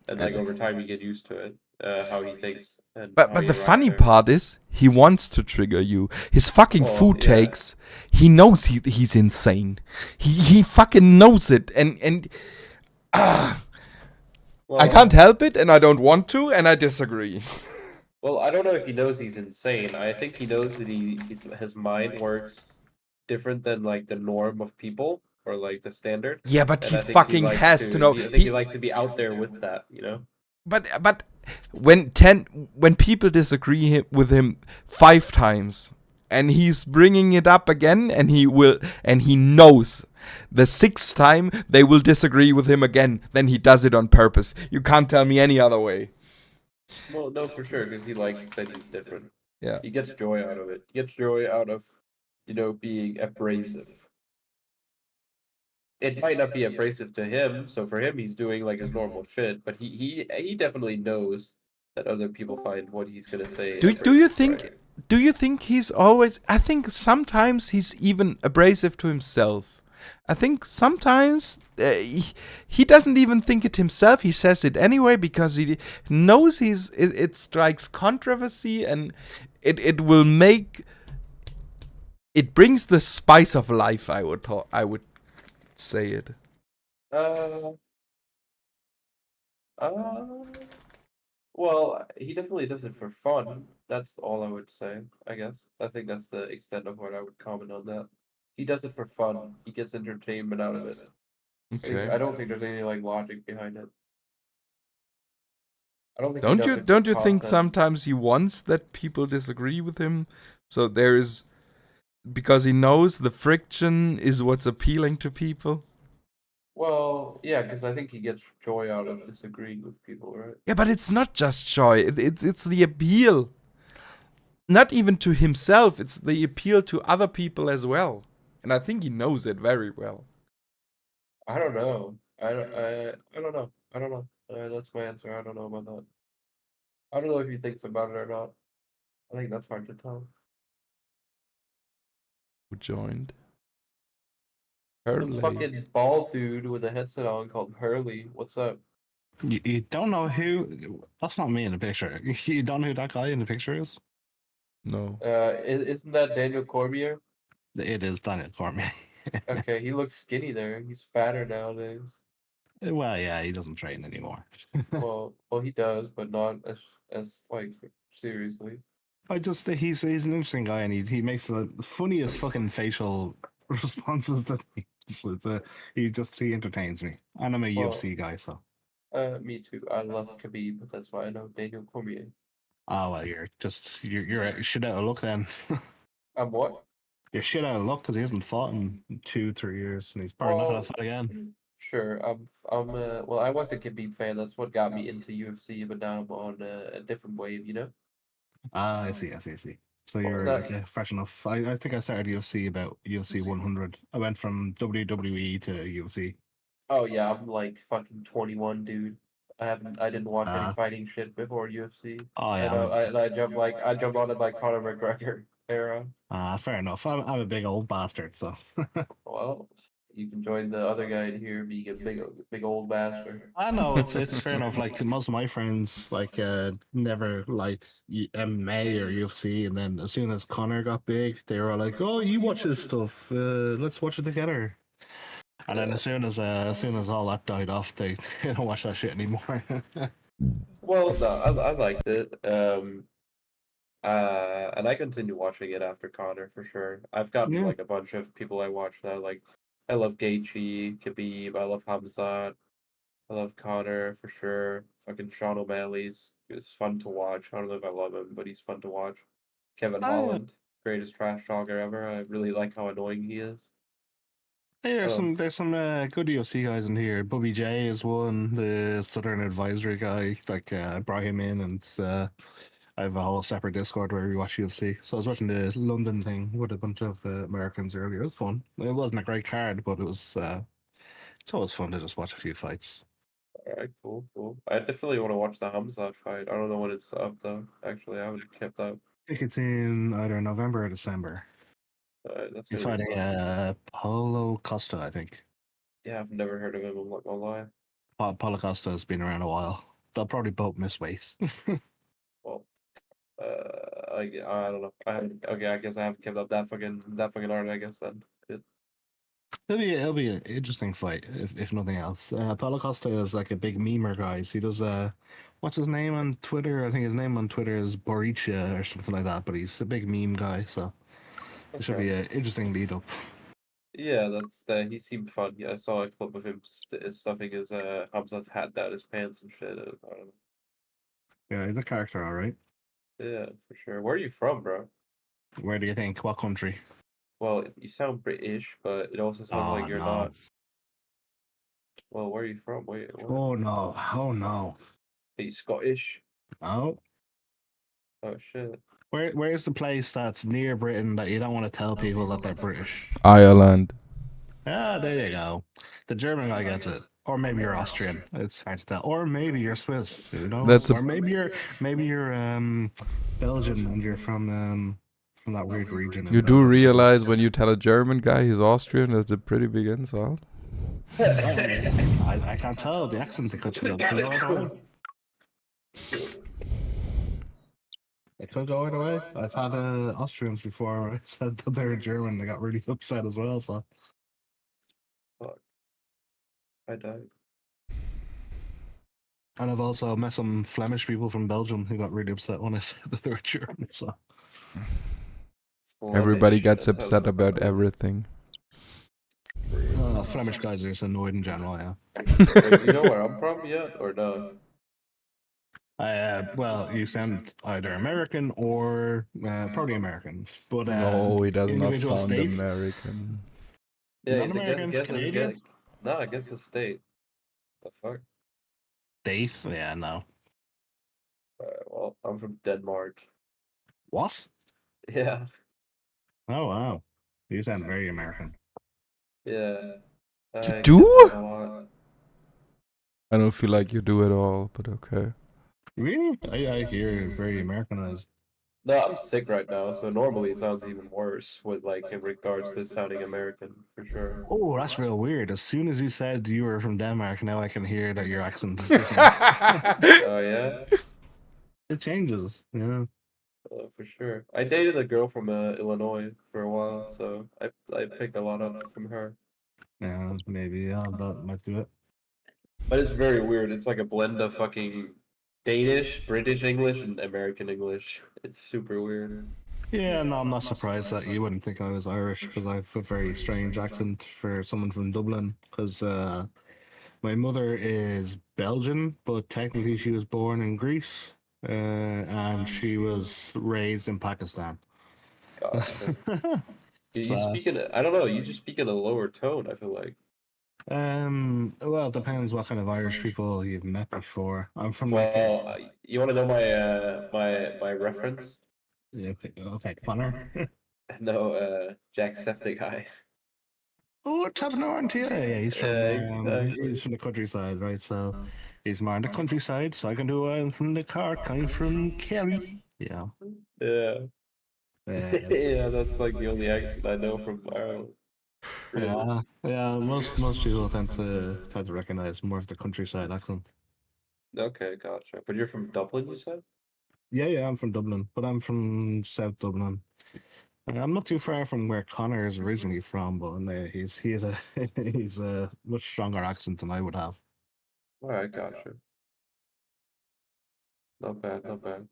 And like over time you get used to it, how he thinks and how But he the funny interacts there. part is, he wants to trigger you. His fucking Well, food yeah. takes, he knows he's insane. He fucking knows it, and I Well, can't help it, and I don't want to, and I disagree. well, I don't know if he knows he's insane. I think he knows that his mind works different than like the norm of people or like the standard. Yeah, but And he I think fucking has to know. I think he likes to be out there with that, you know? But when people disagree with him 5 times, and he's bringing it up again, and he knows the 6th time they will disagree with him again, then he does it on purpose. You can't tell me any other way. Well, no, for sure, because he likes that he's different. Yeah. He gets joy out of it. He gets joy out of, being abrasive. It might not be abrasive to him, so for him, he's doing like his normal shit. But he definitely knows that other people find what he's gonna say. Do you abrasive, think right? do you think he's always? I think sometimes he's even abrasive to himself. I think sometimes he doesn't even think it himself. He says it anyway because he knows it strikes controversy, and it will make it brings the spice of life. I would say it. Uh, uh. Well, he definitely does it for fun. That's all I would say, I guess. I think that's the extent of what I would comment on that. He does it for fun. He gets entertainment out of it. Okay. I don't think there's any like logic behind it. I don't think he does it for Don't you think content. sometimes he wants that people disagree with him? So there is because he knows the friction is what's appealing to people. Well, yeah, because I think he gets joy out of disagreeing with people, right? Yeah, but it's not just joy. It's the appeal. Not even to himself. It's the appeal to other people as well. And I think he knows it very well. I don't know. I don't know. I don't know. That's my answer. I don't know about that. I don't know if he thinks about it or not. I think that's hard to tell. Who joined? Some Hurley. fucking bald dude with a headset on called Hurley. What's up? You don't know who? That's not me in the picture. You don't know who that guy in the picture is? No. Isn't that Daniel Cormier? It is Daniel Cormier. Okay, he looks skinny there. He's fatter nowadays. Well, yeah, he doesn't train anymore. Well, he does, but not as like seriously. I just think he's an interesting guy, and he makes the funniest fucking facial responses that he entertains me, and I'm a Well, UFC guy, so. Me too. I love Khabib, but that's why I know Daniel Cormier. Oh well, you're shit out of luck then. I'm what? You're shit out of luck because he hasn't fought in 2-3 years, and he's probably not gonna fight again. Sure. Well, I was a Khabib fan. That's what got me into UFC, but now I'm on a different wave, you know? Ah, I see. So Well, you're that, like fresh enough. I think I started UFC about UFC 100. I went from WWE to UFC. oh yeah, I'm like fucking 21, dude. I didn't watch any Uh, fighting shit before UFC. oh I yeah, know, I jump on it like Conor McGregor era. fair enough. I'm a big old bastard, so. Well, you can join the other guy in here being a big old bastard. I know it's fair enough. Like most of my friends, like never liked MMA or UFC, and then as soon as Connor got big, they were all like, "Oh, you watch this stuff. Let's watch it together." And then as soon as all that died off, they, they don't watch that shit anymore. Well, no, I liked it. And I continue watching it after Connor for sure. I've gotten Yeah. like a bunch of people I watch now. Like, I love Gaethje, Khabib. I love Hamzat. I love Connor for sure. Fucking Sean O'Malley's is fun to watch. I don't know if I love him, but he's fun to watch. Kevin Holland, greatest trash talker ever. I really like how annoying he is. Hey, there's some good UFC guys in here. Bubby J is one, the Southern Advisory guy. Like I brought him in, and I have a whole separate Discord where we watch UFC. So I was watching the London thing with a bunch of Americans earlier. It was fun. It wasn't a great card, but it was. It's always fun to just watch a few fights. Alright, cool. I definitely want to watch the Hamzat fight. I don't know when it's up though. Actually, I haven't kept up. I think it's in either November or December. That's He's gonna be fighting fun. Paulo Costa, I think. Yeah, I've never heard of him. I'm not gonna lie. Paulo Costa has been around a while. They'll probably both miss weight. Well, I don't know. I haven't. Okay, I guess I haven't kept up that fucking hard. I guess then. It'll be an interesting fight, if nothing else. Paulo Costa is like a big memer guy. So he does what's his name on Twitter? I think his name on Twitter is Boricha or something like that. But he's a big meme guy, so it should be Okay. an interesting lead up. Yeah, that's that. He seemed fun. Yeah, I saw a clip of him stuffing his Hamzat's hat down his pants and shit. I don't know. Yeah, he's a character, all right. Yeah, for sure. Where are you from, bro? Where do you think? What country? Well, you sound British, but it also sounds like Oh you're no! not. Well, where are you from? Wait, what? Oh no! Oh no! Are you Scottish? Oh, Oh shit. where's the place that's near Britain that you don't want to tell people that they're British? Ireland. Ah, there you go. The German guy gets it. Or maybe you're Austrian. It's hard to tell. Or maybe you're Swiss. Who knows? That's a- Or maybe you're Belgian and you're from that weird region in You do Belgium. realize when you tell a German guy he's Austrian, that's a pretty big insult. I can't tell. The accent could go either way. It could go either way. I've had Austrians before where I said that they were German. They got really upset as well. So Fuck. I died. and I've also met some Flemish people from Belgium who got really upset when I said that they were German. So Everybody Flemish, gets that sounds upset so about fucking- everything. Flemish guys are just annoyed in general. Yeah. Wait, do you know where I'm from yet, or no? Well, you sound either American or probably American, but No, he does not individual sound states. American. Yeah, Not American, Canadian? No, I guess the state. The fuck? State? Yeah, no. Well, I'm from Denmark. What? Yeah, Oh wow, you sound very American. yeah. You I do? get that a lot. I don't feel like you do at all, but okay. Really? I hear very Americanized. No, I'm sick right now, so normally it sounds even worse with like in regards to sounding American for sure. Oh, that's real weird. As soon as you said you were from Denmark, now I can hear that your accent is different. Oh yeah, It changes. Yeah. for sure. I dated a girl from Illinois for a while, so I picked a lot up from her. Yeah, maybe. Yeah, that might do it. But it's very weird. It's like a blend of fucking Danish, British English, and American English. It's super weird. Yeah, no, I'm not surprised that you wouldn't think I was Irish because I have a very strange accent for someone from Dublin. Because my mother is Belgian, but technically she was born in Greece, and she was raised in Pakistan. Gotcha. You So, speak in I don't know. You just speak in a lower tone. I feel like. well, it depends what kind of Irish people you've met before. I'm from Well, you want to know my reference? yeah, okay, Connor. No, Jacksepticeye. Oh, tapping on to you. Yeah, he's from Exactly. he's from the countryside, right? So he's more in the countryside. So I can do I'm from the Cork. I'm from Kerry. Yeah. Yeah. It's- Yeah, that's like the only accent I know from Ireland. Really. yeah. Most people tend to recognize more of the countryside accent. Okay, gotcha. But you're from Dublin, you said? Yeah. I'm from Dublin, but I'm from South Dublin. I'm not too far from where Connor is originally from, but he's a he's a much stronger accent than I would have. All right, gotcha. Not bad, not bad.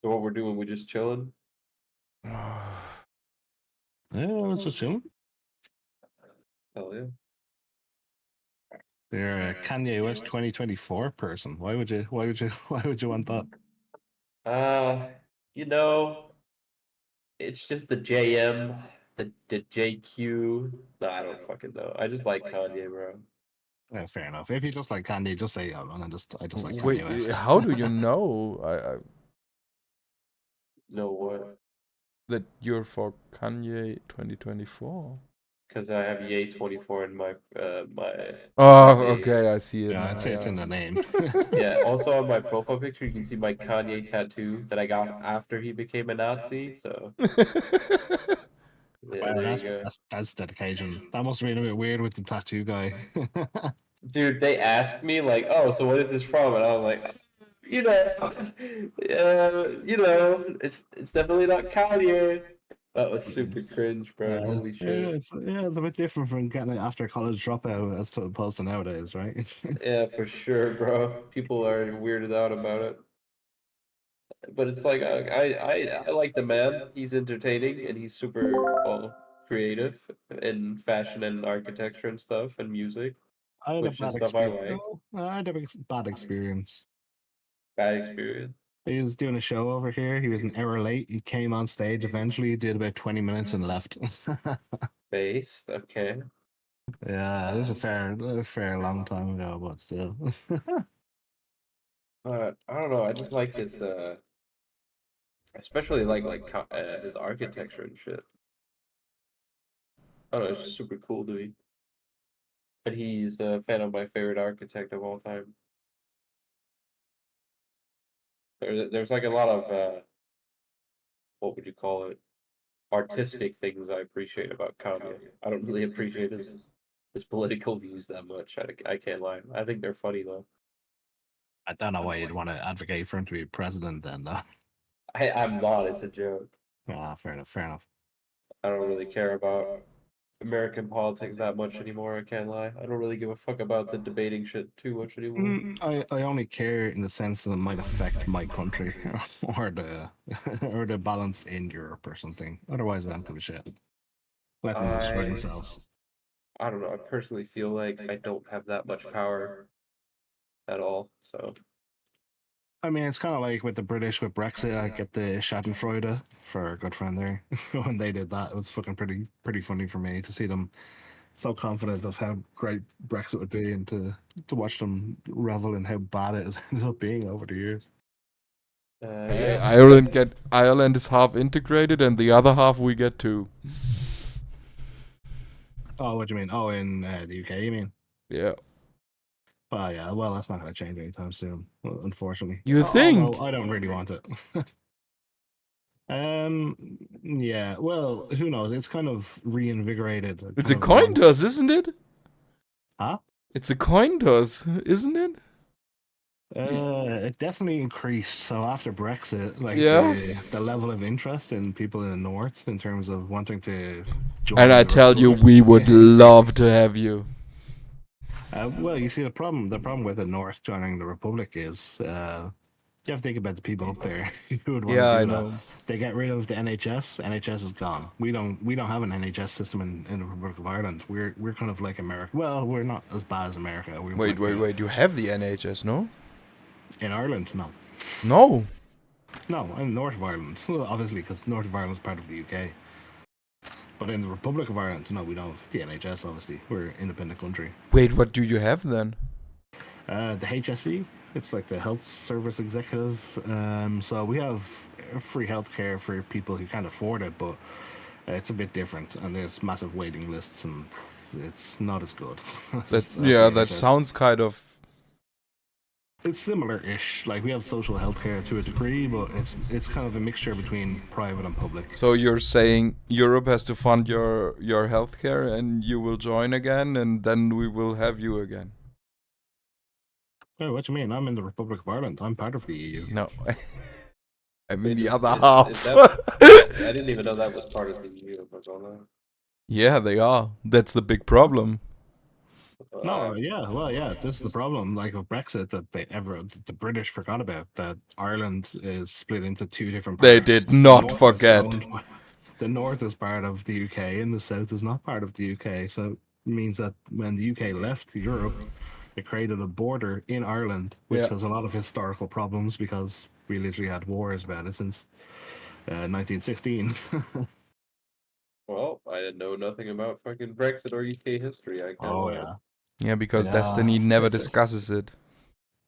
So what we're doing, we just chilling? Yeah, let's just chill. Hell yeah. You're a Kanye West 2024 person. Why would you? Why would you want that? You know, it's just the JM, the JQ. No, I don't fucking know. I just like Kanye, bro. Yeah, fair enough. If you just like Kanye, just say yeah, man. I just like Wait, Kanye West. how do you know Know what? that you're for Kanye 2024? Because I have Ye 24 in my Oh, name. okay, I see it Yeah, now. I'd say it's in the name. Yeah, also on my profile picture, you can see my Kanye tattoo that I got after he became a Nazi. So, yeah, Wow, there you go. that's dedication. That must have been a bit weird with the tattoo guy. Dude, they asked me, like, oh, so what is this from? And I was like, you know, it's definitely not Kanye. That was super cringe, bro. Holy shit. It's a bit different from getting it after college dropout as to opposed to nowadays, right? Yeah, for sure, bro. People are weirded out about it. But it's like I like the man. He's entertaining and he's super well, creative in fashion and architecture and stuff and music, I had a which is bad stuff I experience. like. I had a bad experience. Bad experience. He was doing a show over here. He was an hour late. He came on stage eventually, did about 20 minutes and left. Based, okay. Yeah, it was a fair long time ago, but still. I don't know. I just like his especially his architecture and shit. I don't know, it's just super cool to me. And he's a fan of my favorite architect of all time. There's like a lot of what would you call it? Artistic things I appreciate about Kanye. I don't really appreciate his political views that much. I can't lie. I think they're funny though. I don't know why you'd want to advocate for him to be president then, though. I'm not. It's a joke. Ah, fair enough, fair enough. I don't really care about American politics that much anymore. I can't lie. I don't really give a fuck about the debating shit too much anymore. I only care in the sense that it might affect my country or the balance in Europe or something. Otherwise, I don't give a shit. Let them destroy themselves. I don't know. I personally feel like I don't have that much power at all. So I mean, it's kind of like with the British with Brexit. I get the Schadenfreude for our good friend there. When they did that, it was fucking pretty funny for me to see them so confident of how great Brexit would be, and to watch them revel in how bad it has ended up being over the years. yeah. Ireland is half integrated, and the other half we get too. Oh, what do you mean? Oh, in the UK, you mean? Yeah. Oh, yeah. Well, that's not going to change anytime soon, unfortunately. You think? Although I don't really want it. Yeah. Well, who knows? It's kind of reinvigorated. It's a coin toss, isn't it? Huh? It's a coin toss, isn't it? It definitely increased. So after Brexit, like the level of interest in people in the north in terms of wanting to join. And I tell you, we would love to have you. Well, you see, the problem with the North joining the Republic is you have to think about the people up there who would want to do that. They get rid of the NHS. NHS is gone. We don't have an NHS system in the Republic of Ireland. We're kind of like America. Well, we're not as bad as America. Wait. You have the NHS, no? In Ireland, no. No. No, in North of Ireland. Well, obviously, because North of Ireland is part of the UK. But in the Republic of Ireland, no, we don't have the NHS, obviously. We're an independent country. Wait, what do you have then? The HSE. It's like the Health Service Executive. So we have free healthcare for people who can't afford it, but it's a bit different. And there's massive waiting lists, and it's not as good. That sounds kind of... It's similar-ish. Like, we have social healthcare to a degree, but it's kind of a mixture between private and public. So you're saying Europe has to fund your healthcare, and you will join again, and then we will have you again? Oh, what do you mean? I'm in the Republic of Ireland. I'm part of the EU. No. I mean the other half. I didn't even know that was part of the EU. Yeah, they are. That's the big problem. No, yeah, well, yeah, this is the problem, like, of Brexit, that the British forgot about, that Ireland is split into two different parts. They did not forget. The north is part of the UK, and the south is not part of the UK, so it means that when the UK left Europe, it created a border in Ireland, which has a lot of historical problems, because we literally had wars about it since 1916. Well, I know nothing about fucking Brexit or UK history. I can't lie. Yeah. Yeah, because Destiny never discusses it.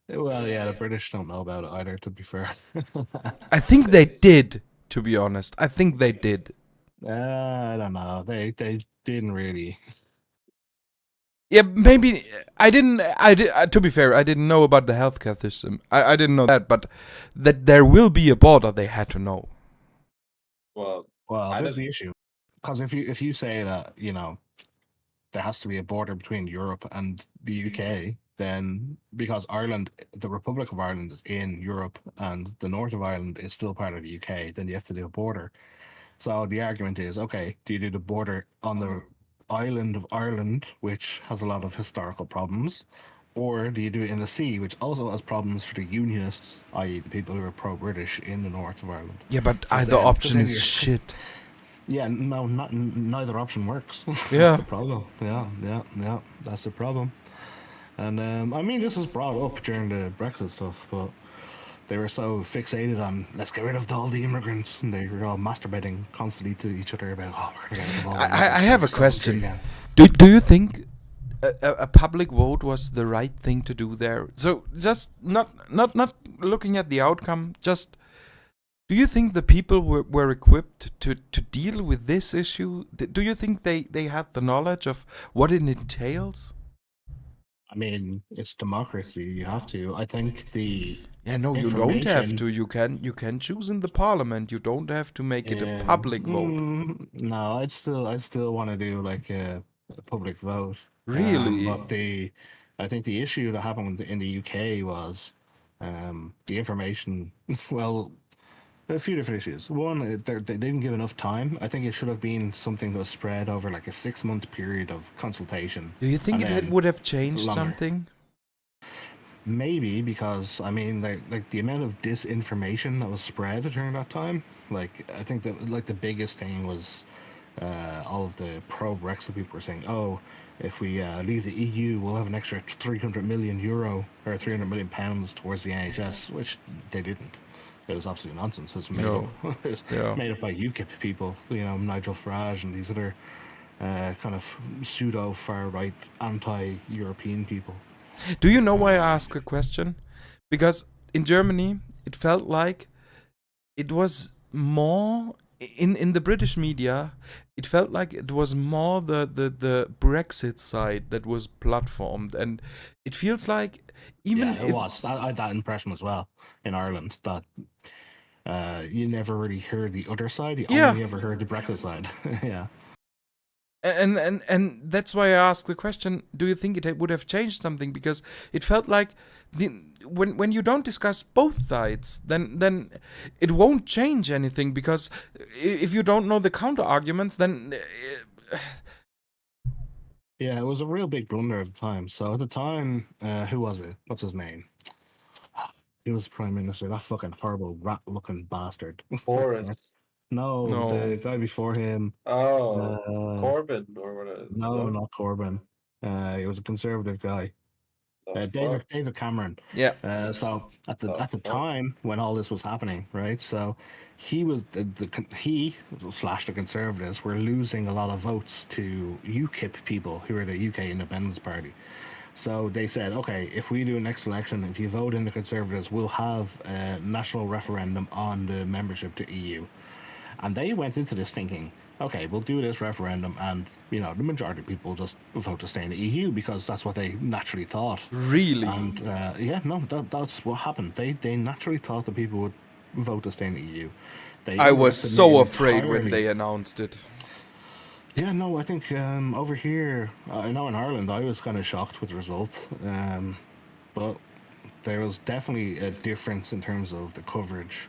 Well, yeah, the British don't know about it either, to be fair. I think they did, to be honest. I think they did. I don't know. They didn't really. Yeah, maybe I didn't. To be fair, I didn't know about the healthcare system. I didn't know that, but that there will be a border, they had to know. Well, that's the issue. Because if you say that, you know, there has to be a border between Europe and the UK, then because Ireland, the Republic of Ireland, is in Europe, and the north of Ireland is still part of the UK, then you have to do a border. So the argument is, okay, do you do the border on the island of Ireland, which has a lot of historical problems, or do you do it in the sea, which also has problems for the Unionists, i.e. the people who are pro-British in the north of Ireland? Yeah, but either option is shit. Yeah, no, neither option works. That's Yeah. the problem. Yeah. That's the problem. And I mean, this was brought up during the Brexit stuff, but they were so fixated on let's get rid of all the immigrants, and they were all masturbating constantly to each other about we're gonna get rid of all the I immigrants, have a we're so free question. again. Do you think a public vote was the right thing to do there? So just not looking at the outcome, just do you think the people were equipped to deal with this issue? Do you think they had the knowledge of what it entails? I mean, it's democracy. You have to. I think the Yeah, no, you don't have information. to. You can choose in the parliament. You don't have to make it a public vote. No, I'd still want to do like a public vote. Really? But I think the issue that happened in the UK was the information. Well, a few different issues. One, they didn't give enough time. I think it should have been something that was spread over like a 6-month period of consultation. Do you think and it then would have changed longer. something? Maybe because I mean, like the amount of disinformation that was spread during that time. Like I think that like the biggest thing was all of the pro-Brexit people were saying, "Oh, if we leave the EU, we'll have an extra 300 million euro or 300 million pounds towards the NHS," which they didn't. It was absolute nonsense. It was made No. up. It was Yeah. made up by UKIP people. You know, Nigel Farage and these other kind of pseudo far right anti-European people. Do you know why I ask the question? Because in Germany, it felt like it was more in the British media. It felt like it was more the Brexit side that was platformed, and it feels like even Yeah, it was. I had that impression as well in Ireland that you never really heard the other side. You Yeah. only ever heard the Brexit side. Yeah. And that's why I asked the question: do you think it would have changed something? Because it felt like when you don't discuss both sides, then it won't change anything. Because if you don't know the counter arguments, then Yeah, it was a real big blunder at the time. So at the time, who was it? What's his name? He was prime minister. That fucking horrible rat-looking bastard. Boris. No, No. the guy before him. Oh, Corbyn Corbyn or whatever. No, not Corbyn. He was a conservative guy. The David Cameron. Yeah. So at the fuck? time when all this was happening, right? So he was he slash the Conservatives were losing a lot of votes to UKIP people who are the UK Independence Party. So they said, okay, if we do a next election, if you vote in the Conservatives, we'll have a national referendum on the membership to EU. And they went into this thinking, okay, we'll do this referendum, and the majority of people just vote to stay in the EU because that's what they naturally thought. Really? And yeah, no, that's what happened. They naturally thought that people would vote to stay in the EU. I was so afraid when they announced it. Yeah, no, I think over here, I know in Ireland, I was kind of shocked with the result, but there was definitely a difference in terms of the coverage.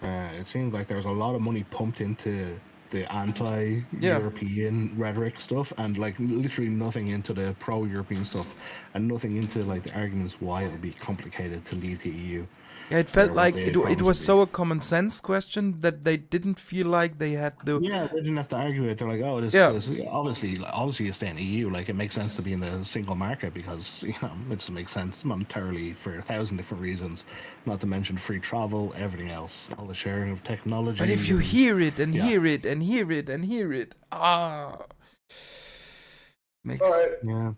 It seemed like there was a lot of money pumped into the anti-European rhetoric stuff, and like literally nothing into the pro-European stuff, and nothing into like the arguments why it would be complicated to leave the EU. Yeah, it felt like it was so a common sense question that they didn't feel like they had to. Yeah, they didn't have to argue it. They're like, oh, this obviously you stay in the EU. Like, it makes sense to be in the single market because it just makes sense monetarily for 1,000 different reasons. Not to mention free travel, everything else, all the sharing of technology. But if you hear it and hear it and hear it and hear it, makes. All right. Yeah.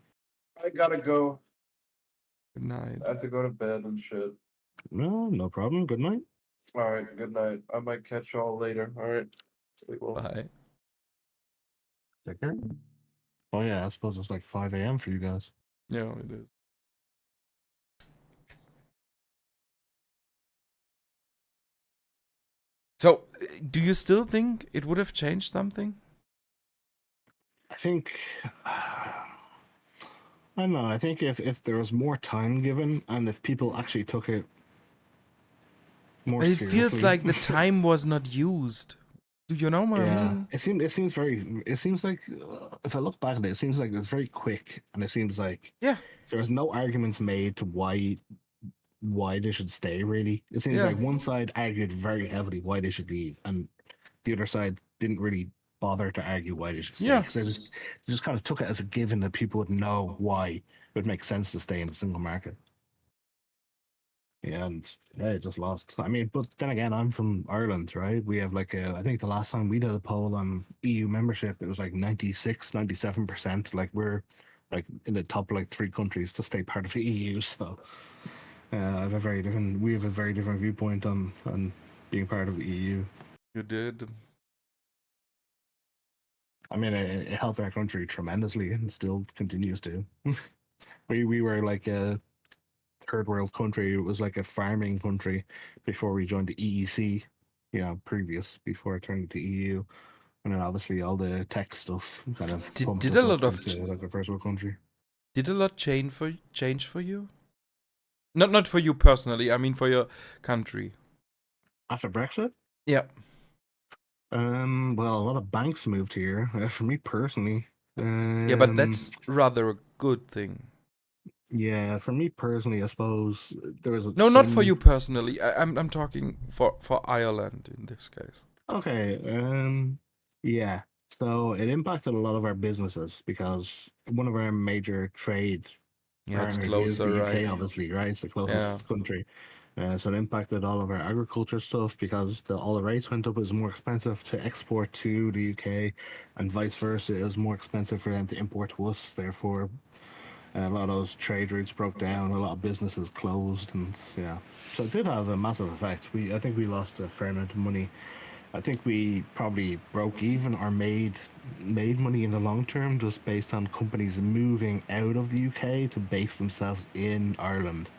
I gotta go. Good night. I have to go to bed and shit. No problem. Good night. All right, good night. I might catch y'all later. All right. Sleep well. Bye. Take care. Oh yeah, I suppose it's like 5 a.m. for you guys. Yeah, it is. So, do you still think it would have changed something? I think I don't know. I think if there was more time given and if people actually took it more It seriously. feels like the time was not used. Do you know what I mean? It seems like if I look back at it, it seems like it's very quick, and it seems like there was no arguments made to why they should stay. Really, it seems like one side argued very heavily why they should leave, and the other side didn't really bother to argue why they should stay Yeah. because they just kind of took it as a given that people would know why it would make sense to stay in a single market. Yeah, and yeah, it just lost. I mean, but then again, I'm from Ireland, right? We have like I think the last time we did a poll on EU membership, it was like 96, 97%. Like we're like in the top like 3 countries to stay part of the EU. So we have a very different viewpoint on being part of the EU. You did. I mean, it helped our country tremendously and still continues to. we were like a third world country. It was like a farming country before we joined the EEC, before it turned into EU. And then obviously all the tech stuff kind of pumped Did us a lot up of into like a first world country. Did a lot change for you? Not for you personally. I mean for your country. After Brexit? Yeah. Well, a lot of banks moved here. For me personally, Yeah, but that's rather a good thing. yeah. For me personally, I suppose there was No, not for you personally. I'm talking for Ireland in this case. Okay. Yeah. So it impacted a lot of our businesses because one of our major trade Yeah, it's partners is the closer, UK, right? obviously, right? It's the closest Yeah. country. So it impacted all of our agriculture stuff because all the rates went up. It was more expensive to export to the UK, and vice versa. It was more expensive for them to import to us. Therefore, a lot of those trade routes broke down. A lot of businesses closed, and yeah. So it did have a massive effect. I think we lost a fair amount of money. I think we probably broke even or made money in the long term just based on companies moving out of the UK to base themselves in Ireland.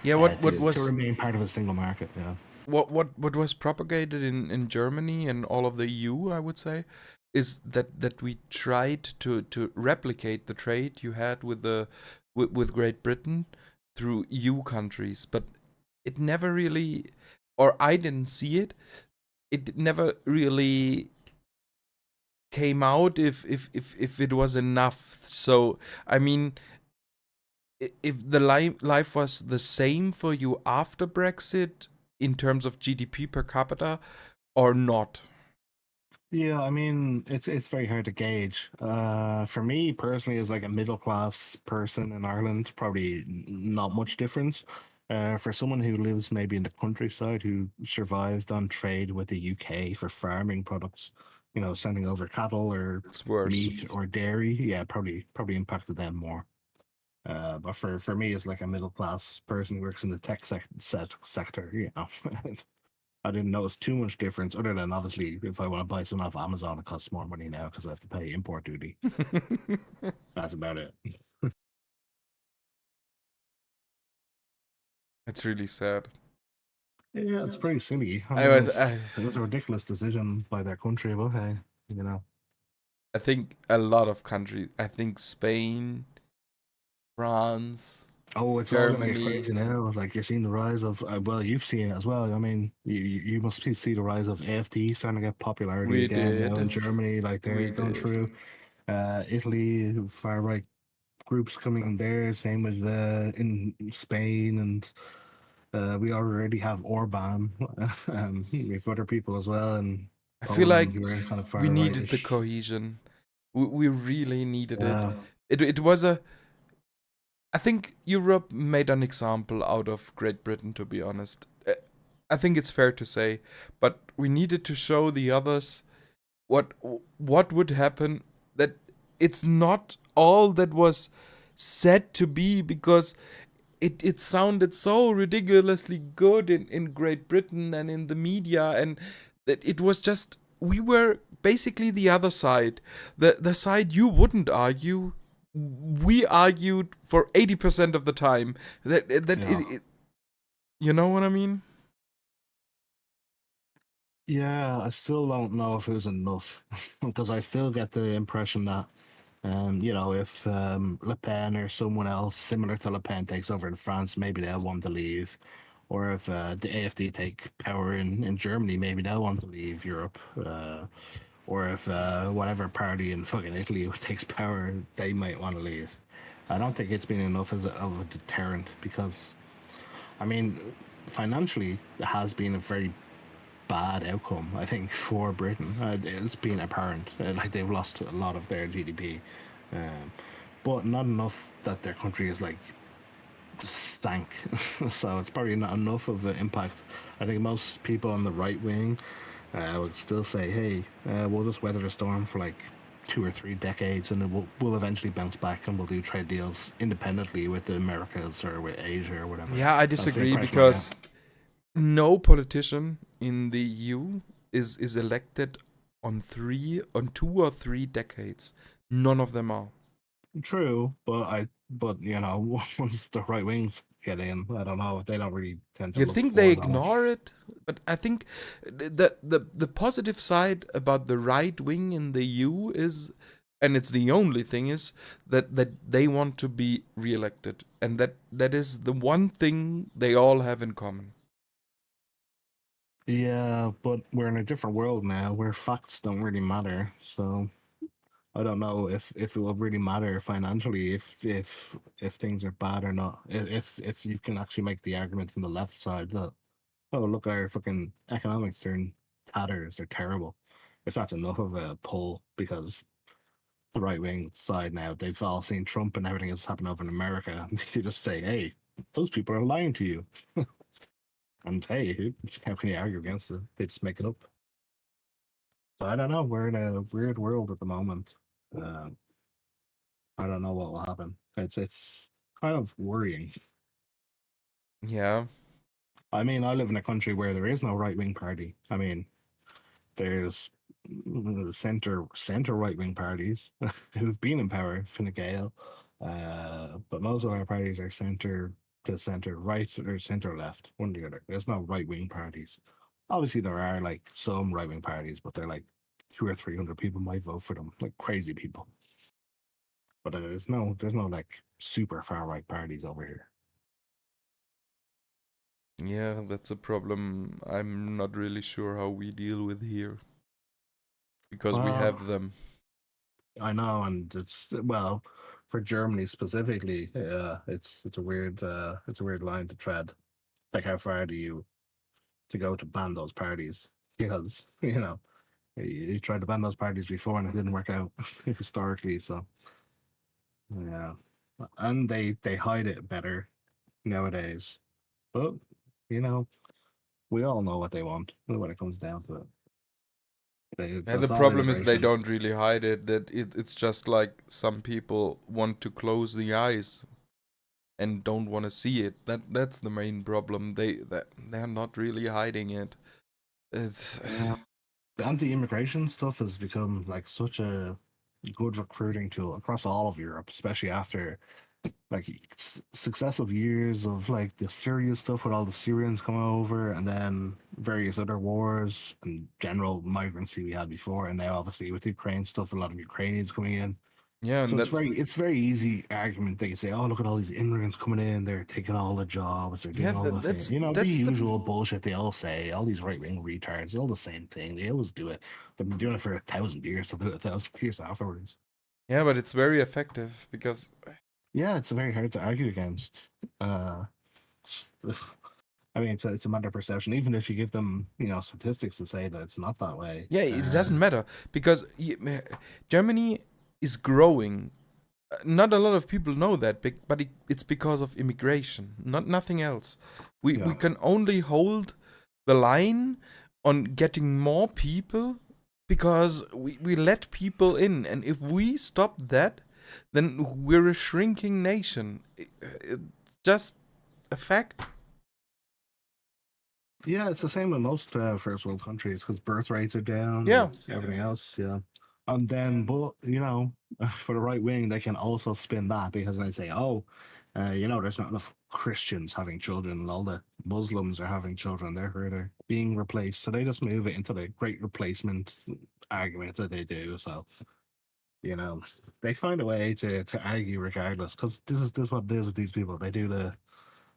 Yeah, what to was remain part of a single market? Yeah. what was propagated in Germany and all of the EU, I would say, is that we tried to replicate the trade you had with Great Britain through EU countries, but it never really, or I didn't see it. It never really came out if it was enough. So I mean, if the life was the same for you after Brexit in terms of GDP per capita or not. Yeah, I mean, it's very hard to gauge. For me personally, as like a middle class person in Ireland, probably not much difference. For someone who lives maybe in the countryside who survived on trade with the UK for farming products, sending over cattle or It's worse. meat or dairy, yeah, probably impacted them more. But for me, as like a middle class person who works in the tech sector, I didn't notice too much difference, other than obviously if I want to buy something off Amazon, it costs more money now because I have to pay import duty. That's about it. It's really sad. Yeah, it's pretty silly. I I mean, was it was a ridiculous decision by their country, but hey, I think a lot of countries. I think Spain, France. Oh, it's all gonna get Germany. crazy now. Like you're seeing the rise of, well, you've seen it as well. I mean, you must see the rise of AFD starting to get popularity We again now in did. Germany. Like they're We going did. through. Italy, far right groups coming in there. Same as in Spain, and we already have Orban. We have other people as well, and I feel like who are kind of far we needed the right-ish. cohesion. We really needed Yeah. it. It was a. I think Europe made an example out of Great Britain, to be honest. I think it's fair to say, but we needed to show the others what would happen, that it's not all that was said to be, because it sounded so ridiculously good in Great Britain and in the media, and that it was just, we were basically the other side, the side you wouldn't argue. We argued for 80% of the time that Yeah. you know what I mean? Yeah, I still don't know if it was enough because I still get the impression that, if Le Pen or someone else similar to Le Pen takes over in France, maybe they'll want to leave. Or if the AFD take power in Germany, maybe they'll want to leave Europe. Or if whatever party in fucking Italy takes power, they might want to leave. I don't think it's been enough of a deterrent because, I mean, financially, it has been a very bad outcome, I think, for Britain. It's been apparent. Like they've lost a lot of their GDP, but not enough that their country is like stank. So it's probably not enough of an impact. I think most people on the right wing would still say, "Hey, we'll just weather the storm for like 2 or 3 decades, and we'll eventually bounce back, and we'll do trade deals independently with the Americas or with Asia or whatever." Yeah, I That's the disagree impression I because no politician in the EU is elected on 2 or 3 decades. None of them are. get. True, but you know, once the right wings get in, I don't know. They don't really tend to You look think they forward that much. ignore it? But I think the positive side about the right wing in the EU is, and it's the only thing, is that they want to be reelected, and that is the one thing they all have in common. Yeah, but we're in a different world now where facts don't really matter. So I don't know if it will really matter financially if things are bad or not. If you can actually make the argument from the left side that, oh, look, our fucking economics are in tatters, they're terrible. If that's enough of a pull, because the right wing side now, they've all seen Trump and everything that's happened over in America. You just say, hey, those people are lying to you. And hey, how can you argue against it? They just make it up. So I don't know. We're in a weird world at the moment. Uh, I don't know what will happen. It's kind of worrying. Yeah. I mean, I live in a country where there is no right wing party. I mean, there's center right wing parties who've been in power, Fine Gael, but most of our parties are center right or center left, one or the other. There's no right wing parties. Obviously, there are like some right wing parties, but they're like 200 or 300 people might vote for them, like crazy people. But there's no like super far right parties over here. Yeah, that's a problem I'm not really sure how we deal with here. Because we Well, have them. I know, and well, for Germany specifically, it's a weird line to tread. Like, how far do you to go to ban those parties? Because you tried to ban those parties before and it didn't work out historically. So yeah, and they hide it better nowadays. But you know, we all know what they want when it comes down to it. Yeah, the It's all problem is they immigration. don't really hide it. That it's just like some people want to close the eyes and don't want to see it. That's the main problem. They're not really hiding it. It's Yeah. The anti-immigration stuff has become like such a good recruiting tool across all of Europe, especially after like successive years of like the Syria stuff with all the Syrians coming over, and then various other wars and general migrancy we had before, and now obviously with the Ukraine stuff, a lot of Ukrainians coming in. yeah, So and it's very easy argument. They can say, "Oh, look at all these immigrants coming in. They're taking all the jobs. They're yeah, doing all the things." The that's the usual bullshit they all say. All these right wing retards, all the same thing. They always do it. They've been doing it for 1,000 years. They'll do it 1,000 years afterwards. yeah, but it's very effective because Yeah, it's very hard to argue against. I mean, it's a matter of perception. Even if you give them, statistics to say that it's not that way. yeah, it doesn't matter because Germany is growing. Not a lot of people know that, but it's because of immigration, not nothing else. We Yeah. can only hold the line on getting more people because we let people in, and if we stop that, then we're a shrinking nation. It's just a fact. Yeah, it's the same with most first world countries because birth rates are down Yeah. and everything else. Yeah. And then, but, for the right wing, they can also spin that because they say, oh, there's not enough Christians having children and all the Muslims are having children. They're being replaced. So they just move it into the great replacement argument that they do. So, they find a way to argue regardless because this is what it is with these people. They do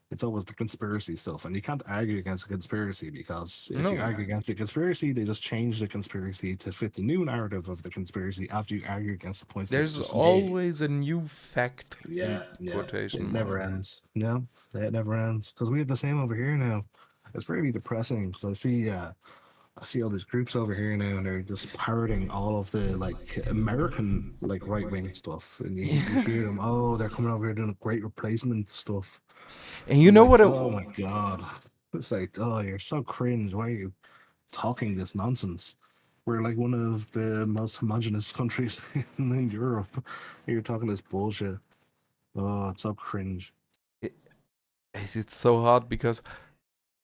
it's always the conspiracy stuff, and you can't argue against a conspiracy because if you No. argue against the conspiracy, they just change the conspiracy to fit the new narrative of the conspiracy after you argue against the points they There's just made. always a new fact. Yeah, in yeah, quotation it never mark. ends. No, it never ends because we have the same over here now. It's really depressing because I see I see all these groups over here now, and they're just parroting all of the like American like right wing stuff, and you hear them. Oh, they're coming over here doing great replacement stuff. And you I'm know like, what? oh my god, it's like, oh, you're so cringe. Why are you talking this nonsense? We're like one of the most homogenous countries in Europe. You're talking this bullshit. Oh, it's so cringe. It's so hard because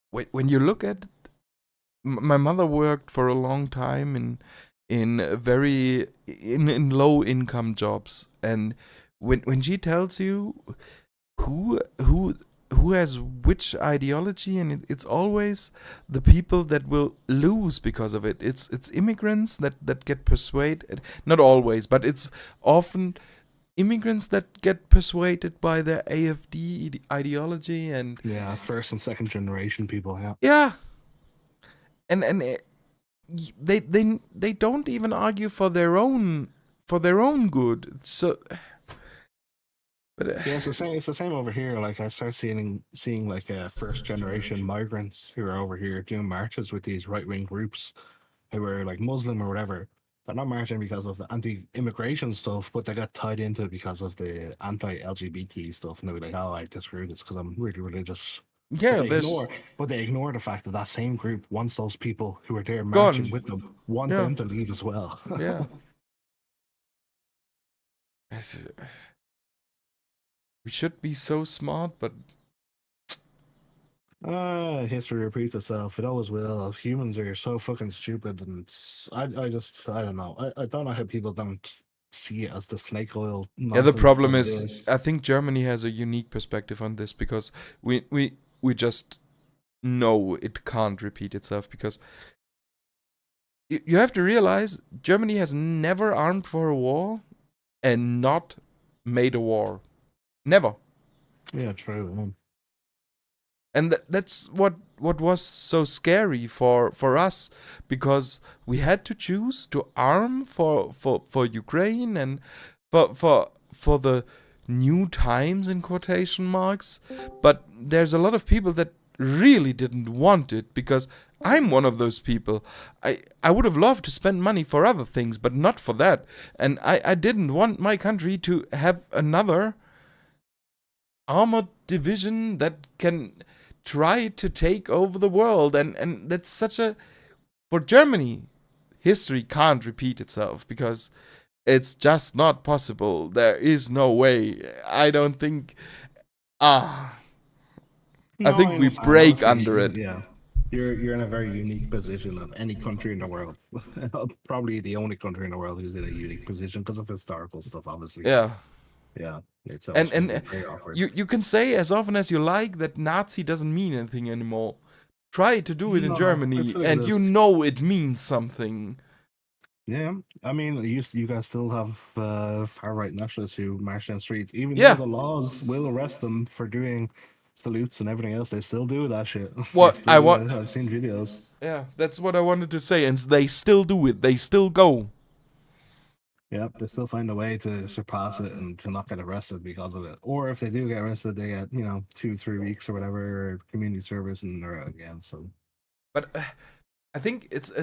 when you look at my mother worked for a long time in a very in low income jobs, and when she tells you who who who has which ideology, and it's always the people that will lose because of it. It's immigrants that get persuaded, not always, but it's often immigrants that get persuaded by their AFD ideology. And Yeah, first and second generation people. Yeah. yeah, and they don't even argue for their own good. So, but Yeah, it's the same. It's the same over here. Like I start seeing like first generation migrants who are over here doing marches with these right wing groups who are like Muslim or whatever. They're not marching because of the anti-immigration stuff, but they got tied into it because of the anti-LGBT stuff, and they're like, "Oh, I disagree with this because I'm really religious." But yeah, they there's ignore the fact that that same group wants those people who are there marching gone. with them want Yeah, them to leave as well. yeah. We should be so smart, but History repeats itself. It always will. Humans are so fucking stupid, and I don't know. I don't know how people don't see it as the snake oil yeah, the nonsense problem that it is, is. I think Germany has a unique perspective on this because we just know it can't repeat itself because you have to realize Germany has never armed for a war and not made a war. Never. Yeah, true. And that's what was so scary for us, because we had to choose to arm for Ukraine and for the new times in quotation marks. But there's a lot of people that really didn't want it, because I'm one of those people. I would have loved to spend money for other things, but not for that. And I didn't want my country to have another armored division that can try to take over the world. And that's such a, for Germany, history can't repeat itself because it's just not possible. There is no way. I don't think I No, think I we understand. break Honestly, under it. yeah, you're in a very unique position of any country in the world. Probably the only country in the world who's in a unique position because of historical stuff, obviously. Yeah. Yeah, it's And always going to and be very awkward. you can say as often as you like that Nazi doesn't mean anything anymore. Try to do it in No, I Germany feel like it and you is. know it means something. Yeah, I mean, you guys still have far right nationalists who march down streets, even though Yeah. the laws will arrest them for doing salutes and everything else. They still do that shit. They What I still do want it. I've seen videos. Yeah, that's what I wanted to say, and they still do it. They still go. Yeah, they still find a way to surpass it and to not get arrested because of it. Or if they do get arrested, they get 2-3 weeks or whatever community service and they're out again. So But I think it's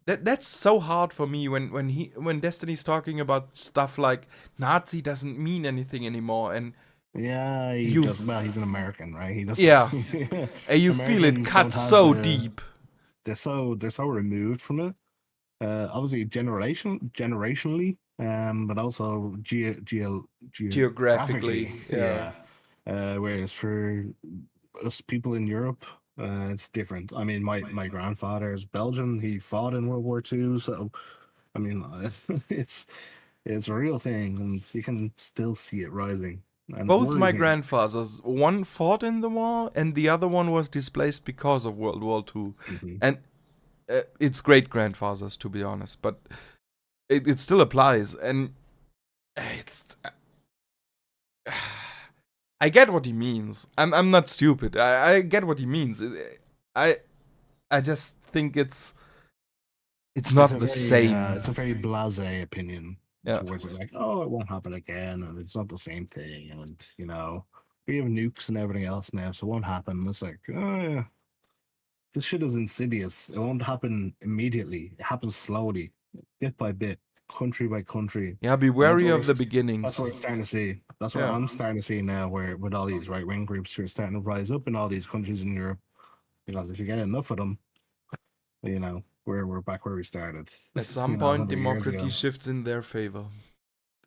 that's so hard for me when Destiny's talking about stuff like Nazi doesn't mean anything anymore, and yeah, he you does. Well, he's an American, right? He doesn't. yeah, and you feel it Americans cut don't have so the- deep. They're so removed from it. Obviously generationally, but also Geographically, yeah. Whereas for us people in Europe, it's different. I mean, my grandfather is Belgian. He fought in World War II, so I mean, it's a real thing, and you can still see it rising. And it Both worries my me. grandfathers, one fought in the war, and the other one was displaced because of World War II. Mhm. And it's great grandfathers, to be honest, but it still applies, and it's. I get what he means. I'm not stupid. I get what he means. I I just think it's not the same. It's a very blasé opinion Yeah. towards it. Like, oh, it won't happen again, and it's not the same thing, and we have nukes and everything else now, so it won't happen. It's like, oh yeah, this shit is insidious. It won't happen immediately. It happens slowly, bit by bit, country by country. Yeah, be And wary of we're the That's beginnings. what we're starting to see. That's what Yeah. I'm starting to see now, where with all these right wing groups who are starting to rise up in all these countries in Europe. Because if you get enough of them, we're back where we started. At some 100 point, years democracy ago. shifts in their favor.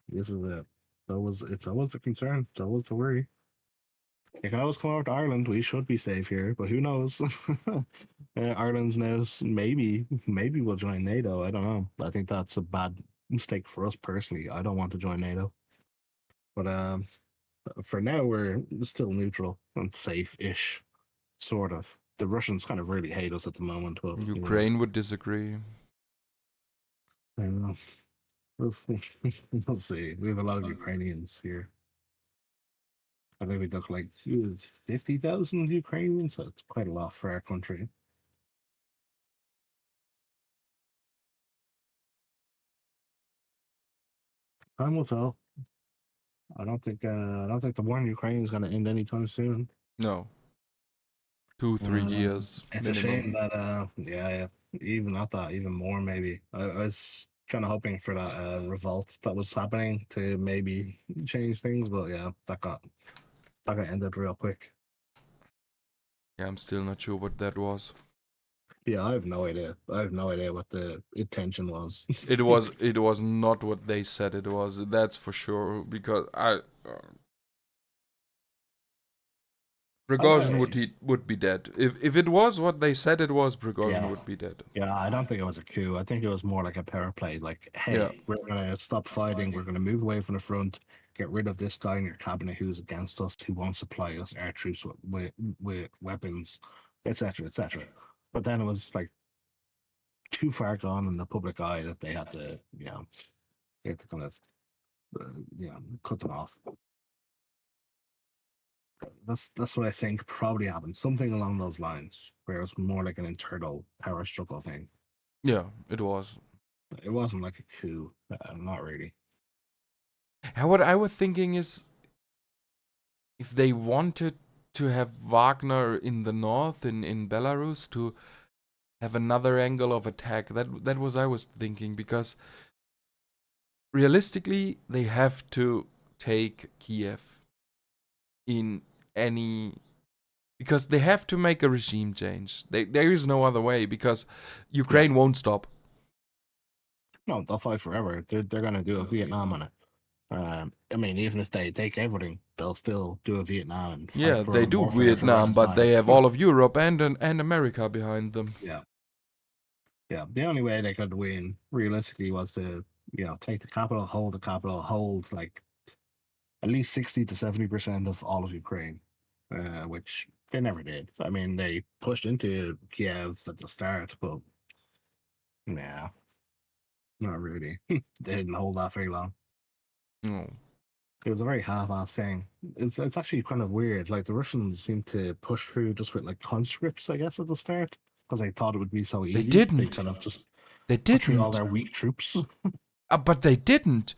This is it. It's always the concern. It's always the worry. You can always come over to Ireland. We should be safe here, but who knows? Ireland's now maybe we'll join NATO. I don't know. I think that's a bad mistake for us personally. I don't want to join NATO, but for now we're still neutral and safe-ish, sort of. The Russians kind of really hate us at the moment, but Ukraine would disagree. I don't know. We'll see. We have a lot of Ukrainians here. I think we took like 50,000 Ukrainians, so it's quite a lot for our country. Time will tell. I don't think the war in Ukraine is going to end anytime soon. No. 2-3 years It's minimum. a shame that yeah, even not that, even more maybe. I was kind of hoping for that revolt that was happening to maybe change things, but yeah, that got ended real quick. Yeah, I'm still not sure what that was. Yeah, I have no idea. I have no idea what the intention was. It was not what they said it was. That's for sure. Because Prigozhin would be dead. If it was what they said it was, Prigozhin would be dead. Yeah, I don't think it was a coup. I think it was more like a power play. Like, hey, Yeah. we're gonna stop fighting. We're gonna move away from the front. Get rid of this guy in your cabinet who's against us, who won't supply us our troops with weapons, etc., etc. But then it was like too far gone in the public eye that they had to, kind of, cut them off. That's what I think probably happened. Something along those lines, where it was more like an internal power struggle thing. Yeah, it was. It wasn't like a coup, not really. What I was thinking is, if they wanted to have Wagner in the north, in Belarus, to have another angle of attack, that was I was thinking, because realistically they have to take Kiev in any, because they have to make a regime change. There is no other way, because Ukraine won't stop. No, they'll fight forever. They're gonna do a Vietnam on it. I mean, even if they take everything, they'll still do a Vietnam. And fight Yeah, they do warfare for the rest Vietnam, of but time. they have all of Europe and America behind them. Yeah. The only way they could win realistically was to, take the capital, hold like at least 60 to 70% of all of Ukraine, which they never did. I mean, they pushed into Kiev at the start, but nah, not really. They didn't hold that very long. No. It was a very half-assed thing. It's actually kind of weird. Like the Russians seem to push through just with like conscripts, I guess, at the start, because they thought it would be so easy. They didn't. They kind of just They put through all didn't. their weak troops. But they didn't.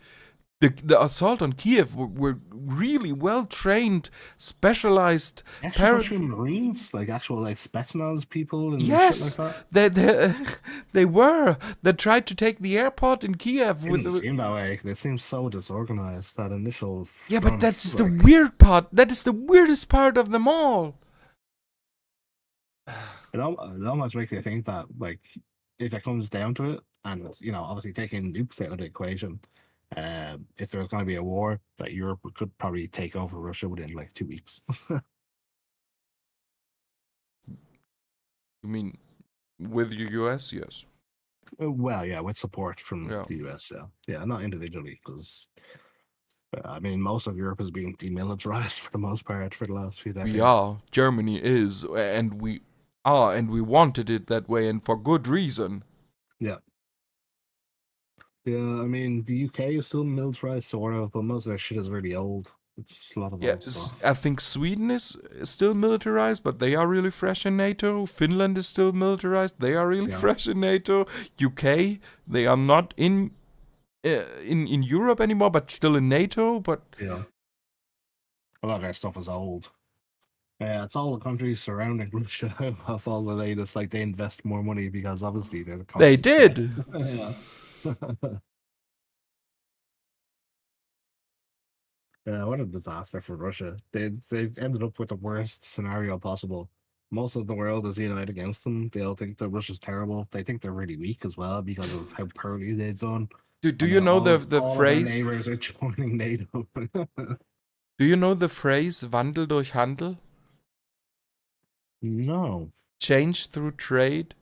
The assault on Kiev were really well trained, specialized. Actually, Marines, like actual like Spetsnaz people and Yes, shit like that. they were. They tried to take the airport in Kiev It with. didn't seem that way. It seems so disorganized. That initial. Yeah, but front, that's the like, weird part. That is the weirdest part of them all. It almost makes you think that, like, if it comes down to it, and obviously taking nukes out of the equation, if there's going to be a war, that Europe could probably take over Russia within like 2 weeks. You mean with the US? Yes. Well, yeah, with support from Yeah. the US, yeah, not individually, because I mean, most of Europe is being demilitarized for the most part for the last few decades. We are. Germany is, and we are, and we wanted it that way, and for good reason. Yeah. Yeah, I mean, the UK is still militarized, sort of, but most of their shit is really old. It's a lot of old stuff. I think Sweden is still militarized, but they are really fresh in NATO. Finland is still militarized. They are really fresh in NATO. UK, they are not in Europe anymore, but still in NATO. But yeah, a lot of their stuff is old. Yeah, it's all the countries surrounding Russia have all the latest. Like they invest more money because obviously they're the cost. They did. Yeah. Yeah, what a disaster for Russia. They've ended up with the worst scenario possible. Most of the world is united against them. They all think that Russia's terrible. They think they're really weak as well because of how poorly they've done. Do And you now know the all of their phrase? neighbors are joining NATO. Do you know the phrase Wandel durch Handel? No. Change through trade?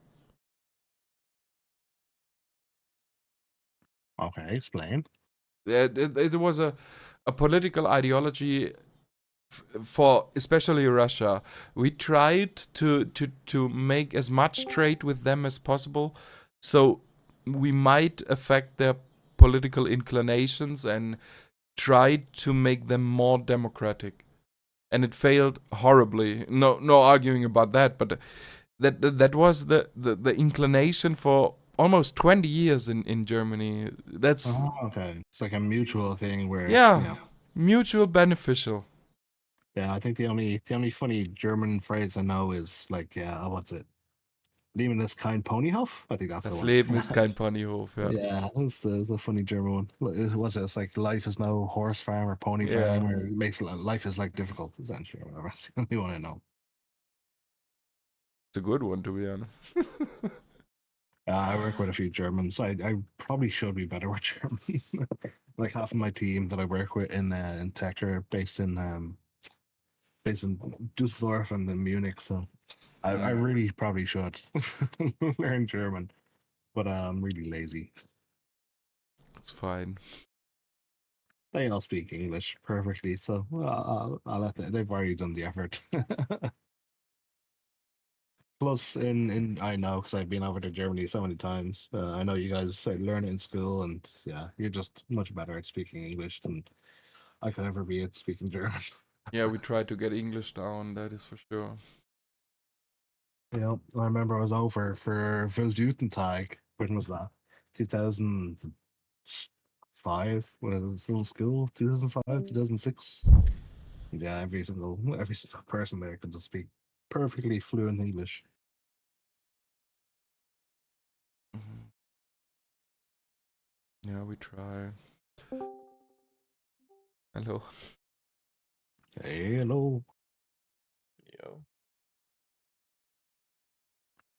Okay, explain. It was a political ideology for especially Russia. We tried to make as much trade with them as possible, so we might affect their political inclinations and tried to make them more democratic. And it failed horribly. No arguing about that, but that was the inclination for almost 20 years in Germany. That's Oh, okay. It's like a mutual thing where yeah, mutual beneficial. Yeah, I think the only funny German phrase I know is like, what's it? Leben ist kein Ponyhof. I think that's Das the one. Leben ist kein Ponyhof. Ja. Yeah, it's a funny German one. What's it? It's like life is no horse farm or pony Yeah. farm, or it makes life is like difficult essentially, or whatever. That's the only one I know. It's a good one, to be honest. I work with a few Germans. I probably should be better with German. Like half of my team that I work with in tech are based in Dusseldorf and in Munich, so I really probably should learn German, but I'm really lazy. It's fine. They all speak English perfectly, so I'll let them. They've already done the effort. Plus, in I know because I've been over to Germany so many times. I know you guys learn it in school, and yeah, you're just much better at speaking English than I could ever be at speaking German. Yeah, we try to get English down, that is for sure. Yeah, I remember I was over for Weltjugendtag. When was that? 2005 when I was still in school. 2005, 2006. Yeah, every single person there could just speak perfectly fluent English. Yeah, we try. Hello. Hey, hello. Yo.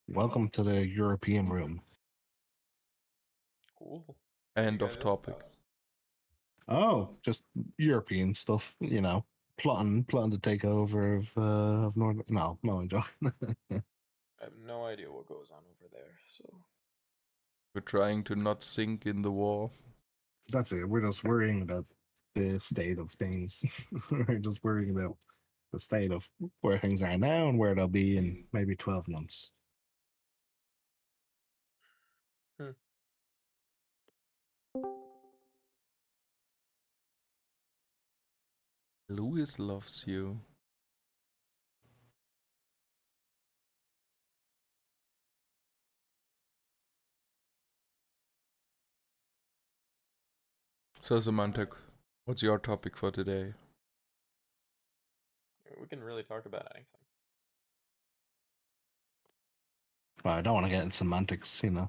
Welcome to the European room. Cool. End of topic. Oh, just European stuff, you know. Plotting to take over of North. No, I'm joking. I have no idea what goes on over there, so. We're trying to not sink in the war. That's it. We're just worrying about the state of things. We're just worrying about the state of where things are now and where they'll be in maybe 12 months. Louis loves you. So, Semantic, what's your topic for today? We can really talk about anything. Well, I don't want to get in semantics, you know.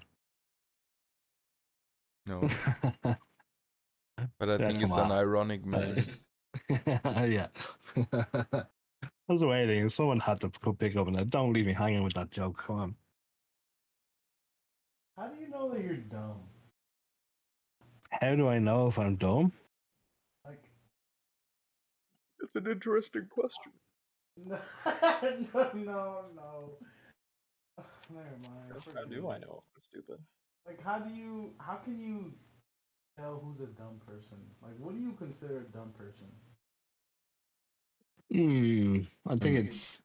No. But I think it's an ironic man. Yeah. I was waiting. Someone had to pick up on that. Don't leave me hanging with that joke. Come on. How do you know that you're dumb? How do I know if I'm dumb? Like, It's an interesting question. no. Never mind. How do I know if I'm stupid? Like, how can you tell who's a dumb person? Like, what do you consider a dumb person? I think it's.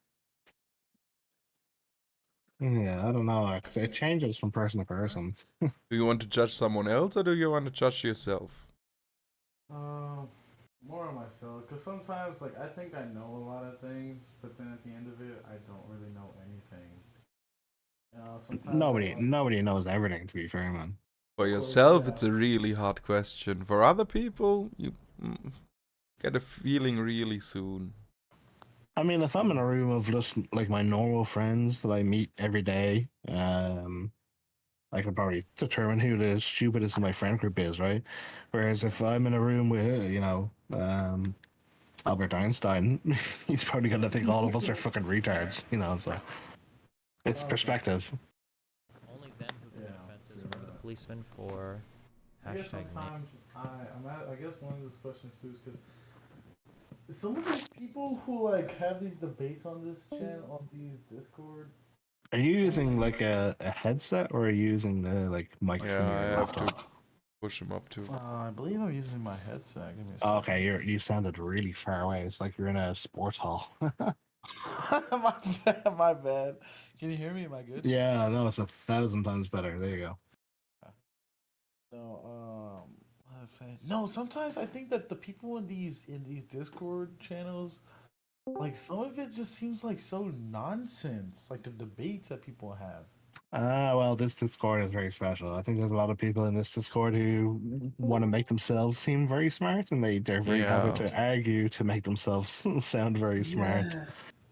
Yeah, I don't know. It changes from person to person. Do you want to judge someone else or do you want to judge yourself? More on myself, because sometimes, like, I think I know a lot of things, but then at the end of it, I don't really know anything. Sometimes Nobody knows everything. To be fair, man. For yourself, it's a really hard question. For other people, you get a feeling really soon. I mean, if I'm in a room of just like my normal friends that I meet every day, I could probably determine who the stupidest in my friend group is, right? Whereas if I'm in a room with, Albert Einstein, he's probably gonna think all of us are fucking retards, So it's perspective. Only them who commit Yeah, offenses you're remember the right. policeman for I guess hashtag Nate. sometimes I guess one of those questions too is because some of these people who like have these debates on this channel on these Discord. Are you using like a headset or are you using the like mic Yeah, from I your have to laptop? push him up too. I believe I'm using my headset. Give me a Oh, second. okay, you sounded really far away. It's like you're in a sports hall. My bad. Can you hear me? Am I good? Yeah, no, it's 1,000 times better. There you go. No, what was I saying? No, sometimes I think that the people in these Discord channels, like some of it just seems like so nonsense. Like the debates that people have. Well, this Discord is very special. I think there's a lot of people in this Discord who want to make themselves seem very smart, and they're very happy Yeah. to argue to make themselves sound very smart.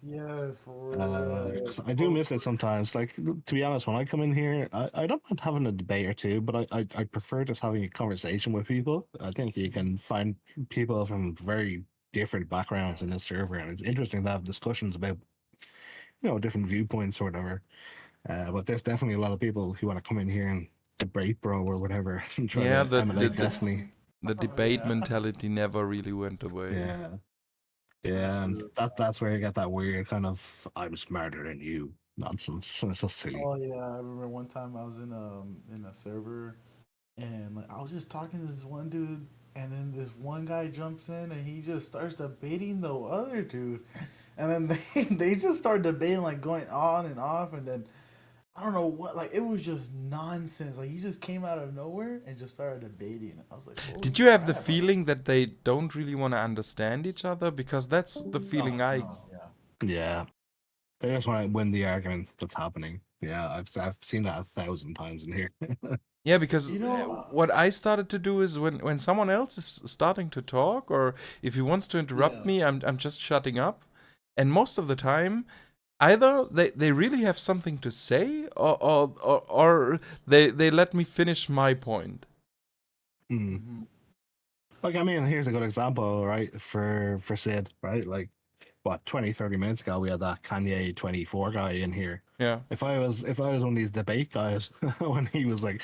Yes, for real. 'Cause I do miss it sometimes. Like to be honest, when I come in here, I don't mind having a debate or two, but I prefer just having a conversation with people. I think you can find people from very different backgrounds in this server, and it's interesting to have discussions about different viewpoints or whatever. But there's definitely a lot of people who want to come in here and debate, bro, or whatever, and try Yeah, to emulate Destiny. the debate mentality never really went away. Yeah. Yeah, and that's where you get that weird kind of "I'm smarter than you" nonsense. It's so silly. Oh yeah, I remember one time I was in a server and like I was just talking to this one dude and then this one guy jumps in and he just starts debating the other dude. And then they just start debating like going on and off and then I don't know what like it was just nonsense. Like he just came out of nowhere and just started debating. I was like, Did holy you have the crap. feeling that they don't really want to understand each other? Because that's the feeling I. Yeah, they just want to win the argument that's happening. Yeah, I've seen that 1,000 times in here. Yeah, because what I started to do is when someone else is starting to talk, or if he wants to interrupt me, I'm just shutting up. And most of the time, either they really have something to say, or they let me finish my point. Like, I mean, here's a good example, right? For Sid, right? Like, what, 20, 30 minutes ago, we had that Kanye 24 guy in here. Yeah. If I was one of these debate guys, when he was like,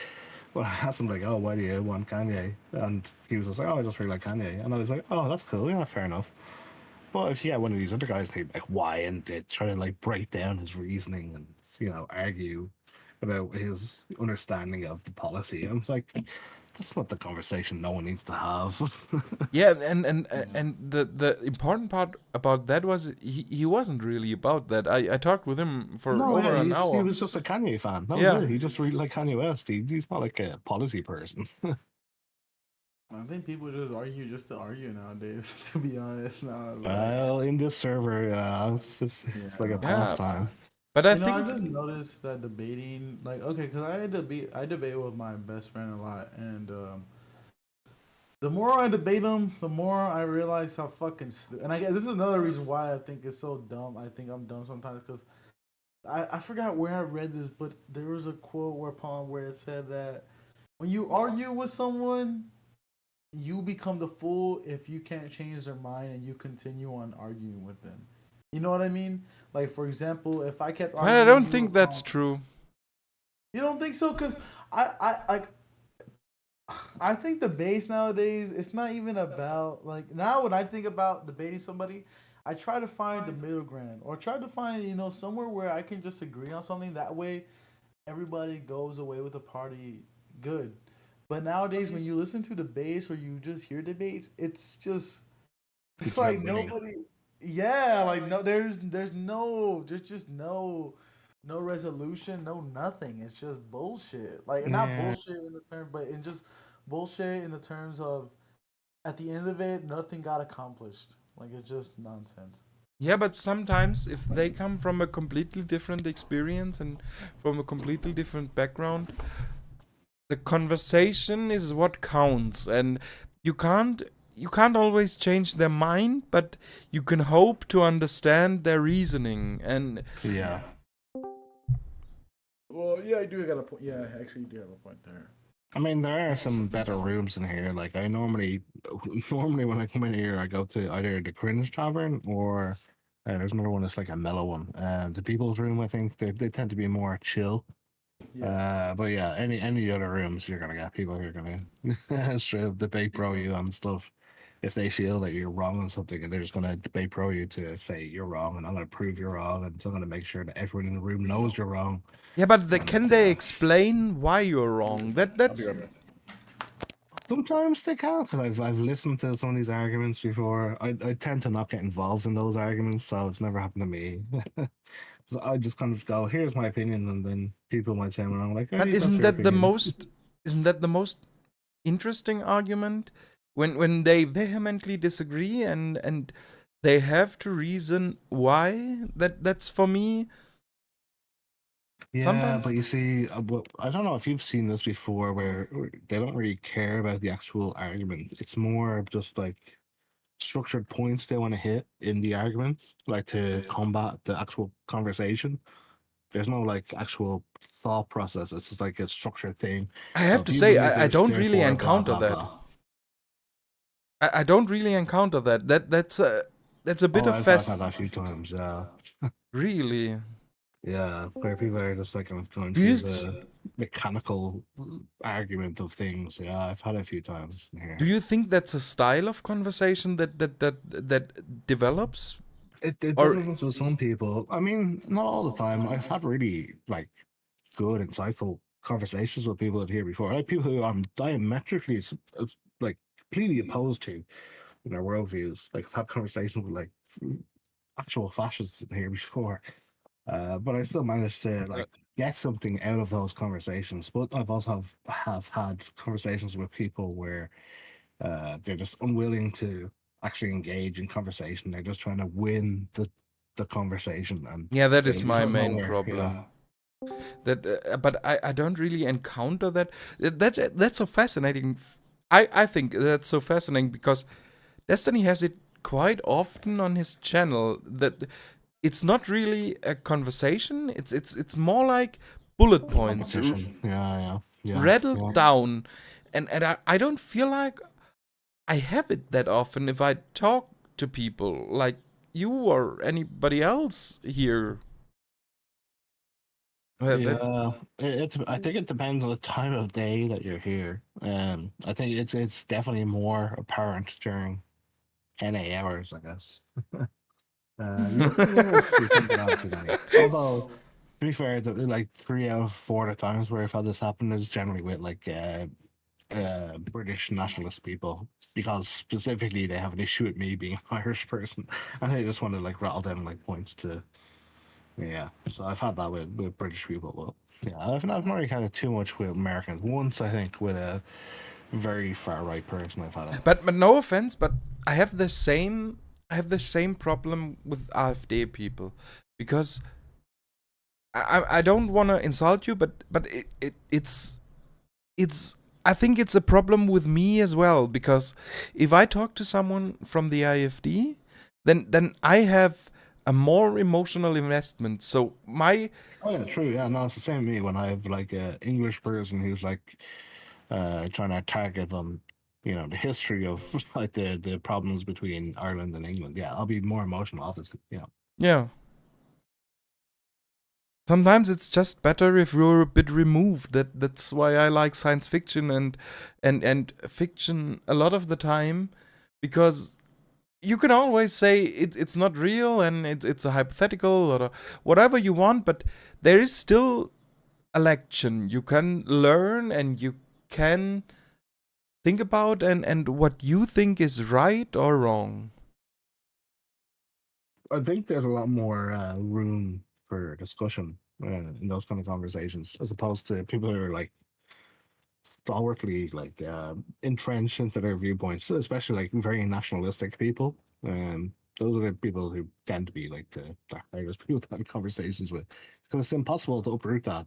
well, I asked him, like, oh, why do you want Kanye? And he was just like, oh, I just really like Kanye. And I was like, oh, that's cool. Yeah, fair enough. But if you get one of these other guys, he'd like, why? And they try to, like, break down his reasoning and, argue about his understanding of the policy. I'm like, that's not the conversation no one needs to have. Yeah, and the important part about that was he wasn't really about that. I talked with him for over an he hour. was just a Kanye fan. That was Yeah. it. He just really liked Kanye West. He's not like a policy person. I think people just argue just to argue nowadays, to be honest. Well, in this server, it's like a pastime. But I I think just noticed that debating, like, okay, because I debate with my best friend a lot, and the more I debate him, the more I realize how fucking stupid. And I guess this is another reason why I think it's so dumb. I think I'm dumb sometimes because I forgot where I read this, but there was a quote where it said that when you argue with someone, you become the fool if you can't change their mind and you continue on arguing with them. You know what I mean? Like, for example, if I kept but arguing I don't with you think that's true. You don't think so? Because I think the base nowadays, it's not even about, like, now when I think about debating somebody, I try to find the middle ground or try to find, somewhere where I can just agree on something. That way, everybody goes away with the party good. But nowadays, when you listen to debates or you just hear debates, it's just, it's like nobody, yeah, like no, there's just no resolution, no nothing. It's just bullshit. Like not Yeah. bullshit in the term, but in just bullshit in the terms of at the end of it, nothing got accomplished. Like it's just nonsense. Yeah, but sometimes if they come from a completely different experience and from a completely different background, the conversation is what counts, and you can't you can't always change their mind, but you can hope to understand their reasoning. And Yeah. Well, yeah, I do got a point. Yeah, I actually do have a point there. I mean, there are some better rooms in here. Like I normally when I come in here, I go to either the Cringe Tavern or there's another one that's like a mellow one. The People's Room, I think they tend to be more chill. Yeah. But yeah, any other rooms, you're gonna get people who are gonna straight up debate pro you on stuff. If they feel that you're wrong on something, and they're just gonna debate pro you to say you're wrong, and I'm gonna prove you're wrong, and I'm gonna make sure that everyone in the room knows you're wrong. yeah, but can they explain why you're wrong? That's Sometimes they can, because I've listened to some of these arguments before. I tend to not get involved in those arguments, so it's never happened to me. So I just kind of go, "Here's my opinion," and then people might say, "Well, I'm like, but hey, that's your opinion." isn't that the most interesting argument when they vehemently disagree and they have to reason why? That's for me. Yeah, Sometimes but you see, I don't know if you've seen this before, where they don't really care about the actual argument. It's more of just like structured points they want to hit in the argument, like to combat the actual conversation. There's no like actual thought process. It's just like a structured thing. I So have if to you say believe I this, don't really therefore blah encounter blah that. blah. I don't really encounter that. That's a bit Oh, of I've fast. had that a few times. Yeah, Really? yeah, where people are just like kind of going Do you through s- the mechanical argument of things. Yeah, I've had a few times in here. do you think that's a style of conversation that develops? It Or doesn't for some people. I mean, not all the time. I've had really like good, insightful conversations with people out here before. I have people who I'm diametrically like completely opposed to in their worldviews. Like I've had conversations with like actual fascists in here before. But I still managed to like get something out of those conversations. But I've also have had conversations with people where they're just unwilling to actually engage in conversation. They're just trying to win the conversation, and yeah, that is it my goes main nowhere. problem. That but I don't really encounter that. That's so fascinating. I think that's so fascinating because Destiny has it quite often on his channel that it's not really a conversation. It's more like bullet points Competition. Yeah. rattled down, and I don't feel like I have it that often if I talk to people like you or anybody else here. Yeah, I think it depends on the time of day that you're here. I think it's definitely more apparent during NA hours, I guess. The early hours we tend to not have too many. Although, to be fair, like 3 out of 4 of the times where I've had this happen is generally with like British nationalist people, because specifically they have an issue with me being an Irish person, and they just want to like rattle down like points to. Yeah, so I've had that with British people, but yeah, I've not really had it too much with Americans. Once, I think, with a very far right person, I've had it. But no offense, but I have the same problem with AfD people because I don't want to insult you, but it's I think it's a problem with me as well because if I talk to someone from the IFD, then I have a more emotional investment. So my Oh yeah, true. Yeah, no, it's the same with me when I have like a English person who's like trying to target on the history of like the problems between Ireland and England. Yeah, I'll be more emotional, obviously. Yeah. yeah. Sometimes it's just better if you're a bit removed. That's why I like science fiction and fiction a lot of the time, because you can always say it's not real and it's a hypothetical or whatever you want, but there is still a lection you can learn and you can think about and what you think is right or wrong. I think there's a lot more room for discussion in those kind of conversations, as opposed to people who are like stalwartly like entrenched into their viewpoints, especially like very nationalistic people. Those are the people who tend to be like the hardest people to have conversations with, because it's impossible to uproot that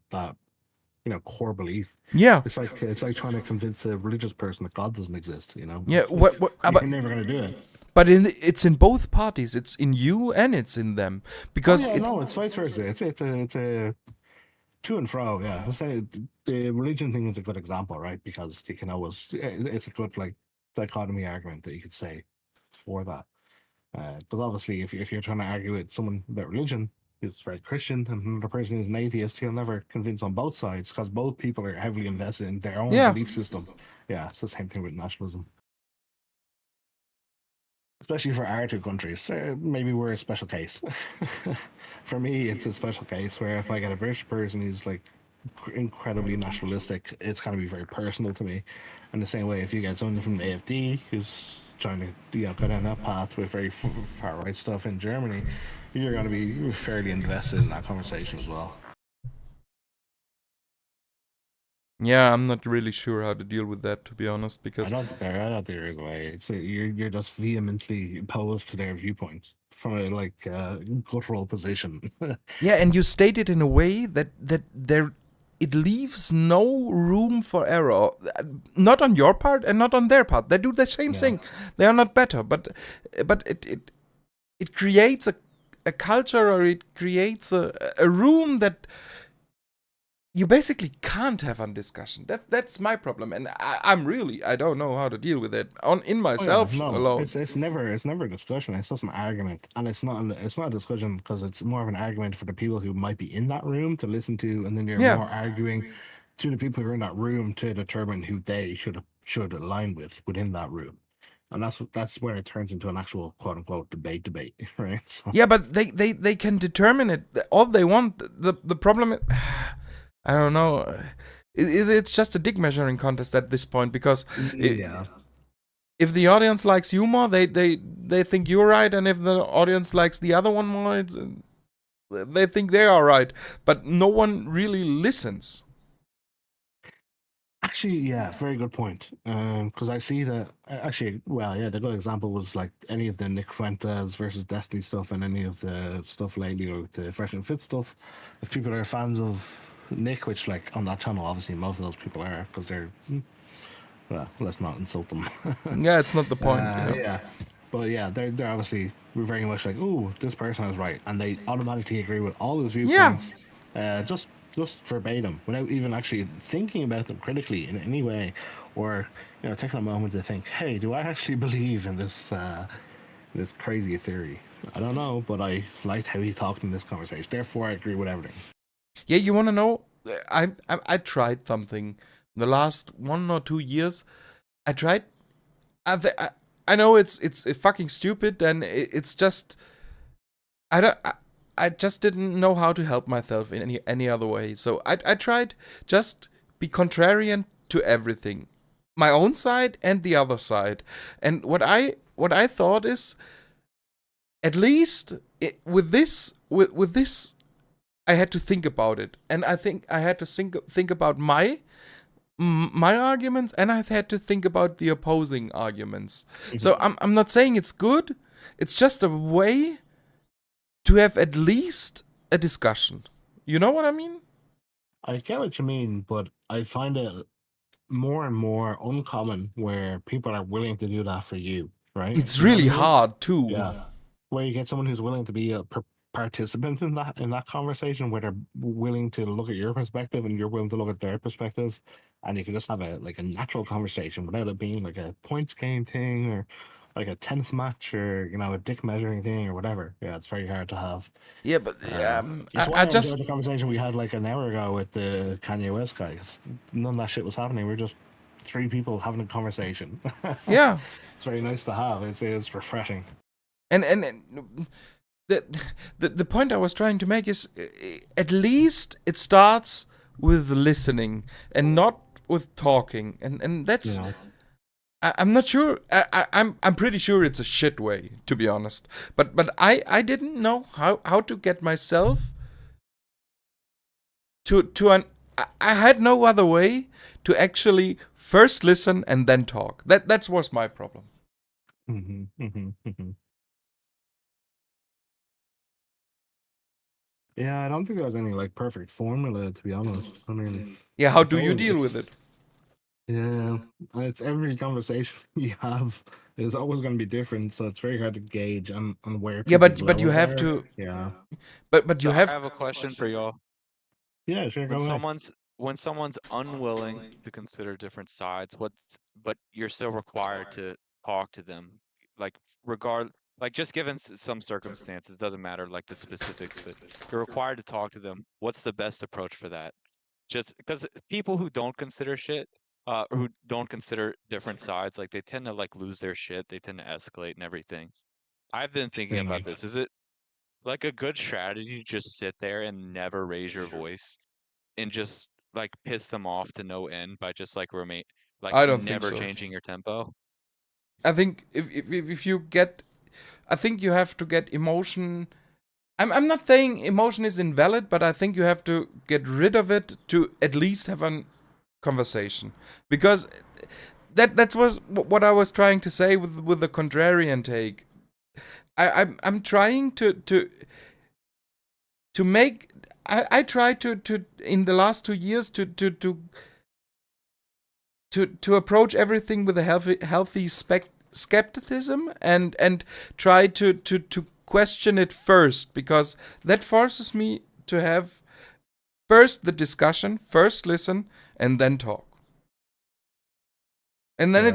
core belief. Yeah. It's like trying to convince a religious person that God doesn't exist. Yeah. You're never gonna do it. But it's in both parties. It's in you and it's in them. Because No, it's vice versa. It's a to and fro. Yeah, I say the religion thing is a good example, right? Because you can always it's a good like dichotomy argument that you could say for that. But obviously, if you're trying to argue with someone about religion who's very Christian and another person who's an atheist, you'll never convince on both sides because both people are heavily invested in their own Yeah. belief system. Yeah, it's the same thing with nationalism. Especially for our two countries, maybe we're a special case. For me, it's a special case where if I get a British person who's like incredibly nationalistic, it's going to be very personal to me. And the same way, if you get someone from the AFD who's trying to go down that path with very far right stuff in Germany, you're going to be fairly invested in that conversation as well. Yeah, I'm not really sure how to deal with that, to be honest, because I don't think there is a way. It's you're just vehemently opposed to their viewpoints from a guttural position. yeah, and you state it in a way that there it leaves no room for error, not on your part and not on their part. They do the same thing. They are not better, but it creates a culture, or it creates a room that you basically can't have a discussion. That's my problem, and I don't know how to deal with it in myself alone. It's never a discussion. It's just an argument, and it's not a discussion because it's more of an argument for the people who might be in that room to listen to, and then you're more arguing to the people who are in that room to determine who they should align with within that room. And that's where it turns into an actual quote unquote debate, right? So. Yeah, but they can determine it all they want. The problem is, I don't know. It's just a dick measuring contest at this point, because if the audience likes you more, they think you're right, and if the audience likes the other one more, they think they are right. But no one really listens. Actually, yeah, very good point. Because I see that the good example was like any of the Nick Fuentes versus Destiny stuff, and any of the stuff lately, or the Fresh and Fit stuff. If people are fans of Nick, which like on that channel, obviously most of those people are, because they're well, let's not insult them. Yeah, it's not the point. But yeah, they're obviously very much like, oh, this person is right, and they automatically agree with all his viewpoints. Just verbatim, without even actually thinking about them critically in any way, or taking a moment to think, hey, do I actually believe in this this crazy theory? I don't know, but I liked how he talked in this conversation. Therefore, I agree with everything. Yeah, you want to know? I tried something the last 1 or 2 years. I tried. I know it's fucking stupid, and it's just I just didn't know how to help myself in any other way. So I tried just be contrarian to everything, my own side and the other side. And what I thought is, at least with this, I had to think about it, and I think I had to think about my arguments, and I've had to think about the opposing arguments. So I'm not saying it's good. It's just a way to have at least a discussion. You know what I mean? I get what you mean, but I find it more and more uncommon where people are willing to do that for you, right? It's really hard too. Yeah, where you get someone who's willing to be a participant in that conversation, where they're willing to look at your perspective and you're willing to look at their perspective, and you can just have a natural conversation without it being like a points game thing, or like a tennis match, or a dick measuring thing, or whatever. Yeah, it's very hard to have. Yeah, but I just enjoyed the conversation we had like an hour ago with the Kanye West guy. 'Cause none of that shit was happening. We're just three people having a conversation. Yeah, it's very nice to have. It's refreshing. And the point I was trying to make is, at least it starts with listening and not with talking, and that's. I'm not sure. I'm pretty sure it's a shit way, to be honest. But I didn't know how to get myself I had no other way to actually first listen and then talk. That was my problem. Yeah, I don't think there was any perfect formula, to be honest. I mean, Yeah, how It's do you always- deal with it? Yeah, it's every conversation you have is always going to be different, so it's very hard to gauge on where Yeah, people's but you levels have are. to. Yeah, But you So I have. have a question for y'all. yeah, sure, When go ahead. someone's unwilling to consider different sides, but you're still required to talk to them, like like just given some circumstances, doesn't matter like the specifics, but you're required to talk to them. What's the best approach for that? Just because people who don't consider shit, or who don't consider different sides, like they tend to like lose their shit. They tend to escalate and everything. I've been thinking about this. Is it like a good strategy to just sit there and never raise your voice and just like piss them off to no end by just like I don't think never so. changing your tempo? I think if you get, I think you have to get emotion. I'm not saying emotion is invalid, but I think you have to get rid of it to at least have a conversation, because that's was what I was trying to say with the contrarian take. I'm trying to make. I try to in the last 2 years to approach everything with a healthy skepticism and try to question it first, because that forces me to have first the discussion, first listen, and then talk. And then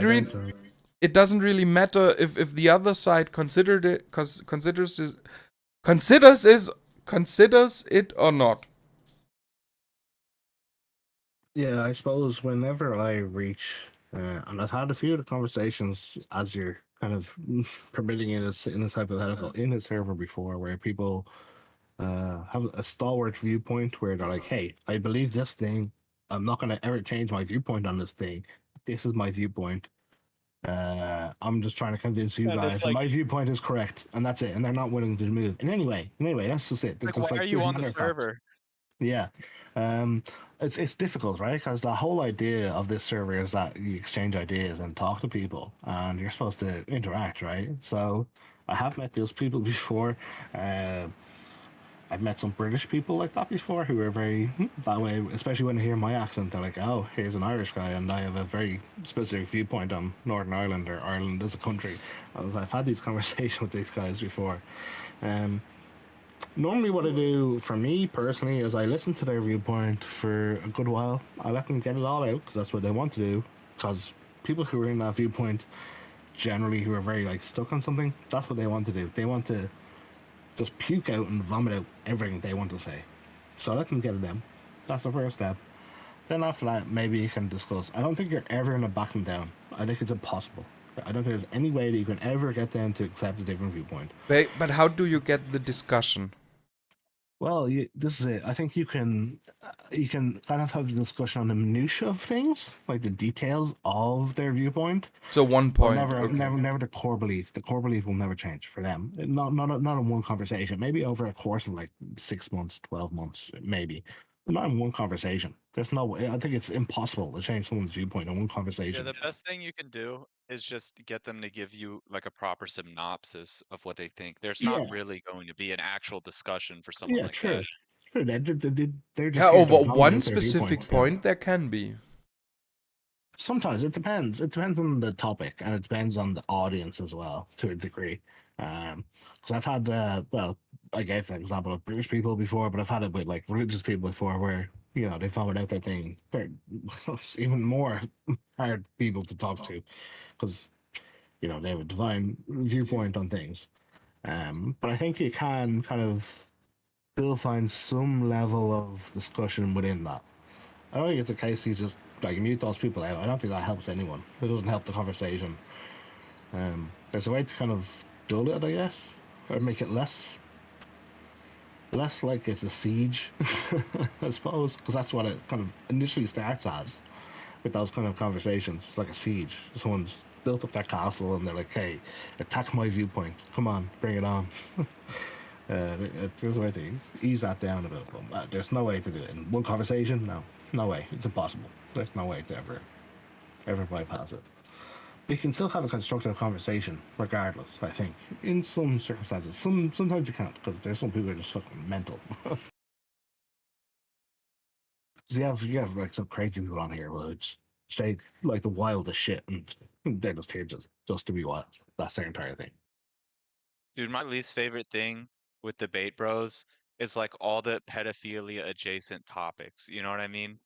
it doesn't really matter if the other side considers it or not. Yeah, I suppose whenever I reach, and I've had a few of the conversations as you're kind of permitting in this hypothetical in a server before, where people have a stalwart viewpoint where they're like, "Hey, I believe this thing. I'm not going to ever change my viewpoint on this thing. This is my viewpoint. I'm just trying to convince you And it's guys that like, my viewpoint is correct, and that's it. And they're not willing to move. And anyway, that's just it. They're like just why like are you they're on the matter of fact. server? Yeah, um, it's difficult, right? Because the whole idea of this server is that you exchange ideas and talk to people, and you're supposed to interact, right? So I have met those people before. Uh, I've met some British people like that before who are very that way, especially when they hear my accent. They're like, "Oh, here's an Irish guy," and I have a very specific viewpoint on Northern Ireland or Ireland as a country. I've had these conversations with these guys before. Um, Normally, what I do for me personally is I listen to their viewpoint for a good while. I let them get it all out because that's what they want to do. Because people who are in that viewpoint, generally who are very like stuck on something, that's what they want to do. They want to just puke out and vomit out everything they want to say. So I let them get it out. That's the first step. Then after that, maybe you can discuss. I don't think you're ever going to back them down. I think it's impossible. I don't think there's any way that you can ever get them to accept a different viewpoint. But how do you get the discussion? Well, this is it. I think you can kind of have a discussion on the minutia of things, like the details of their viewpoint. So one But point. never, Okay. never the core belief. The core belief will never change for them. Not in one conversation. Maybe over a course of like 6 months, 12 months, maybe. But not in one conversation. There's no way. I think it's impossible to change someone's viewpoint in one Yeah, conversation. the best thing you can do is just get them to give you like a proper synopsis of what they think. There's not Yeah. really going to be an actual discussion for someone Yeah, like true. that. True. They're just Yeah, here to over vomit one out their specific viewpoints, yeah. point there can be. Sometimes it depends. It depends on the topic, and it depends on the audience as well, to a degree. Because I've had, well, I gave the example of British people before, but I've had it with like religious people before, where they vomit out their thing. They're even more hard people to talk to, because they have a divine viewpoint on things. But I think you can kind of still find some level of discussion within that. I don't think it's a case you just like mute those people out. I don't think that helps anyone. It doesn't help the conversation. There's a way to kind of dull it, I guess, or make it less like it's a siege, I suppose, because that's what it kind of initially starts as with those kind of conversations. It's like a siege. Someone's built up their castle and they're like, "Hey, attack my viewpoint. Come on, bring it on." There's a way to ease that down a bit, but there's no way to do it in one conversation. No way. It's impossible. There's no way to ever bypass it. You can still have a constructive conversation, regardless. I think in some circumstances, sometimes you can't because there's some people who are just fucking mental. You have like some crazy people on here who just say like the wildest shit, and they're just here just to be wild. That's their entire thing. Dude, my least favorite thing with debate bros is like all the pedophilia adjacent topics. You know what I mean?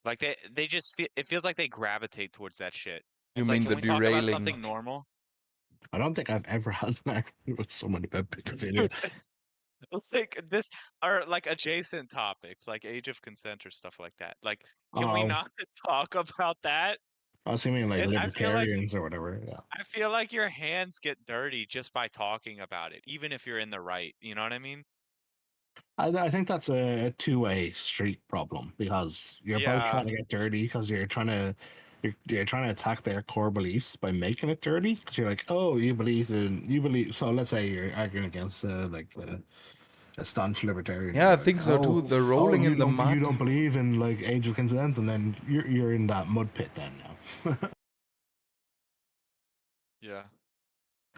Like they just feel it feels like they gravitate towards that shit. You It's like, mean can the we talk about derailing? something normal? I don't think I've ever had an argument with someone about pedophilia. It's like this are like adjacent topics, like age of consent or stuff like that. Like, can we Oh, not talk about that? I was mean like I feel like libertarians or whatever. Yeah. I feel like your hands get dirty just by talking about it, even if you're in the right. You know what I mean? I think that's a two-way street problem because you're both Yeah. trying to get dirty because you're trying to attack their core beliefs by making it dirty because you're like, oh, you believe. So let's say you're arguing against a staunch libertarian. Yeah, I You're like, think so too. The oh, rolling in the you mud. don't believe in like age of consent, and then you're in that mud pit then now. Yeah.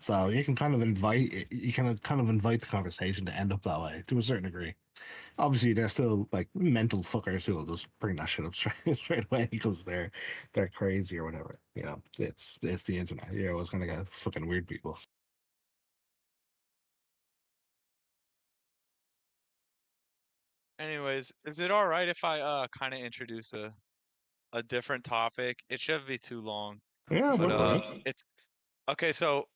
So you can kind of invite the conversation to end up that way to a certain degree. Obviously, there's still like mental fuckers who will just bring that shit up straight away because they're crazy or whatever. You know, it's the internet. You're always gonna get fucking weird people. Anyways, is it all right if I kind of introduce a different topic? It shouldn't be too long, Yeah, but go for it. it's okay. So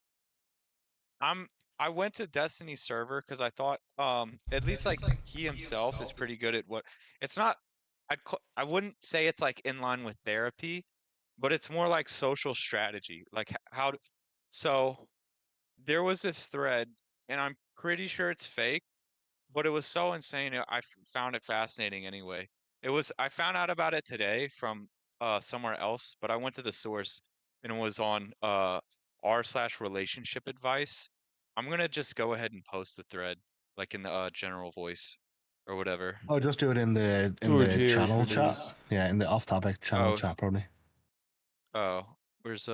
I'm I went to Destiny server because I thought at least like he himself is pretty good at what it's not. I wouldn't say it's like in line with therapy, but it's more like social strategy. Like how so there was this thread, and I'm pretty sure it's fake, but it was so insane. Found it fascinating anyway. I found out about it today from somewhere else, but I went to the source and it was on r// relationship advice. I'm gonna just go ahead and post the thread like in the general voice or whatever. Oh, just do it in Do it the here for channel chat. these. Yeah, in the off-topic channel Oh, chat probably. where's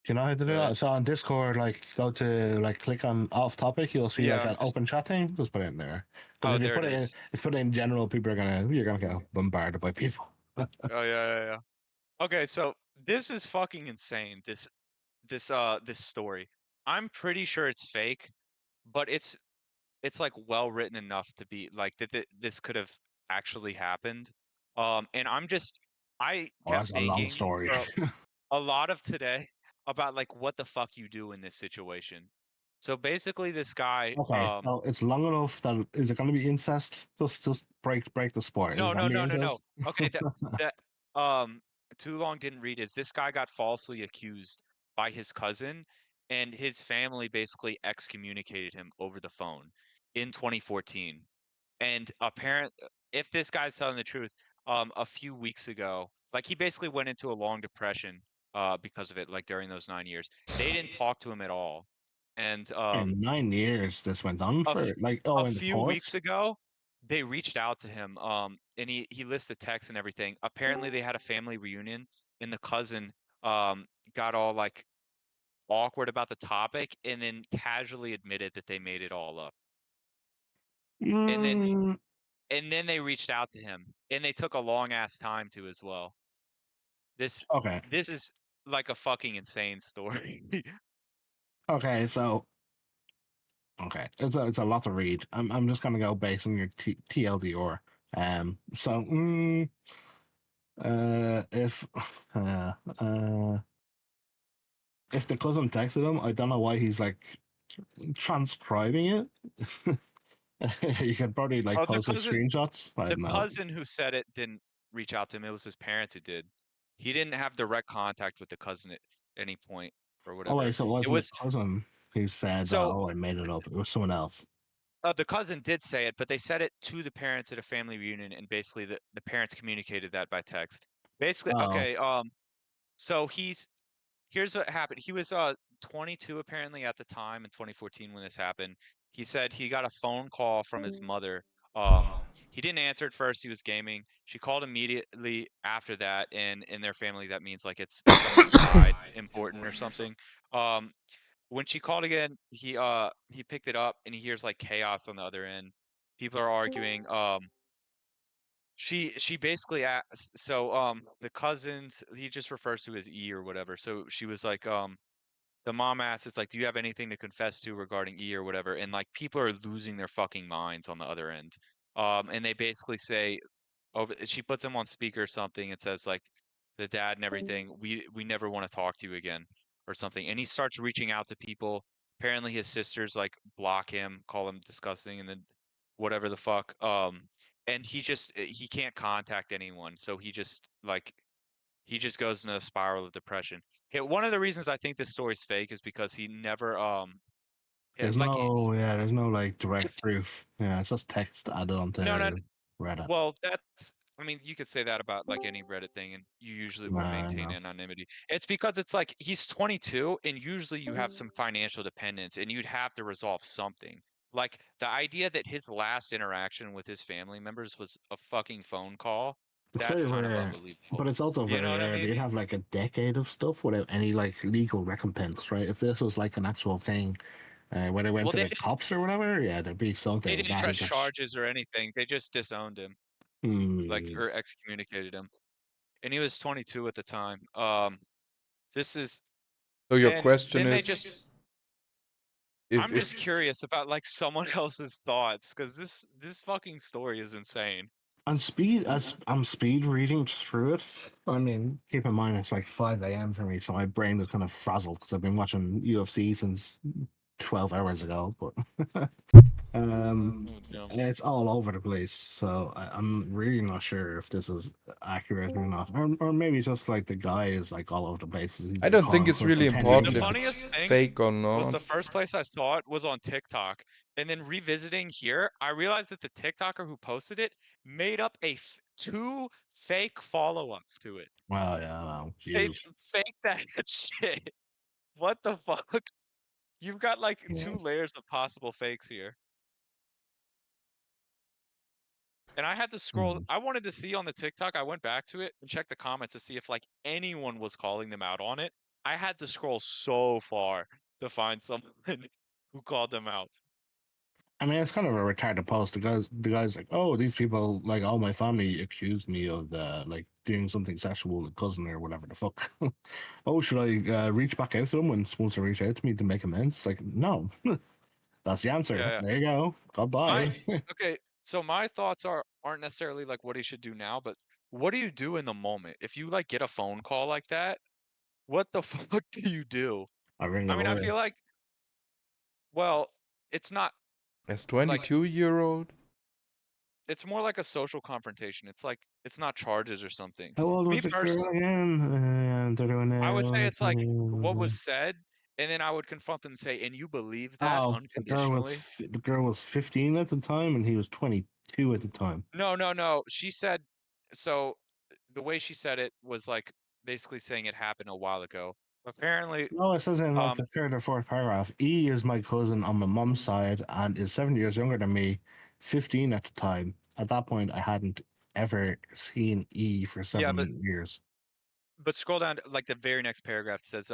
Do you know how to do thread? that? So on Discord, like go to like click on off-topic, you'll see like Yeah, an just open chat thing. Just put it in there. Because oh if you there put it it in, is. if you put it in general, you're gonna get bombarded by people. Oh yeah. Okay, so this is fucking insane. This story. I'm pretty sure it's fake, but it's like well written enough to be like this could have actually happened. And I Oh, kept that's a long thinking story. for a lot of today about like what the fuck you do in this situation. So basically this guy Okay, well, it's long enough that is it going to be incest? Just break the sport. Is it going to be No. incest? Okay, that um too long didn't read is this guy got falsely accused by his cousin and his family basically excommunicated him over the phone in 2014. And apparent if this guy's telling the truth, a few weeks ago, like he basically went into a long depression because of it, like during those 9 years. They didn't talk to him at all. And In 9 years, this went on a, f- for like a in the few weeks courts. ago, they reached out to him, and he lists the text and everything. Apparently, they had a family reunion, and the cousin got all like awkward about the topic, and then casually admitted that they made it all up. And then Mm, they reached out to him, and they took a long ass time to as well. This okay, this is like a fucking insane story. okay, so okay, it's a lot to read. I'm just gonna go based on your TLDR. So if uh, uh, if the cousin texted him, I don't know why he's like transcribing it. You could probably like Oh, post like screenshots. I the don't know. cousin who said it didn't reach out to him. It was his parents who did. He didn't have direct contact with the cousin at any point or Oh whatever. wait, so it It wasn't was a cousin who said that? so Oh, I made it up. It was someone else. the cousin did say it, but they said it to the parents at a family reunion, and basically the parents communicated that by text. Basically, Oh, okay, so here's what happened. He was 22 apparently at the time in 2014 when this happened. He said he got a phone call from his mother. He didn't answer at first. He was gaming. She called immediately after that, and in their family that means like it's someone died important or something. Um, when she called again, he picked it up and he hears like chaos on the other end. People are arguing. she basically the cousins, he just refers to as E or whatever. So she was like, the mom asks, it's like, do you have anything to confess to regarding E or whatever? And like people are losing their fucking minds on the other end. And they basically say, she puts him on speaker or something. It says like, the dad and everything, we never want to talk to you again or something. And he starts reaching out to people. Apparently his sisters like block him, call him disgusting, and then whatever the fuck. And he can't contact anyone. So he just goes in a spiral of depression. One of the reasons I think this story's fake is because he never There's like there's no like direct proof. Yeah, it's just text added onto no, Reddit. well, I mean, you could say that about like any Reddit thing, and you usually want to Nah, maintain no. anonymity. It's because it's like he's 22, and usually you have some financial dependence, and you'd have to resolve something. Like the idea that his last interaction with his family members was a fucking phone call, It's that's very kind of rare, unbelievable. but it's also You know very what I rare. mean? They'd have like a decade of stuff without any like legal recompense, right? If this was like an actual thing, where they went Well, to the cops or whatever, yeah, there'd be they something. didn't Yeah, he press got. charges or anything. They just disowned him, like Hmm. or excommunicated him, and he was 22 at the time. This is, So your and question then they is, just I'm just if curious about like someone else's thoughts because this fucking story is insane. As I'm speed reading through it. I mean, keep in mind it's like 5 a.m. for me, so my brain is kind of frazzled because I've been watching UFC since 12 hours ago. But Oh, no. it's all over the place. So I'm really not sure if this is accurate or not, or maybe it's just like the guy is like all over the place. He's I been don't think calling it's for really 10 years important The if now. it's funniest thing fake or was not. the first place I saw it was on TikTok, and then revisiting here, I realized that the TikToker who posted it made up two fake follow-ups to it. Wow, yeah, wow, They Jesus. faked that shit. What the fuck? You've got like Yeah. two layers of possible fakes here. And I had to scroll. Hmm. I wanted to see on the TikTok. I went back to it and checked the comments to see if like anyone was calling them out on it. I had to scroll so far to find someone who called them out. I mean, it's kind of a retarded post. The guy's like, "Oh, these people, like, all my family accused me of like doing something sexual with cousin or whatever the fuck." Oh, should I reach back out to them when someone to reach out to me to make amends? Like, no, that's the answer. Yeah, yeah. There you go. My Goodbye. okay. So my thoughts aren't necessarily like what he should do now, but what do you do in the moment if you like get a phone call like that? What the fuck do you do? I ring a I mean, I lawyer. feel like, well, it's not As like 22-year-old, it's more like a social confrontation. It's like it's not charges or something. How old Me was the girl personally, again? They're doing I would say it's like what was said, and then I would confront them and say, "And you believe that Oh, unconditionally?" the girl was 15 at the time, and he was 22 at the time. No, no, no. She said, so the way she said it was like basically saying it happened a while ago. Apparently, No, it says in like um, the third or fourth paragraph. E is my cousin on my mum's side and is 7 years younger than me, 15 at the time. At that point, I hadn't ever seen E for yeah, 7 years. but scroll down to, like the very next paragraph says,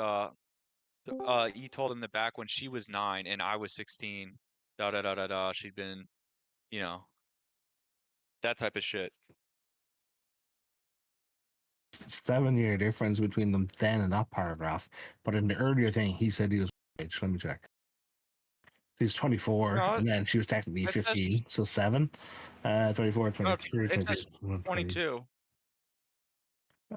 he told him that back when she was 9 and I was 16, da da da da da, she'd been, you know, that type of shit. 7 year difference between them then and that paragraph. But in the earlier thing, he said he was age. Let me check. He's 24, No, and then she was technically it says 15, so 7. 24, no, 23, it says 20. 22.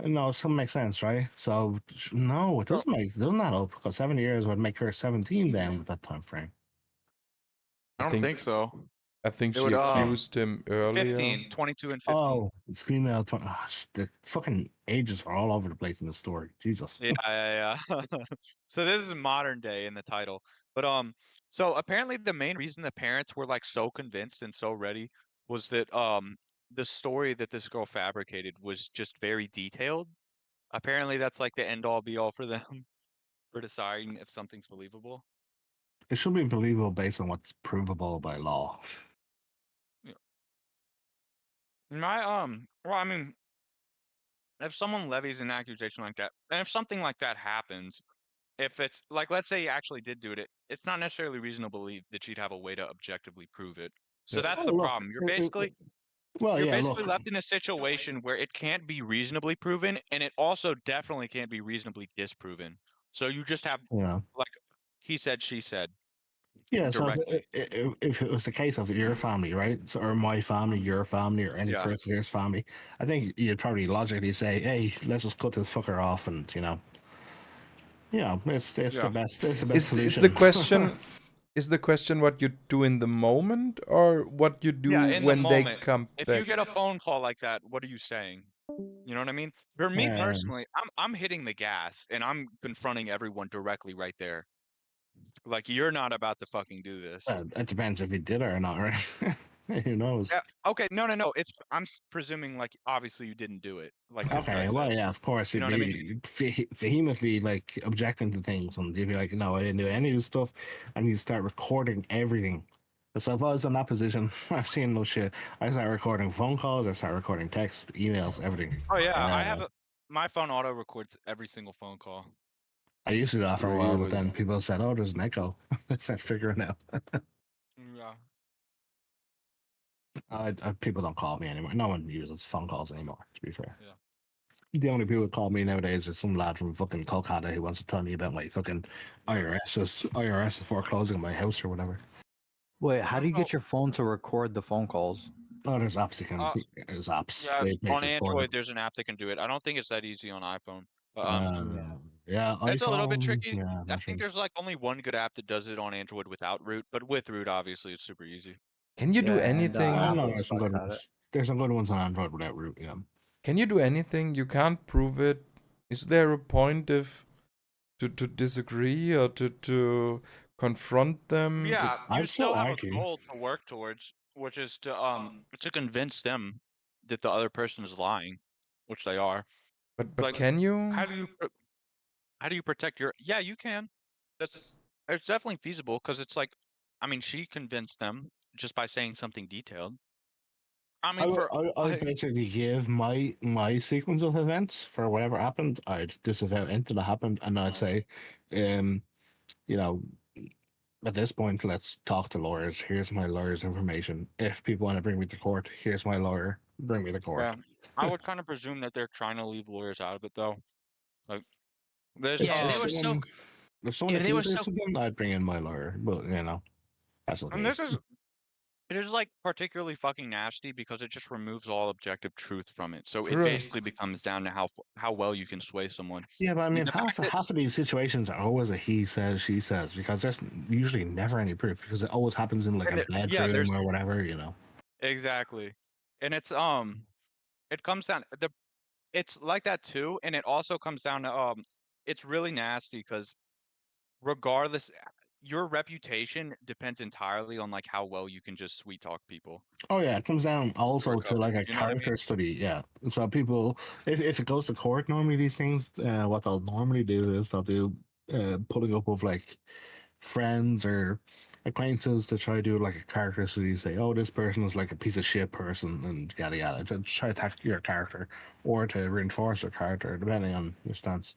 No, it's gonna make sense, right? So no, it So, doesn't add up because 7 years would make her 17 then with that time frame. I don't think so. I think It she would accused him earlier. 15, 22 and 15. Oh, female. The fucking ages are all over the place in the story. Jesus. Yeah, yeah, yeah. So this is modern day in the title. But so apparently the main reason the parents were like so convinced and so ready was that the story that this girl fabricated was just very detailed. Apparently that's like the end all be all for them for deciding if something's believable. It should be believable based on what's provable by law. Yeah. Well, I mean, if someone levies an accusation like that, and if something like that happens, if it's like, let's say he actually did do it, it's not necessarily reasonable to believe that you'd have a way to objectively prove it. So Yeah. that's Oh, the look. problem. You're basically Well, you're yeah, basically look. left in a situation where it can't be reasonably proven, and it also definitely can't be reasonably disproven. So you just have Yeah. like he said, she said Yeah, so directly. if it was the case of your family, right, so, or my family, your family, or any Yeah. person here's family, I think you'd probably logically say, "Hey, let's just cut this fucker off," and it's Yeah. the best Is solution. the question is the question what you do in the moment or what you do Yeah, in the when they moment. come If you back? get a phone call like that, what are you saying? You know what I mean? For me um, personally, I'm hitting the gas and I'm confronting everyone directly right there. Like you're not about to fucking do this. it depends if you did it or not, right? Who knows? Yeah. Okay. No, no, no. I'm presuming like obviously you didn't do it, like this guy Okay, well, said. yeah, of course, You you'd know what I mean? be vehemently like objecting to things, and you'd be like, "No, I didn't do any of this stuff," and you start recording everything. So if I was in that position, I've seen no shit. I start recording phone calls, I start recording text, emails, everything. Oh yeah, I have Uh, my phone auto records every single phone call. I used to do that for a while, but Really? then people said, "Oh, there's an echo." I start figuring out. Yeah. People don't call me anymore. No one uses phone calls anymore. To be fair. Yeah. The only people who call me nowadays is some lad from fucking Kolkata who wants to tell me about my fucking IRS is foreclosing my house or whatever. Wait, I how do don't you know. get your phone to record the phone calls? Oh, there's apps you can. Uh, There's apps. yeah, They on basically record Android there's an app that can do it. I don't think it's that easy on iPhone. But, it. Yeah, it's a little bit iPhone. tricky. Yeah, I not sure. think there's like only one good app that does it on Android without root, but with root, obviously, it's super easy. Can you do Yeah, and I anything? know Apple there's some sucks good at it. ones. There's some good ones on Android without root. Yeah. Can you do anything? You can't prove it. Is there a point of to disagree or to confront them? Yeah, you I'd still still have a argue. goal to work towards, which is to convince them that the other person is lying, which they are. But Like, can you? how do you how do you protect your? Yeah, you can. That's it's definitely feasible because it's like, I mean, she convinced them just by saying something detailed. I I mean, would, for I would basically give my sequence of events for whatever happened. I'd disavow anything that happened, and I'd say, um, you know, at this point, let's talk to lawyers. Here's my lawyer's information. If people want to bring me to court, here's my lawyer. Bring me to court. yeah, I would kind of presume that they're trying to leave lawyers out of it though. Like, there's If, Yeah, if they were so. someone if someone If they were accuses so. them, I'd bring in my lawyer. But that's and okay. this is it is like particularly fucking nasty because it just removes all objective truth from it. So it Correct. basically becomes down to how well you can sway someone. Yeah, but I mean, The fact that half of these situations are always a he says, she says, because there's usually never any proof because it always happens in like and a yeah, bedroom there's or whatever. exactly, and it comes down it's like that too, and it also comes down to it's really nasty because regardless, your reputation depends entirely on like how well you can just sweet talk people Oh yeah, it comes down who are also to like covered. a You know what I mean? character study. Yeah, so people, if it goes to court, normally these things, what they'll normally do is they'll do pulling up of like friends or acquaintances to try to do like a character study. Say, oh, this person is like a piece of shit person, and yada yada, to try to attack your character or to reinforce your character, depending on your stance.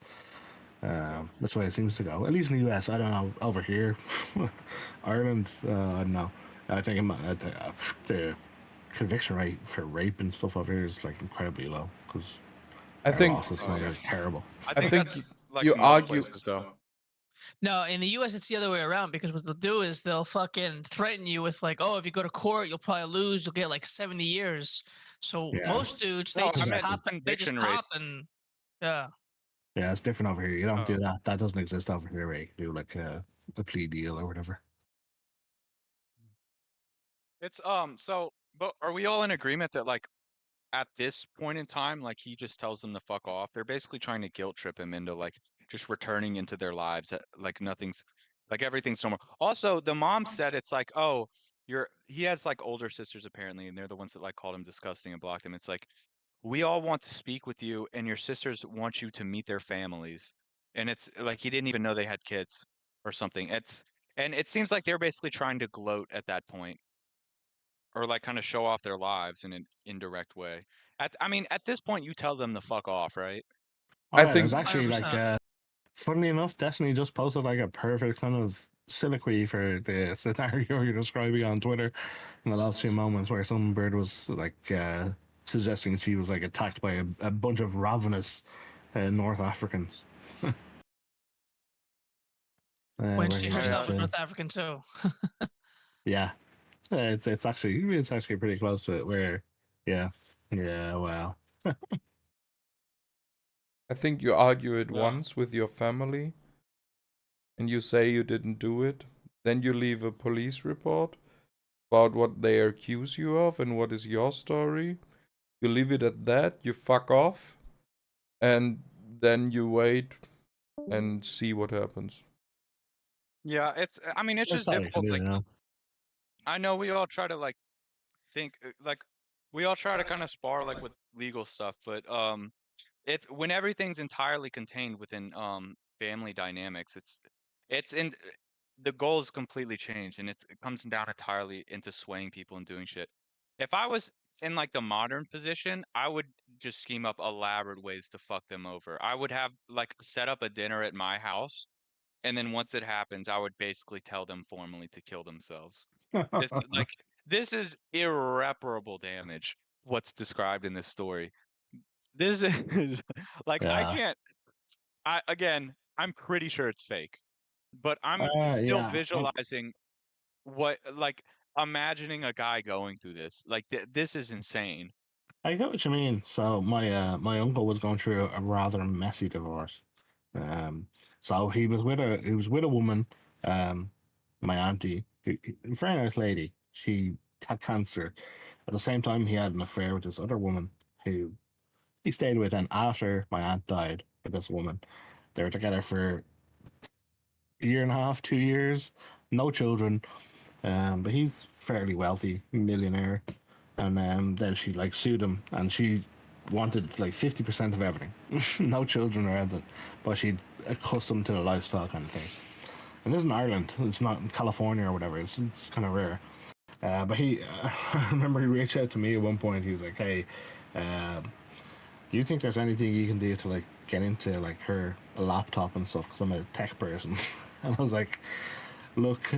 Yeah. That's the way it seems to go. At least in the US, I don't know. Over here, Ireland, I don't know. I think the conviction rate for rape and stuff over here is like incredibly low because I our think law system is terrible. I I think think that's like you most argue. places though. No, in the U.S. it's the other way around because what they'll do is they'll fucking threaten you with like, oh, if you go to court, you'll probably lose. You'll get like 70 years. So Yeah, most dudes, No, they I just meant cop. They just conviction cop rates. and yeah. yeah, it's different over here. You don't do Oh. that. That doesn't exist over here. Where you can do like a plea deal or whatever. It's so but are we all in agreement that like at this point in time, like he just tells them to fuck off? They're basically trying to guilt trip him into like just returning into their lives like nothing's like everything's normal. Also, the mom said it's like, oh, he has like older sisters apparently, and they're the ones that like called him disgusting and blocked him. It's like we all want to speak with you, and your sisters want you to meet their families. And it's like he didn't even know they had kids or something. And it seems like they're basically trying to gloat at that point or like kind of show off their lives in an indirect way. I mean, at this point, you tell them to fuck off, right? Oh I yeah, there's think actually like 100%. funnily enough, Destiny just posted like a perfect kind of soliloquy for the scenario you're describing on Twitter in the last few moments, where some bird was like suggesting she was like attacked by a bunch of ravenous North Africans. When Where she he herself just, was North African too. yeah, it's actually pretty close to it. Where, yeah, well, I think you argue it Yeah. once with your family and you say you didn't do it. Then you leave a police report about what they accuse you of and what is your story. You leave it at that, you fuck off, and then you wait and see what happens. Yeah, I mean, it's that's just all you can difficult. do, Like, you know. I know we all try to like think like we all try to kind of spar like with legal stuff, but when everything's entirely contained within family dynamics, it's in the goal is completely changed, and it comes down entirely into swaying people and doing shit. If I was in like the modern position, I would just scheme up elaborate ways to fuck them over. I would have like set up a dinner at my house, and then once it happens, I would basically tell them formally to kill themselves. This like this is irreparable damage. What's described in this story. This is like I Yeah. can't. I'm pretty sure it's fake, but I'm still Yeah. visualizing what like imagining a guy going through this. Like this is insane. I get what you mean. So my uncle was going through a rather messy divorce. Um, so he was with a woman, um, my auntie, a very nice lady. She had cancer. At the same time, he had an affair with this other woman who he stayed with. And after my aunt died with this woman, they were together for a year and a half, 2 years, no children. But he's fairly wealthy, millionaire. And then she like sued him, and she wanted like 50% of everything, no children or anything, but she'd accustomed to the lifestyle kind of thing. And this is in Ireland; it's not in California or whatever. It's kind of rare. But I remember he reached out to me at one point. He was like, "Hey, do you think there's anything you can do to like get into like her laptop and stuff? Because I'm a tech person." And I was like, "Look,